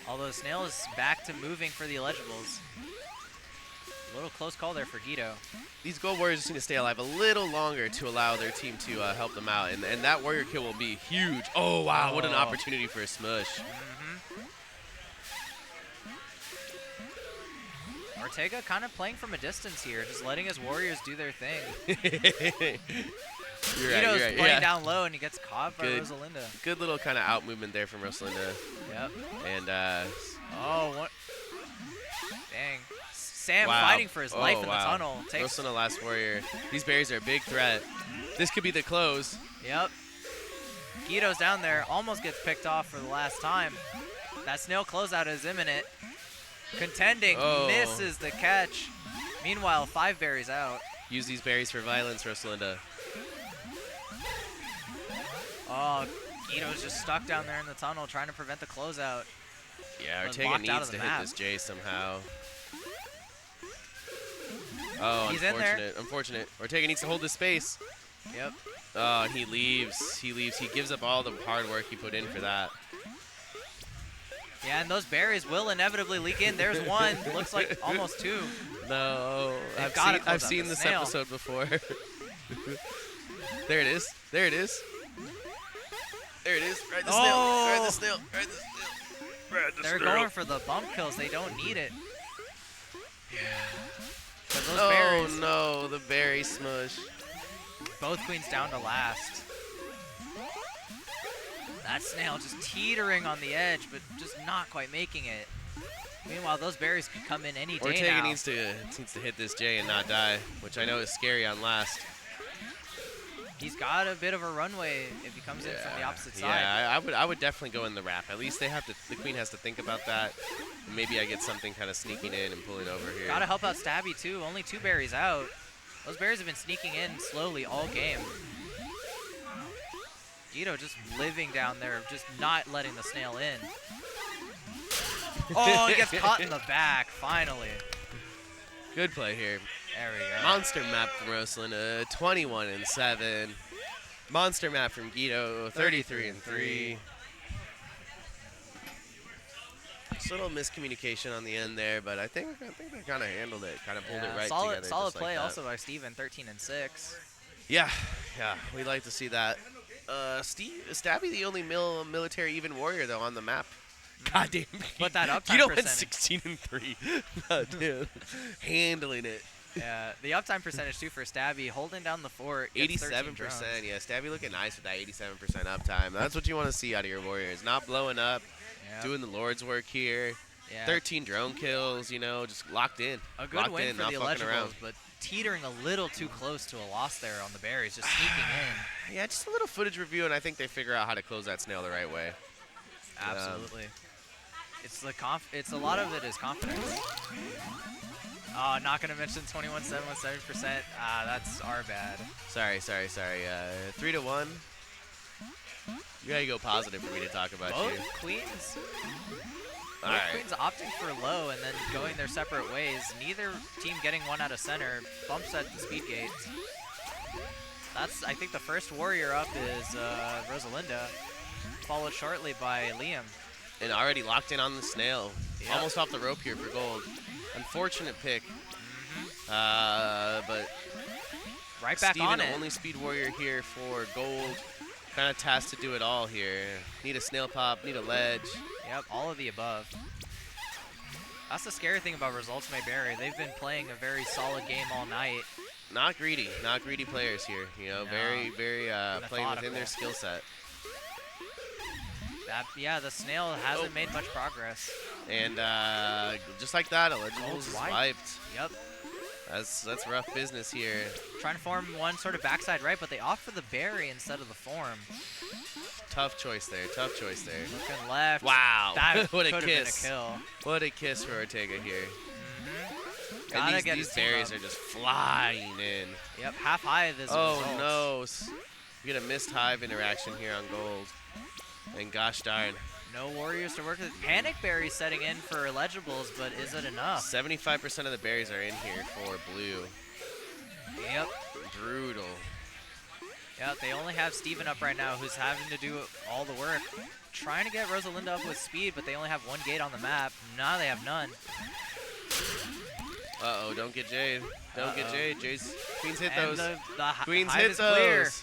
Although Snail is back to moving for the eligibles. A little close call there for Guido. These gold warriors just need to stay alive a little longer to allow their team to help them out, and that warrior kill will be huge. Oh wow, what an opportunity for a smush. Ortega kind of playing from a distance here, just letting his warriors do their thing. Guido's playing down low, and he gets caught by Rosalinda. Good little kind of out movement there from Rosalinda. Yep. And what? Dang. Sam fighting for his life in the tunnel. Rosalina last warrior. These berries are a big threat. This could be the close. Yep. Guido's down there, almost gets picked off for the last time. That Snail closeout is imminent. Contending, misses the catch. Meanwhile, 5 berries out. Use these berries for violence, Rosalinda. Oh, Guido's just stuck down there in the tunnel trying to prevent the closeout. Yeah, Ortega needs to hit this J somehow. Oh, he's unfortunate. in there. Unfortunate. Ortega needs to hold this space. Yep. Oh, he leaves. He leaves. He gives up all the hard work he put in for that. Yeah, and those berries will inevitably leak in. There's one. Looks like almost two. No, They've gotta close I've out seen the this snail. episode before. There it is. There it is. There it is. Ride the snail. Ride the snail. Ride the snail. Ride the They're snail. going for the bump kills. They don't need it. Yeah. But those Oh berries, no, the berry smush. both queens down to last. That snail just teetering on the edge, but just not quite making it. Meanwhile, those berries could come in any day Ortega now. needs to hit this J and not die, which I know is scary on last. He's got a bit of a runway if he comes in from the opposite side. Yeah, I would definitely go in the wrap. At least they have to. The queen has to think about that. Maybe I get something kind of sneaking in and pulling over here. Gotta help out Stabby too. Only 2 berries out. Those berries have been sneaking in slowly all game. Guido just living down there, just not letting the snail in. Oh, he gets caught in the back, finally. Good play here. There we go. Monster map from Rosalind, 21-7. Monster map from Guido, 33-3. Just a little miscommunication on the end there, but I think they kind of handled it, kind of pulled it right solid, together. Solid just like play that. also by Steven, 13-6. Yeah, we like to see that. Stabby the only military even warrior though on the map. God damn. But that uptime Guido went percentage. 16-3. God damn. Handling it. Yeah, the uptime percentage too for Stabby, holding down the fort. gets 13 87%. drones. Yeah, Stabby looking nice with that 87% uptime. That's what you want to see out of your warriors. Not blowing up, Yep. doing the Lord's work here. Yeah. 13 drone kills, just locked in. A good locked win in, for not the fucking around. eligibles, but teetering a little too close to a loss there on the berries, just sneaking in. Yeah, just a little footage review, and I think they figure out how to close that snail the right way. Absolutely. It's a lot of it is confidence. Oh, not gonna mention 21-7 with 7%. Ah, that's our bad. Sorry. 3-1. You gotta go positive for me to talk about you. Both queens. All Both right. queens opting for low and then going their separate ways. Neither team getting one out of center. Bumps at the speed gates. That's, I think, the first warrior up is Rosalinda, followed shortly by Liam. And already locked in on the snail. Yep. Almost off the rope here for gold. Unfortunate pick. But Right back Steven, on it. only speed warrior here for gold. Kind of tasked to do it all here. Need a snail pop, need a ledge. Yep, all of the above. That's the scary thing about Results May Vary. They've been playing a very solid game all night. Not greedy players here. Very playing within their Methodical. skill set. Yeah, the snail hasn't made much progress. And just like that, Eligibles Gold's is wiped. wiped. Yep. That's rough business here. Trying to form one sort of backside right, but they opt for the berry instead of the form. Tough choice there. Looking left. Wow. That What a could have been a kiss. kill. What a kiss for Ortega here. Gotta And get these his team berries up. are just flying in. Yep, half high this Oh result. no. We get a missed hive interaction here on gold. And gosh darn. No warriors to work with. Panic berry setting in for eligibles, but is it enough? 75% of the berries are in here for blue. Yep. Brutal. Yep, they only have Steven up right now, who's having to do all the work. Trying to get Rosalinda up with speed, but they only have one gate on the map. Now they have none. Uh-oh, don't get Jade. Don't get Jade. Queens hit And those. the Queens hive hit is clear. those.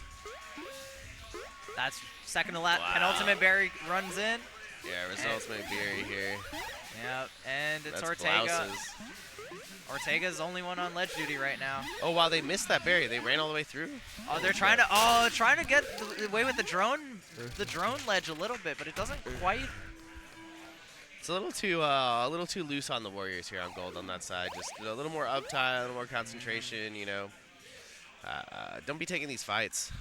That's second to last. Wow. Penultimate berry runs in. Yeah, results may vary here. Yep, and it's That's Ortega. blouses. Ortega's the only one on ledge duty right now. Oh, wow, they missed that berry. They ran all the way through. Oh, they're trying to get away with the drone ledge a little bit, but it doesn't quite. It's a little too loose on the Warriors here on gold on that side. Just a little more uptime, a little more concentration. Don't be taking these fights.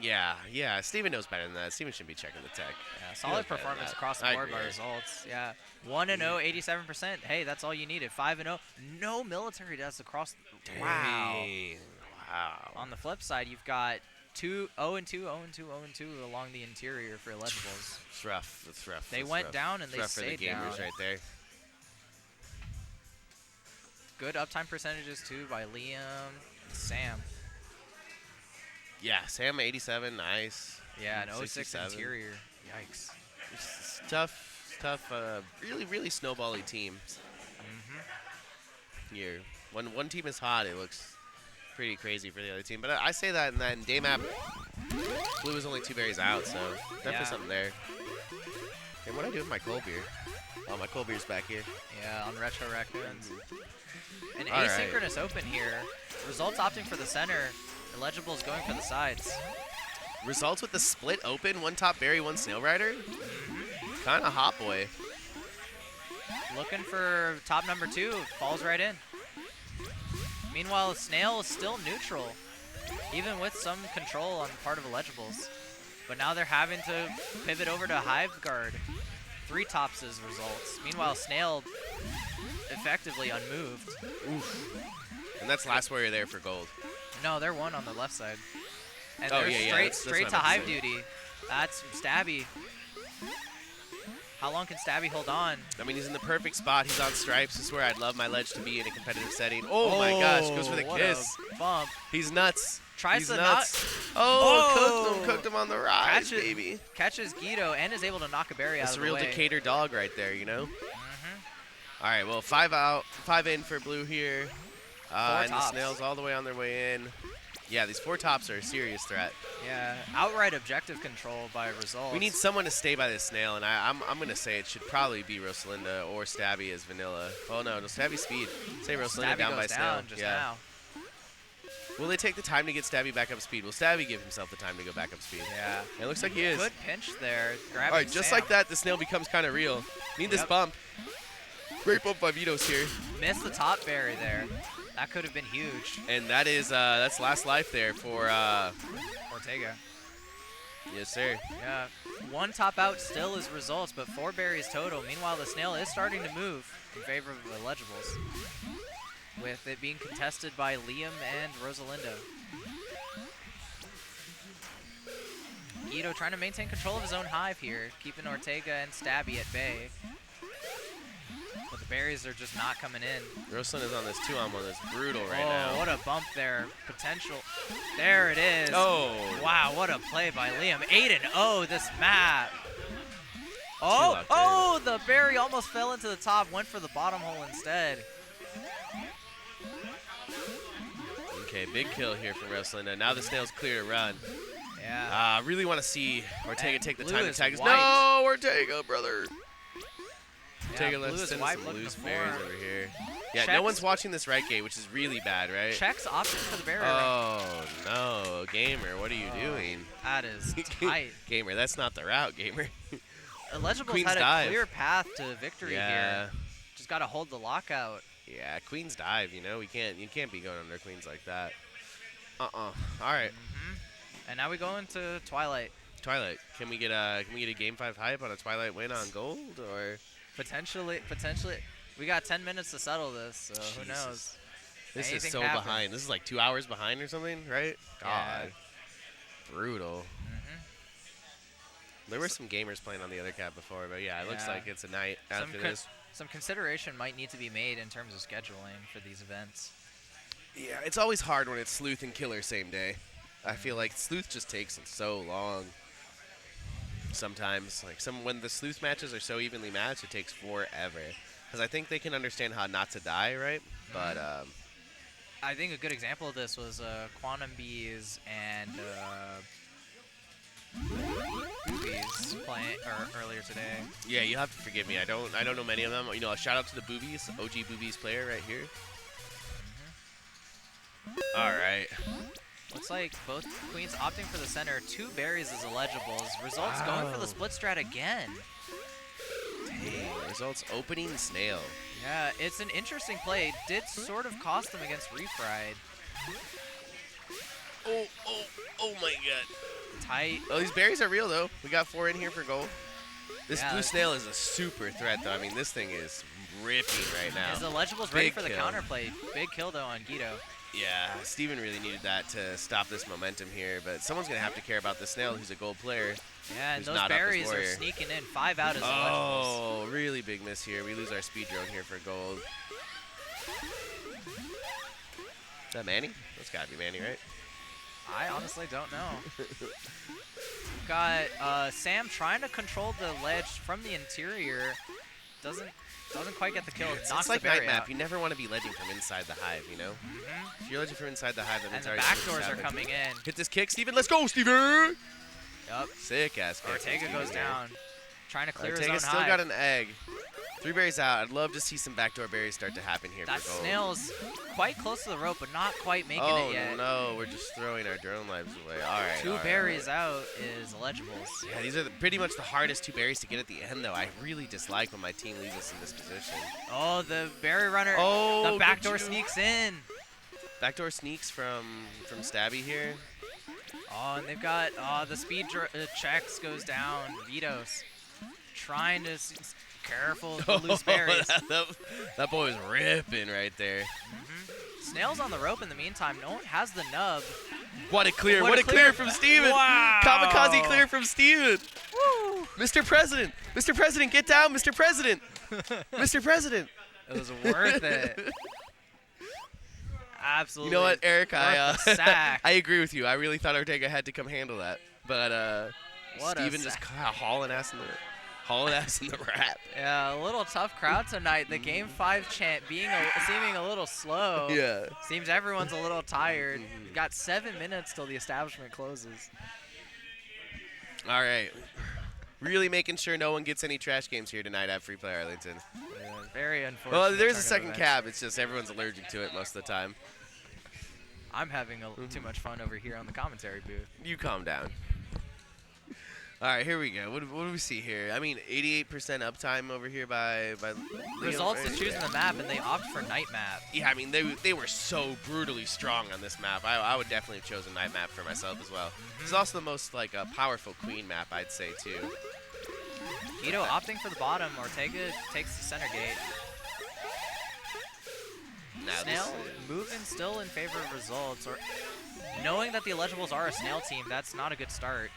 Yeah. Steven knows better than that. Steven shouldn't be checking the tech. Yeah, knows solid better than performance that. across the I board by agree. results. Yeah, 1-0, 87%. Hey, that's all you needed. 5-0, no military deaths across. Wow. Dang. Wow. On the flip side, you've got 0-2, 0-2, 0-2 along the interior for eligibles. It's rough. It's rough. They It's went rough. down and It's they rough for the stayed gamers down. right there. Good uptime percentages too by Liam. Sam. Yeah, Sam 87, nice. Yeah, an 06 67. interior. Yikes. It's tough, really, really snowbally teams. Here. When one team is hot, it looks pretty crazy for the other team. But I say that, and then day map, blue is only 2 berries out, so definitely something there. And what do I do with my cold beer? Oh, my cold beer's back here. Yeah, on Retro Raccoons. An All right. asynchronous open here. Results opting for the center. Illegibles going for the sides. Results with the split open, 1 top berry, 1 snail rider. Kind of hot boy. Looking for top number 2. Falls right in. Meanwhile, Snail is still neutral, even with some control on the part of Illegibles. But now they're having to pivot over to Hive Guard. 3 tops as results. Meanwhile, Snail effectively unmoved. Oof. And that's last warrior there for gold. No, they're 1 on the left side. And Oh, they're yeah, straight, that's straight what to I meant Hive to say. duty. That's Stabby. How long can Stabby hold on? I mean, he's in the perfect spot. He's on stripes. This is where I'd love my ledge to be in a competitive setting. Oh, my gosh, goes for the what kiss. a bump. He's nuts. Tries He's to nuts. not. Oh, cooked him on the rise, Catches- baby. Catches Guido and is able to knock a berry out That's of a the real way. Decatur dog right there, you know? All right, well, 5 out, 5 in for blue here. And tops. the snails all the way on their way in. Yeah, these 4 tops are a serious threat. Yeah, outright objective control by results. We need someone to stay by this snail, and I'm going to say it should probably be Rosalinda or Stabby as vanilla. Oh, no, Stabby speed. Say Rosalinda Stabby down goes by snail. down just yeah. now. Will they take the time to get Stabby back up speed? Will Stabby give himself the time to go back up speed? Yeah. It looks like he is. Good pinch there. Grabbing All right, just Sam. like that, the snail becomes kind of real. Need this Yep. bump. Great bump by Vito's here. Missed the top berry there. That could have been huge. And that is that's last life there for Ortega. yes, sir. Yeah. 1 top out still is results, but 4 berries total. Meanwhile, the snail is starting to move in favor of the Illegibles, with it being contested by Liam and Rosalinda. Guido trying to maintain control of his own hive here, keeping Ortega and Stabby at bay. But the berries are just not coming in. Rosalinda's on this 2-on-1 that's brutal right Oh, now. what a bump there. Potential. There it is. Oh. Wow, what a play by Liam. 8-0 this map. Oh, locked oh, the berry almost fell into the top, went for the bottom hole instead. Okay, big kill here from Rosalinda. Now the snail's clear to run. Yeah. Really want to see Ortega And take the blue time to is tag us. wiped. No, Ortega, brother. Yeah, Ortega, blue let's is send wiped, some looking loose for berries over here. Yeah, no Checks. one's watching this right gate, which is really bad, right? Checks option for the berry. Oh, no. Gamer, what are you doing? That is tight. Gamer, that's not the route, Gamer. Illegibles Queen's had a dive. clear path to victory Yeah. here. Just got to hold the lockout. Yeah, Queen's dive, you know? You can't be going under Queens like that. All right. And now we go into Twilight. Twilight, can we get a game 5 hype on a Twilight win on gold, or Potentially. We got 10 minutes to settle this, so who knows? Jesus. This Anything is so happen. behind. This is like 2 hours behind or something, right? Yeah. God. Brutal. There were some gamers playing on the other cap before, but yeah, it looks Yeah. like it's a night after Some this. Some consideration might need to be made in terms of scheduling for these events. Yeah, it's always hard when it's Sleuth and Killer same day. I feel like Sleuth just takes so long. Sometimes, like when the Sleuth matches are so evenly matched, it takes forever. Because I think they can understand how not to die, right? But I think a good example of this was Quantum Bees and Boobies playing earlier today. yeah, you have to forgive me. I don't know many of them. You know, a shout out to the Boobies, OG Boobies player right here. All right. Looks like both queens opting for the center. 2 berries as illegibles. Results going for the split strat again. Dang, results opening snail. Yeah, it's an interesting play. Did sort of cost them against Refried. Oh my god. Tight. Oh, these berries are real though. We got 4 in here for gold. This Yeah, blue that's- snail is a super threat though. I mean, this thing is ripping right now. Is illegibles ready Big for the kill. counterplay? Big kill though on Guido. Yeah, Steven really needed that to stop this momentum here, but someone's going to have to care about the snail who's a gold player. Yeah, and Who's those not up as berries are warrior. sneaking in. 5 out as illegibles. Oh, really big miss here. We lose our speed drone here for gold. Is that Manny? That's gotta be Manny, right? I honestly don't know. We've got Sam trying to control the ledge from the interior. Doesn't quite get the kill. It's like night map. You never want to be ledging from inside the hive, you know? If you're ledging from inside the hive, that And means the already backdoors something's are happened. coming in. Hit this kick, Steven. Let's go, Steven! Yup. Sick ass kick. Ortega goes down. Trying to clear his own Ortega's still hive. got an egg. 3 berries out. I'd love to see some backdoor berries start to happen here That for gold. snail's quite close to the rope, but not quite making Oh it yet. no, we're just throwing our drone lives away. All right. 2 all right, berries out is illegibles. Yeah, these are pretty much the hardest 2 berries to get at the end, though. I really dislike when my team leaves us in this position. Oh, the berry runner. Oh, the good backdoor juke. sneaks in. Backdoor sneaks from Stabby here. Oh, and they've got the speed checks goes down. Vitos trying to careful of the loose berries. that boy was ripping right there. Snail's on the rope in the meantime. No one has the nub. What a clear! What What a a clear clear. from Steven! Wow. Kamikaze clear from Steven! Woo! Mr. President! Mr. President, get down, Mr. President! Mr. President! It was worth it. Absolutely. You know what, Eric? Worth the sack. I agree with you. I really thought Ortega had to come handle that, but What a Steven just sack. hauling ass in the wrap. Yeah, a little tough crowd tonight. The Game 5 chant seeming a little slow. Yeah. Seems everyone's a little tired. Got 7 minutes till the establishment closes. All right. Really making sure no one gets any trash games here tonight at Free Play Arlington. Yeah, very unfortunate. Well, there's a turn of second events. cab. It's just everyone's allergic to it most of the time. I'm having too much fun over here on the commentary booth. You calm down. All right, here we go. What do we see here? I mean, 88% uptime over here by Liam, Results right? to choosing the map, and they opt for night map. Yeah, I mean, they were so brutally strong on this map. I would definitely have chosen night map for myself as well. It's also the most like powerful queen map, I'd say too. Ito opting for the bottom. Ortega takes the center gate. Now Snail moving still in favor of results, or knowing that the eligibles are a Snail team. That's not a good start.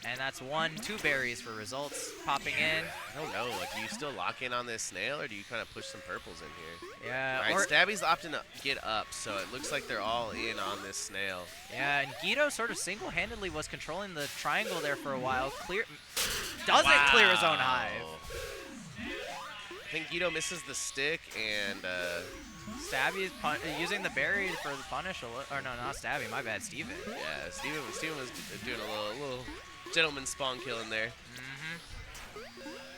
And that's 2 berries for results popping in. I don't know. Like, do you still lock in on this snail, or do you kind of push some purples in here? Yeah. All right, Stabby's opting to get up, so it looks like they're all in on this snail. Yeah, and Guido sort of single-handedly was controlling the triangle there for a while. Doesn't clear his own hive. I think Guido misses the stick, and Stabby is using the berry for the punish. Or no, not Stabby. My bad, Steven. yeah, Steven was doing a little gentleman spawn kill in there.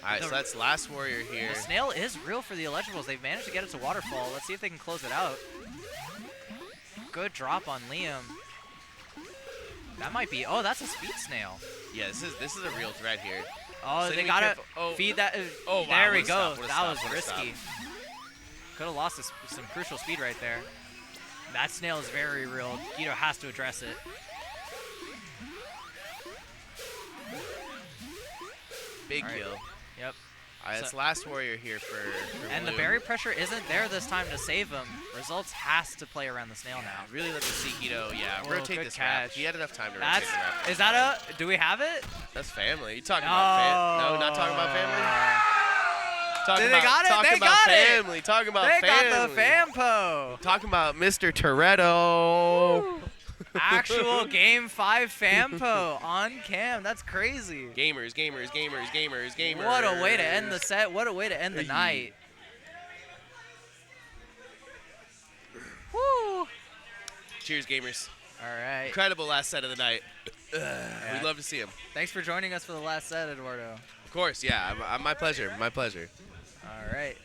All right, so that's last warrior here. The snail is real for the eligibles. They've managed to get it to waterfall. Let's see if they can close it out. Good drop on Liam. That might be. Oh, that's a speed snail. Yeah, this is a real threat here. Oh, So they be gotta careful. Oh. feed that. Oh, wow, There we what a go. stop, what a That stop, was what a stop. risky. Could have lost some crucial speed right there. That snail is very real. Guido has to address it. Big All right. kill. Yep. All right, So- that's last warrior here for And the Blue. berry pressure isn't there this time to save him. Results has to play around the snail now. Really let the see Guido, Oh, rotate good this map. catch. He had enough time to That's rotate the map. is that a? Do we have it? That's family. You talking about family? No, not talking about family. Talking They about, got it, talking they about got it. family. Talking about They family. got the Fampo. Talking about Mr. Toretto. Actual Game 5 Fampo on cam. That's crazy. Gamers, gamers, gamers, gamers, gamers. What a way to end the set. What a way to end the night. Woo. Cheers, gamers. All right. Incredible last set of the night. We'd love to see him. Thanks for joining us for the last set, Eduardo. Of course, yeah. My pleasure. My pleasure. All right.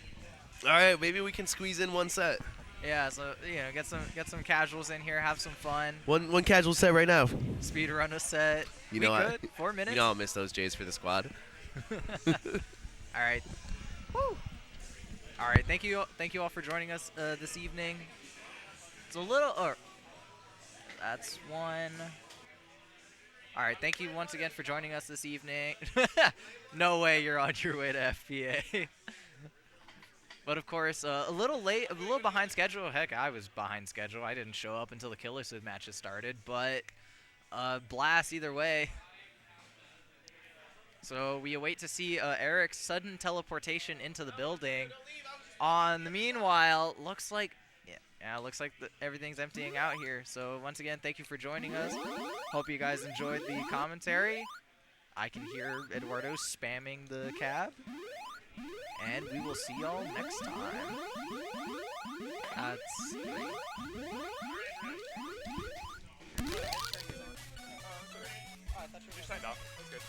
All right, maybe we can squeeze in one set. Yeah, so get some casuals in here, have some fun. One casual set right now. Speed run a set. You know what? 4 minutes. You know I'll miss those J's for the squad. All right. Woo. All right. Thank you all for joining us this evening. It's a little. That's one. All right. Thank you once again for joining us this evening. No way you're on your way to FPA. But of course, a little late, a little behind schedule. Heck, I was behind schedule. I didn't show up until the Killer Sid matches started. But blast either way. So we await to see Eric's sudden teleportation into the building. On the meanwhile, looks like Yeah, it looks like everything's emptying out here. So once again, thank you for joining us. Hope you guys enjoyed the commentary. I can hear Eduardo spamming the cab. And we will see y'all next time. That's You signed up. That's good.